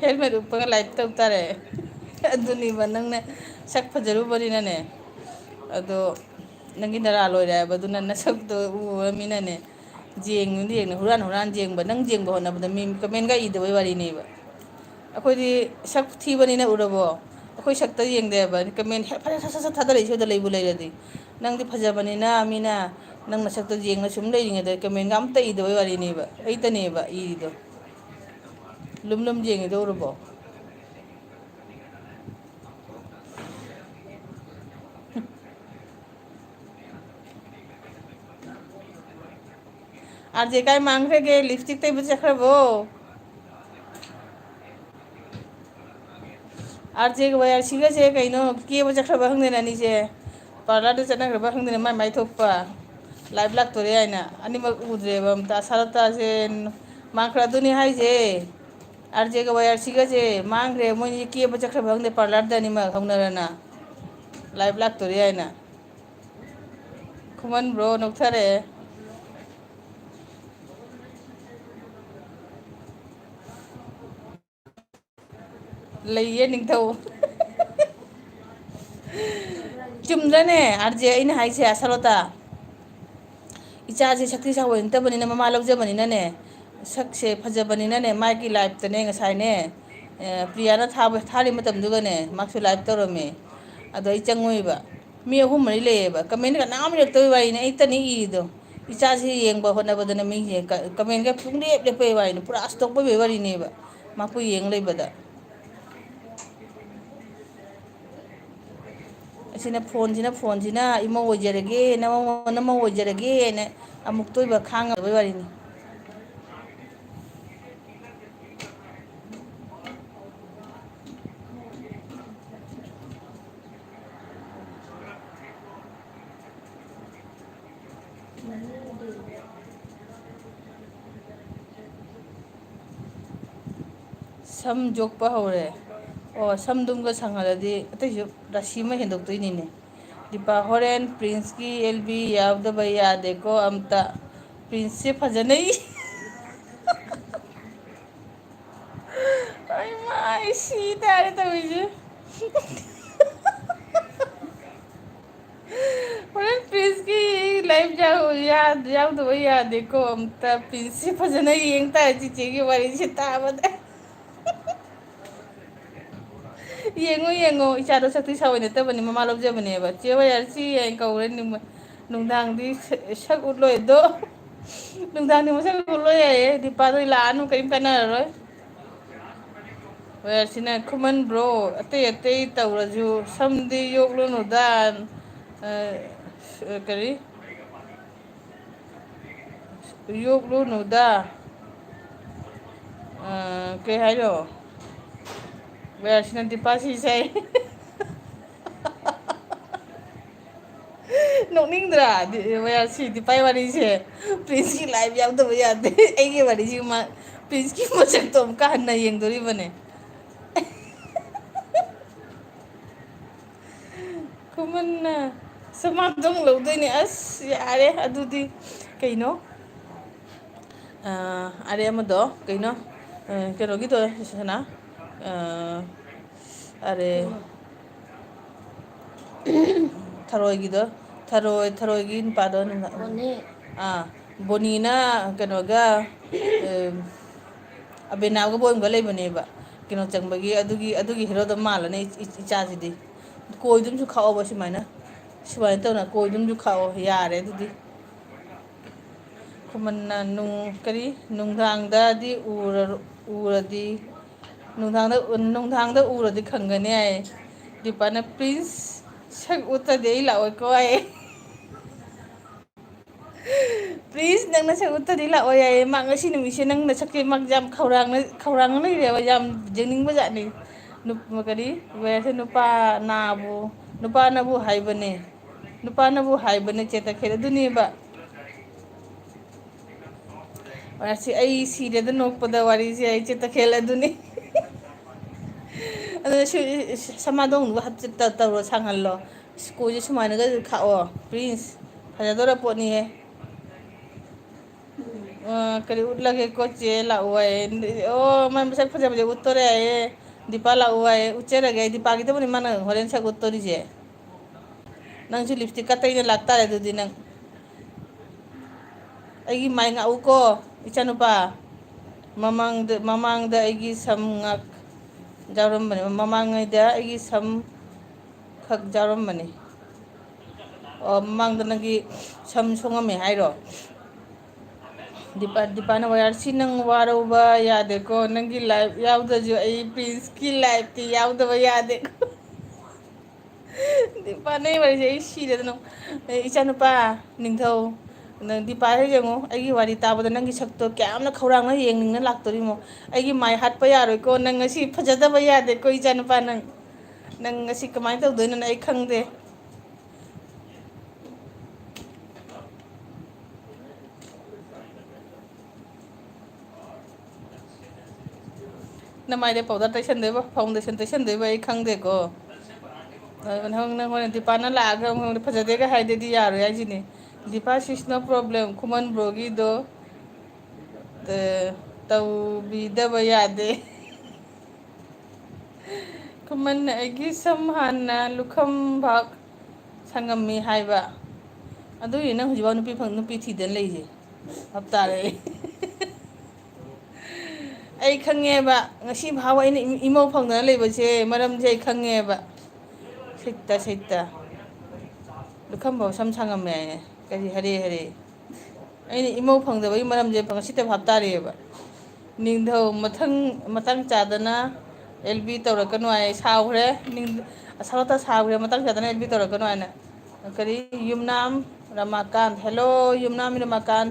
ꯍꯦꯜꯃꯦꯠ ꯎꯞꯄꯒ ꯂꯥꯏꯞ ꯇꯧ ꯇꯥꯔꯦ ꯑꯗꯨꯅꯦꯕ ꯅꯪꯅ ꯁꯛ ꯐꯖꯔꯨꯕꯅꯤꯅꯅꯦ ꯑꯗꯣ ꯅꯪꯒꯤ ꯅꯔꯥꯜ ꯑꯣꯏꯔꯦ ꯍꯥꯏꯕ ꯑꯗꯨꯅ ꯅꯁꯛꯇꯣ ꯎꯔꯃꯤꯅꯅꯦ ꯌꯦꯡꯅ ꯍꯨꯔꯥꯟ ꯍꯨꯔꯥꯟ ꯌꯦꯡꯕ, ꯅꯪ ꯌꯦꯡꯕ ꯍꯣꯠꯅꯕꯗ ꯃꯤ ꯀꯃꯦꯟꯒ ꯏꯗꯕꯩ ꯋꯥꯔꯤꯅꯦꯕ. ꯑꯩꯈꯣꯏꯗꯤ ꯁꯛ ꯊꯤꯕꯅꯤꯅ ꯎꯔꯕꯣ, ꯑꯩꯈꯣꯏ ꯁꯛꯇ ꯌꯦꯡꯗꯦꯕ, ꯀꯃꯦꯟ ꯍꯦꯛ ꯐꯖ ꯁꯠ ꯁꯠ ꯊꯥꯗꯔꯛꯏ ꯁꯣꯏꯗ ꯂꯩꯕꯨ ꯂꯩꯔꯗꯤ. ꯅꯪꯗꯤ ꯐꯖꯕꯅꯤꯅ ꯃꯤꯅ ꯅꯪ ꯅꯁꯛꯇꯣ ꯌꯦꯡꯉ ꯁꯨꯝ ꯂꯩꯔꯤꯉꯩꯗ ꯀꯃꯦꯟꯒ ꯑꯝꯇ ꯏꯗꯕꯩ ꯋꯥꯔꯤꯅꯦꯕ, ꯑꯩꯇꯅꯦꯕ ꯏꯔꯤꯗꯣ. ꯂꯨꯝ ꯂꯨꯝ ꯌꯦꯡꯉꯤꯗꯣ ꯎꯔꯕꯣ. ꯑꯥꯔꯖꯦ ꯀꯥꯏ ꯃꯥꯡꯈ꯭ꯔꯒꯦ, ꯂꯤꯞꯁꯇꯤꯛ ꯇꯩꯕ ꯆꯠꯈ꯭ꯔꯕꯣ? ꯑꯥꯔꯖꯦꯒ ꯋꯥꯏꯑꯥꯔꯁꯤꯒꯁꯦ ꯀꯩꯅꯣ ꯀꯦꯕ ꯆꯠꯈ꯭ꯔꯕ ꯈꯪꯗꯦꯅ ꯑꯅꯤꯁꯦ, ꯄꯥꯔꯂꯔꯗ ꯆꯠꯅꯈ꯭ꯔꯕ ꯈꯪꯗꯦꯅ, ꯃꯥꯏ ꯃꯥꯏ ꯊꯣꯛꯄ ꯂꯥꯏꯚ ꯂꯥꯛꯇꯣꯔꯦ ꯍꯥꯏꯅ. ꯑꯅꯤꯃꯛ ꯎꯗ꯭ꯔꯦꯕ ꯑꯝꯇ, ꯁꯔꯞꯇꯥꯁꯦ ꯃꯥꯡꯈ꯭ꯔ, ꯑꯗꯨꯅꯤ ꯍꯥꯏꯁꯦ. ꯑꯥꯔꯖꯦꯒ ꯋꯥꯏꯑꯥꯔꯁꯤꯒꯁꯦ ꯃꯥꯡꯈ꯭ꯔꯦ, ꯃꯣꯏꯅꯤ ꯀꯦꯕ ꯆꯠꯈ꯭ꯔꯕ ꯈꯪꯗꯦ ꯄꯥꯔꯂꯔꯗ ꯑꯅꯤꯃꯛ ꯍꯧꯅꯔꯅ, ꯂꯥꯏꯚ ꯂꯥꯛꯇꯣꯔꯦ ꯍꯥꯏꯅ. ꯈꯨꯃꯟ ꯕ꯭ꯔꯣ ꯅꯣꯛꯊꯔꯛꯑꯦ. ꯂꯩꯌꯦ ꯅꯤꯡꯊꯧ. ꯆꯨꯝꯗ꯭ꯔꯅꯦ ꯑꯥꯔꯖꯦ ꯑꯩꯅ ꯍꯥꯏꯁꯦ ꯁꯔꯣꯇꯥ. ꯏꯆꯥꯁꯦ ꯁꯛꯊꯤ ꯆꯥꯎꯕ ꯅꯠꯇꯕꯅꯤꯅ, ꯃꯃꯥ ꯂꯧꯖꯕꯅꯤꯅꯅꯦ, ꯁꯛꯁꯦ ꯐꯖꯕꯅꯤꯅꯅꯦ, ꯃꯥꯒꯤ ꯂꯥꯏꯞꯇꯅꯦ ꯉꯁꯥꯏꯅꯦ, ꯄ꯭ꯔꯤꯌꯥꯅ ꯊꯥꯔꯤ ꯃꯇꯝꯗꯨꯒꯅꯦ ꯃꯥꯁꯨ ꯂꯥꯏꯚ ꯇꯧꯔꯝꯃꯦ. ꯑꯗꯣ ꯑꯩ ꯆꯪꯉꯨꯏꯕ, ꯃꯤ ꯑꯍꯨꯝ ꯃꯔꯤ ꯂꯩꯌꯦꯕ, ꯀꯃꯦꯟ ꯀꯅꯥꯝ ꯏꯔꯛꯇꯕꯩ ꯋꯥꯔꯤꯅꯦ, ꯑꯩꯇꯅꯤ ꯏꯔꯤꯗꯣ. ꯏꯆꯥꯁꯤ ꯌꯦꯡꯕ ꯍꯣꯠꯅꯕꯗꯅ ꯃꯤꯁꯦ ꯀꯃꯦꯟꯒ ꯄꯨꯡꯂꯦꯞ ꯂꯦꯞꯄꯩ ꯋꯥꯔꯤꯅꯤ, ꯄꯨꯔꯥ ꯑꯁꯇꯣꯛꯄꯩ ꯋꯥꯔꯤꯅꯦꯕ, ꯃꯥꯀꯨ ꯌꯦꯡ ꯂꯩꯕꯗ. ꯑꯁꯤꯅ ꯐꯣꯟꯁꯤꯅ ꯏꯃꯧ ꯑꯣꯏꯖꯔꯒꯦ, ꯅꯃꯧ ꯑꯣꯏꯖꯔꯒꯦꯅ ꯑꯃꯨꯛꯇ ꯑꯣꯏꯕ ꯈꯥꯡꯉꯕꯩ ꯋꯥꯔꯤꯅꯤ. ꯁꯝ ꯌꯣꯛꯄ ꯍꯧꯔꯦ. ꯑꯣ, ꯁꯝꯗꯨꯝꯒ ꯁꯪꯍꯜꯂꯗꯤ ꯑꯇꯩꯁꯨ ꯔꯥꯁꯤ ꯑꯃ ꯍꯦꯟꯗꯣꯛꯇꯣꯏꯅꯤꯅꯦ. ꯗꯤꯄꯥ ꯍꯣꯔꯦꯟ ꯄ꯭ꯔꯤꯟꯁꯀꯤ ꯑꯦꯜꯕꯤ ꯌꯥꯎꯗꯕ ꯌꯥꯗꯦꯀꯣ ꯑꯝꯇ, ꯄ꯭ꯔꯤꯟꯁꯁꯦ ꯐꯖꯅꯩ. ꯑꯩ ꯁꯤ ꯇꯥꯔꯦ ꯇꯧꯔꯤꯁꯦ. ꯍꯣꯔꯦꯟ ꯄ꯭ꯔꯤꯟꯁꯀꯤ ꯂꯥꯏꯚ ꯌꯥꯎꯗꯕ ꯌꯥꯗꯦꯀꯣ ꯑꯝꯇ, ꯄ꯭ꯔꯤꯟꯁꯁꯦ ꯐꯖꯅ ꯌꯦꯡ ꯇꯥꯔꯦ ꯆꯤꯆꯦꯒꯤ ꯋꯥꯔꯤꯁꯦ ꯇꯥꯕꯗ. ꯌꯦꯡꯉꯣ ꯌꯦꯡꯉꯣ, ꯏꯆꯥꯗꯣ ꯁꯛꯇꯤ ꯁꯥꯑꯣꯏ ꯅꯠꯇꯕꯅꯤ, ꯃꯃꯥ ꯂꯧꯖꯕꯅꯦꯕ. ꯆꯦ ꯋꯥꯏꯑꯥꯔꯁꯤ ꯍꯥꯏꯅ ꯀꯧꯔꯦ, ꯅꯨꯡꯗꯥꯡꯗꯤ ꯁꯛ ꯎꯠꯂꯣꯏꯗꯣ, ꯅꯨꯡꯗꯥꯡꯗꯤ ꯃꯁꯛ ꯎꯠꯂꯣꯏ ꯍꯥꯏꯌꯦ. ꯗꯤꯄꯥꯗꯣ ꯂꯥꯛꯑꯅꯨ ꯀꯔꯤꯝ ꯀꯥꯟꯅꯔꯔꯣꯏ. ꯋꯥꯏꯑꯥꯔꯁꯤꯅ ꯈꯨꯃꯟ ꯕ꯭ꯔꯣ, ꯑꯇꯩ ꯑꯇꯩ ꯇꯧꯔꯁꯨ ꯁꯝꯗꯤ ꯌꯣꯛꯂꯨꯅꯨꯗ, ꯀꯔꯤ ꯌꯣꯛꯂꯨꯅꯨꯗ, ꯀꯩ ꯍꯥꯏꯅꯣ, ꯋꯥꯏꯑꯥꯔꯁꯤꯅ ꯗꯤꯄꯥ ꯁꯤꯁꯦ ꯍꯥꯏꯌꯦ. ꯅꯣꯛꯅꯤꯡꯗ꯭ꯔꯥ ꯋꯥꯏꯑꯥꯔꯁꯤ ꯗꯤꯄꯥꯏ ꯋꯥꯔꯤꯁꯦ, ꯄ꯭ꯔꯤꯟꯁꯀꯤ ꯂꯥꯏꯚ ꯌꯥꯎꯗꯕ ꯌꯥꯗꯦ, ꯑꯩꯒꯤ ꯋꯥꯔꯤꯁꯤ ꯄ꯭ꯔꯤꯟꯁꯀꯤ ꯃꯁꯛꯇꯣ ꯑꯃꯨꯛꯀ ꯍꯟꯅ ꯌꯦꯡꯗꯣꯔꯤꯕꯅꯦ. ꯈꯨꯃꯟꯅ ꯁꯃꯥꯗꯧ ꯂꯧꯗꯣꯏꯅꯦ. ꯑꯁ ꯌꯥꯔꯦ ꯑꯗꯨꯗꯤ ꯀꯩꯅꯣ, ꯑꯔꯦ ꯑꯃꯗꯣ ꯀꯩꯅꯣ, ꯀꯩꯅꯣꯒꯤꯗꯣ ꯁꯅ, ꯑꯔꯦ ꯊꯔꯣꯏꯒꯤꯗꯣ, ꯊꯔꯣꯏꯒꯤ ꯅꯨꯄꯥꯗꯣ, ꯕꯣꯅꯦ. ꯕꯣꯅꯤꯅ ꯀꯩꯅꯣꯒ, ꯑꯕꯦꯅꯥꯎꯒ ꯕꯣꯏꯟꯒ ꯂꯩꯕꯅꯦꯕ, ꯀꯩꯅꯣ ꯆꯪꯕꯒꯤ, ꯑꯗꯨꯒꯤ ꯍꯦꯔꯣꯗꯣ ꯃꯥꯜꯂꯅꯤ ꯏꯆꯥꯁꯤꯗꯤ. ꯀꯣꯏꯗꯨꯝꯁꯨ ꯈꯥꯛꯑꯣꯕ ꯁꯨꯃꯥꯏꯅ ꯇꯧꯅ ꯀꯣꯏꯗꯨꯝꯁꯨ ꯈꯥꯛꯑꯣ ꯌꯥꯔꯦ ꯑꯗꯨꯗꯤ. ꯈꯨꯃꯟꯅ ꯀꯔꯤ ꯅꯨꯡꯗꯥꯡꯗꯗꯤ ꯎꯔꯗꯤ, ꯅꯨꯡꯗꯥꯡꯗ ꯎꯔꯗꯤ ꯈꯪꯒꯅꯤ ꯍꯥꯏꯌꯦ. ꯗꯤꯄꯥꯅ ꯄ꯭ꯔꯤꯟꯁ ꯁꯛ ꯎꯠꯇ꯭ꯔꯗꯤ ꯑꯩ ꯂꯥꯛꯑꯣꯏꯀꯣ ꯍꯥꯏꯌꯦ. ꯄ꯭ꯂꯤꯖ ꯅꯪꯅ ꯁꯛ ꯎꯠꯇ꯭ꯔꯗꯤ ꯂꯥꯛꯑꯣ ꯌꯥꯏꯌꯦ. ꯃꯥ ꯉꯁꯤ ꯅꯨꯃꯤꯠꯁꯦ ꯅꯪꯅ ꯁꯛꯀꯦ ꯌꯥꯝ ꯈꯧꯔꯥꯡꯅ ꯂꯩꯔꯦꯕ, ꯌꯥꯝ ꯌꯦꯡꯅꯤꯡꯕꯖꯥꯠꯅꯤ. ꯀꯔꯤ ꯅꯨꯄꯥꯅꯕꯨ ꯍꯥꯏꯕꯅꯦ ꯆꯦꯠꯇꯈꯦꯠ ꯑꯗꯨꯅꯦꯕ. ꯁꯤ ꯑꯩ ꯁꯤꯔꯦꯗ ꯅꯣꯛꯄꯗ ꯋꯥꯔꯤꯁꯦ, ꯑꯩ ꯆꯤꯠꯇ ꯑꯗꯨꯅꯤ. ꯑꯗꯨꯅ ꯁꯃꯥꯗꯣꯡꯗꯨꯒ ꯍꯥꯞꯆꯤꯠ ꯇꯧꯔꯣ, ꯁꯥꯡꯍꯜꯂꯣ. ꯀꯣꯏꯁꯦ ꯁꯨꯃꯥꯏꯅꯒ ꯈꯥꯛꯑꯣ, ꯄ꯭ꯔꯤꯟꯁ ꯐꯖꯗꯧꯔ ꯄꯣꯠꯅꯤꯍꯦ. ꯀꯔꯤ ꯎꯠꯂꯒꯦꯀꯣ ꯆꯦ ꯂꯥꯛꯑꯣ ꯍꯥꯏꯌꯦ. ꯑꯣ ꯃꯥꯏ ꯃꯁꯛ ꯐꯖꯕꯁꯦ ꯎꯠꯇꯣꯔꯦ ꯍꯥꯏꯌꯦ. ꯗꯤꯄꯥ ꯂꯥꯛꯑꯣ ꯍꯥꯏꯌꯦ. ꯎꯠꯆꯔꯒꯦ ꯑꯩ ꯗꯤꯄꯥꯒꯤꯗꯕꯨꯅꯤ ꯃꯥꯅ ꯍꯣꯔꯦꯟ ꯁꯛ ꯎꯠꯇꯣꯔꯤꯁꯦ. ꯅꯪꯁꯨ ꯂꯤꯞꯁꯇꯤꯛꯀ ꯇꯩꯅ ꯂꯥꯛꯇꯥꯔꯦ ꯑꯗꯨꯗꯤ ꯅꯪ. ꯑꯩꯒꯤ ꯃꯥꯏ ꯉꯥꯛꯎꯀꯣ ꯏꯆꯥꯅꯨꯄꯥ ꯃꯃꯥꯡꯗ ꯑꯩꯒꯤ ꯁꯝ ꯉꯥꯛ ꯌꯥꯎꯔꯝꯕꯅꯤ ꯃꯃꯥꯡꯉꯩꯗ ꯑꯩꯒꯤ ꯁꯝ ꯈꯛ ꯌꯥꯎꯔꯝꯕꯅꯤ ꯑꯣ ꯃꯃꯥꯡꯗ ꯅꯪꯒꯤ ꯁꯝ ꯁꯣꯡꯉꯝꯃꯦ ꯍꯥꯏꯔꯣ ꯗꯤꯄꯥꯅ ꯋꯥꯔꯁꯤ ꯅꯪ ꯋꯥꯔꯧꯕ ꯌꯥꯗꯦꯀꯣ ꯅꯪꯒꯤ ꯂꯥꯏꯐ ꯌꯥꯎꯗ꯭ꯔꯁꯨ ꯑꯩ ꯄ꯭ꯔꯤꯟꯁꯀꯤ ꯂꯥꯏꯐꯇꯤ ꯌꯥꯎꯗꯕ ꯌꯥꯗꯦꯀꯣ ꯗꯤꯄꯥꯅꯩ ꯋꯥꯔꯤꯁꯦ ꯑꯩ ꯁꯤꯔꯦꯗꯅ ꯏꯆꯥꯅꯨꯄꯥ ꯅꯤꯡꯊꯧ ꯅꯪ ꯗꯤꯄꯥ ꯍꯦꯛ ꯌꯦꯡꯉꯣ ꯑꯩꯒꯤ ꯋꯥꯔꯤ ꯇꯥꯕꯗ ꯅꯪꯒꯤ ꯁꯛꯇꯣ ꯀꯌꯥꯝꯅ ꯈꯧꯔꯥꯡꯅ ꯌꯦꯡꯅꯤꯡꯅ ꯂꯥꯛꯇꯣꯔꯤꯃꯣ ꯑꯩꯒꯤ ꯃꯥꯏ ꯍꯥꯠꯄ ꯌꯥꯔꯣꯏꯀꯣ ꯅꯪ ꯉꯁꯤ ꯐꯖꯗꯕ ꯌꯥꯗꯦꯀꯣ ꯏꯆꯥꯅꯨꯄꯥ ꯅꯪ ꯉꯁꯤ ꯀꯃꯥꯏꯅ ꯇꯧꯗꯣꯏꯅꯣꯅ ꯑꯩ ꯈꯪꯗꯦ ꯅꯃꯥꯏꯗ ꯄꯥꯎꯗꯔ ꯇꯩꯁꯟꯗꯣꯏꯕ ꯐꯥꯎꯟꯗꯦꯁꯟ ꯇꯩꯁꯟꯗꯣꯏꯕ ꯑꯩ ꯈꯪꯗꯦꯀꯣ ꯅꯪ ꯍꯣꯔꯦꯟ ꯗꯤꯄꯥꯅ ꯂꯥꯛꯑꯒ ꯑꯃꯨꯛ ꯐꯖꯗꯦꯒ ꯍꯥꯏꯗꯨꯗꯤ ꯌꯥꯔꯣꯏ ꯍꯥꯏꯁꯤꯅꯦ ꯗꯤꯄꯥ ꯁꯤꯁ ꯅꯣ ꯄ꯭ꯔꯣꯕ꯭ꯂꯦꯝ ꯈꯨꯃꯟ ꯕ꯭ꯔꯣꯒꯤꯗꯣ ꯇꯧꯕꯤꯗꯕ ꯌꯥꯗꯦ ꯈꯨꯃꯟ ꯑꯩꯒꯤ ꯁꯝ ꯍꯥꯟꯅ ꯂꯨꯈꯝꯕꯥꯛ ꯁꯪꯉꯝꯃꯤ ꯍꯥꯏꯕ ꯑꯗꯨꯒꯤ ꯅꯪ ꯍꯧꯖꯤꯛꯐꯥꯎ ꯅꯨꯄꯤ ꯊꯤꯗꯅ ꯂꯩꯁꯦ ꯍꯥꯞꯇꯥꯔꯦ ꯑꯩ ꯈꯪꯉꯦꯕ ꯉꯁꯤ ꯐꯥꯎꯕ ꯑꯩꯅ ꯏꯃꯧ ꯐꯪꯗꯅ ꯂꯩꯕꯁꯦ ꯃꯔꯝꯁꯦ ꯑꯩ ꯈꯪꯉꯦꯕ ꯁꯤꯠꯇ ꯂꯨꯈꯝꯕꯥꯎ ꯁꯝ ꯁꯪꯉꯝꯃꯦ ꯍꯥꯏꯅꯦ ꯀꯔꯤ ꯍꯔꯦ ꯍꯔꯦ ꯑꯩꯅ ꯏꯃꯧ ꯐꯪꯗꯕꯒꯤ ꯃꯔꯝꯁꯦ ꯉꯁꯤꯇ ꯍꯥꯞꯇꯥꯔꯦꯑꯕ ꯅꯤꯡꯊꯧ ꯃꯇꯥꯡ ꯆꯥꯗꯅ ꯑꯦꯜ ꯕꯤ ꯇꯧꯔꯛꯀꯅꯨ ꯍꯥꯏ ꯁꯥꯎꯈ꯭ꯔꯦ ꯑꯁꯥꯂꯇꯥ ꯁꯥꯎꯈ꯭ꯔꯦ ꯃꯇꯥꯡ ꯆꯥꯗꯅ ꯑꯦꯜ ꯕꯤ ꯇꯧꯔꯛꯀꯅꯨ ꯍꯥꯏꯅ ꯀꯔꯤ ꯌꯨꯝꯅꯥꯝ ꯔꯥꯃꯥꯀꯥꯟ ꯍꯦꯜꯂꯣ ꯌꯨꯝꯅꯥꯝ ꯔꯥꯃꯥꯀꯥꯟ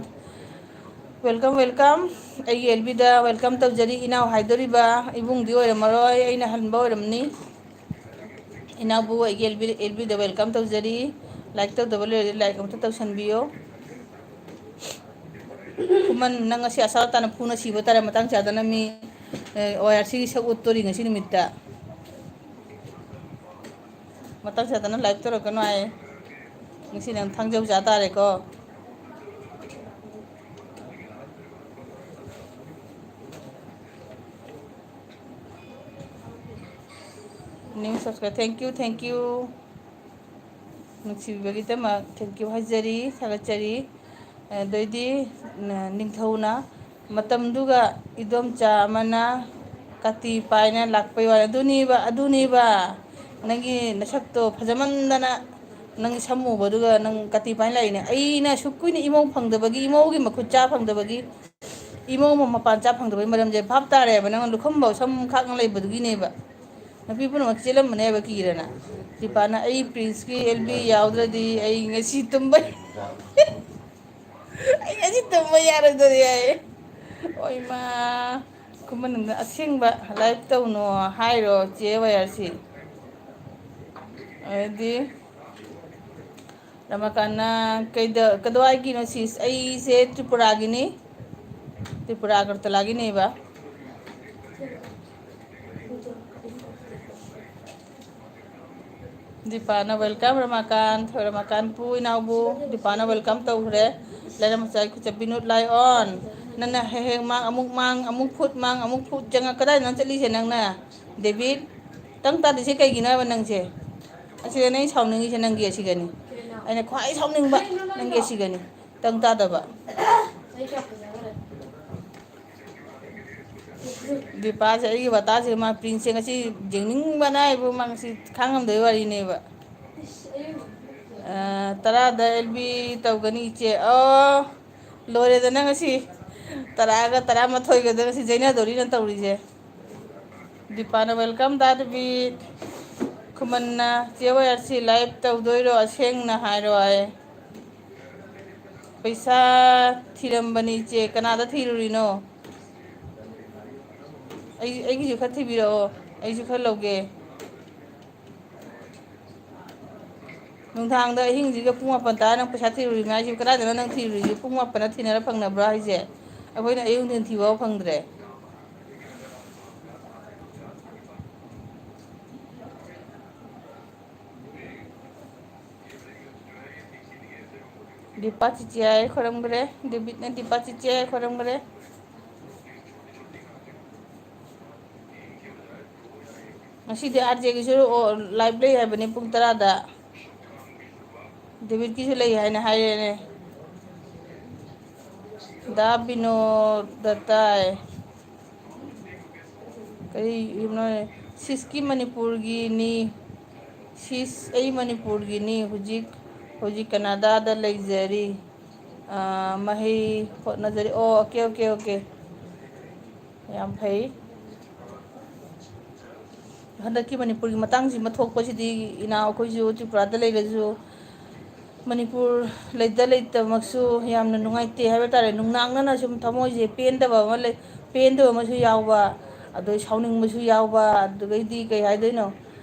ꯋꯦꯜꯀꯝ ꯋꯦꯜꯀꯝ ꯑꯩꯒꯤ ꯑꯦꯜꯕꯤꯗ ꯋꯦꯜꯀꯝ ꯇꯧꯖꯔꯤ ꯏꯅꯥꯎ ꯍꯥꯏꯗꯣꯔꯤꯕ ꯏꯕꯨꯡꯗꯤ ꯑꯣꯏꯔꯝꯃꯔꯣꯏ ꯑꯩꯅ ꯍꯟꯕ ꯑꯣꯏꯔꯝꯅꯤ ꯏꯅꯥꯎꯕꯨ ꯑꯩꯒꯤ ꯑꯦꯜꯕꯤꯗ ꯋꯦꯜꯀꯝ ꯇꯧꯖꯔꯤ ꯂꯥꯏꯛ ꯇꯧꯗꯕ ꯂꯩꯔꯗꯤ ꯂꯥꯏꯛ ꯑꯃꯨꯛꯇ ꯇꯧꯁꯟꯕꯤꯌꯣ ꯈꯨꯃꯟ ꯅꯪ ꯉꯁꯤ ꯑꯁꯥꯂꯇꯥꯅ ꯐꯨꯅ ꯁꯤꯕ ꯇꯥꯔꯦ ꯃꯇꯥꯡ ꯆꯥꯗꯅ ꯃꯤ ꯑꯣ ꯑꯥꯔ ꯁꯤꯒꯤ ꯁꯛ ꯎꯠꯇꯣꯔꯤ ꯉꯁꯤ ꯅꯨꯃꯤꯠꯇ ꯃꯇꯥꯡ ꯆꯥꯗꯅ ꯂꯥꯏꯛ ꯇꯧꯔꯛꯀꯅꯨ ꯍꯥꯏ ꯉꯁꯤ ꯅꯪ ꯊꯥꯡꯖꯧ ꯆꯥ ꯇꯥꯔꯦꯀꯣ ꯅ꯭ꯌꯨ ꯁꯕꯁꯀ꯭ꯔꯥꯏꯕ ꯊꯦꯡꯛ ꯌꯨ ꯅꯨꯡꯁꯤꯕꯤꯕꯒꯤꯗꯃꯛ ꯊꯦꯡꯛ ꯌꯨ ꯍꯥꯏꯖꯔꯤ ꯊꯥꯒꯠꯆꯔꯤ ꯑꯗꯩꯗꯤ ꯅꯤꯡꯊꯧꯅ ꯃꯇꯝꯗꯨꯒ ꯏꯗꯣꯝꯆꯥ ꯑꯃꯅ ꯀꯥꯇꯤ ꯄꯥꯏꯅ ꯂꯥꯛꯄꯩ ꯋꯥꯔꯦ ꯑꯗꯨꯅꯦꯕ ꯅꯪꯒꯤ ꯅꯁꯛꯇꯣ ꯐꯖꯃꯟꯗꯅ ꯅꯪ ꯁꯝ ꯎꯕꯗꯨꯒ ꯅꯪ ꯀꯥꯇꯤ ꯄꯥꯏꯅ ꯂꯥꯛꯏꯅꯦ ꯑꯩꯅ ꯑꯁꯨꯛ ꯀꯨꯏꯅ ꯏꯃꯧ ꯐꯪꯗꯕꯒꯤ ꯏꯃꯧꯒꯤ ꯃꯈꯨꯠ ꯆꯥ ꯐꯪꯗꯕꯒꯤ ꯏꯃꯧ ꯃꯄꯥꯟ ꯆꯥ ꯐꯪꯗꯕꯒꯤ ꯃꯔꯝꯁꯦ ꯚꯥꯞ ꯇꯥꯔꯦꯕ ꯅꯪꯅ ꯂꯨꯈꯝꯐꯥꯎ ꯁꯝ ꯈꯥꯛꯅ ꯂꯩꯕꯗꯨꯒꯤꯅꯦꯕ ꯅꯨꯄꯤ ꯄꯨꯝꯅꯃꯛ ꯆꯦꯜꯂꯝꯕꯅꯦꯕ ꯀꯤꯔꯅ ꯗꯤꯄꯥꯅ ꯑꯩ ꯄ꯭ꯔꯤꯟꯁꯀꯤ ꯑꯦꯜꯕꯤ ꯌꯥꯎꯗ꯭ꯔꯗꯤ ꯑꯩ ꯉꯁꯤ ꯇꯨꯝꯕ ꯑꯩ ꯉꯁꯤ ꯇꯨꯝꯕ ꯌꯥꯔꯣꯏꯗꯣꯔꯤ ꯍꯥꯏꯌꯦ ꯍꯣꯏ ꯏꯃꯥ ꯈꯨꯃꯟꯅꯨꯡꯗ ꯑꯁꯦꯡꯕ ꯂꯥꯏꯞ ꯇꯧꯅꯣ ꯍꯥꯏꯔꯣ ꯆꯦ ꯋꯥꯌꯥꯔꯁꯤ ꯑꯗꯨꯗꯤ ꯔꯥꯃꯀꯥꯟꯅ ꯀꯗꯥꯋꯥꯏꯒꯤꯅꯣ ꯁꯤꯁ ꯑꯩꯁꯦ ꯇ꯭ꯔꯤꯄꯨꯔꯥꯒꯤꯅꯤ ꯇ꯭ꯔꯤꯄꯨꯔꯥ ꯑꯒꯔꯇꯂꯥꯒꯤꯅꯦꯕ ꯗꯤꯄꯥꯅ ꯋꯦꯜꯀꯝ ꯔꯃꯥꯀꯥꯟ ꯄꯨ ꯏꯅꯥꯎꯕꯨ ꯗꯤꯄꯥꯅ ꯋꯦꯜꯀꯝ ꯇꯧꯈ꯭ꯔꯦ ꯂꯩꯔꯝꯆꯥꯏ ꯈꯨꯆꯞꯕꯤꯅꯨꯠ ꯂꯥꯏ ꯑꯣꯟ ꯅꯪꯅ ꯍꯦꯛ ꯍꯦꯛ ꯃꯥꯡ ꯑꯃꯨꯛ ꯐꯨꯠ ꯆꯪꯉ ꯀꯗꯥꯏꯗ ꯅꯪ ꯆꯠꯂꯤꯁꯦ ꯅꯪꯅ ꯗꯦꯕꯤꯠ ꯇꯪ ꯇꯥꯗ꯭ꯔꯤꯁꯦ ꯀꯩꯒꯤꯅꯣꯕ ꯅꯪꯁꯦ ꯑꯁꯤꯗꯅꯦ ꯑꯩ ꯁꯥꯎꯅꯤꯡꯉꯤꯁꯦ ꯅꯪꯒꯤ ꯑꯁꯤꯒꯅꯤ ꯑꯩꯅ ꯈ꯭ꯋꯥꯏ ꯁꯥꯎꯅꯤꯡꯕ ꯅꯪꯒꯤ ꯑꯁꯤꯒꯅꯤ ꯇꯪ ꯇꯥꯗꯕ ꯗꯤꯄꯥꯁꯦ ꯑꯩꯒꯤ ꯋꯥꯇꯥꯁꯦ ꯃꯥ ꯄ꯭ꯔꯤꯟꯁꯁꯦ ꯉꯁꯤ ꯌꯦꯡꯅꯤꯡꯕꯅ ꯍꯥꯏꯕꯨ ꯃꯥ ꯉꯁꯤ ꯈꯥꯡꯉꯝꯗꯣꯏ ꯋꯥꯔꯤꯅꯦꯕ 10ꯗ ꯑꯦꯜꯕꯤ ꯇꯧꯒꯅꯤ ꯏꯆꯦ ꯂꯣꯏꯔꯦꯗꯅ ꯉꯁꯤ 10ꯒ 11ꯒꯗ ꯉꯁꯤ ꯌꯩꯅꯗꯧꯔꯤꯅ ꯇꯧꯔꯤꯁꯦ ꯗꯤꯄꯥꯅ ꯋꯦꯜꯀꯝ ꯗꯥꯕꯤꯠ ꯈꯨꯃꯟꯅ ꯆꯦ ꯋꯥꯌꯥꯔꯁꯤ ꯂꯥꯏꯚ ꯇꯧꯗꯣꯏꯔꯣ ꯑꯁꯦꯡꯅ ꯍꯥꯏꯔꯣ ꯍꯥꯏ ꯄꯩꯁꯥ ꯊꯤꯔꯝꯕꯅꯤ ꯏꯆꯦ ꯀꯅꯥꯗ ꯊꯤꯔꯨꯔꯤꯅꯣ ꯑꯩꯒꯤꯁꯨ ꯈꯔ ꯊꯤꯕꯤꯔꯛꯑꯣ ꯑꯩꯁꯨ ꯈꯔ ꯂꯧꯒꯦ ꯅꯨꯡꯗꯥꯡꯗ ꯑꯍꯤꯡꯁꯤꯒ ꯄꯨꯡ 10 ꯇꯥꯔ ꯅꯪ ꯄꯩꯁꯥ ꯊꯤꯔꯨꯔꯤ ꯍꯥꯏꯁꯤ ꯀꯗꯥꯏꯗꯅꯣ ꯅꯪ ꯊꯤꯔꯨꯔꯤꯁꯤ ꯄꯨꯡ 10ꯗ ꯊꯤꯅꯔ ꯐꯪꯅꯕ꯭ꯔꯣ ꯍꯥꯏꯁꯦ ꯑꯩꯈꯣꯏꯅ ꯑꯌꯨꯛ ꯅꯨꯡꯊꯤꯟ ꯊꯤꯕꯐꯥꯎ ꯐꯪꯗ꯭ꯔꯦ ꯗꯤꯄꯥ ꯆꯤꯆꯦ ꯍꯥꯏ ꯈꯣꯏꯔꯝꯈ꯭ꯔꯦ ꯗꯦꯕꯤꯠꯅ ꯗꯤꯄꯥ ꯆꯤꯆꯦ ꯍꯥꯏ ꯈꯣꯏꯔꯝꯈ꯭ꯔꯦ ꯉꯁꯤꯗꯤ ꯑꯥꯔꯖꯦꯒꯤꯁꯨ ꯂꯥꯏꯚ ꯂꯩ ꯍꯥꯏꯕꯅꯤ ꯄꯨꯡ 10ꯗ ꯗꯦꯕꯤꯠꯀꯤꯁꯨ ꯂꯩ ꯍꯥꯏꯅ ꯍꯥꯏꯔꯦꯅꯦ ꯗꯥ ꯕꯤꯅꯣꯗ ꯇꯥꯏ. ꯀꯔꯤ ꯌꯨꯝꯅꯣ ꯁꯤꯁꯀꯤ ꯃꯅꯤꯄꯨꯔꯒꯤꯅꯤ. ꯁꯤꯁ ꯑꯩ ꯃꯅꯤꯄꯨꯔꯒꯤꯅꯤ. ꯍꯧꯖꯤꯛ ꯀꯅꯥꯗꯥꯗ ꯂꯩꯖꯔꯤ. ꯃꯍꯩ ꯍꯣꯠꯅꯖꯔꯤ. ꯑꯣ ꯑꯣꯀꯦ ꯑꯣꯀꯦ ꯑꯣꯀꯦ. ꯌꯥꯝ ꯐꯩ. ꯍꯟꯗꯛꯀꯤ ꯃꯅꯤꯄꯨꯔꯒꯤ ꯃꯇꯥꯡꯁꯤꯃ ꯊꯣꯛꯄꯁꯤꯗꯤ ꯏꯅꯥꯎ ꯑꯩꯈꯣꯏꯁꯨ ꯇ꯭ꯔꯤꯄꯨꯔꯥꯗ ꯂꯩꯔꯁꯨ ꯃꯅꯤꯄꯨꯔ ꯂꯩꯇꯃꯛꯁꯨ ꯌꯥꯝꯅ ꯅꯨꯡꯉꯥꯏꯇꯦ ꯍꯥꯏꯕ ꯇꯥꯔꯦ. ꯅꯨꯡꯅꯥꯡꯅꯅ ꯁꯨꯝ ꯊꯃꯣꯏꯁꯦ ꯄꯦꯟꯗꯕ ꯑꯃꯁꯨ ꯌꯥꯎꯕ, ꯑꯗꯩ ꯁꯥꯎꯅꯤꯡꯕꯁꯨ ꯌꯥꯎꯕ, ꯑꯗꯨꯗꯩꯗꯤ ꯀꯩ ꯍꯥꯏꯗꯣꯏꯅꯣ,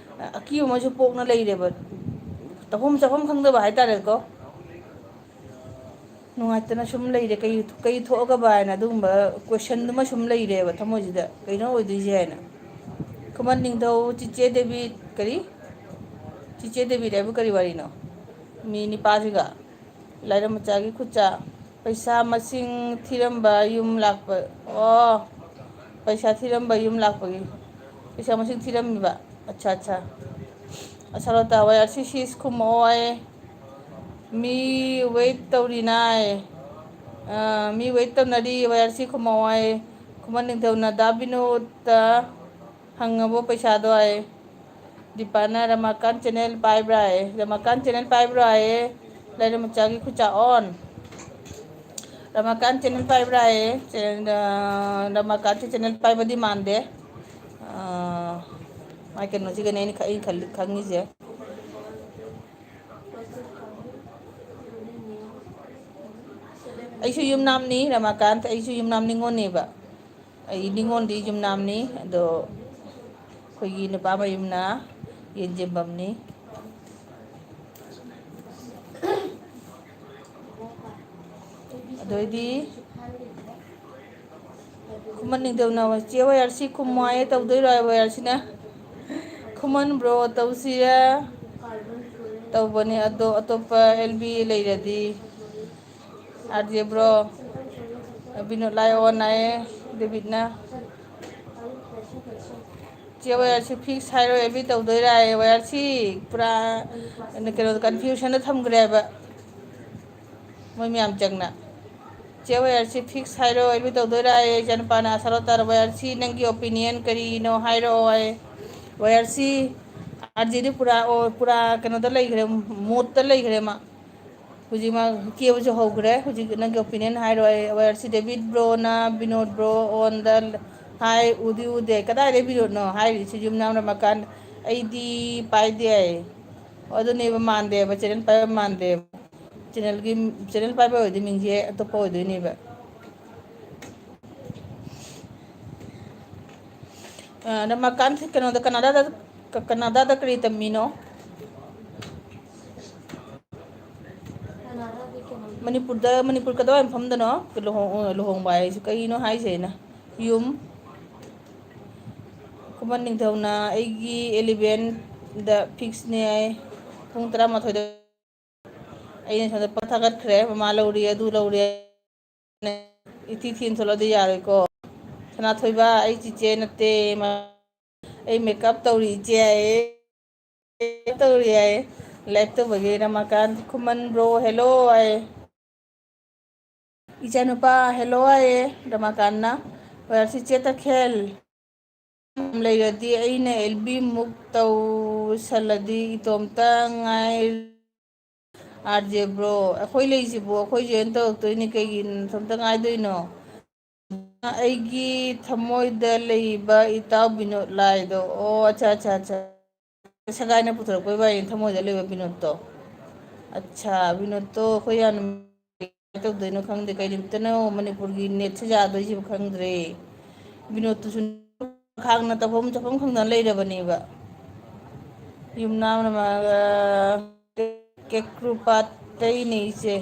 ꯑꯀꯤꯕ ꯑꯃꯁꯨ ꯄꯣꯛꯅ ꯂꯩꯔꯦꯕ. ꯇꯧꯐꯝ ꯆꯥꯐꯝ ꯈꯪꯗꯕ ꯍꯥꯏꯇꯥꯔꯦꯀꯣ. ꯅꯨꯡꯉꯥꯏꯇꯅ ꯁꯨꯝ ꯂꯩꯔꯦ. ꯀꯩ ꯊꯣꯛꯑꯒꯕ ꯍꯥꯏꯅ ꯑꯗꯨꯒꯨꯝꯕ ꯀꯣꯏꯁꯟꯗꯨꯃ ꯁꯨꯝ ꯂꯩꯔꯦꯕ ꯊꯃꯣꯏꯁꯤꯗ. ꯀꯩꯅꯣ ꯑꯣꯏꯗꯣꯏꯁꯦ ꯍꯥꯏꯅ. ꯈꯨꯃꯟ ꯅꯤꯡꯊꯧ ꯆꯤꯆꯦ ꯗꯦꯕꯤꯠ ꯀꯔꯤ ꯆꯤꯆꯦ ꯗꯦꯕꯤꯠ ꯍꯥꯏꯕꯨ ꯀꯔꯤ ꯋꯥꯔꯤꯅꯣ? ꯃꯤ ꯅꯤꯄꯥꯁꯤꯒ ꯂꯥꯏꯔꯃꯆꯥꯒꯤ ꯈꯨꯠꯆꯥ. ꯄꯩꯁꯥ ꯃꯁꯤꯡ ꯊꯤꯔꯝꯕ ꯌꯨꯝ ꯂꯥꯛꯄ. ꯑꯣ, ꯄꯩꯁꯥ ꯊꯤꯔꯝꯕ ꯌꯨꯝ ꯂꯥꯛꯄꯒꯤ. ꯄꯩꯁꯥ ꯃꯁꯤꯡ ꯊꯤꯔꯝꯃꯤꯕ. ꯑꯠꯆꯥ ꯑꯠꯆꯥ. ꯑꯁꯥꯂꯣꯇꯥ ꯋꯥꯏ.ꯑꯥꯔ.ꯁꯤ.ꯁꯤꯁ ꯈꯨꯝꯃꯛꯑꯣ ꯍꯥꯏꯌꯦ. ꯃꯤ ꯋꯦꯠ ꯇꯧꯔꯤꯅꯥꯏ. ꯃꯤ ꯋꯦꯠ ꯇꯧꯅꯔꯤ. ꯋꯥꯏ.ꯑꯥꯔ.ꯁꯤ ꯈꯨꯝꯃꯛꯑꯣ ꯍꯥꯏꯌꯦ. ꯈꯨꯃꯟ ꯅꯤꯡꯊꯧꯅ ꯗꯥ ꯕꯤꯅꯣꯗꯇ ꯍꯪꯉꯕꯣ ꯄꯩꯁꯥꯗꯣ ꯍꯥꯏꯌꯦ. ꯗꯤꯄꯥꯅ ꯔꯃꯥꯀꯥꯟ ꯆꯦꯅꯦꯜ ꯄꯥꯏꯕ꯭ꯔꯥ ꯍꯥꯏꯌꯦ. ꯔꯃꯥꯀꯥꯟ ꯆꯦꯅꯦꯜ ꯄꯥꯏꯕ꯭ꯔꯥ ꯍꯥꯏꯌꯦ. ꯂꯩꯔꯃꯆꯥꯒꯤ ꯈꯨꯠꯆꯥ ꯑꯣꯟ. ꯔꯃꯥꯀꯥꯟ ꯆꯦꯅꯦꯜ ꯄꯥꯏꯕ꯭ꯔꯥ ꯍꯥꯏꯌꯦ. ꯔꯃꯥꯀꯥꯟꯁꯤ ꯆꯦꯅꯦꯜ ꯄꯥꯏꯕꯗꯤ ꯃꯥꯟꯗꯦ. ꯃꯥꯏ ꯀꯩꯅꯣꯁꯤꯒꯅꯦ ꯑꯩꯅ ꯈꯪꯉꯤꯁꯦ. ꯑꯩꯁꯨ ꯌꯨꯝꯅꯥꯝꯅꯤ ꯔꯃꯥꯀꯥꯟꯇ. ꯑꯩꯁꯨ ꯌꯨꯝꯅꯥꯝ ꯅꯤꯉꯣꯜꯅꯦꯕ. ꯑꯩ ꯅꯤꯉꯣꯜꯗꯤ ꯌꯨꯝꯅꯥꯝꯅꯤ. ꯑꯗꯣ ꯑꯩꯈꯣꯏꯒꯤ ꯅꯨꯄꯥ ꯃꯌꯨꯝꯅ ꯌꯦꯟꯖꯦꯝꯕꯝꯅꯤ. ꯑꯗꯨꯑꯣꯏꯗꯤ ꯈꯨꯃꯟ ꯅꯤꯡꯊꯧꯅ ꯆꯦ ꯋꯥꯏ.ꯑꯥꯔ.ꯁꯤ ꯈꯨꯝꯃꯣ ꯍꯥꯏꯌꯦ. ꯇꯧꯗꯣꯏꯔꯣ ꯋꯥꯏ.ꯑꯥꯔ.ꯁꯤꯅ? ꯈꯨꯃꯟ ꯕ꯭ꯔꯣ ꯇꯧꯁꯤꯔꯥ ꯇꯧꯕꯅꯦ ꯑꯗꯣ ꯑꯇꯣꯞꯄ ꯑꯦꯜ.ꯕꯤ ꯂꯩꯔꯗꯤ. ꯑꯥꯔ.ꯖꯦ ꯕ꯭ꯔꯣ ꯕꯤꯅꯣꯗ ꯂꯥꯏꯑꯣꯟ ꯍꯥꯏꯌꯦ ꯗꯦꯕꯤꯠꯅ. ꯆꯦ ꯋꯥꯏ.ꯑꯥꯔ.ꯁꯤ ꯐꯤꯛꯁ ꯍꯥꯏꯔꯣ ꯑꯦꯜ.ꯕꯤ ꯇꯧꯗꯣꯏꯔꯥ ꯍꯥꯏꯌꯦ. ꯋꯥꯏ.ꯑꯥꯔ.ꯁꯤ ꯄꯨꯔꯥ ꯀꯩꯅꯣꯗ ꯀꯟꯐ꯭ꯌꯨꯁꯟꯗ ꯊꯝꯈ꯭ꯔꯦꯕ ꯃꯣꯏ ꯃꯌꯥꯝ ꯆꯪꯅ. ꯆꯦ ꯋꯥꯏ.ꯑꯥꯔ.ꯁꯤ ꯐꯤꯛꯁ ꯍꯥꯏꯔꯣ ꯑꯦꯜ.ꯕꯤ ꯇꯧꯗꯣꯏꯔꯥ ꯍꯥꯏꯌꯦ. ꯏꯆꯥꯅꯨꯄꯥꯅ. ꯑꯁꯥꯂꯣꯇꯥꯅ ꯋꯥꯏ.ꯑꯥꯔ.ꯁꯤ ꯅꯪꯒꯤ ꯑꯣꯄꯤꯅꯤꯌꯟ ꯀꯔꯤꯅꯣ ꯍꯥꯏꯔꯛꯑꯣ ꯍꯥꯏꯌꯦ. ꯋꯥꯏ.ꯑꯥꯔ.ꯁꯤ ꯑꯥꯔ.ꯖꯦꯗꯤ ꯄꯨꯔꯥ ꯀꯩꯅꯣꯗ ꯂꯩꯈ꯭ꯔꯦ, ꯃꯣꯠꯇ ꯂꯩꯈ꯭ꯔꯦ ꯃꯥ. ꯍꯧꯖꯤꯛ ꯃꯥ ꯀꯦꯕꯁꯨ ꯍꯧꯈ꯭ꯔꯦ. ꯍꯧꯖꯤꯛ ꯅꯪꯒꯤ ꯑꯣꯄꯤꯅꯤꯌꯟ ꯍꯥꯏꯔꯣ ꯍꯥꯏꯌꯦ. ꯋꯥꯏ.ꯑꯥꯔ.ꯁꯤ ꯗꯦꯕꯤꯠ ꯕ꯭ꯔꯣꯅ ꯕꯤꯅꯣꯗ ꯕ꯭ꯔꯣ ꯑꯣꯟꯗ ꯍꯥꯏ ꯎꯗꯤ ꯎꯗꯦ. ꯀꯗꯥꯏꯗꯩ ꯕꯤꯅꯣꯗꯅꯣ ꯍꯥꯏꯔꯤꯁꯤ? ꯌꯨꯝꯅꯥꯝ ꯔꯃꯥꯀꯥꯟ ꯑꯩꯗꯤ ꯄꯥꯏꯗꯦ ꯍꯥꯏꯌꯦ. ꯑꯗꯨꯅꯦꯕ ꯃꯥꯟꯗꯦꯕ ꯆꯦꯅꯦꯜ ꯄꯥꯏꯕ ꯃꯥꯟꯗꯦꯕ. ꯆꯦꯅꯦꯜ ꯄꯥꯏꯕ ꯑꯣꯏꯔꯗꯤ ꯃꯤꯡꯁꯦ ꯑꯇꯣꯞꯄ ꯑꯣꯏꯗꯣꯏꯅꯦꯕ. ꯔꯃꯥꯀꯥꯟ ꯀꯩꯅꯣꯗ ꯀꯅꯥꯗꯥꯗ ꯀꯔꯤ ꯇꯝꯃꯤꯅꯣ? ꯃꯅꯤꯄꯨꯔ ꯀꯗꯋꯥꯏ ꯃꯐꯝꯗꯅꯣ ꯂꯨꯍꯣꯡꯕ ꯍꯥꯏꯁꯤ ꯀꯩꯅꯣ ꯍꯥꯏꯁꯦ ꯑꯩꯅ? ꯌꯨꯝ. ꯈꯨꯃꯟ ꯅꯤꯡꯊꯧꯅ ꯑꯩꯒꯤ 11ꯗ ꯐꯤꯛꯁꯅꯦ ꯍꯥꯏ. ꯄꯨꯡ 12ꯗ. ꯑꯩꯅ ꯁꯣꯝꯗ ꯄꯣꯠ ꯊꯥꯒꯠꯈ꯭ꯔꯦ. ꯃꯃꯥ ꯂꯧꯔꯤ ꯑꯗꯨ ꯂꯧꯔꯤ ꯏꯊꯤ ꯊꯤꯅ ꯊꯣꯛꯂꯛꯑꯗꯤ ꯌꯥꯔꯣꯏꯀꯣ. ꯁꯅꯥꯊꯣꯏꯕ ꯑꯩ ꯆꯤꯆꯦ ꯅꯠꯇꯦ. ꯑꯩ ꯃꯦꯀꯞ ꯇꯧꯔꯤ ꯏꯆꯦ ꯍꯥꯏꯌꯦ. ꯇꯧꯔꯤ ꯍꯥꯏꯌꯦ. ꯂꯥꯏꯚ ꯇꯧꯕꯒꯤ. ꯔꯃꯥꯀꯥꯟ ꯈꯨꯃꯟ ꯕ꯭ꯔꯣ ꯍꯦꯜꯂꯣ ꯍꯥꯏꯌꯦ. ꯏꯆꯥꯅꯨꯄꯥ ꯍꯦꯜꯂꯣ ꯍꯥꯏꯌꯦ ꯔꯃꯥꯀꯥꯟꯅ. ꯋꯥꯏ.ꯑꯥꯔ.ꯁꯤ ꯆꯦ ꯇꯈꯦꯜ ꯂꯩꯔꯗꯤ ꯑꯩꯅ ꯑꯦꯜ.ꯕꯤ ꯃꯨꯛ ꯇꯧꯁꯜꯂꯗꯤ ꯏꯇꯣꯝꯇ ꯑꯥꯔ.ꯖꯦ ꯕ꯭ꯔꯣ ꯑꯩꯈꯣꯏ ꯂꯩꯁꯤꯕꯨ ꯑꯩꯈꯣꯏ ꯖꯣꯏꯟ ꯇꯧꯔꯛꯇꯣꯏꯅꯤ. ꯀꯩꯒꯤ ꯅꯊꯣꯝꯇ ꯉꯥꯏꯗꯣꯏꯅꯣ? ꯑꯩꯒꯤ ꯊꯃꯣꯏꯗ ꯂꯩꯕ ꯏꯇꯥꯎ ꯕꯤꯅꯣꯗ ꯂꯥꯏꯗꯣ. ꯑꯣ ꯑꯠꯆꯥ ꯑꯠꯆꯥ. ꯁꯒꯥꯏꯅ ꯄꯨꯊꯣꯔꯛꯄꯩ ꯋꯥꯔꯤꯅꯤ ꯊꯃꯣꯏꯗ ꯂꯩꯕ ꯕꯤꯅꯣꯠꯇꯣ. ꯑꯠꯆꯥ. ꯕꯤꯅꯣꯠꯇꯣ ꯑꯩꯈꯣꯏ ꯌꯥꯝꯅ ꯀꯃꯥꯏꯅ ꯇꯧꯗꯣꯏꯅꯣ ꯈꯪꯗꯦ. ꯀꯩ ꯅꯨꯃꯤꯠꯇꯅꯣ ꯃꯅꯤꯄꯨꯔꯒꯤ ꯅꯦꯠꯁꯦ ꯌꯥꯗꯣꯏꯁꯤꯕꯨ ꯈꯪꯗ꯭ꯔꯦ. ꯕꯤꯅꯣꯠꯇꯨꯁꯨ ꯈꯥꯡꯅ ꯇꯧꯐꯝ ꯆꯥꯐꯝ ꯈꯪꯗꯅ ꯂꯩꯔꯕꯅꯦꯕ. ꯌꯨꯝꯅꯥꯝ ꯀꯦꯀ꯭ꯔꯨꯄꯥꯠꯇꯩꯅꯦ ꯏꯆꯦ.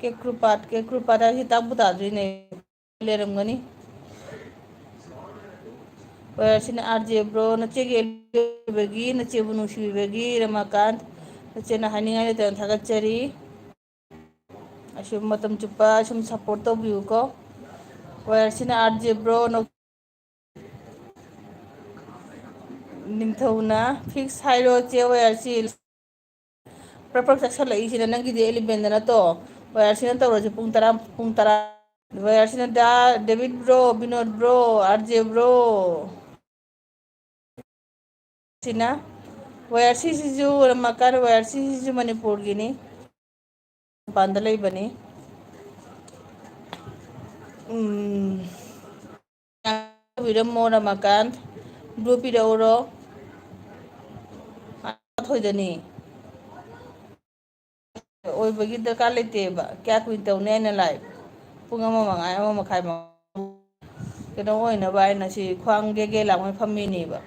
ꯀꯦꯀ꯭ꯔꯨꯄꯥꯠ ꯍꯥꯏꯁꯤ ꯇꯥꯕꯨ ꯇꯥꯗ꯭ꯔꯤꯅꯦ. ꯂꯩꯔꯝꯒꯅꯤ. ꯋꯥꯏ.ꯑꯥꯔ.ꯁꯤꯅ ꯑꯥꯔ.ꯖꯦ ꯕ꯭ꯔꯣ ꯅꯆꯦꯒꯤ ꯑꯣꯏꯕꯒꯤ ꯅꯆꯦꯕꯨ ꯅꯨꯡꯁꯤꯕꯤꯕꯒꯤ ꯔꯃꯥꯀꯥꯟ ꯅꯆꯦꯅ ꯍꯥꯏꯅꯤꯡꯉꯥꯏ ꯂꯩꯇꯅ ꯊꯥꯒꯠꯆꯔꯤ. ꯑꯁꯨꯝ ꯃꯇꯝ ꯆꯨꯞꯄ ꯁꯨꯝ ꯁꯞꯄꯣꯔꯠ ꯇꯧꯕꯤꯌꯨꯀꯣ. ꯋꯥꯏ.ꯑꯥꯔ.ꯁꯤꯅ ꯑꯥꯔ.ꯖꯦ ꯕ꯭ꯔꯣ ꯅꯤꯡꯊꯧꯅ ꯐꯤꯛꯁ ꯍꯥꯏꯔꯣ ꯆꯦ ꯋꯥꯏ.ꯑꯥꯔ.ꯁꯤ ꯄ꯭ꯔꯞ ꯆꯠꯁꯜꯂꯛꯏꯁꯤꯅ ꯅꯪꯒꯤꯗꯤ 11ꯗ ꯅꯠꯇ꯭ꯔꯣ? ꯋꯥꯏ.ꯑꯥꯔ.ꯁꯤꯅ ꯇꯧꯔꯁꯤ ꯄꯨꯡ 10 ꯋꯦꯌꯔꯁꯤꯅ debit bro, Vinod bro, ꯑꯥꯔꯖꯦ bro. ꯁꯤꯅ ꯋꯦꯌꯔꯁꯤꯁꯤꯁꯨ ꯔꯃꯀꯥꯟ ꯋꯦꯌꯔꯁꯤꯁꯤꯁꯨ ꯃꯅꯤꯄꯨꯔꯒꯤꯅꯤ, ꯃꯄꯥꯟꯗ ꯂꯩꯕꯅꯤ. ꯇꯧꯕꯤꯔꯝꯃꯣ ꯔꯃꯀꯥꯟ, ꯕ꯭ꯂꯨ ꯄꯤꯔꯛꯎꯔꯣ. ꯊꯣꯏꯗꯅꯤ ꯑꯣꯏꯕꯒꯤ ꯗꯔꯀꯥꯔ ꯂꯩꯇꯦꯕ. ꯀꯌꯥ ꯀꯨꯏꯅ ꯇꯧꯅꯤ ꯑꯩꯅ ꯂꯥꯏꯚ ꯄꯨꯡ 1 ꯃꯉꯥꯏ 1 ꯃꯈꯥꯏ ꯀꯩꯅꯣ ꯑꯣꯏꯅꯕ ꯍꯥꯏꯅ ꯁꯤ ꯈ꯭ꯋꯥꯡ ꯒꯦꯒꯦ ꯂꯥꯎꯉꯩ ꯐꯝꯃꯤꯅꯦꯕ.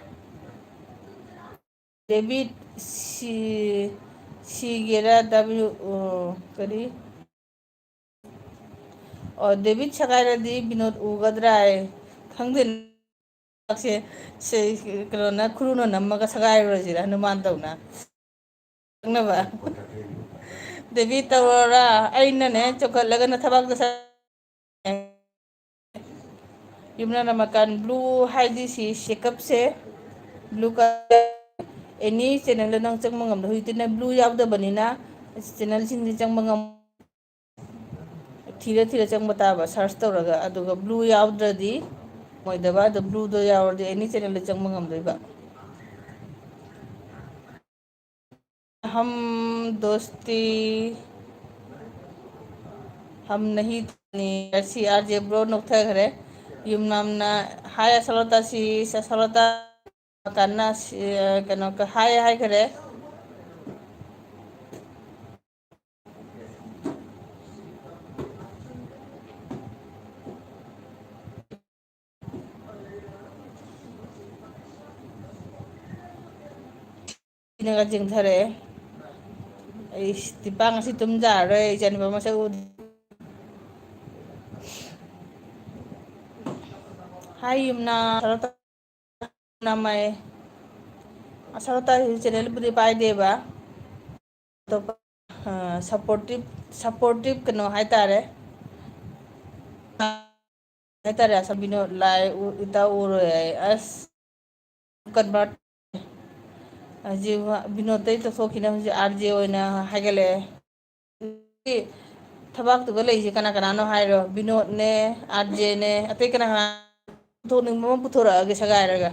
ꯗꯦꯕꯤꯠ ꯁꯤꯒꯦꯔꯥ ꯀꯔꯤ ꯗꯦꯕꯤꯠ ꯁꯒꯥꯏꯔꯗꯤ ꯕꯤꯅꯣꯗ ꯎꯒꯗ꯭ꯔꯥ ꯈꯪꯗꯦ. ꯀꯩꯅꯣꯅ ꯈꯨꯔꯨꯅ ꯅꯝꯃꯒ ꯁꯒꯥꯏꯔꯨꯔꯁꯤꯔ ꯍꯅꯨꯃꯥꯟ ꯇꯧꯅ ꯈꯪꯅꯕ. ꯗꯦꯕꯤꯠ ꯇꯧꯔꯣꯔꯥ ꯑꯩꯅꯅꯦ ꯆꯣꯡꯈꯠꯂꯒꯅ ꯊꯕꯥꯛꯇ ꯌꯨꯝꯅꯔꯝꯃꯀꯥꯟ ꯕ꯭ꯂꯨ ꯍꯥꯏꯗꯤ ꯁꯤ ꯆꯦꯀꯞꯁꯦ ꯕ꯭ꯂꯨ ꯀꯂꯔ ꯑꯦꯅꯤ ꯆꯦꯅꯦꯜꯗ ꯅꯪ ꯆꯪꯕ ꯉꯝꯗ. ꯍꯧꯖꯤꯛꯇꯤꯅ ꯕ꯭ꯂꯨ ꯌꯥꯎꯗꯕꯅꯤꯅ ꯆꯦꯅꯦꯜꯁꯤꯡꯗꯤ ꯆꯪꯕ ꯊꯤꯔ ꯆꯪꯕ ꯇꯥꯕ ꯁꯔꯁ ꯇꯧꯔꯒ. ꯑꯗꯨꯒ ꯕ꯭ꯂꯨ ꯌꯥꯎꯗ꯭ꯔꯗꯤ ꯃꯣꯏꯗꯕ. ꯑꯗꯣ ꯕ꯭ꯂꯨꯗꯣ ꯌꯥꯎꯔꯗꯤ ꯑꯦꯅꯤ ꯆꯦꯅꯦꯜꯗ ꯆꯪꯕ ꯉꯝꯗꯣꯏꯕ. हम दोस्ती हम नहीं सी आर जे ꯕ꯭ꯔꯣ ꯅꯣꯛꯊꯈ꯭ꯔꯦ. ꯌꯨꯝꯅꯥꯝꯅ ꯍꯥꯏ ꯑꯁꯂꯣꯇꯥꯁꯤ ꯑꯁꯂꯣꯇꯥ ꯀꯟꯅ ꯀꯩꯅꯣ ꯍꯥꯏ ꯍꯥꯏꯈꯔꯦ. ꯁꯤꯅꯒ ꯆꯤꯡꯊꯔꯛꯑꯦ. ꯑꯩ ꯗꯤꯄꯥ ꯉꯁꯤ ꯇꯨꯝꯖꯔꯔꯣꯏ ꯏꯆꯥꯟꯅꯨꯄꯥ ꯃꯁꯛ ꯍꯥꯏ ꯌꯨꯝꯅ ꯃꯥꯏ ꯑꯁꯥꯂꯣꯇꯥ ꯆꯦꯅꯦꯜꯕꯨꯗꯤ ꯄꯥꯏꯗꯦꯕ. ꯑꯇꯣꯞꯄ ꯁꯞꯄꯣꯔꯇꯤꯞ ꯀꯩꯅꯣ ꯍꯥꯏꯇꯥꯔꯦ. ꯍꯥꯏꯇꯥꯔꯦ ꯑꯁꯥꯕꯤꯅꯣ ꯂꯥꯏ ꯏꯇꯥ ꯎꯔꯣꯏ ꯑꯁ ꯀꯟꯚꯔꯠ ꯍꯧꯖꯤꯛ ꯕꯤꯅꯣꯠꯇꯩ ꯇꯧꯊꯣꯛꯈꯤꯅ ꯍꯧꯖꯤꯛ ꯑꯥꯔ ꯖꯦ ꯑꯣꯏꯅ ꯍꯥꯏꯒꯠꯂꯛꯑꯦ. ꯊꯕꯥꯛꯇꯨꯒ ꯂꯩꯁꯦ ꯀꯅꯥ ꯀꯅꯥꯅꯣ ꯍꯥꯏꯔꯣ. ꯕꯤꯅꯣꯠꯅꯦ, ꯑꯥꯔꯖꯦꯅꯦ, ꯑꯇꯩ ꯀꯅꯥ ꯄꯨꯊꯣꯛꯅꯤꯡꯕ ꯑꯃ ꯄꯨꯊꯣꯔꯛꯑꯒꯦ ꯁꯒꯥꯏꯔꯒ.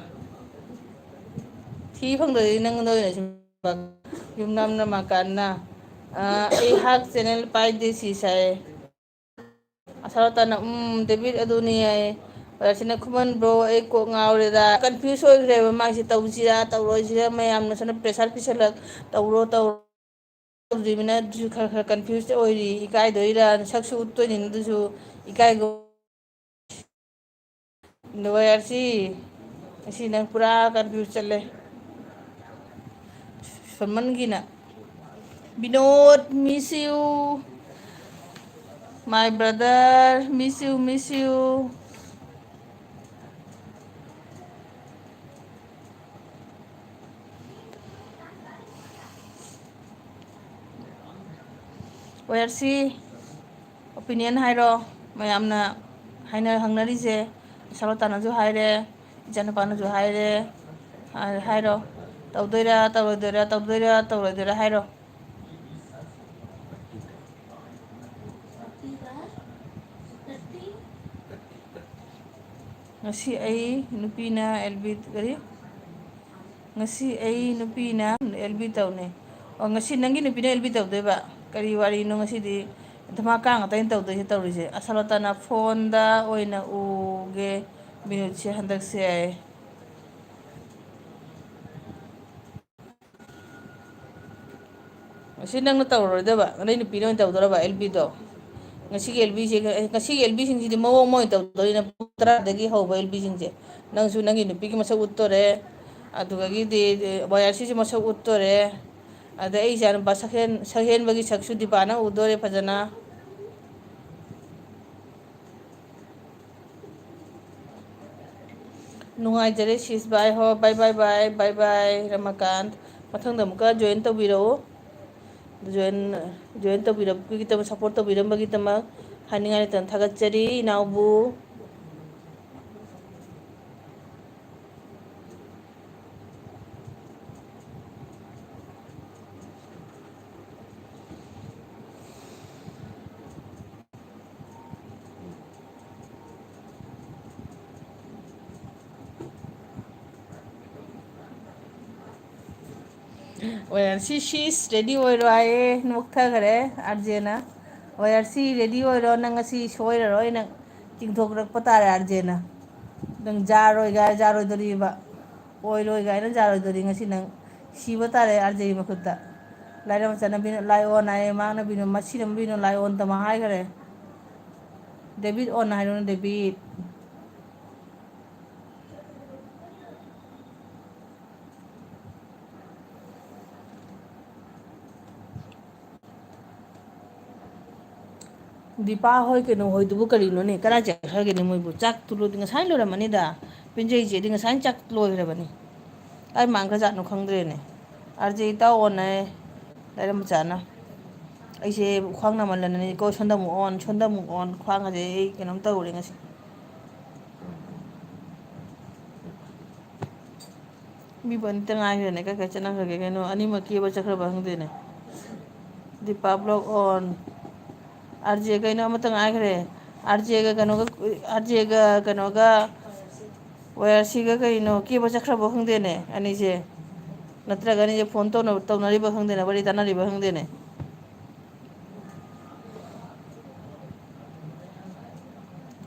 ꯊꯤ ꯐꯪꯗ꯭ꯔꯗꯤ ꯅꯪꯉꯣꯟꯗ ꯑꯣꯏꯅ ꯁꯨꯝ ꯌꯨꯝꯅꯥꯝ ꯔꯃꯀꯥꯟꯅ ꯑꯩꯍꯥꯛ ꯆꯦꯅꯦꯜ ꯄꯥꯏꯗꯦ ꯁꯤ ꯁꯥꯏ. ꯑꯁꯥꯂꯣꯇꯥꯅ ꯗꯦꯕꯤꯠ ꯑꯗꯨꯅꯤ ꯌꯥꯏ. ꯁꯤꯅ ꯈꯨꯃꯟ ꯕ꯭ꯔꯣ ꯑꯩ ꯀꯣꯛ ꯉꯥꯎꯔꯦꯗ ꯀꯟꯐ꯭ꯌꯨꯁ ꯑꯣꯏꯈ꯭ꯔꯦꯕ ꯃꯥꯏꯁꯦ. ꯇꯧꯁꯤꯔꯥ ꯇꯧꯔꯣꯏꯁꯤꯔꯥ ꯃꯌꯥꯝꯅ ꯁꯣꯝꯗ ꯄ꯭ꯔꯦꯁꯥꯔ ꯄꯤꯁꯜꯂꯛ ꯇꯧꯔꯣ ꯇꯧꯗ꯭ꯔꯤꯕꯅꯤꯅ ꯑꯗꯨꯁꯨ ꯈꯔ ꯀꯟꯐ꯭ꯌꯨꯁ ꯑꯣꯏꯔꯤ. ꯏꯀꯥꯏꯗꯣꯏꯔꯥ ꯁꯛꯁꯨ ꯎꯠꯇꯣꯏꯅꯤꯅ ꯑꯗꯨꯁꯨ ꯏꯀꯥꯏꯒ. ꯋꯦꯌꯔꯁꯤ ꯉꯁꯤ ꯅꯪ ꯄꯨꯔꯥ ꯀꯟꯐ꯭ꯌꯨꯁ ꯆꯠꯂꯦ. ꯁꯣꯟꯃꯟꯒꯤꯅ ꯕꯤꯅꯣꯗ ꯃꯤꯁ ꯌꯨ ꯃꯥꯏ ꯕ꯭ꯔꯗꯔ ꯃꯤꯁ ꯌꯨ. ꯋꯦꯌꯔꯁꯤ ꯑꯣꯄꯤꯅꯤꯌꯟ ꯍꯥꯏꯔꯣ. ꯃꯌꯥꯝꯅ ꯍꯪꯅꯔꯤꯁꯦ ꯑꯁꯥꯂꯣꯇꯥꯅꯁꯨ ꯍꯥꯏꯔꯦ, ꯏꯆꯥꯅꯨꯄꯥꯅꯁꯨ ꯍꯥꯏꯔꯦ. ꯍꯥꯏꯔꯣ ꯇꯧꯗꯣꯏꯔꯥ ꯇꯧꯔꯣꯏꯗꯣꯏꯔꯥ ꯇꯧꯗꯣꯏꯔꯥ ꯇꯧꯔꯣꯏꯗꯣꯏꯔꯥ ꯍꯥꯏꯔꯣ. ꯉꯁꯤ ꯑꯩ ꯅꯨꯄꯤꯅ ꯑꯦꯜꯕꯤ ꯀꯔꯤ ꯉꯁꯤ ꯑꯩ ꯅꯨꯄꯤꯅ ꯑꯦꯜꯕꯤ ꯇꯧꯅꯤ. ꯑꯣ ꯉꯁꯤ ꯅꯪꯒꯤ ꯅꯨꯄꯤꯅ ꯑꯦꯜꯕꯤ ꯇꯧꯗꯣꯏꯕ. ꯀꯔꯤ ꯋꯥꯔꯤꯅꯣ ꯉꯁꯤꯗꯤ ꯙꯃꯥꯀꯥ ꯉꯥꯛꯇꯩꯅ ꯇꯧꯔꯤꯁꯦ. ꯑꯁꯥꯂꯣꯇꯥꯅ ꯐꯣꯟꯗ ꯑꯣꯏꯅ ꯎꯒꯦ ꯃꯤꯅꯨꯠꯁꯦ ꯍꯟꯗꯛꯁꯦ. ꯉꯁꯤ ꯅꯪꯅ ꯇꯧꯔꯔꯣꯏꯗꯕ ꯅꯪ ꯅꯨꯄꯤꯅ ꯑꯣꯏꯅ ꯇꯧꯗꯣꯔꯕ ꯑꯦꯜꯕꯤꯗꯣ. ꯉꯁꯤꯒꯤ ꯑꯦꯜꯕꯤꯁꯤꯡꯁꯤꯗꯤ ꯃꯑꯣꯡ ꯑꯃ ꯑꯣꯏꯅ ꯇꯧꯗꯣꯏꯅ ꯄꯨꯡ 10 ꯍꯧꯕ ꯑꯦꯜꯕꯤꯁꯤꯡꯁꯦ. ꯅꯪꯁꯨ ꯅꯪꯒꯤ ꯅꯨꯄꯤꯒꯤ ꯃꯁꯛ ꯎꯠꯇꯣꯔꯦ. ꯑꯗꯨꯗꯒꯤꯗꯤ ꯋꯥꯌꯔꯁꯤꯁꯨ ꯃꯁꯛ ꯎꯠꯇꯣꯔꯦ. ꯑꯗꯩ ꯑꯩ ꯏꯆꯥꯅꯨꯄꯥ ꯁꯛꯍꯦꯟꯕꯒꯤ ꯁꯛꯁꯨ ꯗꯤꯄꯥꯅ ꯎꯗꯣꯔꯦ ꯐꯖꯅ. ꯅꯨꯡꯉꯥꯏꯖꯔꯦ ꯁꯤꯁ ꯕꯥꯏ ꯍꯣ ꯕꯥꯏ ꯕꯥꯏ ꯕꯥꯏ ꯕꯥꯏ ꯕꯥꯏ ꯔꯃꯀꯥꯟ. ꯃꯊꯪꯗ ꯑꯃꯨꯛꯀ ꯖꯣꯏꯟ ꯇꯧꯕꯤꯔꯛꯎ. ꯖꯣꯏꯟ ꯇꯧꯕꯤꯔꯛꯄꯒꯤꯗꯃꯛ ꯁꯞꯄꯣꯔꯠ ꯇꯧꯕꯤꯔꯝꯕꯒꯤꯗꯃꯛ ꯍꯥꯏꯅꯤꯡꯉꯥꯏ ꯂꯩꯇꯅ ꯊꯥꯒꯠꯆꯔꯤ ꯏꯅꯥꯎꯕꯨ. ꯋꯦꯌꯔꯁꯤ ꯁꯤꯁ ꯔꯦꯗꯤ ꯑꯣꯏꯔꯣ ꯍꯥꯏꯌꯦ ꯅꯣꯛꯊꯈꯔꯦ ꯑꯥꯔꯖꯦꯅ ꯋꯦꯌꯔꯁꯤ ꯔꯦꯗꯤ ꯑꯣꯏꯔꯣ ꯅꯪ ꯉꯁꯤ ꯁꯣꯏꯔꯔꯣꯏ ꯅꯪ ꯆꯤꯡꯊꯣꯛꯔꯛꯄ ꯇꯥꯔꯦ ꯑꯥꯔꯖꯦꯅ ꯅꯪ ꯖꯥꯔꯣꯏꯒꯥꯏ ꯖꯥꯔꯣꯏꯗꯣꯔꯤꯕ ꯑꯣꯏꯔꯣꯏꯒꯥꯏꯅ ꯖꯥꯔꯣꯏꯗꯣꯔꯤ ꯉꯁꯤ ꯅꯪ ꯁꯤꯕ ꯇꯥꯔꯦ ꯑꯥꯔꯖꯦꯒꯤ ꯃꯈꯨꯠꯇ ꯂꯥꯏꯔꯦꯝꯃꯆꯥꯅ ꯂꯥꯏꯑꯣꯟ ꯍꯥꯏꯌꯦ ꯃꯥꯅ ꯃꯁꯤꯅ ꯂꯥꯏꯑꯣꯟ ꯇꯝꯃ ꯍꯥꯏꯈꯔꯦ ꯗꯦꯕꯤꯠ ꯑꯣꯟ ꯍꯥꯏꯔꯣꯅ ꯗꯦꯕꯤꯠ ꯗꯤꯄꯥ ꯍꯣꯏ ꯀꯩꯅꯣ ꯍꯣꯏꯗꯨꯕꯨ ꯀꯔꯤꯅꯣꯅꯦ ꯀꯗꯥꯏ ꯆꯠꯈ꯭ꯔꯒꯦꯅꯦ ꯃꯣꯏꯕꯨ ꯆꯥꯛꯇꯨ ꯉꯁꯥꯏ ꯂꯣꯏꯔꯝꯃꯅꯤꯗ ꯄꯤꯟꯖꯩꯆꯦꯗꯤ ꯉꯁꯥꯏꯅ ꯆꯥꯛ ꯂꯣꯏꯈ꯭ꯔꯕꯅꯤ ꯀꯥꯏ ꯃꯥꯡꯈ꯭ꯔꯖꯥꯠꯅꯣ ꯈꯪꯗ꯭ꯔꯦꯅꯦ ꯑꯥꯔꯖꯦ ꯏꯇꯥꯎ ꯑꯣꯟꯅꯩ ꯂꯥꯏꯔꯦꯝꯃꯆꯥꯅ ꯑꯩꯁꯦ ꯈ꯭ꯋꯥꯡ ꯅꯥꯃꯜꯂꯅꯅꯤꯀꯣ ꯁꯣꯟꯗꯃꯨꯛ ꯑꯣꯟ ꯈ꯭ꯋꯥꯡ ꯑꯁꯦ ꯑꯩ ꯀꯩꯅꯣꯝ ꯇꯧꯔꯦ ꯉꯁꯤ ꯃꯤꯕꯨ ꯑꯅꯤꯇ ꯉꯥꯏꯈ꯭ꯔꯦꯅꯦ ꯀꯥꯏ ꯀꯥꯏ ꯆꯠꯅꯈ꯭ꯔꯒꯦ ꯀꯩꯅꯣ ꯑꯅꯤꯃꯛ ꯀꯦꯕ ꯆꯠꯈ꯭ꯔꯕ ꯈꯪꯗꯦꯅꯦ ꯗꯤꯄꯥ ꯕ꯭ꯂꯣꯛ ꯑꯣꯟ ꯑꯥꯔꯖꯦ ꯀꯩꯅꯣ ꯑꯃꯇ ꯉꯥꯏꯈ꯭ꯔꯦ ꯑꯥꯔꯖꯦꯒ ꯀꯩꯅꯣꯒ ꯋꯦꯌꯔꯁꯤꯒ ꯀꯩꯅꯣ ꯀꯦꯕ ꯆꯠꯈ꯭ꯔꯕꯣ ꯈꯪꯗꯦꯅꯦ ꯑꯅꯤꯁꯦ ꯅꯠꯇ꯭ꯔꯒ ꯑꯅꯤꯁꯦ ꯐꯣꯟ ꯇꯧꯅꯔꯤꯕ ꯈꯪꯗꯦꯅꯦ ꯋꯥꯔꯤ ꯇꯥꯟꯅꯔꯤꯕ ꯈꯪꯗꯦꯅꯦ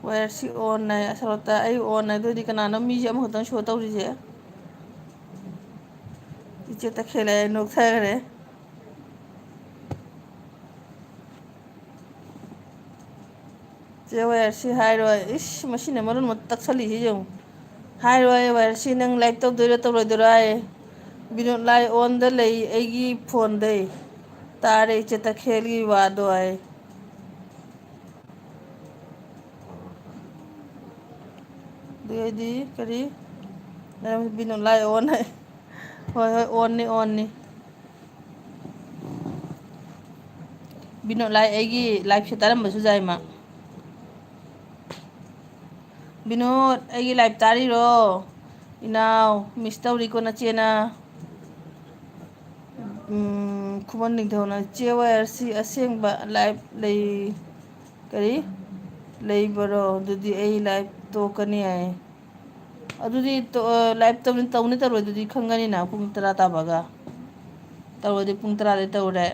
ꯋꯦꯌꯔꯁꯤ ꯑꯣꯟ ꯍꯥꯏ ꯑꯁꯣꯂꯛꯇ ꯑꯩ ꯑꯣꯟ ꯍꯥꯏꯗꯣꯏꯗꯤ ꯀꯅꯥꯅꯣ ꯃꯤꯁꯦ ꯑꯃꯈꯛꯇꯪ ꯁꯣ ꯇꯧꯔꯤꯁꯦ ꯏꯆꯦ ꯇꯈꯦꯜ ꯍꯥꯏ ꯅꯣꯛꯊꯈꯔꯦ ꯆꯦ ꯋꯦꯌꯔꯁꯤ ꯍꯥꯏꯔꯣꯏ ꯏꯁ ꯃꯁꯤꯅ ꯃꯔꯣꯟ ꯑꯃ ꯇꯛꯁꯜꯂꯤꯁꯤ ꯌꯦꯡꯉꯨ ꯍꯥꯏꯔꯣꯏ ꯋꯦꯌꯔꯁꯤ ꯅꯪ ꯂꯥꯏꯛ ꯇꯧꯗꯣꯏꯔꯥ ꯇꯧꯔꯣꯏꯗꯣꯏꯔꯥ ꯍꯥꯏ ꯕꯤꯅꯣꯠ ꯂꯥꯏ ꯑꯣꯟꯗ ꯂꯩ ꯑꯩꯒꯤ ꯐꯣꯟꯗꯩ ꯇꯥꯔꯦ ꯏꯆꯦ ꯇꯈꯦꯜꯒꯤ ꯋꯥꯗꯣ ꯍꯥꯏ ꯑꯗꯨꯗꯤ ꯀꯔꯤ ꯕꯤꯅꯣꯠ ꯂꯥꯏ ꯑꯣꯟ ꯍꯥꯏ ꯍꯣꯏ ꯍꯣꯏ ꯑꯣꯟꯅꯤ ꯕꯤꯅꯣꯠ ꯂꯥꯏ ꯑꯩꯒꯤ ꯂꯥꯏꯐꯁꯦ ꯇꯥꯔꯝꯕꯁꯨ ꯌꯥꯏ ꯃꯥ ꯕꯤꯅꯣꯠ ꯑꯩꯒꯤ ꯂꯥꯏꯐ ꯇꯥꯔꯤꯔꯣ ꯏꯅꯥꯎ ꯃꯤꯁ ꯇꯧꯔꯤꯀꯣ ꯅꯆꯦꯅ ꯈꯨꯃꯟ ꯅꯤꯡꯊꯧꯅ ꯆꯦ ꯋꯦꯌꯔꯁꯤ ꯑꯁꯦꯡꯕ ꯂꯥꯏꯐ ꯂꯩ ꯀꯔꯤ ꯂꯩꯕꯔꯣ ꯑꯗꯨꯗꯤ ꯑꯩ ꯂꯥꯏꯐ ꯇꯣꯛꯀꯅꯤ ꯍꯥꯏ ꯑꯗꯨꯗꯤ ꯂꯥꯏꯐ ꯇꯧꯅꯤ ꯇꯧꯔꯣꯏ ꯑꯗꯨꯗꯤ ꯈꯪꯒꯅꯤꯅ ꯄꯨꯡ 10 ꯇꯥꯕꯒ ꯇꯧꯔꯗꯤ ꯄꯨꯡ 10ꯗꯩ ꯇꯧꯔꯦ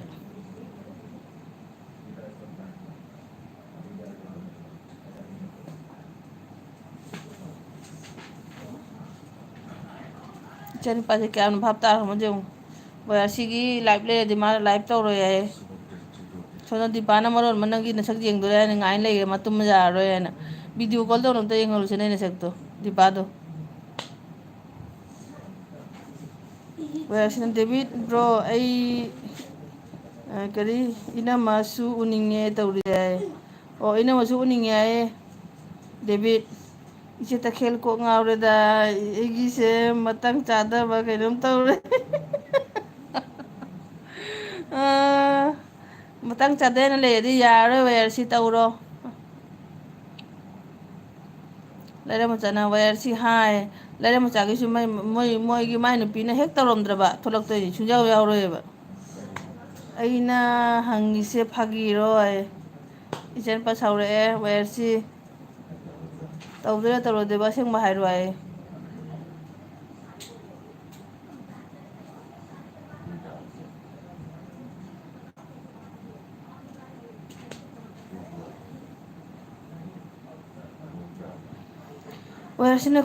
ꯏꯆꯥꯅꯨꯄꯥꯁꯦ ꯀꯌꯥꯝ ꯚꯥꯞ ꯇꯥꯔꯝꯃꯣꯁꯦ ꯌꯦꯡꯉꯨ ꯋꯦꯌꯔꯁꯤꯒꯤ ꯂꯥꯏꯐ ꯂꯩꯔꯗꯤ ꯃꯥꯅ ꯂꯥꯏꯐ ꯇꯧꯔꯣꯏ ꯍꯥꯏꯌꯦ ꯁꯣꯝꯗ ꯗꯤꯄꯥꯅ ꯃꯔꯣꯟ ꯑꯃ ꯅꯪꯒꯤ ꯅꯁꯛ ꯌꯦꯡꯗꯣꯔꯦ ꯍꯥꯏꯅ ꯉꯥꯏꯅ ꯂꯩꯔꯦ ꯃꯥ ꯇꯨꯝꯕ ꯌꯥꯔꯔꯣꯏ ꯍꯥꯏꯅ ꯚꯤꯗꯤꯑꯣ ꯀꯣꯜ ꯇꯧꯔ ꯑꯝꯇ ꯌꯦꯡꯍꯜꯂꯨꯁꯦ ꯅꯪ ꯅꯁꯛꯇꯣ ꯗꯤꯄꯥꯗꯣ ꯋꯦꯌꯔꯁꯤꯅ ꯗꯦꯕꯤꯠ ꯕ꯭ꯔꯣ ꯑꯩ ꯀꯔꯤ ꯏꯅꯝꯃꯁꯨ ꯎꯅꯤꯡꯉꯦ ꯇꯧꯔꯤ ꯍꯥꯏ ꯑꯣ ꯏꯅꯝꯃꯁꯨ ꯎꯅꯤꯡꯉꯦ ꯍꯥꯏꯌꯦ ꯗꯦꯕꯤꯠ ꯏꯆꯦ ꯇꯈꯦꯜ ꯀꯣꯛ ꯉꯥꯎꯔꯦꯗ ꯑꯩꯒꯤꯁꯦ ꯃꯇꯥꯡ ꯆꯥꯗꯕ ꯀꯩꯅꯣꯝ ꯇꯧꯔꯦ ꯃꯇꯥꯡ ꯆꯥꯗꯅ ꯂꯩꯔꯗꯤ ꯌꯥꯔꯔꯣꯏ ꯋꯦꯌꯔꯁꯤ ꯇꯧꯔꯣ ꯂꯩꯔꯦꯝꯃꯆꯥꯅ ꯋꯦꯌꯔꯁꯤ ꯍꯥꯏ ꯂꯩꯔꯦꯝꯃꯆꯥꯒꯤꯁꯨ ꯃꯣꯏꯒꯤ ꯃꯥꯏ ꯅꯨꯄꯤꯅ ꯍꯦꯛ ꯇꯧꯔꯝꯗ꯭ꯔꯕ ꯊꯣꯛꯂꯛꯇꯣꯏꯅꯤ ꯁꯨꯡꯌꯥꯎ ꯌꯥꯎꯔꯣꯏꯕ ꯑꯩꯅ ꯍꯪꯉꯤꯁꯦ ꯐꯥꯒꯤꯔꯣ ꯍꯥꯏ ꯏꯆꯦꯟꯄꯥ ꯁꯥꯎꯔꯛꯑꯦ ꯋꯦꯌꯔꯁꯤ ꯇꯧꯗꯣꯏꯔꯥ ꯇꯧꯔꯣꯏꯗꯣꯏꯕ ꯑꯁꯦꯡꯕ ꯍꯥꯏꯔꯣ ꯍꯥꯏ ꯋꯦꯌꯔꯁꯤꯅ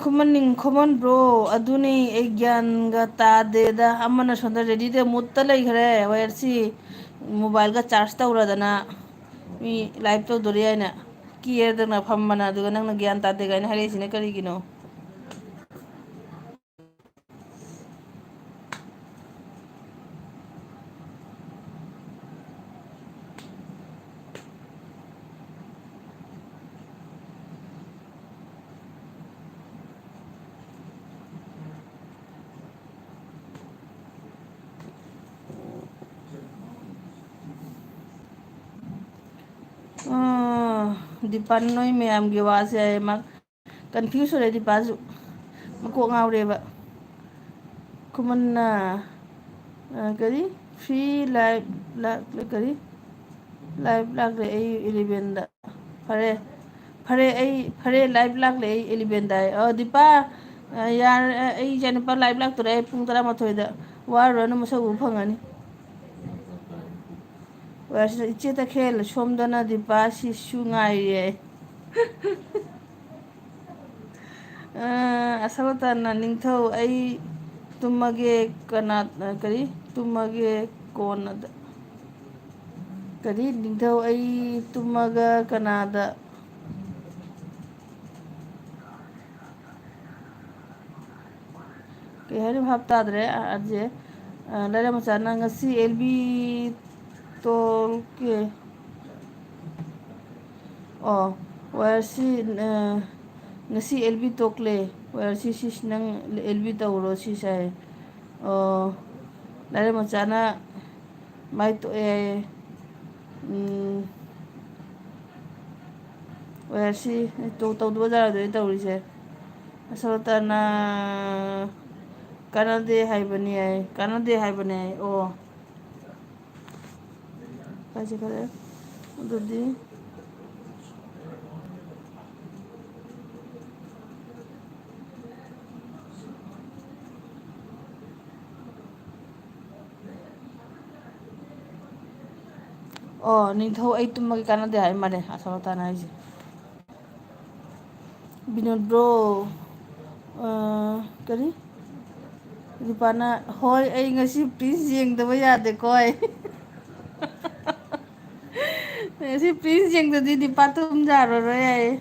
ꯈꯨꯃꯟ ꯕ꯭ꯔꯣ ꯑꯗꯨꯅꯤ ꯑꯩ ꯒ꯭ꯌꯥꯟꯒ ꯇꯥꯗꯦꯗ ꯑꯃꯅ ꯁꯣꯝꯗ ꯔꯦꯗꯤꯗ ꯃꯨꯠꯇ ꯂꯩꯈ꯭ꯔꯦ ꯋꯦꯌꯔꯁꯤ ꯃꯣꯕꯥꯏꯜꯒ ꯆꯥꯔꯖ ꯇꯧꯔꯗꯅ ꯃꯤ ꯂꯥꯏꯚ ꯇꯧꯗꯣꯔꯤ ꯍꯥꯏꯅ ꯀꯦꯔꯗꯅ ꯐꯝꯕꯅ ꯑꯗꯨꯒ ꯅꯪꯅ ꯒ꯭ꯌꯥꯟ ꯇꯥꯗꯦ ꯀꯥꯏꯅ ꯍꯥꯏꯔꯛꯏꯁꯤꯅ ꯀꯔꯤꯒꯤꯅꯣ ꯗꯤꯄꯥ ꯅꯣꯏ ꯃꯌꯥꯝꯒꯤ ꯋꯥꯁꯦ ꯃꯥ ꯀꯟꯐ꯭ꯌꯨꯁ ꯑꯣꯏꯔꯦ ꯗꯤꯄꯥꯁꯨ ꯃꯀꯣꯛ ꯉꯥꯎꯔꯦꯕ ꯈꯨꯃꯟꯅ ꯀꯔꯤ ꯐ꯭ꯔꯤ ꯂꯥꯏꯐ ꯀꯔꯤ ꯂꯥꯏꯐ ꯂꯥꯛꯂꯦ ꯑꯩ 11ꯗ ꯐꯔꯦ ꯂꯥꯏꯐ ꯂꯥꯛꯂꯦ ꯑꯩ 11ꯗ ꯗꯤꯄꯥ ꯌꯥꯔ ꯑꯩ ꯏꯆꯥꯅꯨꯄꯥ ꯂꯥꯏꯚ ꯂꯥꯛꯇꯣꯔꯦ ꯄꯨꯡ 12ꯗ ꯋꯥꯔꯨꯔꯅꯨ ꯃꯁꯛ ꯎꯕ ꯐꯪꯉꯅꯤ. ꯋꯦꯌꯔꯁꯤꯅ ꯏꯆꯦ ꯇꯈꯦꯜ ꯁꯣꯝꯗꯅ ꯗꯤꯄꯥ ꯁꯤꯁꯨ ꯉꯥꯏꯔꯤꯌꯦ. ꯑꯁꯂꯇꯥꯅ ꯅꯤꯡꯊꯧ ꯑꯩ ꯇꯨꯝꯃꯒꯦ ꯀꯔꯤ ꯇꯨꯝꯃꯒꯦ ꯀꯣꯟꯅꯗ ꯀꯔꯤ ꯅꯤꯡꯊꯧ ꯑꯩ ꯇꯨꯝꯃꯒ ꯀꯅꯥꯗ ꯀꯩ ꯍꯥꯏꯅꯣ ꯚꯥꯞ ꯇꯥꯗ꯭ꯔꯦ ꯑꯥꯔꯖꯦ. ꯂꯩꯔ ꯃꯆꯥꯅ ꯉꯁꯤ ꯑꯦꯜꯕꯤ ꯇꯣꯜꯀꯦ. ꯑꯣ ꯋꯦꯌꯔꯁꯤ ꯉꯁꯤ ꯑꯦꯜꯕꯤ ꯇꯣꯛꯂꯦ. ꯋꯦꯌꯔꯁꯤ ꯁꯤꯁ ꯅꯪ ꯑꯦꯜꯕꯤ ꯇꯧꯔꯣ ꯁꯤꯁꯦ. ꯑꯣ ꯂꯩꯔ ꯃꯆꯥꯅ ꯃꯥꯏ ꯇꯣꯛꯑꯦ. ꯋꯦꯌꯔꯁꯤ ꯇꯧꯗꯕ ꯌꯥꯔꯣꯏꯗꯣꯏ ꯇꯧꯔꯤꯁꯦ. ꯑꯁꯣꯂꯇꯥꯅ ꯀꯥꯟꯅꯗꯦ ꯍꯥꯏꯕꯅꯤ ꯍꯥꯏ. ꯀꯥꯟꯅꯗꯦ ꯍꯥꯏꯕꯅꯦ ꯍꯥꯏ. ꯑꯣ ꯀꯥꯏ ꯆꯠꯈ꯭ꯔꯦ ꯑꯗꯨꯗꯤ. ꯑꯣ ꯅꯤꯡꯊꯧ ꯑꯩ ꯇꯨꯝꯃꯒꯤ ꯀꯥꯟꯅꯗꯦ ꯍꯥꯏ ꯃꯥꯜꯂꯦ ꯑꯁꯣꯂꯇꯥꯅ ꯍꯥꯏꯁꯦ. ꯕꯤꯅꯣꯗ ꯕ꯭ꯔꯣ ꯀꯔꯤ ꯗꯤꯄꯥꯅ ꯍꯣꯏ ꯑꯩ ꯉꯁꯤ ꯄ꯭ꯂꯤꯖ ꯌꯦꯡꯗꯕ ꯌꯥꯗꯦꯀꯣ. ꯉꯁꯤ ꯄ꯭ꯂꯤꯖ ꯌꯦꯡꯗꯗꯤ ꯗꯤꯄꯥ ꯇꯨꯝꯖꯔꯔꯣꯏ ꯍꯥꯏꯌꯦ.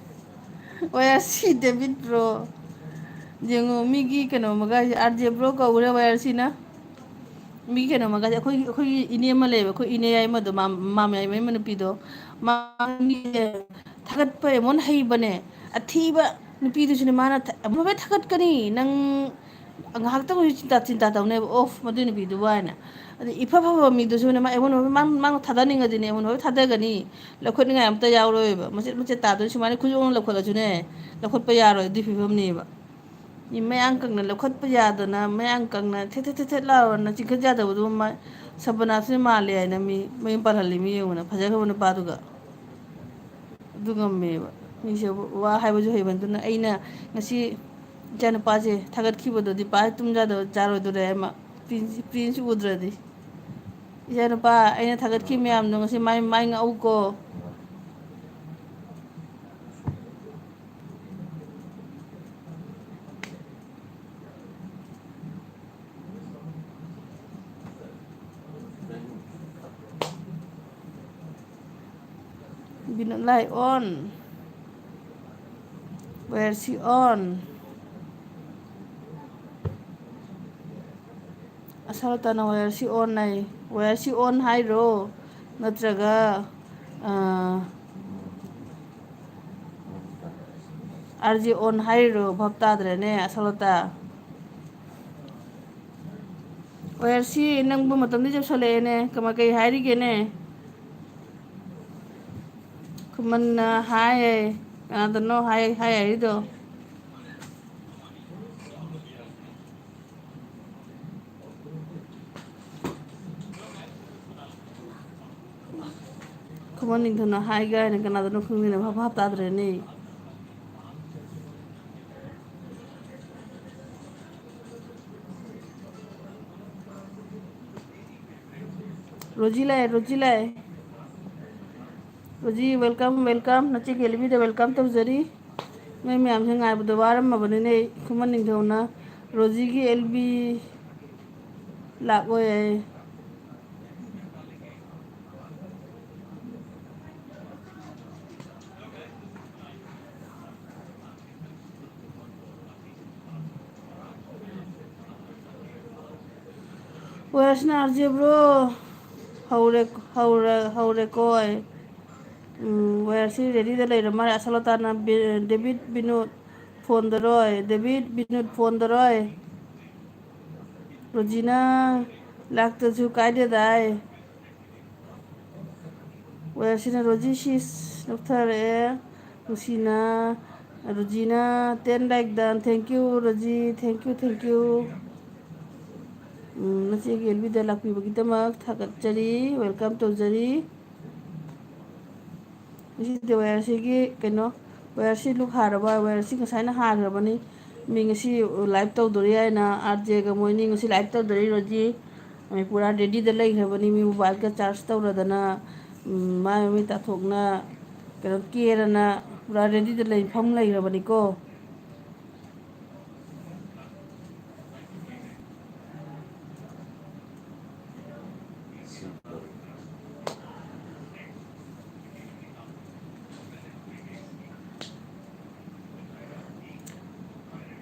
ꯋꯦꯌꯔꯁꯤ ꯗꯦꯕꯤꯠ ꯕ꯭ꯔꯣ ꯌꯦꯡꯉꯣ ꯃꯤꯒꯤ ꯀꯩꯅꯣꯃꯒ ꯑꯥꯔꯖꯦ ꯕ꯭ꯔꯣ ꯀꯧꯈ꯭ꯔꯦ ꯋꯦꯌꯔꯁꯤꯅ. ꯃꯤ ꯀꯩꯅꯣꯃꯒꯁꯦ ꯑꯩꯈꯣꯏꯒꯤ ꯏꯅꯦ ꯑꯃ ꯂꯩꯌꯦꯕ. ꯑꯩꯈꯣꯏ ꯏꯅꯦ ꯌꯥꯏꯃꯗꯣ ꯃꯥꯃꯌꯥꯏꯃ ꯅꯨꯄꯤꯗꯣ. ꯊꯥꯒꯠꯄ ꯑꯃꯨꯛ ꯍꯩꯕꯅꯦ. ꯑꯊꯤꯕ ꯅꯨꯄꯤꯗꯨꯁꯨꯅꯦ ꯃꯥꯅ ꯑꯃꯨꯛ ꯊꯥꯒꯠꯀꯅꯤ ꯅꯪ ꯉꯥꯏꯍꯥꯛꯇꯪ ꯑꯣꯏꯁꯨ ꯆꯤꯟꯇꯥ ꯇꯧꯅꯦꯕ. ꯑꯣꯐ ꯃꯗꯨꯏ ꯅꯨꯄꯤꯗꯨꯕꯨ ꯍꯥꯏꯅ. ꯑꯗꯩ ꯏꯐ ꯐꯕ ꯃꯤꯗꯨꯁꯨꯅꯦ ꯃꯥꯅ ꯊꯥꯗꯅꯤꯡꯉꯗꯤꯅꯦ ꯑꯩꯉꯣꯟꯗ ꯂꯣꯏ ꯊꯥꯗꯒꯅꯤ. ꯂꯧꯈꯠꯅꯤꯡꯉꯥꯏ ꯑꯝꯇ ꯌꯥꯎꯔꯣꯏꯕ. ꯃꯆꯦꯠ ꯃꯆꯦꯠ ꯇꯥꯗꯣꯏ ꯁꯨꯃꯥꯏꯅ ꯈꯨꯖꯣꯛꯅ ꯂꯧꯈꯠꯂꯁꯨꯅꯦ ꯂꯧꯈꯠꯄ ꯌꯥꯔꯣꯏ. ꯑꯗꯨꯏ ꯐꯤꯕꯝꯅꯦꯕ. ꯃꯌꯥꯡ ꯀꯪꯅ ꯂꯧꯈꯠꯄ ꯌꯥꯗꯅ ꯃꯌꯥꯡ ꯀꯪꯅ ꯊꯦꯠ ꯊꯦꯠ ꯊꯦꯠ ꯊꯦꯠ ꯂꯥꯎꯔꯅ ꯆꯤꯡꯈꯠ ꯌꯥꯗꯕꯗꯨ ꯁꯕꯅꯥꯁꯨ ꯃꯥꯜꯂꯦ ꯍꯥꯏꯅ ꯃꯤ ꯃꯌꯨꯝ ꯄꯥꯜꯍꯜꯂꯤ. ꯃꯤ ꯌꯦꯡꯉꯨꯅ ꯐꯖꯈ꯭ꯔꯕ ꯅꯨꯄꯥꯗꯨꯒ. ꯑꯗꯨ ꯉꯝꯃꯦꯕ ꯃꯤꯁꯦ ꯋꯥ ꯍꯥꯏꯕꯁꯨ ꯍꯩꯕ. ꯑꯗꯨꯅ ꯑꯩꯅ ꯉꯁꯤ ꯏꯆꯥ ꯅꯨꯄꯥꯁꯦ ꯊꯥꯒꯠꯈꯤꯕꯗꯨꯗꯤ ꯄꯥꯏ ꯇꯨꯝꯖꯥꯔꯣꯏꯗꯣꯔꯦ ꯑꯃ ꯄ꯭ꯔꯤꯟꯁ ꯎꯗ꯭ꯔꯗꯤ. ꯏꯆꯥ ꯅꯨꯄꯥ ꯑꯩꯅ ꯊꯥꯒꯠꯈꯤꯕ ꯃꯌꯥꯝꯗꯣ ꯉꯁꯤ ꯃꯥꯏ ꯉꯥꯛꯎꯀꯣ. ꯕꯤꯅꯣꯠ ꯑꯣꯟ ꯋꯦꯌꯔꯁꯤ ꯑꯣꯟ. ꯑꯁꯂꯇꯥꯅ ꯋꯦꯌꯔꯁꯤ ꯑꯣꯟ ꯍꯥꯏ. ꯋꯦꯌꯔꯁꯤ ꯑꯣꯟ ꯍꯥꯏꯔꯣ ꯅꯠꯇ꯭ꯔꯒ ꯑꯥꯔꯖꯦ ꯑꯣꯟ ꯍꯥꯏꯔꯤꯔꯣ ꯚꯥꯞ ꯇꯥꯗ꯭ꯔꯦꯅꯦ ꯑꯁꯂꯇꯥ. ꯋꯦꯌꯔꯁꯤ ꯅꯪꯕꯨ ꯃꯇꯝꯗꯤ ꯌꯧꯁꯜꯂꯛꯑꯦꯅꯦ. ꯀꯩ ꯍꯥꯏꯔꯤꯒꯦꯅꯦ. ꯈꯨꯃꯟꯅ ꯍꯥꯏ. ꯀꯅꯥꯗꯅꯣ ꯍꯥꯏ ꯍꯥꯏꯔꯤꯗꯣ. ꯈꯨꯃꯟ ꯅꯤꯡꯊꯧꯅ ꯍꯥꯏꯒ ꯍꯥꯏꯅ ꯀꯅꯥꯗꯅꯣ ꯈꯪꯗꯦꯅꯦ. ꯚꯥꯞ ꯇꯥꯗ꯭ꯔꯦꯅꯦ. ꯔꯣꯖꯤ ꯂꯥꯛꯑꯦ. Rosie welcome welcome. ꯅꯆꯦ ꯀꯦꯜꯕꯤꯗ ꯋꯦꯜꯀꯝ ꯇꯧꯖꯔꯤ. ꯅꯣꯏ ꯃꯌꯥꯝꯁꯦ ꯉꯥꯏꯕꯗ ꯋꯥꯔꯝꯃꯕꯅꯤꯅꯦ. ꯈꯨꯃꯟ ꯅꯤꯡꯊꯧꯅ ꯔꯣꯖꯤꯒꯤ ꯑꯦꯜꯕꯤ ꯂꯥꯛꯑꯣꯏ ꯍꯥꯏ. ꯋꯦꯌꯔꯁꯤꯅ ꯑꯥꯔꯖꯦ ꯕ꯭ꯔꯣ ꯍꯧꯔꯦꯀꯣ. ꯋꯦꯌꯔꯁꯤ ꯔꯦꯗꯤꯗ ꯂꯩꯔ ꯃꯥꯜꯂꯦ. ꯑꯁꯂꯇꯥꯅ ꯗꯦꯕꯤꯠ ꯕꯤꯅꯣꯠ ꯐꯣꯟꯗꯔꯣꯏ. ꯗꯦꯕꯤꯠ ꯕꯤꯅꯣꯠ ꯐꯣꯟꯗꯔꯣꯏ. ꯔꯣꯖꯤꯅ ꯂꯥꯛꯇ꯭ꯔꯁꯨ ꯀꯥꯏꯗꯦꯗꯥꯏ. ꯋꯦꯌꯔꯁꯤꯅ ꯔꯣꯖꯤ ꯁꯤꯁ ꯂꯧꯊꯔꯛꯑꯦ. ꯅꯨꯡꯁꯤꯅ ꯔꯣꯖꯤꯅ 10 like done. Thank you Roji. Thank you. ꯅꯆꯦꯒꯤ ꯑꯦꯜꯕꯤꯗ ꯂꯥꯛꯄꯤꯕꯒꯤꯗꯃꯛ ꯊꯥꯒꯠꯆꯔꯤ. ꯋꯦꯜꯀꯝ ꯇꯧꯖꯔꯤ. ꯉꯁꯤꯗꯤ ꯋꯦꯌꯔꯁꯤꯒꯤ ꯀꯩꯅꯣ ꯋꯦꯌꯔꯁꯤ ꯂꯨꯛ ꯍꯥꯔꯕ. ꯋꯦꯌꯔꯁꯤ ꯉꯁꯥꯏꯅ ꯍꯥꯈ꯭ꯔꯕꯅꯤ. ꯃꯤ ꯉꯁꯤ ꯂꯥꯏꯚ ꯇꯧꯗꯣꯔꯤ ꯍꯥꯏꯅ RJ ꯒ ꯃꯣꯏꯅꯤ ꯉꯁꯤ ꯂꯥꯏꯚ ꯇꯧꯗꯣꯔꯤ ꯔꯣꯖꯤ ꯄꯨꯔꯥ ꯔꯦꯗꯤꯗ ꯂꯩꯈ꯭ꯔꯕꯅꯤ ꯃꯤ ꯃꯣꯕꯥꯏꯜꯒ ꯆꯥꯔꯖ ꯇꯧꯔꯗꯅ ꯃꯥꯏ ꯃꯃꯤꯠ ꯇꯥꯊꯣꯛꯅ ꯀꯩꯅꯣ ꯀꯦꯔꯅ ꯄꯨꯔꯥ ꯔꯦꯗꯤꯗ ꯐꯝ ꯂꯩꯈ꯭ꯔꯕꯅꯤꯀꯣ.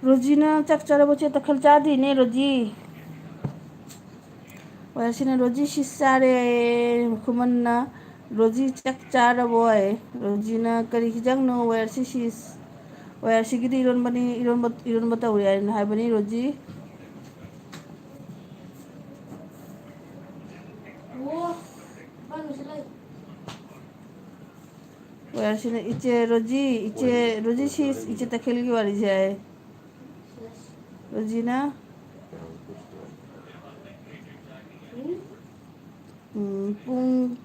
रोजीना चक चारबो चे तखल चादी ने रोजी वैसे रोजी शिसारे खुमन्ना रोजी चक चारबो है रोजीना करी जंग नो वैसे शिस वैसे की इरोन बताओ यार हाय बनी रोजी Wah, bagus lagi. वैसे इचे रोजी शिस इचे तखेल की वाली जाए रोजीना पुंग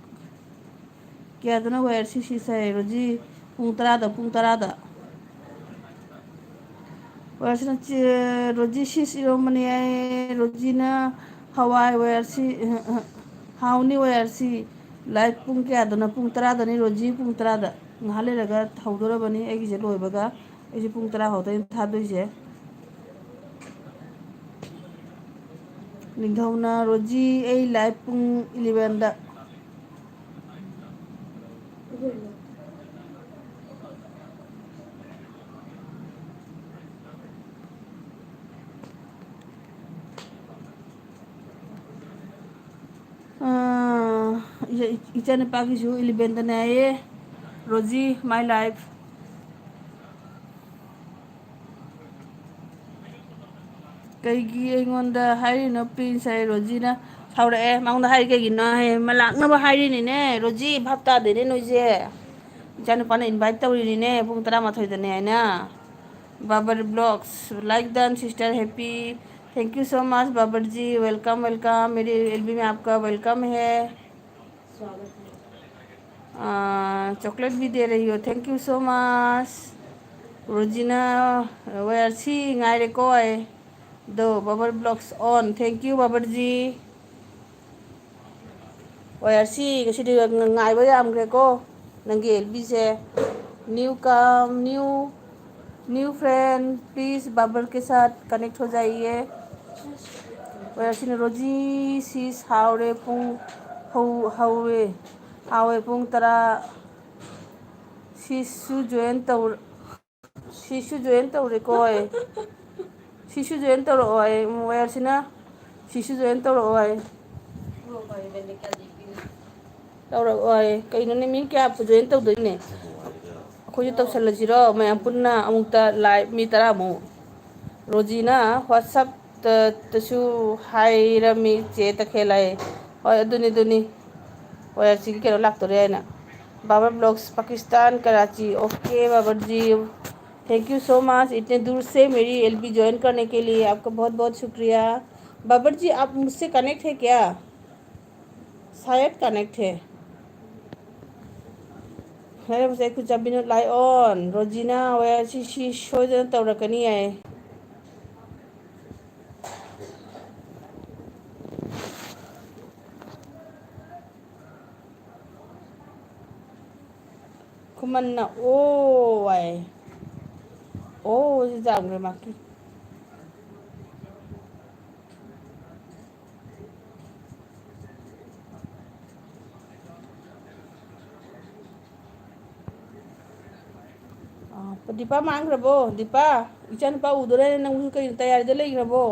क्या तो ना वैसे शिस है रोजी पुंग तरादा वैसे रोजी शिस इरोमनी है रोजीना हवाई वैसे हाउनी वैसे लाइफ पुंग क्या तो ना पुंग तरादा नहीं रोजी पुंग तरादा हाले लगा थाउदोरा बनी एक ही जगह बगा ऐसे पुंग तरा होता है था दो इसे निगौना रोजी ए लाइफ पुंग 11 दा इचने पाकी शू 11 दा ने रोजी माय लाइफ कईगी ऐंगोंदा हाइरिनो प्रिंस है रोजीना साउरए मांगदा हाइरि कईगिनो है मलाकनबो हाइरिनिने रोजी भाबता देने नोइजे जानो पाना इनवाइट तौरिनिने पुंग तरा माथोइदने हैना Babar blogs like done sister happy thank you so much Babar ji welcome welcome मेरी एलबी में आपका वेलकम है स्वागत है. चॉकलेट भी दे रही हो thank you so much Rozina वेयर सी ngaire ko ai do babar blocks on thank you babar ji where सी ngasi di ngai ba yam gre ko nangi elbi se new friend please Babar के साथ कनेक्ट हो जाइए वेयर सी रोजी सीस हावरे पुंग हावे पुंग तरा शिशु join tawre ko ai शिशु join tawro ai wayar sina शिशु join tawro ai tawro ai kaino ne mi kya pu join tawdo ne akhoi tawsallasiro mayam punna amukta live mi tara mu रोजीना WhatsApp तसु हाइरमी चे तखेलाए होय दुनी वयर सी केनो लागतोरे हैना Babar blogs Pakistan Karachi okay Babar ji thank you so much इतने दूर से मेरी एलबी ज्वाइन करने के लिए आपका बहुत बहुत शुक्रिया बाबर जी आप मुझसे कनेक्ट है क्या शायद कनेक्ट है मेरे मुझे कुछ अभी नो लाई ऑन रोजीना वयर सी शो जन तौरकनी है कुमन्ना ओ आए ओ जाऊंगे माकी दीपा मांग्रबो दीपा इचन पा उदरे नंगु कई तैयारी दे लेग्रबो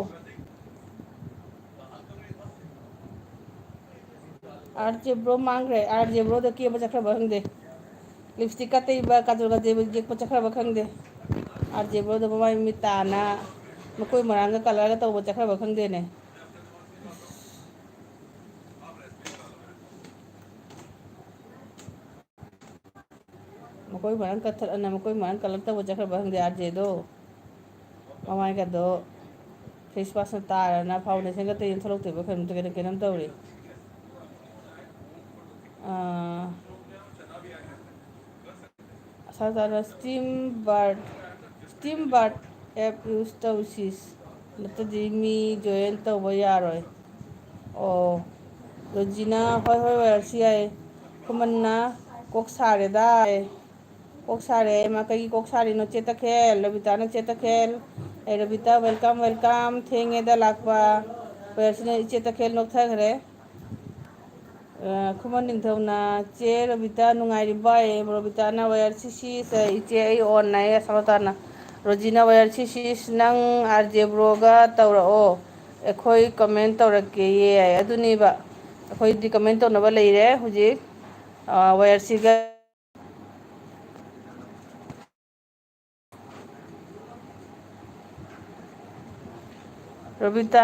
RJ bro मांग्रे RJ bro the के बचखरा बहंदे लिपस्टिक का तैबा काजल का जेब जे बचखरा बखंदे RJ bro द बमाई मिताना मकोई मरांगा कलर का तो बचखरा बखंदे ने मकोई मरांग कथर अना मकोई मरांग कलर तो बचखरा बखंदे RJ दो ममाई का दो फेस वाश तारना फाउंडेशन का तेल थलोक तेबा खन तो केनम तौरी साधारण स्टीम बर्ड ꯑꯦꯞ ꯌꯨꯁ ꯇꯧꯁꯤꯁ ꯅꯠꯇꯗꯤ ꯃꯤ ꯖꯣꯏꯟ ꯇꯧꯕ ꯌꯥꯔꯣꯏ ꯑꯣ ꯔꯣꯖꯤꯅꯥ ꯍꯣꯏ ꯍꯣꯏ ꯑꯣꯏꯔꯁꯨ ꯌꯥꯏ ꯈꯨꯃꯟꯅ ꯀꯣꯛ ꯁꯥꯔꯦꯗꯥ ꯀꯣꯛ ꯁꯥꯔꯦ ꯃꯥ ꯀꯩꯒꯤ ꯀꯣꯛ ꯁꯥꯔꯤꯅꯣ ꯆꯦ ꯇꯈꯦꯜ ꯔꯕꯤꯇꯥꯅ ꯆꯦ ꯇꯈꯦꯜ ꯔꯕꯤꯇꯥ ꯋꯦꯜꯀꯝ ꯋꯦꯜꯀꯝ ꯊꯦꯡꯉꯦꯗ ꯂꯥꯛꯄ ꯋꯦꯌꯔꯁꯤꯅ ꯏꯆꯦ ꯇꯈꯦꯜ ꯅꯣꯛꯊꯈ꯭ꯔꯦ ꯈꯨꯃꯟ ꯅꯤꯡꯊꯧꯅ ꯆꯦ ꯔꯕꯤꯇꯥ ꯅꯨꯡꯉꯥꯏꯔꯤꯕ ꯔꯕꯤꯇꯥꯅ ꯋꯦꯌꯔ ꯁꯤꯁꯤ ꯏꯆꯦ ꯑꯩ ꯑꯣꯟꯅꯩꯌꯦ ꯁꯃꯇꯥꯅ ꯔꯣꯖꯤꯅ ꯋꯦꯌꯔ ꯁꯤꯁꯤ ꯅꯪ ꯑꯥꯔꯖꯦꯕ꯭ꯔꯣꯒ ꯇꯧꯔꯛꯑꯣ ꯑꯩꯈꯣꯏ ꯀꯃꯦꯟ ꯇꯧꯔꯛꯀꯦ ꯌꯥꯏ ꯑꯗꯨꯅꯦꯕ ꯑꯩꯈꯣꯏꯗꯤ ꯀꯃꯦꯟ ꯇꯧꯅꯕ ꯂꯩꯔꯦ ꯍꯧꯖꯤꯛ ꯋꯦꯌꯔꯁꯤꯒ ꯔꯣꯕꯤꯇꯥ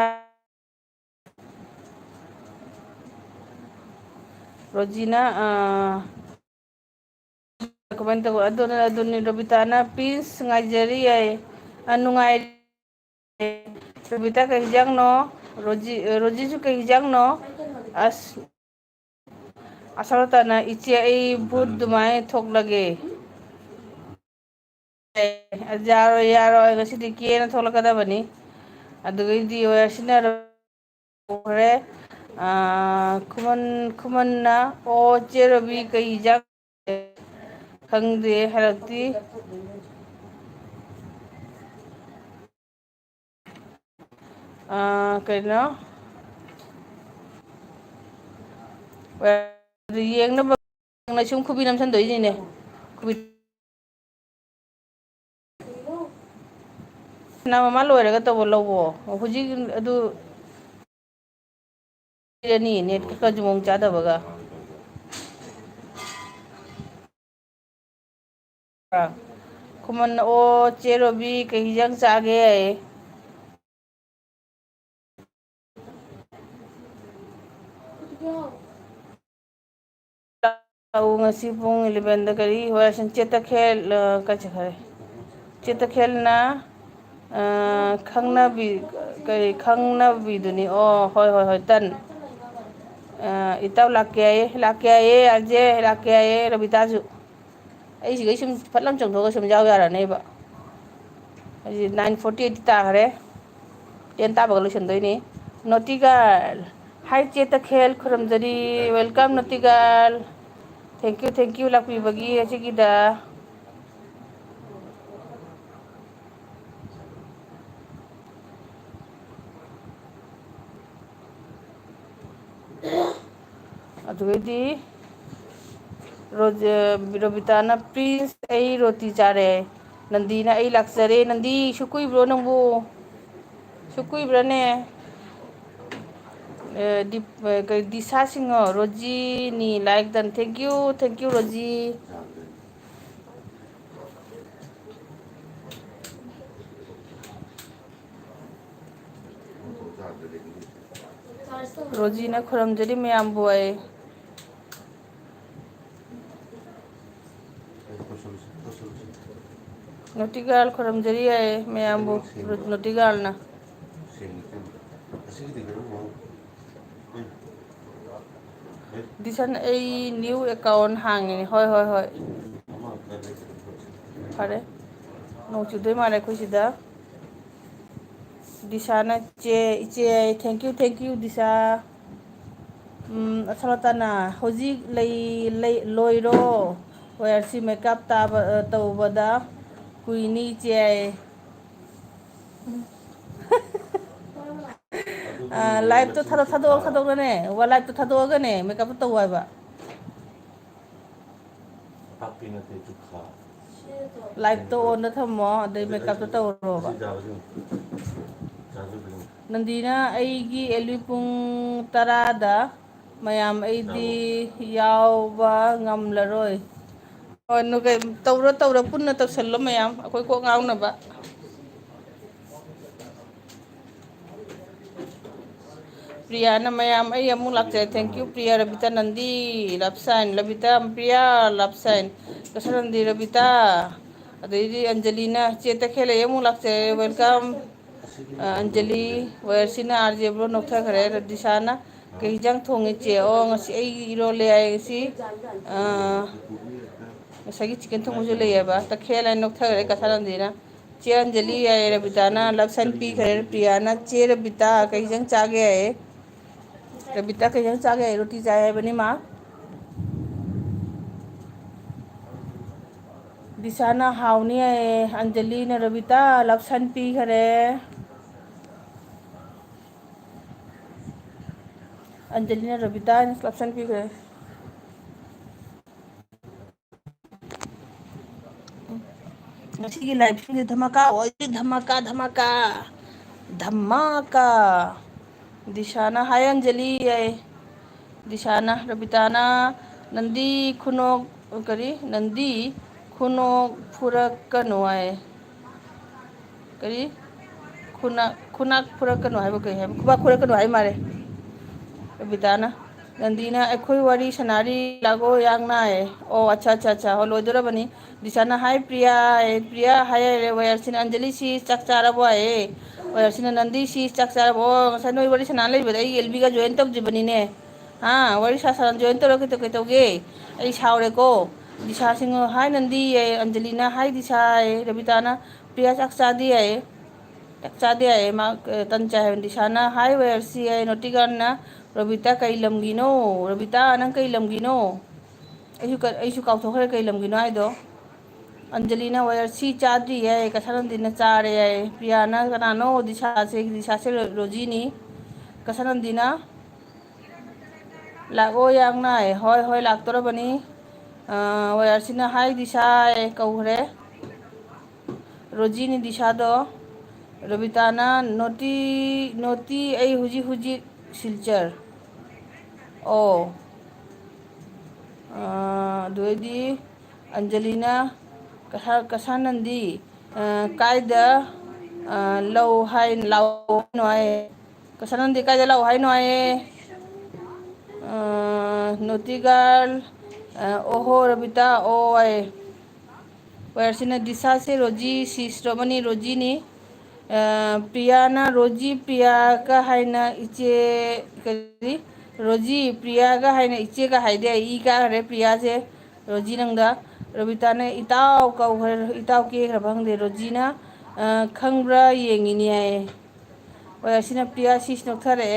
ꯔꯣꯖꯤꯅꯥ ꯀꯃꯥꯏꯅ ꯇꯧꯕ ꯑꯗꯨꯅꯤ ꯔꯣꯕꯤꯇꯥꯅ ꯄꯤꯁ ꯉꯥꯏꯖꯔꯤ ꯌꯥꯏ ꯅꯨꯡꯉꯥꯏꯔꯤ ꯔꯕꯤꯇꯥ ꯀꯩ ꯍꯤꯟꯖꯥꯡꯅꯣ ꯔꯣꯖꯤꯁꯨ ꯀꯩ ꯍꯤꯟꯖꯥꯡꯅꯣ ꯑꯁ ꯑꯁꯥꯂꯇꯥꯅ ꯏꯆꯦ ꯑꯩ ꯚꯨꯠ ꯑꯗꯨꯃꯥꯏꯅ ꯊꯣꯛꯂꯒꯦ ꯌꯥꯔꯣꯏ ꯌꯥꯔꯣꯏ ꯉꯁꯤꯗꯤ ꯀꯦꯅ ꯊꯣꯛꯂꯛꯀꯗꯕꯅꯤ ꯑꯗꯨꯒꯩꯗꯤ ꯁꯤꯟꯅꯈ꯭ꯔꯦ ꯈꯨꯃꯟꯅ ꯑꯣ ꯆꯦ ꯔꯕꯤ ꯀꯩ ꯍꯤꯟꯖꯥꯡ ꯈꯪꯗꯦ ꯍꯥꯏꯔꯛꯇꯤ ꯀꯩꯅꯣ ꯌꯦꯡꯅꯕ ꯁꯨꯝ ꯈꯨꯕꯤ ꯅꯝꯁꯟꯗꯣꯏꯅꯤꯅꯦ ꯃꯃꯥ ꯂꯣꯏꯔꯒ ꯇꯧꯕ ꯂꯧꯋꯣ ꯍꯧꯖꯤꯛ ꯑꯗꯨ ꯔꯅꯤ ꯅꯦꯠ ꯈꯔꯁꯨ ꯃꯑꯣꯡ ꯆꯥꯗꯕꯒ ꯈꯨꯃꯟ ꯑꯣ ꯆꯦ ꯔꯣꯕꯤ ꯀꯩ ꯍꯤꯟꯖꯥꯡ ꯆꯥꯒꯦ ꯉꯁꯤ ꯄꯨꯡ 11ꯗ ꯀꯔꯤ ꯍꯣꯏ ꯆꯦꯇꯈꯦꯜ ꯀꯥꯏ ꯆꯠꯈꯔꯦ ꯆꯦꯇꯈꯦꯜꯅ ꯈꯪꯅꯕꯤ ꯀꯔꯤ ꯈꯪꯅꯕꯤꯗꯨꯅꯤ ꯑꯣ ꯍꯣꯏ ꯍꯣꯏ ꯍꯣꯏ ꯇꯟ ꯏꯇꯥꯎ ꯂꯥꯛꯀꯦ ꯍꯥꯏꯌꯦ ꯑꯜꯖꯦ ꯂꯥꯛꯀꯦ ꯍꯥꯏꯌꯦ ꯔꯕꯤꯇꯥꯁꯨ ꯑꯩꯁꯤꯒꯩ ꯁꯨꯝ ꯐꯠꯂꯝ ꯆꯣꯡꯊꯣꯛꯑꯒ ꯁꯨꯝ ꯌꯥꯎ ꯌꯥꯔꯅꯦꯕ ꯑꯩ 9:48 ꯇꯥꯈꯔꯦ 10 ꯇꯥꯕꯒ ꯂꯣꯏꯁꯟꯗꯣꯏꯅꯤ ꯅꯣꯇꯤꯒꯥꯔꯜ ꯍꯥꯏ ꯆꯦ ꯇꯈꯦꯜ ꯈꯨꯔꯨꯝꯖꯔꯤ ꯋꯦꯜꯀꯝ ꯅꯣꯇꯤꯒꯥꯔꯜ ꯊꯦꯡꯀ꯭ꯌꯨ ꯂꯥꯛꯄꯤꯕꯒꯤ ꯑꯁꯤꯒꯤꯗ ꯑꯗꯨꯒꯩꯗꯤ ꯔꯣꯕꯤꯇꯥꯅ ꯄ꯭ꯂꯤꯁ ꯑꯩ ꯔꯣꯇꯤ ꯆꯥꯔꯦ ꯅꯟꯗꯤꯅ ꯑꯩ ꯂꯥꯛꯆꯔꯦ ꯅꯟꯗꯤ ꯁꯨ ꯀꯨꯏꯕ꯭ꯔꯣ ꯅꯪꯕꯨ ꯁꯨ ꯀꯨꯏꯕ꯭ꯔꯥꯅꯦ Disha ꯁꯤꯡꯍꯣ ꯔꯣꯖꯤꯅꯤ like done thank you Rosie ꯔꯣꯖꯤꯅ ꯈꯨꯔꯨꯝꯖꯔꯤ ꯃꯌꯥꯝꯕꯨ ꯑꯩ ꯅꯣꯇꯤꯒꯥꯔꯜ ꯈꯨꯔꯨꯝꯖꯔꯤ ꯌꯥꯏ ꯃꯌꯥꯝꯕꯨ ꯅꯣꯇꯤꯒꯥꯔꯜꯅ ꯗꯤꯁꯟ ꯑꯩ ꯅ꯭ꯌꯨ ꯑꯦꯀꯥꯎꯟ ꯍꯥꯡꯉꯤꯅꯦ ꯍꯣꯏ ꯍꯣꯏ ꯍꯣꯏ ꯐꯔꯦ ꯅꯣꯡ ꯆꯨꯗꯣꯏ ꯃꯥꯜꯂꯦ ꯑꯩꯈꯣꯏ ꯁꯤꯗ ꯗꯤꯁꯥꯅ ꯏꯆꯦ ꯊꯦꯡꯀ꯭ꯌꯨ ꯗꯤꯁꯥ ꯑꯁꯥꯂꯇꯥꯅ ꯍꯧꯖꯤꯛ ꯂꯣꯏꯔꯣ ꯋꯦꯌꯔꯁꯤ ꯃꯦꯀꯞ ꯇꯧꯕꯗ ꯀꯨꯏꯅꯤ ꯏꯆꯦ ꯂꯥꯏꯚꯇꯣ ꯊꯥꯗꯣꯛꯑꯒꯅꯦ ꯂꯥꯏꯚꯇꯣ ꯊꯥꯗꯣꯛꯑꯒꯅꯦ ꯃꯦꯀꯞꯇꯣ ꯇꯧ ꯍꯥꯏꯕ ꯂꯥꯏꯚꯇꯣ ꯑꯣꯟꯗ ꯊꯝꯃꯣ ꯑꯗꯩ ꯃꯦꯀꯞꯇꯣ ꯇꯧꯔꯣꯕ ꯅꯟꯗꯤꯅ ꯑꯩꯒꯤ ꯑꯦꯜꯕꯤ ꯄꯨꯡ 10ꯗ ꯃꯌꯥꯝ ꯑꯩꯗꯤ ꯌꯥꯎꯕ ꯉꯝꯂꯔꯣꯏ ꯇꯧꯔ ꯄꯨꯟꯅ ꯇꯧꯁꯜꯂꯣ ꯃꯌꯥꯝ ꯑꯩꯈꯣꯏ ꯀꯣꯛ ꯉꯥꯎꯅꯕ ꯄ꯭ꯔꯤꯌꯥꯅ ꯃꯌꯥꯝ ꯑꯩ ꯑꯃꯨꯛ ꯂꯥꯛꯆꯔꯦ ꯊꯦꯡꯀ꯭ꯌꯨ ꯄ꯭ꯔꯤꯌꯥ ꯔꯕꯤꯇꯥ ꯅꯟꯗꯤ ꯂꯞꯁꯥꯏꯟ ꯔꯕꯤꯇꯥ ꯄ꯭ꯔꯤꯌꯥ ꯂꯞꯁꯥꯏꯟ ꯀꯁꯥꯅꯟꯗꯤ ꯔꯕꯤꯇꯥ ꯑꯗꯩꯗꯤ ꯑꯟꯖꯂꯤꯅ ꯆꯦ ꯇꯈꯦꯜ ꯑꯩ ꯑꯃꯨꯛ ꯂꯥꯛꯆꯔꯦ ꯋꯦꯜꯀꯝ ꯑꯟꯖꯂꯤ ꯋꯦꯌꯔꯁꯤꯅ ꯑꯥꯔꯖꯦꯕ꯭ꯔꯣ ꯅꯣꯛꯊꯈ꯭ꯔꯦ ꯗꯤꯁꯥꯅ ꯀꯩ ꯍꯤꯟꯖꯥꯡ ꯊꯣꯡꯉꯤ ꯆꯦ ꯑꯣ ꯉꯁꯤ ꯑꯩ ꯏꯔꯣꯜꯂꯦ ꯍꯥꯏ ꯉꯁꯤ ꯉꯁꯥꯏꯒꯤ ꯆꯤꯛꯀꯟ ꯊꯣꯡꯕꯁꯨ ꯂꯩꯌꯦꯕ ꯇꯈꯦꯜ ꯍꯥꯏꯅ ꯅꯣꯛꯊꯈ꯭ꯔꯦ ꯀꯁꯥꯅꯟꯗꯤꯅ चे अंजलि है रबिताना लक्षण पी खरे प्रियाना चे रबिता कहीं जंग चागे है रबिता कहीं जंग चागे है रोटी चाहे है बनी माँ दिशाना हावनी है अंजलि ने रबिता लक्षण पी खरे अंजलि ने रबिता लक्षण पी खरे ngasihi live stream धमाका ओए धमाका धमाका धमाका दिशाना हाय अंजलि है दिशाना रबिताना नंदी खुनोक करी नंदी खुनोक फुरकनो है करी खुनाक फुरकनो है वो कही है खुबा फुरकनो है मारे रबिताना नंदीना अखोई वारी सनारी लागो यांगना है ओ अच्छा अच्छा अच्छा हो लोदरा बनी दिशाना हाय प्रिया हाय वयरसिन अंजलि सी चकचारबो है वयरसिन नंदी सी चकचारबो ngasa noi wari sana lai bada elbi ga join tok jibani ne ha wari sa sa join to ke to ge ai saure ko disha sing हाय नंदी है अंजलिना हाय दिशा है रबिताना प्रिया चकचादी है चकचादी है मा तन चाहे दिशाना हाय वयरसी है नोटिगाना रबिता कई लमगिनो रबिता नंग कई लमगिनो ऐसु काउथोखरे कई लमगिनो आइदो अंजलिना वयरसी चादी है कसनंदिना चारे है प्रियाना कनानो दिशा से रोजीनी कसनंदिना लागो यांगना है होय होय लागतोरा बनी वयरसिना हाय दिशा है कौहरे रोजीनी दिशा दो रबिताना नोटी ऐ हुजी सिलचर ओ दुएदी अंजलिना कसानंदी कायदा लौ हाय लाउ नोए कसानंदी कायदा लाउ हाय नोए नोटिगाल ओहो रबिता ओ आए वयरसिना दिशा से रोजी सिस्टमनी रोजी नी प्रियाना रोजी प्रिया का है ना इचे करी रोजी प्रिया का है ना इचे का है दे ई का है प्रिया से रोजी नंगा रबिता ने इताव का घर इताव के रबंग दे रोजी ना खंग्रा येंगिनी है वयरसिना प्रिया सिस नोथरे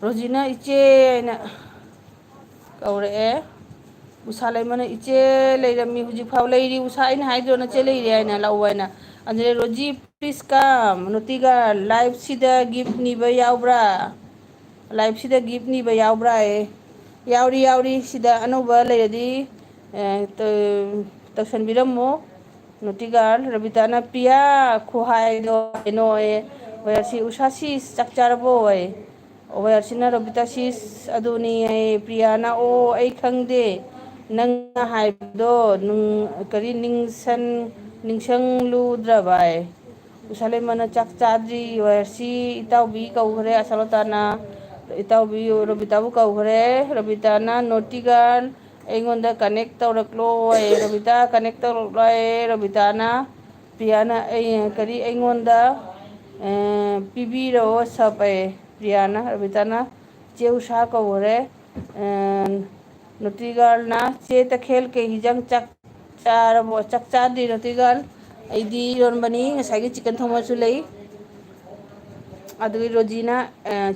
रोजीना इचे ना कौरे उषा लेमन इचे लेरमी हुजी फाव लेरी उषा इन हाइड्रो न चले रे ना लाउवाना अंजलि रोजी प्लीज कम नोटिगा लाइव सिदा गिफ्ट निबा यावब्रा लाइव सिदा गिफ्ट निबा यावब्रा यावरी सिदा अनोबा लेरदी तौसनबिरमो नोटिगाल रबिताना प्रिया खुहाय दो नोए वयरसी उषासी चकचारबो है वयरसिना रबिता सिस अदुनी है प्रियाना ओ ऐ खंगदे नंग हाइबदो करी निंगसंलुद्रबाय उसाले मन चकचाद्री वयरसी इतावबी कौहरे असलताना इतावबी रबिताबु कौहरे रबिताना नोटिगाल ऐंगोंदा कनेक्ट तौरक्लो है रबिता कनेक्ट तौरक्लो रबिताना प्रियाना करी ऐंगोंदा पीबीरो सब है प्रियाना रबिताना चे उषा कौहरे नोटिगाल ना चे तखेल के हिजंग चकचादी नोटिगाल ऐदी रोनबनी ngसाई चिकन थोंगमासु लई अदुगी रोजीना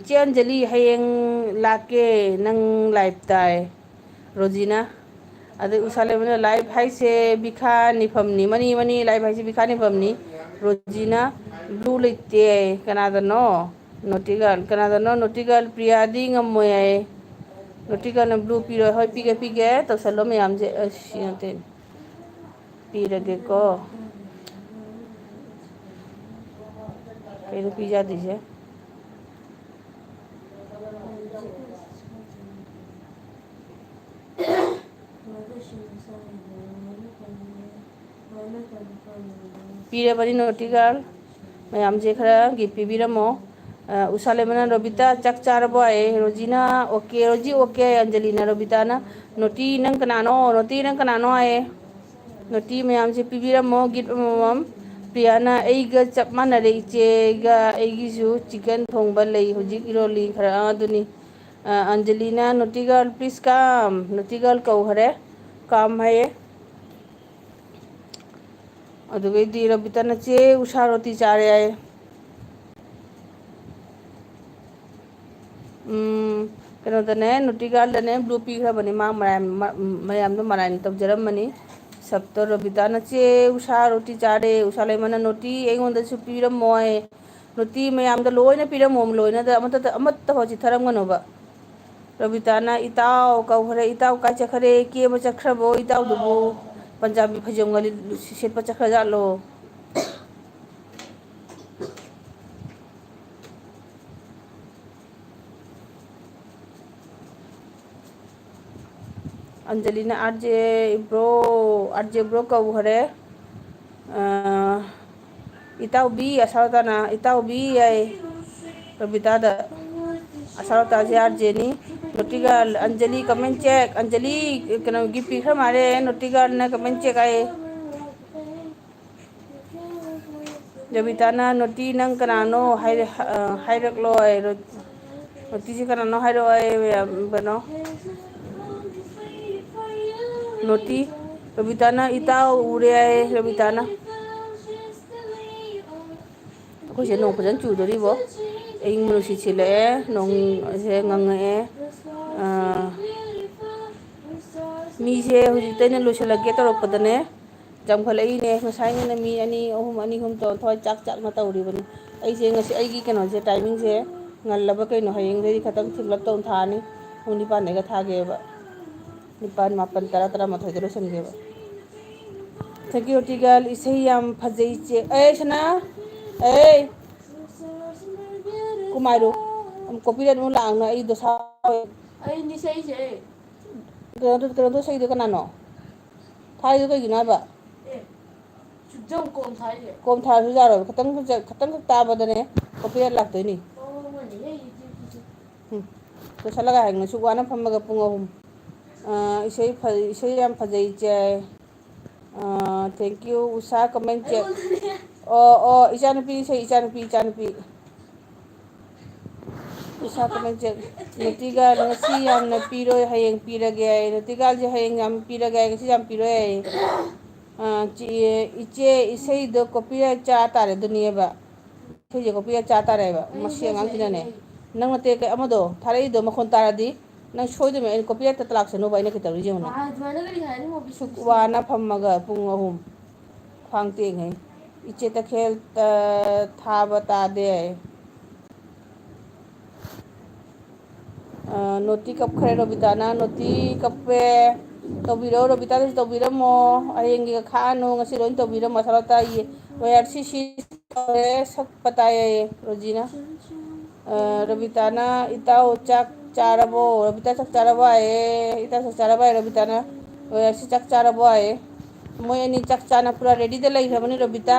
चे अंजलि हयेंग लाके नंग लाइव ताए रोजीना अदे उसाले मन लाइव हाई से बिखा निफमनी मनी लाइव हाई से बिखा निफमनी रोजीना ब्लू लेते कनादनो नोटिगाल प्रियादी ngमोय नोटिगाल ब्लू पीरो होय पीगे तो सलो मैम जे असियते पीरगे को कई पिज्जा दीजिए पीरे बनी नोटिगाल मैम जे खरा गिफ्ट पीबीरमो उसाले मना रबिता चकचारबो है रोजीना ओके रोजी ओके अंजलिना रबिताना नोटी नंग कनानो है नोटी मैम जे पीबीरमो गिफ्ट मम ꯄ꯭ꯔꯤꯌꯥꯅ ꯑꯩꯒ ꯆꯞ ꯃꯥꯟꯅꯔꯦ ꯏꯆꯦꯒ ꯑꯩꯒꯤꯁꯨ ꯆꯤꯛꯀꯟ ꯊꯣꯡꯕ ꯂꯩ ꯍꯧꯖꯤꯛ ꯏꯔꯣꯜꯂꯤ ꯈꯔ ꯑꯗꯨꯅꯤ ꯑꯟꯖꯂꯤꯅ ꯅꯨꯇꯤꯒꯔꯜ ꯄ꯭ꯂꯤꯁ ꯀꯥꯝ ꯅꯨꯇꯤꯒꯔꯜ ꯀꯧꯈꯔꯦ ꯀꯥꯝ ꯍꯥꯏꯌꯦ ꯑꯗꯨꯒꯩꯗꯤ ꯔꯕꯤꯇꯥꯅ ꯆꯦ ꯎꯁꯥ ꯔꯣꯇꯤ ꯆꯥꯔꯦ ꯍꯥꯏꯌꯦ ꯀꯩꯅꯣꯗꯅꯦ ꯅꯨꯇꯤꯒꯥꯜꯗꯅꯦ ꯕ꯭ꯂꯨ ꯄꯤꯈ꯭ꯔꯕꯅꯤ ꯃꯥ ꯃꯌꯥꯝꯗꯣ ꯃꯔꯥꯏꯅ ꯇꯧꯖꯔꯝꯃꯅꯤ ꯁꯞꯇꯣ ꯔꯕꯤꯇꯥꯅ ꯆꯦ ꯎꯁꯥ ꯔꯣꯇꯤ ꯆꯥꯔꯦ ꯎꯁꯥ ꯂꯩꯃꯅ ꯅꯣꯇꯤ ꯑꯩꯉꯣꯟꯗꯁꯨ ꯄꯤꯔꯝꯃꯣꯏ ꯅꯨꯇꯤ ꯃꯌꯥꯝꯗ ꯂꯣꯏꯅ ꯄꯤꯔꯝꯃꯣ ꯂꯣꯏꯅꯗ ꯑꯃꯠꯇ ꯍꯧ ꯆꯤꯠꯊꯔꯝꯒꯅꯣꯕ ꯔꯕꯤꯇꯥꯅ ꯏꯇꯥꯎ ꯀꯧꯈ꯭ꯔꯦ ꯏꯇꯥꯎ ꯀꯥꯏ ꯆꯠꯈ꯭ꯔꯦ ꯀꯦꯕ ꯆꯠꯈ꯭ꯔꯕꯣ ꯏꯇꯥꯎꯗꯨꯕꯨ ꯄꯟꯖꯥꯕꯤ ꯐꯩꯖꯣꯝꯒ ꯁꯦꯠꯄ ꯆꯠꯈ꯭ꯔꯖꯥꯠꯂꯣ ꯑꯟꯖꯂꯤꯅ ꯑꯥꯔꯖꯦ ꯕ꯭ꯔꯣ ꯀꯧꯈ꯭ꯔꯦ ꯏꯇꯥꯎꯕꯤ ꯑꯁꯥꯗꯅ ꯏꯇꯥꯎꯕꯤ ꯌꯥꯏ ꯔꯕꯤꯇꯥꯗ ꯑꯁꯥꯇꯥꯁꯦ ꯑꯥꯔꯖꯦꯅꯤ ꯅꯣꯇꯤꯒꯥꯜ ꯑꯟꯖꯂꯤ ꯀꯃꯦꯟ ꯆꯦꯛ ꯑꯟꯖꯂꯤ ꯀꯩꯅꯣꯒꯤ ꯄꯤꯈ꯭ꯔ ꯃꯥꯜꯂꯦ ꯅꯣꯇꯤꯒꯥꯜꯅ ꯀꯃꯦꯟ ꯆꯦꯛ ꯍꯥꯏꯌꯦ ꯔꯕꯤꯇꯥꯅ ꯅꯣꯇꯤ ꯅꯪ ꯀꯅꯥꯅꯣ ꯍꯥꯏꯔꯛꯂꯣꯏ ꯅꯣꯇꯤꯁꯤ ꯀꯅꯥꯅꯣ ꯍꯥꯏꯔꯛꯑꯣ ꯀꯩꯅꯣ ꯅꯣꯇꯤ ꯔꯕꯤꯇꯥꯅ ꯏꯇꯥꯎ ꯎꯔꯦ ꯍꯥꯏꯌꯦ ꯔꯕꯤꯇꯥꯅ ꯑꯩꯈꯣꯏꯁꯦ ꯅꯣꯡ ꯐꯖꯅ ꯆꯨꯗꯣꯔꯤꯕꯣ ꯑꯌꯤꯡꯕ ꯅꯨꯡꯁꯤꯠ ꯁꯤꯜꯂꯛꯑꯦ ꯅꯣꯡꯁꯦ ꯉꯪꯉꯛꯑꯦ ꯃꯤꯁꯦ ꯍꯧꯖꯤꯛꯇꯩꯅ ꯂꯣꯏꯁꯤꯜꯂꯛꯀꯦ ꯇꯧꯔꯛꯄꯗꯅꯦ ꯆꯝꯈꯠꯂꯛꯏꯅꯦ ꯉꯁꯥꯏꯅ ꯃꯤ ꯑꯅꯤ ꯑꯍꯨꯝ ꯊꯋꯥꯏ ꯆꯥꯛꯅ ꯇꯧꯔꯤꯕꯅꯤ ꯑꯩꯁꯦ ꯉꯁꯤ ꯑꯩꯒꯤ ꯀꯩꯅꯣꯁꯦ ꯇꯥꯏꯃꯤꯡꯁꯦ ꯉꯜꯂꯕ ꯀꯩꯅꯣ ꯍꯌꯦꯡꯗꯒꯤ ꯈꯤꯇꯪ ꯊꯤꯡꯂꯞ ꯇꯧꯅ ꯊꯥꯑꯅꯤ ꯄꯨꯡ 9ꯗꯒ ꯊꯥꯒꯦꯕ 9, 10, 10, 11 ꯂꯣꯏꯁꯤꯟꯒꯦꯕ ꯊꯦꯀ꯭ꯌꯨꯇꯤꯒꯜ ꯏꯁꯩ ꯌꯥꯝ ꯐꯖꯩ ꯏꯆꯦ ꯁꯅꯥ ꯑꯦ ꯀꯨꯃꯥꯏꯔꯨ ꯀꯣꯄꯤꯔꯥꯏꯠ ꯑꯃꯨꯛ ꯂꯥꯛꯑꯒꯅ ꯑꯩ ꯗꯁꯥ ꯑꯩꯅꯤ ꯏꯁꯩꯁꯦ ꯀꯩꯅꯣꯗꯣ ꯏꯁꯩꯗꯣ ꯀꯅꯥꯅꯣ ꯊꯥꯏꯗꯣ ꯀꯩꯒꯤꯅꯣ ꯍꯥꯏꯕ ꯀꯣꯝ ꯊꯥꯔꯁꯨ ꯌꯥꯔꯣꯏꯕ ꯈꯇꯪ ꯇꯥꯕꯗꯅꯦ ꯀꯣꯄꯤꯔꯥꯏꯠ ꯂꯥꯛꯇꯣꯏꯅꯤ ꯂꯣꯏꯁꯤꯜꯂꯒ ꯍꯥꯏꯅ ꯁꯨꯛ ꯋꯥꯅ ꯐꯝꯃꯒ ꯄꯨꯡ 3 ꯏꯁꯩ ꯌꯥꯝ ꯐꯖꯩ ꯏꯆꯦ ꯊꯦꯡꯀ꯭ꯌꯨ ꯎꯁꯥ ꯀꯃꯦꯟ ꯆꯦꯛ ꯑꯣ ꯏꯆꯥꯅꯨꯄꯤ ꯏꯆꯥꯅꯨꯄꯤ ꯎꯁꯥ ꯀꯃꯦꯟ ꯆꯦꯛ ꯅꯨꯇꯤꯒꯥꯜ ꯉꯁꯤ ꯌꯥꯝꯅ ꯄꯤꯔꯣꯏ ꯍꯌꯦꯡ ꯄꯤꯔꯒꯦ ꯍꯥꯏ ꯅꯨꯇꯤꯒꯥꯜꯁꯦ ꯍꯌꯦꯡ ꯌꯥꯝ ꯄꯤꯔꯒꯦ ꯍꯥꯏ ꯉꯁꯤ ꯌꯥꯝ ꯄꯤꯔꯣꯏ ꯏꯆꯦ ꯏꯁꯩꯗꯣ ꯀꯣꯄꯤꯔꯥꯏꯠ ꯆꯥ ꯇꯥꯔꯦ ꯑꯗꯨꯅꯦꯕ ꯏꯁꯩꯁꯦ ꯀꯣꯄꯤꯔꯥꯏꯠ ꯆꯥ ꯇꯥꯔꯦꯕ ꯃꯁꯤ ꯑꯉꯥꯡꯁꯤꯅꯅꯦ ꯅꯪ ꯅꯠꯇꯦ ꯑꯃꯗꯣ ꯊꯥꯔꯛꯏꯗꯣ ꯃꯈꯣꯟ ꯇꯥꯔꯗꯤ ꯅꯪ ꯁꯣꯏꯗꯅ ꯑꯩꯅ ꯀꯣꯄꯤꯔꯥꯏꯠꯇ ꯂꯥꯛꯁꯅꯨꯕ ꯑꯩꯅ ꯀꯩꯗꯧꯔꯤꯁꯦ ꯌꯦꯡꯉꯨꯅꯦ ꯁꯨꯛ ꯋꯥꯅ ꯐꯝꯃꯒ ꯄꯨꯡ 3 ꯈ꯭ꯋꯥꯡ ꯇꯦꯛꯉꯩ ꯏꯆꯦ ꯇꯈꯦꯜ ꯊꯥꯕ ꯇꯥꯗꯦ ꯅꯣꯇꯤ ꯀꯞꯈ꯭ꯔꯦ ꯔꯣꯕꯤꯇꯥꯅ ꯅꯣꯇꯤ ꯀꯞꯄꯦ ꯇꯧꯕꯤꯔꯣ ꯔꯣꯕꯤꯇꯥꯗꯁꯨ ꯇꯧꯕꯤꯔꯝꯃꯣ ꯍꯌꯦꯡꯒꯤꯒ ꯈꯥꯛꯑꯅꯨ ꯉꯁꯤ ꯂꯣꯏ ꯇꯧꯕꯤꯔꯝꯃꯣ ꯁꯔꯥꯇꯥꯒꯤ ꯁꯤ ꯇꯧꯔꯦ ꯁꯛꯄ ꯇꯥꯏꯌꯦ ꯔꯣꯖꯤꯅ ꯔꯕꯤꯇꯥꯅ ꯏꯇꯥꯎ ꯆꯥꯛ ꯆꯥꯔꯕꯣ ꯔꯕꯤꯇꯥ ꯆꯥꯛ ꯆꯥꯔꯕꯣ ꯍꯥꯏꯌꯦ ꯏꯇꯥꯎ ꯆꯥꯛ ꯆꯥꯔꯕꯣ ꯍꯥꯏꯌꯦ ꯔꯕꯤꯇꯥꯅ ꯁꯤ ꯆꯥꯛ ꯆꯥꯔꯕꯣ ꯍꯥꯏꯌꯦ ꯃꯣꯏ ꯑꯅꯤ ꯆꯥꯛ ꯆꯥꯅ ꯄꯨꯔꯥ ꯔꯦꯗꯤꯗ ꯂꯩꯈ꯭ꯔꯕꯅꯤ ꯔꯕꯤꯇꯥ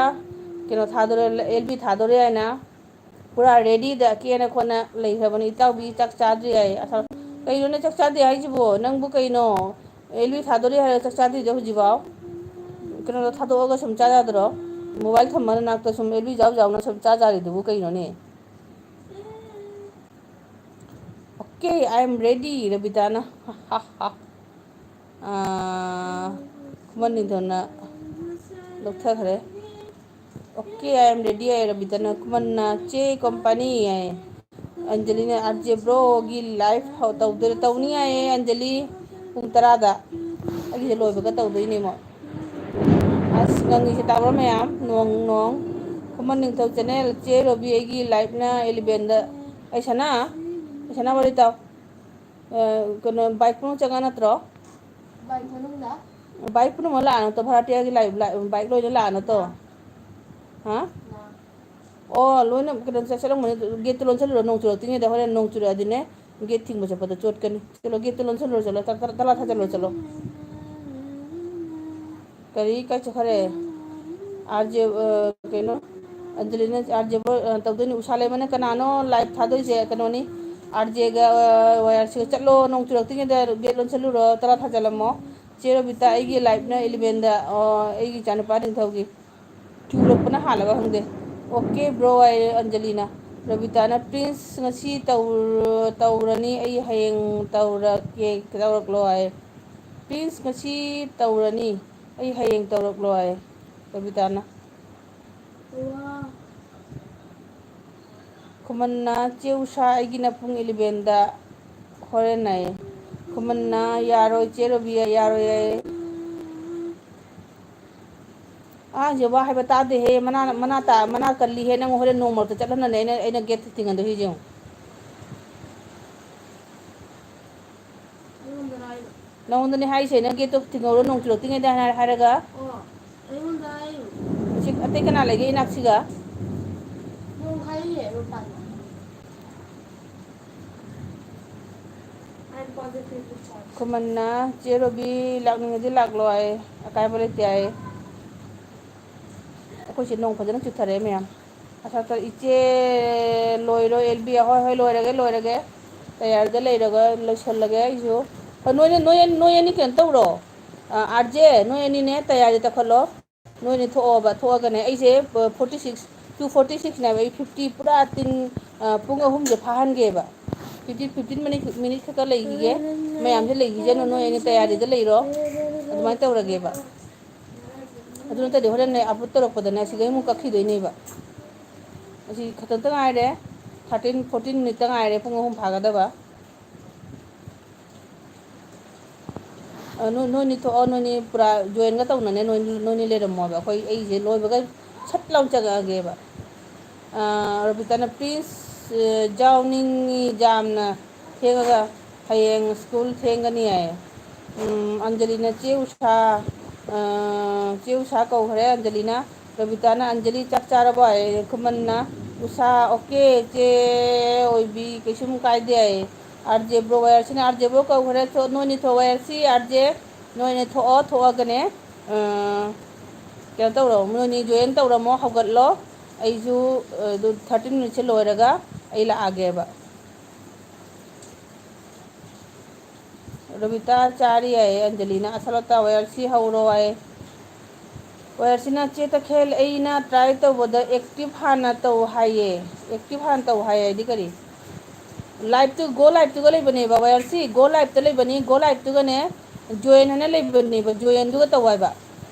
ꯀꯩꯅꯣ ꯊꯥꯗꯣꯔꯦ LB ꯊꯥꯗꯣꯔꯦ ꯍꯥꯏꯅ ꯄꯨꯔꯥ ꯔꯦꯗꯤꯗ ꯀꯦꯅ ꯈꯣꯠꯅ ꯂꯩꯈ꯭ꯔꯕꯅꯤ ꯏꯇꯥꯎꯕꯤ ꯆꯥꯛ ꯆꯥꯗ꯭ꯔꯤ ꯍꯥꯏꯌꯦ ꯀꯩꯅꯣꯅꯦ ꯆꯥꯛ ꯆꯥꯗꯦ ꯍꯥꯏꯁꯤꯕꯣ ꯅꯪꯕꯨ ꯀꯩꯅꯣ LB ꯊꯥꯗꯣꯔꯦ ꯍꯥꯏꯔꯒ ꯆꯥꯛ ꯆꯥꯗ꯭ꯔꯤꯗꯣ ꯍꯧꯖꯤꯛꯐꯥꯎ ꯀꯩꯅꯣꯗꯣ ꯊꯥꯗꯣꯛꯑꯒ ꯁꯨꯝ ꯆꯥ ꯌꯥꯗ꯭ꯔꯣ ꯃꯣꯕꯥꯏꯜ ꯊꯝꯃ ꯅꯅꯥꯛꯇ ꯁꯨꯝ LB ꯌꯥꯎꯅ ꯁꯨꯝ ꯆꯥꯔꯤꯗꯨꯕꯨ ꯀꯩꯅꯣꯅꯦ ꯑꯣꯀꯦ ꯑꯥꯏ ꯑꯦꯝ ꯔꯦꯗꯤ ꯔꯕꯤꯇꯥꯅ ꯈꯨꯃꯟ ꯅꯤꯡꯊꯧꯅ ꯂꯧꯊꯈ꯭ꯔꯦ ꯑꯣꯀꯦ ꯑꯥꯏ ꯑꯦꯝ ꯔꯦꯗꯤ ꯍꯥꯏꯌꯦ ꯔꯕꯤꯇꯥꯅ ꯈꯨꯃꯟꯅ ꯆꯦ ꯀꯣꯝꯄꯥꯅꯤ ꯍꯥꯏꯌꯦ ꯑꯟꯖꯂꯤꯅ ꯑꯥꯔꯖꯦ ꯕ꯭ꯔꯣꯒꯤ ꯂꯥꯏꯐ ꯇꯧꯅꯤ ꯍꯥꯏꯌꯦ ꯑꯟꯖꯂꯤ ꯄꯨꯡ 10ꯗ ꯑꯩꯒꯤꯁꯦ ꯂꯣꯏꯕꯒ ꯇꯧꯗꯣꯏꯅꯦꯃꯣ ꯑꯁ ꯉꯪꯉꯤꯁꯦ ꯇꯥꯕ꯭ꯔꯣ ꯃꯌꯥꯝ ꯅꯣꯡ ꯈꯨꯃꯟ ꯅꯤꯡꯊꯧ ꯆꯦꯅꯦꯜ ꯆꯦ ꯔꯣꯕꯤ ꯑꯩꯒꯤ ꯂꯥꯏꯐꯅ 11ꯗ ꯑꯩ ꯁꯅꯥ ꯋꯥꯔꯤ ꯇꯥꯎ ꯀꯩꯅꯣ ꯕꯥꯏꯛ ꯃꯅꯨꯡ ꯆꯪꯉ ꯅꯠꯇ꯭ꯔꯣ ꯕꯥꯏꯛ ꯄꯨꯝꯅꯃꯛ ꯂꯥꯛꯑ ꯅꯠꯇ꯭ꯔꯣ ꯚꯥꯔꯥꯇꯤꯌꯥꯒꯤ ꯕꯥꯏꯛ ꯂꯣꯏꯅ ꯂꯥꯛꯑ ꯅꯠꯇ꯭ꯔꯣ ꯍꯥ ꯑꯣ ꯂꯣꯏꯅ ꯀꯩꯅꯣ ꯆꯠꯂꯝꯒꯅꯤ ꯒꯦꯠꯇꯨ ꯂꯣꯟꯁꯤꯜꯂꯨꯔꯣ ꯅꯣꯡ ꯆꯨꯔꯛꯇ꯭ꯔꯤꯉꯩꯗ ꯍꯣꯔꯦꯟ ꯅꯣꯡ ꯆꯨꯔꯛꯑꯗꯤꯅꯦ ꯒꯦꯠ ꯊꯤꯡꯕ ꯆꯠꯄꯗ ꯆꯣꯠꯀꯅꯤ ꯆꯠꯂꯣ ꯒꯦꯠꯇꯨ ꯂꯣꯟꯁꯤꯜꯂꯨꯔꯣ ꯆꯠꯂꯣ ꯇꯂꯥ ꯊꯥꯖꯤꯜꯂꯨꯔꯣ ꯆꯠꯂꯣ ꯀꯔꯤ ꯀꯥꯏ ꯆꯠꯈ꯭ꯔꯦ ꯀꯩꯅꯣ ꯑꯟꯖꯂꯤꯅ ꯑꯥꯔꯖꯦ ꯇꯧꯗꯣꯏꯅꯤ ꯎꯁꯥ ꯂꯩꯃꯅ ꯀꯅꯥꯅꯣ ꯂꯥꯏꯚ ꯊꯥꯗꯣꯏꯁꯦ ꯀꯩꯅꯣꯅꯤ ꯑꯥꯔꯖꯦꯒ ꯋꯥꯏꯑꯥꯔꯁꯤꯒ ꯆꯠꯂꯣ ꯅꯣꯡ ꯆꯨꯔꯛꯇ꯭ꯔꯤꯉꯩꯗ ꯒꯦꯠ ꯂꯣꯟꯁꯤꯜꯂꯨꯔꯣ ꯇꯔꯥ ꯊꯥꯖꯤꯜꯂꯝꯃꯣ ꯆꯦ ꯔꯣꯕꯤꯇꯥ ꯑꯩꯒꯤ ꯂꯥꯏꯐꯅ 11ꯗ ꯑꯩꯒꯤ ꯏꯆꯥꯅꯨꯄꯥ ꯅꯤꯡꯊꯧꯒꯤ ꯆꯨꯔꯛꯄꯅ ꯍꯥꯜꯂꯒ ꯈꯪꯗꯦ ꯑꯣꯀꯦ ꯕ꯭ꯔꯣ ꯍꯥꯏꯔꯦ ꯑꯟꯖꯂꯤꯅ ꯔꯕꯤꯇꯥꯅ ꯄ꯭ꯔꯤꯟꯁ ꯉꯁꯤ ꯇꯧꯔꯅꯤ ꯑꯩ ꯍꯌꯦꯡ ꯇꯧꯔꯛꯀꯦ ꯇꯧꯔꯛꯂꯣ ꯍꯥꯏ ꯄ꯭ꯔꯤꯟꯁ ꯉꯁꯤ ꯇꯧꯔꯅꯤ ꯑꯩ ꯍꯌꯦꯡ ꯇꯧꯔꯛꯂꯣ ꯍꯥꯏ ꯔꯕꯤꯇꯥꯅ ꯋꯥ ꯈꯨꯃꯟꯅ ꯆꯦ ꯎꯁꯥ ꯑꯩꯒꯤꯅ ꯄꯨꯡ 11ꯗ ꯍꯣꯔꯦꯟ ꯍꯥꯏꯌꯦ ꯈꯨꯃꯟꯅ ꯌꯥꯔꯣꯏ ꯆꯦ ꯔꯣꯕꯤ ꯌꯥꯔꯣꯏ ꯍꯥꯏꯌꯦ ꯑꯉꯥꯡꯁꯦ ꯋꯥ ꯍꯥꯏꯕ ꯇꯥꯗꯦꯍꯦ ꯃꯅꯥ ꯀꯜꯂꯤꯍꯦ ꯅꯪ ꯍꯣꯔꯦꯟ ꯅꯣꯡ ꯃꯔꯛꯇ ꯆꯠꯍꯟꯅꯅꯦ ꯑꯩꯅ ꯒꯦꯠꯇ ꯊꯤꯡꯍꯟꯗꯣꯏꯁꯦ ꯌꯦꯡꯉꯨ ꯑꯩꯉꯣꯟꯗꯔ ꯍꯥꯏꯔꯣ ꯅꯉꯣꯟꯗꯅꯦ ꯍꯥꯏꯁꯦ ꯅꯪ ꯒꯦꯠꯇꯣ ꯊꯤꯡꯍꯧꯔꯣ ꯅꯣꯡ ꯆꯨꯔꯛꯇ꯭ꯔꯤꯉꯩꯗ ꯍꯥꯏꯔꯒ ꯑꯣ ꯑꯩꯉꯣꯟꯗ ꯍꯥꯏꯌꯣ ꯑꯇꯩ ꯀꯅꯥ ꯂꯩꯒꯦ ꯏꯅꯥꯛꯁꯤꯒ ꯅꯣꯡ ꯍꯥꯏꯔꯤꯌꯦ ꯃꯄꯥꯟꯗ ꯈꯨꯃꯟꯅ ꯆꯦ ꯔꯣꯕꯤ ꯂꯥꯛꯅꯤꯡꯉꯗꯤ ꯂꯥꯛꯂꯣ ꯍꯥꯏ ꯑꯀꯥꯏꯕ ꯂꯩꯇꯦ ꯍꯥꯏ ꯑꯩꯈꯣꯏꯁꯦ ꯅꯣꯡ ꯐꯖꯅ ꯆꯨꯊꯔꯛꯑꯦ ꯃꯌꯥꯝ ꯑꯁꯥ ꯏꯆꯦ ꯂꯣꯏꯔꯣ ꯑꯦꯜꯕꯤ ꯍꯣꯏ ꯍꯣꯏ ꯂꯣꯏꯔꯒꯦ ꯇꯌꯥꯔꯗ ꯂꯩꯔꯒ ꯂꯣꯏꯁꯤꯜꯂꯒꯦ ꯑꯩꯁꯨ ꯅꯣꯏ ꯑꯅꯤ ꯀꯩꯅꯣ ꯇꯧꯔꯣ ꯑꯥꯔꯖꯦ ꯅꯣꯏ ꯑꯅꯤꯅꯦ ꯇꯌꯥꯔꯤ ꯇꯛꯈꯠꯂꯣ ꯅꯣꯏꯅꯤ ꯊꯣꯛꯑꯣꯕ ꯊꯣꯛꯑꯒꯅꯦ ꯑꯩꯁꯦ 46 246ꯅꯦꯕ ꯑꯩ 50 ꯄꯨꯔꯥ ꯄꯨꯡ ꯑꯍꯨꯝꯁꯦ ꯐꯥꯍꯟꯒꯦꯕ 15 ꯃꯤꯅꯤꯠ ꯈꯛꯇ ꯂꯩꯈꯤꯒꯦ ꯃꯌꯥꯝꯁꯦ ꯂꯩꯈꯤꯁꯅꯨ ꯅꯣꯏ ꯑꯩꯅ ꯇꯌꯥꯔꯤꯗ ꯂꯩꯔꯣ ꯑꯗꯨꯃꯥꯏꯅ ꯇꯧꯔꯒꯦꯕ ꯑꯗꯨ ꯅꯠꯇꯗꯤ ꯍꯣꯔꯦꯟ ꯑꯞꯂꯣꯗ ꯇꯧꯔꯛꯄꯗꯅꯦ ꯁꯤꯗꯩ ꯑꯃꯨꯛ ꯀꯛꯈꯤꯗꯣꯏꯅꯦꯕ ꯑꯁꯤ ꯈꯛꯇꯪꯇ ꯉꯥꯏꯔꯦ 13-14 ꯃꯤꯅꯤꯠꯇ ꯉꯥꯏꯔꯦ ꯄꯨꯡ ꯑꯍꯨꯝ ꯐꯥꯒꯗꯕ ꯅꯣꯏꯅꯤ ꯊꯣꯛꯑꯣ ꯅꯣꯏꯅꯤ ꯄꯨꯔꯥ ꯖꯣꯏꯟꯒ ꯇꯧꯅꯅꯦ ꯅꯣꯏꯅꯤ ꯂꯩꯔꯝꯃꯣꯕ ꯑꯩꯈꯣꯏ ꯑꯩꯁꯦ ꯂꯣꯏꯕꯒ ꯁꯠ ꯂꯥꯎ ꯆꯪꯉꯛꯑꯒꯦꯕ ꯔꯕꯤꯇꯥꯅ ꯄ꯭ꯂꯤꯁ ꯌꯥꯎꯅꯤꯡꯉꯤ ꯌꯥꯝꯅ ꯊꯦꯡꯉꯒ ꯍꯌꯦꯡ ꯁ꯭ꯀꯨꯜ ꯊꯦꯡꯒꯅꯤ ꯍꯥꯏ ꯑꯟꯖꯂꯤꯅ ꯆꯦ ꯎꯁꯥ ꯀꯧꯈ꯭ꯔꯦ ꯑꯟꯖꯂꯤꯅ ꯔꯕꯤꯇꯥꯅ ꯑꯟꯖꯂꯤ ꯆꯥꯛ ꯆꯥꯔꯕ ꯍꯥꯏ ꯈꯨꯃꯟꯅ ꯎꯁꯥ ꯑꯣꯀꯦ ꯆꯦ ꯑꯣꯏꯕꯤ ꯀꯩꯁꯨꯝ ꯀꯥꯏꯗꯦ ꯍꯥꯏ ꯑꯥꯔꯖꯦ ꯕ꯭ꯔꯣ ꯋꯥꯏꯔꯁꯤꯅ ꯑꯥꯔꯖꯦ ꯕ꯭ꯔꯣ ꯀꯧꯈ꯭ꯔꯦ ꯅꯣꯏꯅꯤ ꯊꯣꯛ ꯋꯥꯏꯔꯁꯤ ꯑꯥꯔꯖꯦ ꯅꯣꯏꯅꯤ ꯊꯣꯛꯑꯒꯅꯦ ꯀꯩꯅꯣ ꯇꯧꯔꯣ ꯅꯣꯏꯅꯤ ꯖꯣꯏꯟ ꯇꯧꯔꯝꯃꯣ ꯍꯧꯒꯠꯂꯣ ꯑꯩꯁꯨ 13 ꯃꯤꯅꯤꯠꯁꯦ ꯂꯣꯏꯔꯒ ꯑꯩ ꯂꯥꯛꯑꯒꯦꯕ ꯔꯕꯤꯇꯥ ꯆꯥꯔꯤ ꯍꯥꯏꯌꯦ ꯑꯟꯖꯂꯤꯅ ꯑꯁꯂꯇꯥ ꯋꯥꯏꯔꯁꯤ ꯍꯧꯔꯣ ꯍꯥꯏꯌꯦ ꯋꯥꯌꯔꯁꯤꯅ ꯆꯦ ꯇꯈꯦꯜ ꯑꯩꯅ ꯇ꯭ꯔꯥꯏ ꯇꯧꯕꯗ ꯑꯦꯛꯇꯤꯚ ꯍꯥꯟꯅ ꯇꯧ ꯍꯥꯏꯌꯦ ꯑꯦꯛꯇꯤꯚ ꯍꯥꯟꯅ ꯇꯧ ꯍꯥꯏꯌꯦ ꯍꯥꯏꯗꯤ ꯀꯔꯤ ꯂꯥꯏꯚꯇꯨ ꯒꯣ ꯂꯥꯏꯚꯇꯨꯒ ꯂꯩꯕꯅꯦꯕ ꯋꯥꯏꯔꯁꯤ ꯒꯣ ꯂꯥꯏꯚꯇ ꯂꯩꯕꯅꯤ ꯒꯣ ꯂꯥꯏꯚꯇꯨꯒꯅꯦ ꯖꯣꯏꯟ ꯍꯥꯏꯅ ꯂꯩꯕꯅꯦꯕ ꯖꯣꯏꯟꯗꯨꯒ ꯇꯧ ꯍꯥꯏꯕ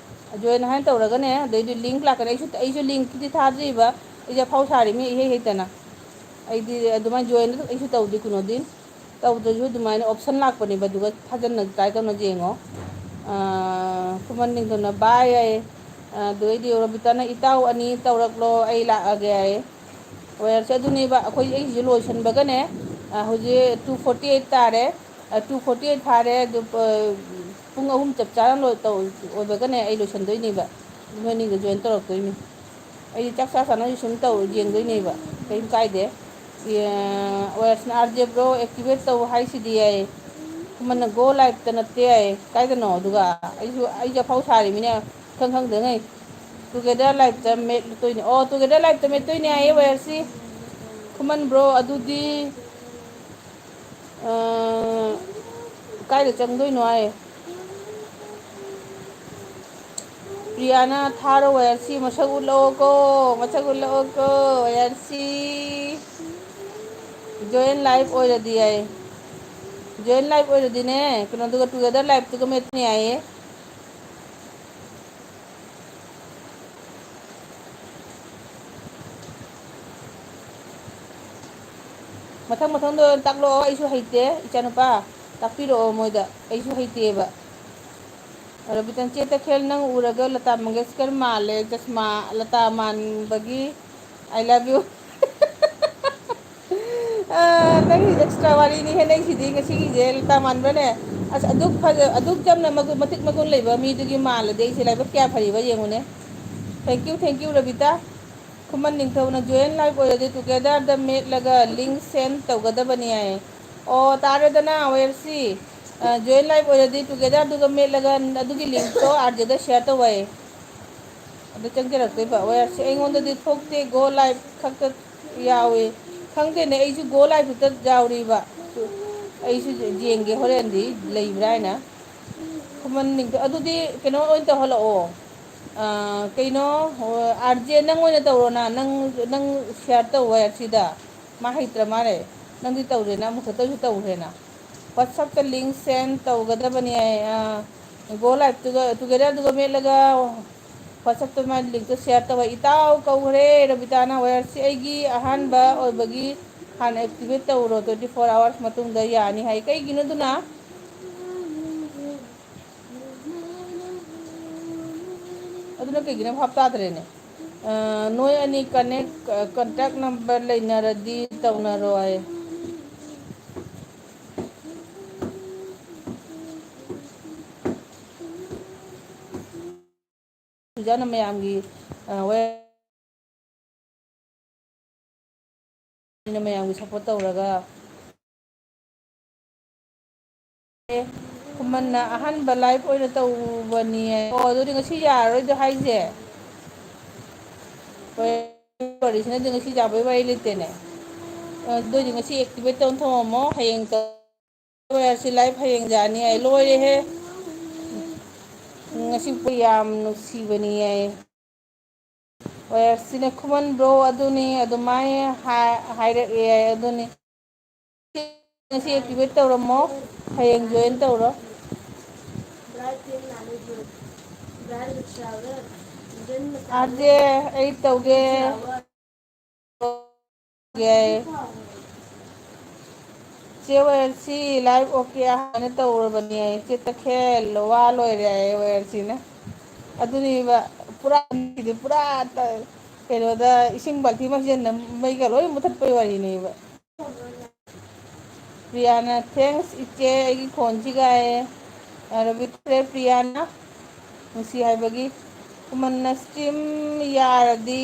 ꯖꯣꯏꯟ ꯍꯥꯏꯅ ꯇꯧꯔꯒꯅꯦ ꯑꯗꯩꯗꯤ ꯂꯤꯡ ꯂꯥꯛꯀꯅꯤ ꯑꯩꯁꯨ ꯂꯤꯡꯇꯨꯗꯤ ꯊꯥꯗ꯭ꯔꯤꯕ ꯑꯩꯁꯦ ꯑꯐꯥꯎ ꯁꯥꯔꯤ ꯃꯤ ꯏꯍꯩ ꯍꯩꯇꯅ ꯑꯩꯗꯤ ꯑꯗꯨꯃꯥꯏꯅ ꯖꯣꯏꯟꯗ ꯑꯩꯁꯨ ꯇꯧꯗꯦ ꯀꯩꯅꯣꯗꯤ ꯇꯧꯗ꯭ꯔꯁꯨ ꯑꯗꯨꯃꯥꯏꯅ ꯑꯣꯞꯁꯟ ꯂꯥꯛꯄꯅꯦꯕ ꯑꯗꯨꯒ ꯊꯥꯖꯟꯅ ꯇ꯭ꯔꯥꯏ ꯇꯧꯅ ꯌꯦꯡꯉꯣ ꯈꯨꯃꯟ ꯅꯤꯡꯊꯧꯅ ꯕꯥꯏ ꯍꯥꯏꯌꯦ ꯑꯗꯨꯗꯩꯗꯤ ꯔꯣꯕꯤꯇꯥꯅ ꯏꯇꯥꯎ ꯑꯅꯤ ꯇꯧꯔꯛꯂꯣ ꯑꯩ ꯂꯥꯛꯑꯒꯦ ꯍꯥꯏꯌꯦ ꯋꯦꯌꯔꯁꯦ ꯑꯗꯨꯅꯦꯕ ꯑꯩꯁꯤꯁꯨ ꯂꯣꯏꯁꯤꯟꯕꯒꯅꯦ ꯍꯧꯖꯤꯛ 2:48 ꯇꯥꯔꯦ 2:48 ꯐꯥꯔꯦ ꯑꯗꯨ ꯄꯨꯡ ꯑꯍꯨꯝ ꯆꯞ ꯆꯥꯅ ꯑꯣꯏꯕꯒꯅꯦ ꯑꯩ ꯂꯣꯏꯁꯤꯟꯗꯣꯏꯅꯦꯕ ꯅꯣꯏꯅꯤꯒ ꯖꯣꯏꯟ ꯇꯧꯔꯛꯇꯣꯏꯅꯤ ꯑꯩꯗꯤ ꯆꯥꯛ ꯆꯥꯅꯁꯨ ꯁꯨꯝ ꯌꯦꯡꯗꯣꯏꯅꯦꯕ ꯀꯔꯤꯝ ꯀꯥꯏꯗꯦ ꯋꯦꯌꯔꯁꯤꯅ ꯑꯥꯔꯖꯦ ꯕ꯭ꯔꯣ ꯑꯦꯛꯇꯤꯚꯦꯠ ꯇꯧ ꯍꯥꯏꯁꯤꯗꯤ ꯌꯥꯏ ꯈꯨꯃꯟꯅ ꯒꯣ ꯂꯥꯏꯚꯇ ꯅꯠꯇꯦ ꯌꯥꯏ ꯀꯥꯏꯗꯅꯣ ꯑꯗꯨꯒ ꯑꯩꯁꯨ ꯑꯐꯥꯎ ꯁꯥꯔꯤꯃꯤꯅꯦ ꯈꯪꯗꯉꯩ ꯇꯨꯒꯦꯗꯔ ꯂꯥꯏꯐꯇ ꯃꯦꯠꯇꯣꯏꯅꯦ ꯑꯣ ꯇꯨꯒꯦꯗꯔ ꯂꯥꯏꯐꯇ ꯃꯦꯠꯇꯣꯏꯅꯦ ꯍꯥꯏꯌꯦ ꯋꯦꯌꯔꯁꯤ ꯈꯨꯃꯟ ꯕ꯭ꯔꯣ ꯑꯗꯨꯗꯤ ꯀꯥꯏꯗ ꯆꯪꯗꯣꯏꯅꯣ ꯍꯥꯏ ꯄ꯭ꯔꯤꯌꯥꯅ ꯊꯥꯔꯣ ꯋꯥꯌꯔꯁꯤ ꯃꯁꯛ ꯎꯠꯂꯛꯑꯣꯀꯣ ꯋꯥꯌꯔꯁꯤ ꯖꯣꯏꯟ ꯂꯥꯏꯐ ꯑꯣꯏꯔꯗꯤ ꯌꯥꯏ ꯖꯣꯏꯟ ꯂꯥꯏꯐ ꯑꯣꯏꯔꯗꯤꯅꯦ ꯀꯩꯅꯣꯗꯨꯒ ꯇꯨꯒꯦꯗꯔ ꯂꯥꯏꯐꯇꯨꯒ ꯃꯦꯠꯄ ꯌꯥꯏꯌꯦ ꯃꯊꯪꯗꯣ ꯇꯥꯛꯂꯛꯑꯣ ꯑꯩꯁꯨ ꯍꯩꯇꯦ ꯏꯆꯥꯅꯨꯄꯥ ꯇꯥꯛꯄꯤꯔꯛꯑꯣ ꯃꯣꯏꯗ ꯑꯩꯁꯨ ꯍꯩꯇꯦꯕ ꯔꯕꯤꯇꯟ ꯆꯦ ꯇꯈꯦꯜ ꯅꯪ ꯎꯔꯒ ꯂꯇꯥ ꯃꯪꯒꯦꯁꯀꯔ ꯃꯥꯜꯂꯦ ꯆꯁꯃꯥ ꯂꯇꯥ ꯃꯥꯟꯕꯒꯤ ꯑꯥꯏ ꯂꯚ ꯌꯨ ꯅꯪꯒꯤ ꯑꯦꯛꯁꯇ꯭ꯔꯥ ꯋꯥꯔꯤꯅꯤ ꯅꯪꯁꯤꯗꯤ ꯉꯁꯤꯒꯤꯁꯦ ꯂꯇꯥ ꯃꯥꯟꯕ꯭ꯔꯅꯦ ꯑꯁ ꯑꯗꯨꯛ ꯆꯝꯅ ꯃꯇꯤꯛ ꯃꯒꯨꯟ ꯂꯩꯕ ꯃꯤꯗꯨꯒꯤ ꯃꯥꯜꯂꯗꯤ ꯑꯩꯁꯦ ꯂꯥꯏꯕꯛ ꯀꯌꯥ ꯐꯔꯤꯕ ꯌꯦꯡꯉꯨꯅꯦ ꯊꯦꯡꯀ꯭ꯌꯨ ꯔꯕꯤꯇꯥ ꯈꯨꯃꯟ ꯅꯤꯡꯊꯧꯅ ꯖꯣꯏꯟ ꯂꯥꯏꯐ ꯑꯣꯏꯔꯗꯤ ꯇꯨꯒꯦꯗꯔꯗ ꯃꯦꯠꯂꯒ ꯂꯤꯡ ꯁꯦꯟ ꯇꯧꯒꯗꯕꯅꯤ ꯍꯥꯏ ꯑꯣ ꯇꯥꯔꯦꯗꯅ ꯋꯦꯌꯔꯁꯤ ꯖꯣꯏꯟ ꯂꯥꯏꯐ ꯑꯣꯏꯔꯗꯤ ꯇꯨꯒꯦꯗꯔꯗꯨꯒ ꯃꯦꯠꯂꯒ ꯑꯗꯨꯒꯤ ꯂꯤꯡꯇꯣ ꯑꯥꯔꯖꯦꯗ ꯁꯤꯌꯔ ꯇꯧ ꯍꯥꯏꯌꯦ ꯑꯗꯨ ꯆꯪꯖꯔꯛꯇꯣꯏꯕ ꯋꯦꯌꯔꯁꯤ ꯑꯩꯉꯣꯟꯗꯗꯤ ꯊꯣꯛꯇꯦ ꯒꯣ ꯂꯥꯏꯐ ꯈꯛꯇ ꯌꯥꯎꯏ ꯈꯪꯗꯦꯅꯦ ꯑꯩꯁꯨ ꯒꯣ ꯂꯥꯏꯐ ꯈꯛꯇ ꯌꯥꯎꯔꯤꯕ ꯑꯩꯁꯨ ꯌꯦꯡꯒꯦ ꯍꯣꯔꯦꯟꯗꯤ ꯂꯩꯕ꯭ꯔꯥ ꯍꯥꯏꯅ ꯈꯨꯃꯟ ꯑꯗꯨꯗꯤ ꯀꯩꯅꯣ ꯑꯣꯏꯅ ꯇꯧꯍꯜꯂꯛꯑꯣ ꯀꯩꯅꯣ ꯑꯥꯔꯖꯦ ꯅꯪ ꯑꯣꯏꯅ ꯇꯧꯔꯣꯅ ꯅꯪ ꯁꯤꯌꯥꯔ ꯇꯧꯋꯦ ꯁꯤꯗ ꯃꯥ ꯍꯩꯇ꯭ꯔ ꯃꯥꯜꯂꯦ ꯅꯪꯗꯤ ꯇꯧꯔꯦꯅ ꯑꯃꯨꯛ ꯈꯛꯇꯁꯨ ꯇꯧꯈ꯭ꯔꯦꯅ ꯋꯥꯠꯁꯑꯞꯇ ꯂꯤꯡ ꯁꯦꯟ ꯇꯧꯒꯗꯕꯅꯤ ꯒꯣ ꯂꯥꯏꯚ ꯇꯨꯒꯦꯗꯔꯗꯨꯒ ꯃꯦꯠꯂꯒ ꯋꯥꯆꯞꯇ ꯃꯥꯒꯤ ꯂꯤꯡꯇꯣ ꯁꯤꯌꯥꯔ ꯇꯧꯕ ꯏꯇꯥꯎ ꯀꯧꯈ꯭ꯔꯦ ꯔꯕꯤꯇꯥꯅ ꯋꯦꯌꯔꯁꯤ ꯑꯩꯒꯤ ꯑꯍꯥꯟꯕ ꯑꯣꯏꯕꯒꯤ ꯍꯥꯟꯅ ꯑꯦꯛꯇꯤꯚꯦꯠ ꯇꯧꯔꯣ 24 hours ꯃꯇꯨꯡꯗ ꯌꯥꯅꯤ ꯍꯥꯏ ꯀꯩꯒꯤꯅꯣ ꯑꯗꯨꯅ ꯑꯗꯨꯅ ꯀꯩꯒꯤꯅꯣ ꯚꯥꯞ ꯇꯥꯗ꯭ꯔꯦꯅꯦ ꯅꯣꯏ ꯑꯅꯤ ꯀꯟꯇꯦꯛ ꯅꯝꯕꯔ ꯂꯩꯅꯔꯗꯤ ꯇꯧꯅꯔꯣ ꯍꯥꯏ ꯁꯨꯖꯥꯅ ꯃꯌꯥꯝꯒꯤ ꯃꯌꯥꯝꯒꯤ ꯁꯞꯄꯣꯔꯠ ꯇꯧꯔꯒ ꯈꯨꯃꯟꯅ ꯑꯍꯥꯟꯕ ꯂꯥꯏꯐ ꯑꯣꯏꯅ ꯇꯧꯕꯅꯤ ꯑꯣ ꯑꯗꯨꯗꯤ ꯉꯁꯤ ꯌꯥꯔꯔꯣꯏꯗꯣ ꯍꯥꯏꯁꯦ ꯋꯥꯔꯤꯁꯤꯅꯗꯤ ꯉꯁꯤ ꯌꯥꯕꯒꯤ ꯋꯥꯔꯤ ꯂꯩꯇꯦꯅꯦ ꯑꯗꯨꯏꯗꯤ ꯉꯁꯤ ꯑꯦꯛꯇꯤꯚꯦꯠ ꯇꯧ ꯊꯝꯃꯝꯃꯣ ꯍꯌꯦꯡ ꯇꯧꯔꯁꯤ ꯂꯥꯏꯐ ꯍꯌꯦꯡ ꯌꯥꯅꯤ ꯑꯩ ꯂꯣꯏꯔꯦꯍꯦ ꯉꯁꯤ ꯌꯥꯝ ꯅꯨꯡꯁꯤꯕꯅꯤ ꯌꯥꯏ ꯋꯦꯌꯔꯁꯤꯅ ꯈꯨꯃꯟꯕ꯭ꯔꯣ ꯑꯗꯨꯅꯤ ꯑꯗꯨꯃꯥꯏꯅ ꯍꯥꯏꯔꯛꯑꯦ ꯑꯗꯨꯅꯤ ꯉꯁꯤ ꯑꯦꯛꯇꯤꯚꯦꯠ ꯇꯧꯔꯝꯃꯣ ꯍꯌꯦꯡ ꯖꯣꯏꯟ ꯇꯧꯔꯣ ꯑꯥꯔꯖꯦ ꯑꯩ ꯇꯧꯒꯦ ꯆꯦ ꯋꯦꯌꯔꯁꯤ ꯂꯥꯏꯚ ꯑꯣꯀꯦ ꯍꯥꯟꯅ ꯇꯧꯔꯕꯅꯤ ꯆꯦ ꯇꯈꯦꯜ ꯋꯥ ꯂꯣꯏꯔꯦ ꯍꯥꯏꯌꯦ ꯋꯦꯌꯔꯁꯤꯅ ꯑꯗꯨꯅꯦꯕ ꯄꯨꯔꯥ ꯀꯩꯅꯣꯗ ꯏꯁꯤꯡ ꯕꯥꯜꯇꯤ ꯃꯆꯦꯟꯅ ꯃꯩꯒ ꯂꯣꯏ ꯃꯨꯊꯠꯄꯩ ꯋꯥꯔꯤꯅꯦꯕ ꯄ꯭ꯔꯤꯌꯥꯅ ꯊꯦꯡꯁ ꯏꯆꯦ ꯑꯩꯒꯤ ꯈꯣꯟꯁꯤꯒꯥꯏꯌꯦ ꯔꯕꯤꯠꯁꯦ ꯄ꯭ꯔꯤꯌꯥꯅ ꯅꯨꯡꯁꯤ ꯍꯥꯏꯕꯒꯤ ꯈꯨꯃꯟꯅ ꯏꯁꯇ꯭ꯔꯤꯝ ꯌꯥꯔꯗꯤ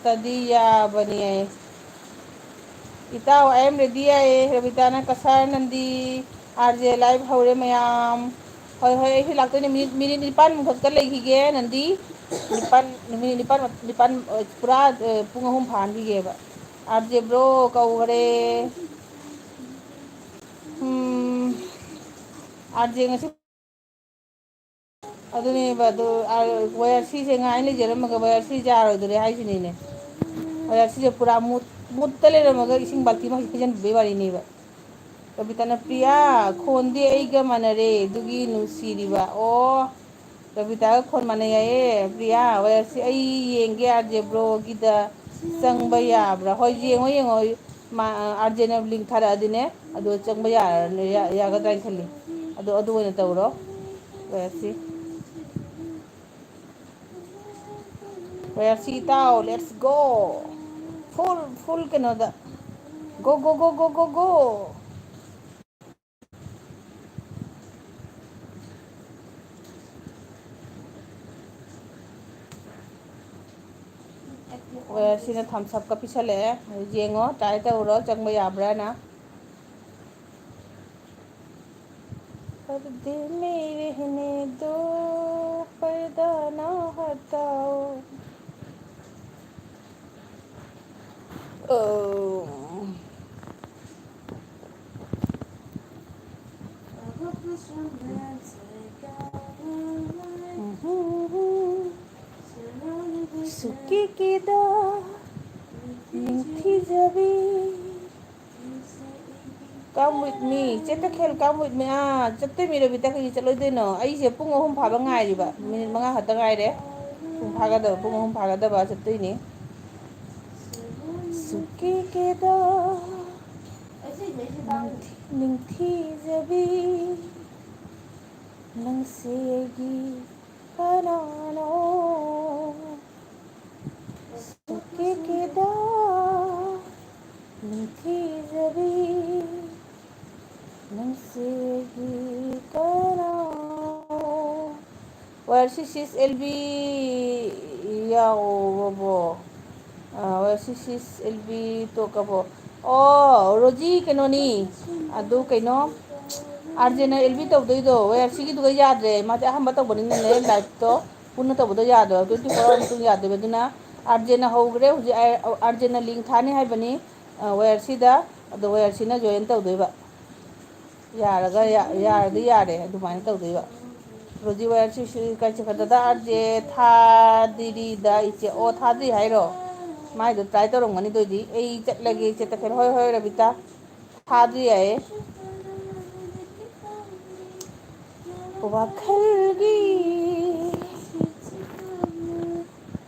ꯇꯗꯤ ꯌꯥꯕꯅꯤ ꯍꯥꯏꯌꯦ ꯏꯇꯥꯎ ꯑꯥꯏ ꯑꯦꯝ ꯔꯦꯗꯤ ꯍꯥꯏꯌꯦ ꯔꯕꯤꯇꯥꯅ ꯀꯁꯥꯔ ꯅꯟꯗꯤ ꯑꯥꯔꯖꯦ ꯂꯥꯏꯚ ꯍꯧꯔꯦ ꯃꯌꯥꯝ ꯍꯣꯏ ꯑꯩꯁꯨ ꯂꯥꯛꯇꯣꯏꯅꯦ ꯃꯤꯅꯤꯠ 9 ꯈꯛꯇ ꯂꯩꯈꯤꯒꯦ ꯅꯟꯗꯤ ꯃꯤꯅꯤꯠ ꯅꯤꯄꯥꯟ ꯄꯨꯔꯥ ꯄꯨꯡ 3 ꯐꯥꯍꯟꯈꯤꯒꯦꯕ ꯑꯥꯔꯖꯦ ꯕ꯭ꯔꯣ ꯀꯧꯈꯔꯦ ꯑꯥꯔꯖꯦ ꯉꯁꯤ ꯑꯗꯨꯅꯦꯕ ꯑꯗꯨ ꯋꯦꯌꯔ ꯁꯤꯁꯦ ꯉꯥꯏ ꯂꯩꯖꯔꯝꯃꯒ ꯋꯦꯌꯔ ꯁꯤꯁꯦ ꯌꯥꯔꯣꯏꯗꯣꯔꯦ ꯍꯥꯏꯁꯤꯅꯤꯅꯦ ꯋꯦꯌꯔ ꯁꯤꯁꯦ ꯄꯨꯔꯥ ꯃꯨꯠꯇ ꯂꯩꯔꯝꯃꯒ ꯏꯁꯤꯡ ꯕꯥꯜꯇꯤ ꯑꯃ ꯍꯩꯖꯤꯟꯕꯤꯕꯩ ꯋꯥꯔꯤꯅꯦꯕ ꯔꯕꯤꯇꯥꯅ ꯄ꯭ꯔꯤꯌꯥ ꯈꯣꯟꯗꯤ ꯑꯩꯒ ꯃꯥꯟꯅꯔꯦ ꯑꯗꯨꯒꯤ ꯅꯨꯡꯁꯤꯔꯤꯕ ꯑꯣ ꯔꯕꯤꯇꯥꯒ ꯈꯣꯟ ꯃꯥꯟꯅꯩ ꯍꯥꯏꯌꯦ ꯄ꯭ꯔꯤꯌꯥ ꯋꯦꯌꯔꯁꯤ ꯑꯩ ꯌꯦꯡꯒꯦ ꯑꯥꯔꯖꯦ ꯕ꯭ꯔꯣꯒꯤꯗ ꯆꯪꯕ ꯌꯥꯕ꯭ꯔꯥ ꯍꯣꯏ ꯌꯦꯡꯉꯣ ꯑꯥꯔꯖꯦꯅ ꯂꯤꯡ ꯊꯥꯔꯛꯑꯗꯤꯅꯦ ꯑꯗꯨ ꯆꯪꯕ ꯌꯥꯒꯗ꯭ꯔꯥ ꯍꯥꯏꯅ ꯈꯜꯂꯤ ꯑꯗꯨ ꯑꯣꯏꯅ ꯇꯧꯔꯣ ꯋꯦꯌꯔꯁꯤ ꯋꯦꯌꯔꯁꯤ ꯏꯇꯥꯎ ꯂꯦꯠꯁ ꯒꯣ ꯐꯨꯜ ꯀꯩꯅꯣꯗ ꯒꯣ ꯋꯦꯌꯔꯁꯤꯅ ꯊꯝꯁ ꯑꯞꯀ ꯄꯤꯁꯜꯂꯛꯑꯦ ꯌꯦꯡꯉꯣ ꯇ꯭ꯔꯥꯏ ꯇꯧꯔꯣ ꯆꯪꯕ ꯌꯥꯕ꯭ꯔꯥꯅ पर्दे में रहने दो पर्दा ना हटाओ Sukikida Ninthijabi Come with me Cheta khel come with me chatte mi Rabita kay chaloideno aise pung 3 phaba ngairiba minute 5 khata ngaire pung phagadaba pung 3 phagadaba chattoini Sukikida Ninthijabi Nangsegi Kanano Sukikida Ninthijabi Nangsegi Kanano Where she is LB Yao where she is LB Tokabo Oh Roji Kenoni Adu Keno Arjena LB tꯧꯗꯣꯏꯗꯣ where ꯁꯤꯒꯤꯗꯨꯒ ꯌꯥꯗ꯭ꯔꯦ ꯃꯥꯗꯤ ꯑꯍꯥꯟꯕ ꯇꯧꯕꯅꯤꯅꯅꯦ ꯂꯥꯏꯐꯇꯣ ꯄꯨꯟꯅ ꯇꯧꯕꯗꯣ ꯌꯥꯗ꯭ꯔꯦ 24 hours ꯃꯇꯨꯡ ꯌꯥꯗꯦꯕ ꯑꯗꯨꯅ ꯑꯥꯔꯖꯦꯅ ꯍꯧꯈ꯭ꯔꯦ ꯍꯧꯖꯤꯛ ꯑꯥꯔꯖꯦꯅ ꯂꯤꯡ ꯊꯥꯅꯤ ꯍꯥꯏꯕꯅꯤ ꯋꯦꯌꯔꯁꯤꯗ ꯑꯗꯣ ꯋꯦꯌꯔꯁꯤꯅ ꯖꯣꯏꯟ ꯇꯧꯗꯣꯏꯕ ꯌꯥꯔꯗꯤ ꯌꯥꯔꯦ ꯑꯗꯨꯃꯥꯏꯅ ꯇꯧꯗꯣꯏꯕ ꯔꯣꯖꯤ ꯋꯥꯏꯔꯁꯤ ꯀꯥꯏ ꯆꯠꯈ꯭ꯔꯗ ꯑꯥꯔꯖꯦ ꯊꯥꯗꯤꯔꯤꯗ ꯏꯆꯦ ꯑꯣ ꯊꯥꯗ꯭ꯔꯤ ꯍꯥꯏꯔꯣ ꯃꯥꯏꯗꯣ ꯇ꯭ꯔꯥꯏ ꯇꯧꯔꯝꯒꯅꯤ ꯑꯗꯨꯑꯣꯏꯗꯤ ꯑꯩ ꯆꯠꯂꯒꯦ ꯏꯆꯦ ꯇꯈꯦꯜ ꯍꯣꯏ ꯍꯣꯏ ꯔꯕꯤꯇꯥ ꯊꯥꯗ꯭ꯔꯤ ꯌꯥꯏꯌꯦ ꯋꯥꯈꯜꯒꯤ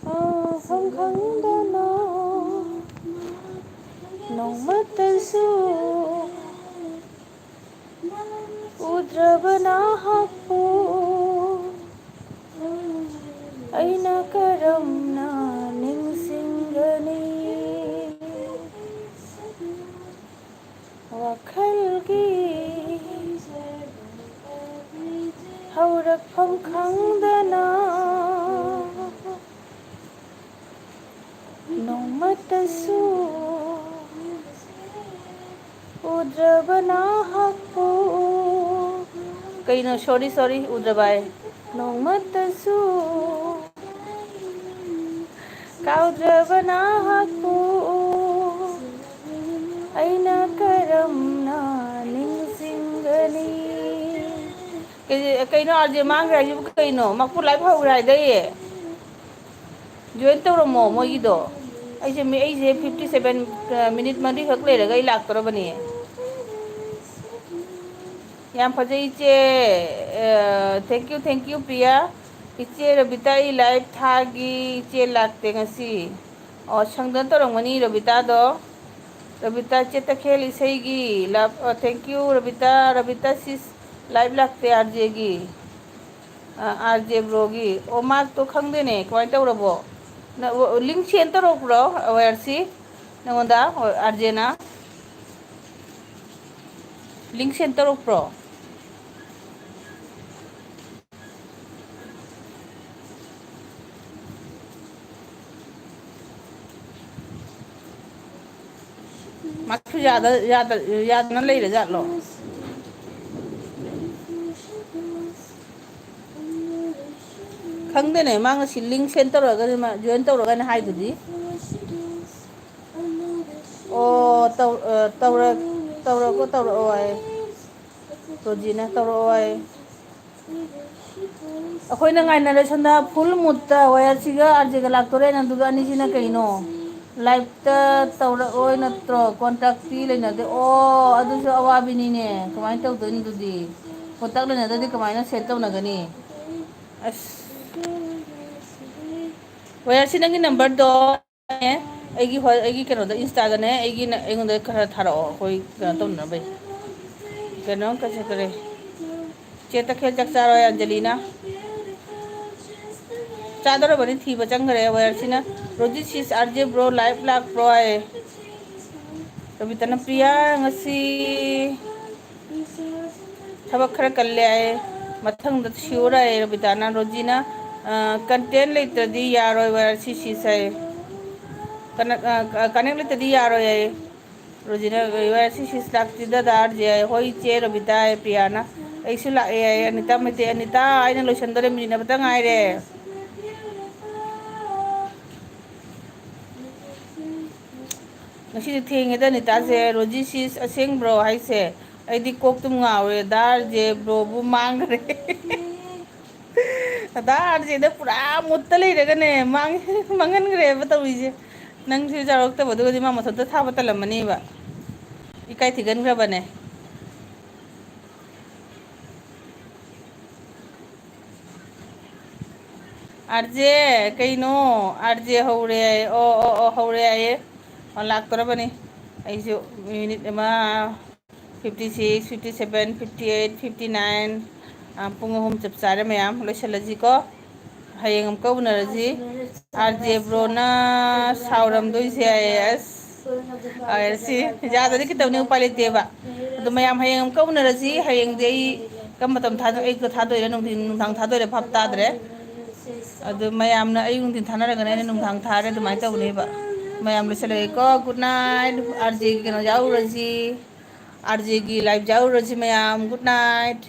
ꯍꯥꯏꯐꯝ ꯈꯪꯗꯅ ꯅꯣꯡꯃꯇꯁꯨ ꯎꯗ꯭ꯔꯕ ꯅꯍꯥꯛꯄꯨ ꯑꯩꯅ ꯀꯔꯝꯅ ꯅꯤꯡꯁꯤꯡꯒꯅꯤ ꯋꯥꯈꯜꯒꯤ ꯍꯧꯔꯛꯐꯝ ꯈꯪꯗꯅ ꯅꯣꯡꯃꯇꯁꯨ ꯎꯗ꯭ꯔꯕ ꯅꯍꯥꯛꯄꯨ ꯀꯩꯅꯣ ꯁꯣꯔꯤ ꯎꯗ꯭ꯔꯕꯥꯏ ꯅꯣꯡꯃꯇꯁꯨ ꯀꯥꯎꯗ꯭ꯔꯕ ꯅꯍꯥꯛꯄꯨ ꯑꯩꯅ ꯀꯔꯝꯅ ꯅꯤꯡꯁꯤꯡꯒꯅꯤ ꯀꯩꯅꯣ ꯑꯥꯔꯖꯦ ꯃꯥꯡꯈ꯭ꯔꯦ ꯍꯥꯏꯁꯤꯕꯨ ꯀꯩꯅꯣ ꯃꯄꯨ ꯂꯥꯏꯐ ꯍꯧꯈ꯭ꯔꯦ ꯍꯥꯏꯗꯥꯏꯌꯦ ꯖꯣꯏꯟ ꯇꯧꯔꯝꯃꯣ ꯃꯣꯏꯒꯤꯗꯣ ꯑꯩꯁꯦ 57 ꯃꯤꯅꯤꯠ ꯃꯔꯤꯈꯛ ꯂꯩꯔꯒ ꯑꯩ ꯂꯥꯛꯇꯧꯔꯕꯅꯦ ꯌꯥꯝ ꯐꯖꯩ ꯏꯆꯦ ꯊꯦꯡꯀ꯭ꯌꯨ ꯄ꯭ꯔꯤꯌꯥ ꯏꯆꯦ ꯔꯕꯤꯇꯥ ꯑꯩ ꯂꯥꯏꯚ ꯊꯥꯒꯤ ꯏꯆꯦ ꯂꯥꯛꯇꯦ ꯉꯁꯤ ꯑꯣ ꯁꯪꯗꯅ ꯇꯧꯔꯝꯒꯅꯤ ꯔꯕꯤꯇꯥꯗꯣ ꯔꯕꯤꯇꯥ ꯆꯦ ꯇꯈꯦꯜ ꯏꯁꯩꯒꯤ ꯊꯦꯡꯀ꯭ꯌꯨ ꯔꯕꯤꯇꯥ ꯁꯤꯁ ꯂꯥꯏꯚ ꯂꯥꯛꯇꯦ ꯑꯥꯔꯖꯦ ꯕ꯭ꯔꯣꯒꯤ ꯑꯣ ꯃꯥꯔꯛꯇꯣ ꯈꯪꯗꯦꯅꯦ ꯀꯃꯥꯏꯅ ꯇꯧꯔꯕꯣ ꯂꯤꯡ ꯁꯦꯟ ꯇꯧꯔꯛꯄ꯭ꯔꯣ ꯋꯥꯌꯔꯁꯤ ꯅꯪꯉꯣꯟꯗ ꯑꯥꯔꯖꯦꯅ ꯂꯤꯡ ꯁꯦꯟ ꯇꯧꯔꯛꯄ꯭ꯔꯣ ꯃꯥꯁꯨ ꯌꯥꯗꯅ ꯂꯩꯔ ꯖꯥꯠꯂꯣ ꯈꯪꯗꯦꯅꯦ ꯃꯥ ꯉꯁꯤ ꯂꯤꯡ ꯁꯦꯟ ꯇꯧꯔꯒ ꯖꯣꯏꯟ ꯇꯧꯔꯒꯅ ꯍꯥꯏꯗꯨꯗꯤ ꯑꯣ ꯇꯧꯔꯛꯑꯣ ꯍꯥꯏ ꯔꯣꯖꯤꯅ ꯇꯧꯔꯛꯑꯣ ꯍꯥꯏ ꯑꯩꯈꯣꯏꯅ ꯉꯥꯏꯅꯔꯦ ꯁꯣꯝꯗ ꯐꯨꯜ ꯃꯨꯠꯇ ꯋꯥꯌꯔꯁꯤꯒ ꯑꯥꯔꯖꯦꯒ ꯂꯥꯛꯇꯣꯔꯦꯅ ꯑꯗꯨꯒ ꯑꯅꯤꯁꯤꯅ ꯀꯩꯅꯣ ꯂꯥꯏꯐꯇ ꯇꯧꯔꯛꯑꯣꯏ ꯅꯠꯇ꯭ꯔꯣ ꯀꯣꯟꯇ꯭ꯔꯛꯇꯤ ꯂꯩꯅꯗꯦ ꯑꯣ ꯑꯗꯨꯁꯨ ꯑꯋꯥꯕꯤꯅꯤꯅꯦ ꯀꯃꯥꯏꯅ ꯇꯧꯗꯣꯏꯅꯣ ꯑꯗꯨꯗꯤ ꯀꯣꯟꯇꯛ ꯂꯩꯅꯗ꯭ꯔꯗꯤ ꯀꯃꯥꯏꯅ ꯁꯦꯠ ꯇꯧꯅꯒꯅꯤ ꯑꯁ ꯋꯥꯌꯔꯁꯤ ꯅꯪꯒꯤ ꯅꯝꯕꯔꯗꯣ ꯑꯩꯒꯤ ꯀꯩꯅꯣꯗ ꯏꯟꯁꯇꯥꯗꯅꯦ ꯑꯩꯉꯣꯟꯗ ꯈꯔ ꯊꯥꯔꯛꯑꯣ ꯑꯩꯈꯣꯏ ꯀꯩꯅꯣ ꯇꯧꯅꯕꯩ ꯀꯩꯅꯣ ꯀꯔꯤ ꯆꯦ ꯇꯈꯦꯜ ꯆꯥꯛ ꯆꯥꯔꯣꯏ ꯑꯟꯖꯂꯤꯅ ꯆꯥꯗꯧꯔꯕꯅꯤ ꯊꯤꯕ ꯆꯪꯈ꯭ꯔꯦ ꯋꯥꯌꯔꯁꯤꯅ ꯔꯣꯖꯤ ꯁꯤꯁ ꯑꯥꯔꯖꯦ ꯕ꯭ꯔꯣ ꯂꯥꯏꯚ ꯂꯥꯛꯄ꯭ꯔꯣ ꯍꯥꯏ ꯔꯕꯤꯇꯥꯅ ꯄ꯭ꯔꯤꯌꯥ ꯉꯁꯤ ꯊꯕꯛ ꯈꯔ ꯀꯜꯂꯦ ꯍꯥꯏ ꯃꯊꯪꯗ ꯁꯤꯌꯣꯔ ꯍꯥꯏ ꯔꯕꯤꯇꯥꯅ ꯔꯣꯖꯤꯅ ꯀꯟꯇꯦꯟ ꯂꯩꯇ꯭ꯔꯗꯤ ꯌꯥꯔꯣꯏ ꯋꯥꯌꯔꯁꯤ ꯁꯤꯁ ꯍꯥꯏ ꯀꯅꯦꯛ ꯂꯩꯇꯗꯤ ꯌꯥꯔꯣꯏ ꯍꯥꯏ ꯔꯣꯖꯤꯅ ꯋꯥꯌꯔꯁꯤ ꯁꯤꯁ ꯂꯥꯛꯇꯦꯗꯗꯥ ꯑꯥꯔꯖꯦ ꯍꯣꯏ ꯏꯆꯦ ꯔꯕꯤꯇꯥ ꯍꯥꯏ ꯄ꯭ꯔꯤꯌꯥꯅ ꯑꯩꯁꯨ ꯂꯥꯛꯑꯦ ꯍꯥꯏ ꯑꯅꯤꯇꯥ ꯃꯩꯇꯩ ꯑꯅꯤꯇꯥ ꯑꯩꯅ ꯂꯣꯏꯁꯟꯗꯣꯔꯦ ꯃꯤꯅꯤꯠ ꯑꯃꯇ ꯉꯥꯏꯔꯦ ꯉꯁꯤꯗꯤ ꯊꯦꯡꯉꯦꯗ ꯑꯅꯤꯇꯥꯁꯦ ꯔꯣꯖꯤ ꯁꯤꯁ ꯑꯁꯦꯡꯕ꯭ꯔꯣ ꯍꯥꯏꯁꯦ ꯑꯩꯗꯤ ꯀꯣꯛꯇꯨꯝ ꯉꯥꯎꯔꯦ ꯗꯥ ꯑꯥꯔꯖꯦ ꯕ꯭ꯔꯣꯕꯨ ꯃꯥꯡꯈ꯭ꯔꯦ ꯗꯥ ꯑꯥꯔꯖꯦꯗ ꯄꯨꯔꯥ ꯃꯨꯠꯇ ꯂꯩꯔꯒꯅꯦ ꯃꯥꯡꯍꯟꯈ꯭ꯔꯦꯕ ꯇꯧꯔꯤꯁꯦ ꯅꯪꯁꯨ ꯌꯥꯎꯔꯛꯇꯕꯗꯨꯒꯗꯤ ꯃꯥ ꯃꯊꯟꯇ ꯊꯥꯕ ꯇꯜꯂꯝꯃꯅꯦꯕ ꯏꯀꯥꯏ ꯊꯤꯒꯟꯈ꯭ꯔꯕꯅꯦ ꯑꯥꯔꯖꯦ ꯀꯩꯅꯣ ꯑꯥꯔꯖꯦ ꯍꯧꯔꯦ ꯑꯣ ꯍꯧꯔꯦ ꯍꯥꯏꯌꯦ ꯂꯥꯛꯇꯧꯔꯕꯅꯤ ꯑꯩꯁꯨ ꯃꯤꯅꯤꯠ ꯑꯃ 56 57 58 59 ꯄꯨꯡ 3 ꯆꯞ ꯆꯥꯔꯦ ꯃꯌꯥꯝ ꯂꯣꯏꯁꯤꯜꯂꯁꯤꯀꯣ ꯍꯌꯦꯡ ꯑꯃꯨꯛꯀ ꯎꯅꯔꯁꯤ ꯑꯥꯔꯖꯦ ꯕ꯭ꯔꯣꯅ ꯁꯥꯎꯔꯝꯗꯣꯏꯁꯦ ꯑꯁ ꯌꯥꯗꯗꯤ ꯈꯤꯇꯪꯅꯤ ꯎꯄꯥꯏ ꯂꯩꯇꯦꯕ ꯑꯗꯣ ꯃꯌꯥꯝ ꯍꯌꯦꯡ ꯑꯃꯨꯛꯀ ꯎꯅꯔꯁꯤ ꯍꯌꯦꯡꯗꯤ ꯑꯩ ꯀꯔꯝꯕ ꯃꯇꯝ ꯑꯌꯨꯛꯇ ꯊꯥꯗꯣꯏꯔꯦ ꯅꯨꯡꯗꯥꯡ ꯊꯥꯗꯣꯏꯔꯦ ꯚꯥꯞ ꯇꯥꯗ꯭ꯔꯦ ꯑꯗꯨ ꯃꯌꯥꯝꯅ ꯑꯌꯨꯛ ꯅꯨꯡꯊꯤꯟ ꯊꯥꯅꯔꯒꯅ ꯑꯩꯅ ꯅꯨꯡꯗꯥꯡ ꯊꯥꯔꯦ ꯑꯗꯨꯃꯥꯏꯅ ꯇꯧꯅꯦꯕ ꯃꯌꯥꯝ ꯂꯣꯏꯁꯤꯜꯂꯒꯦꯀꯣ ꯒꯨꯗ ꯅꯥꯏꯠ ꯑꯥꯔꯖꯦꯒꯤ ꯀꯩꯅꯣ ꯌꯥꯎꯔꯨꯔꯁꯤ ꯑꯥꯔꯖꯦꯒꯤ ꯂꯥꯏꯚ ꯌꯥꯎꯔꯨꯔꯁꯤ ꯃꯌꯥꯝ ꯒꯨꯗ ꯅꯥꯏꯠ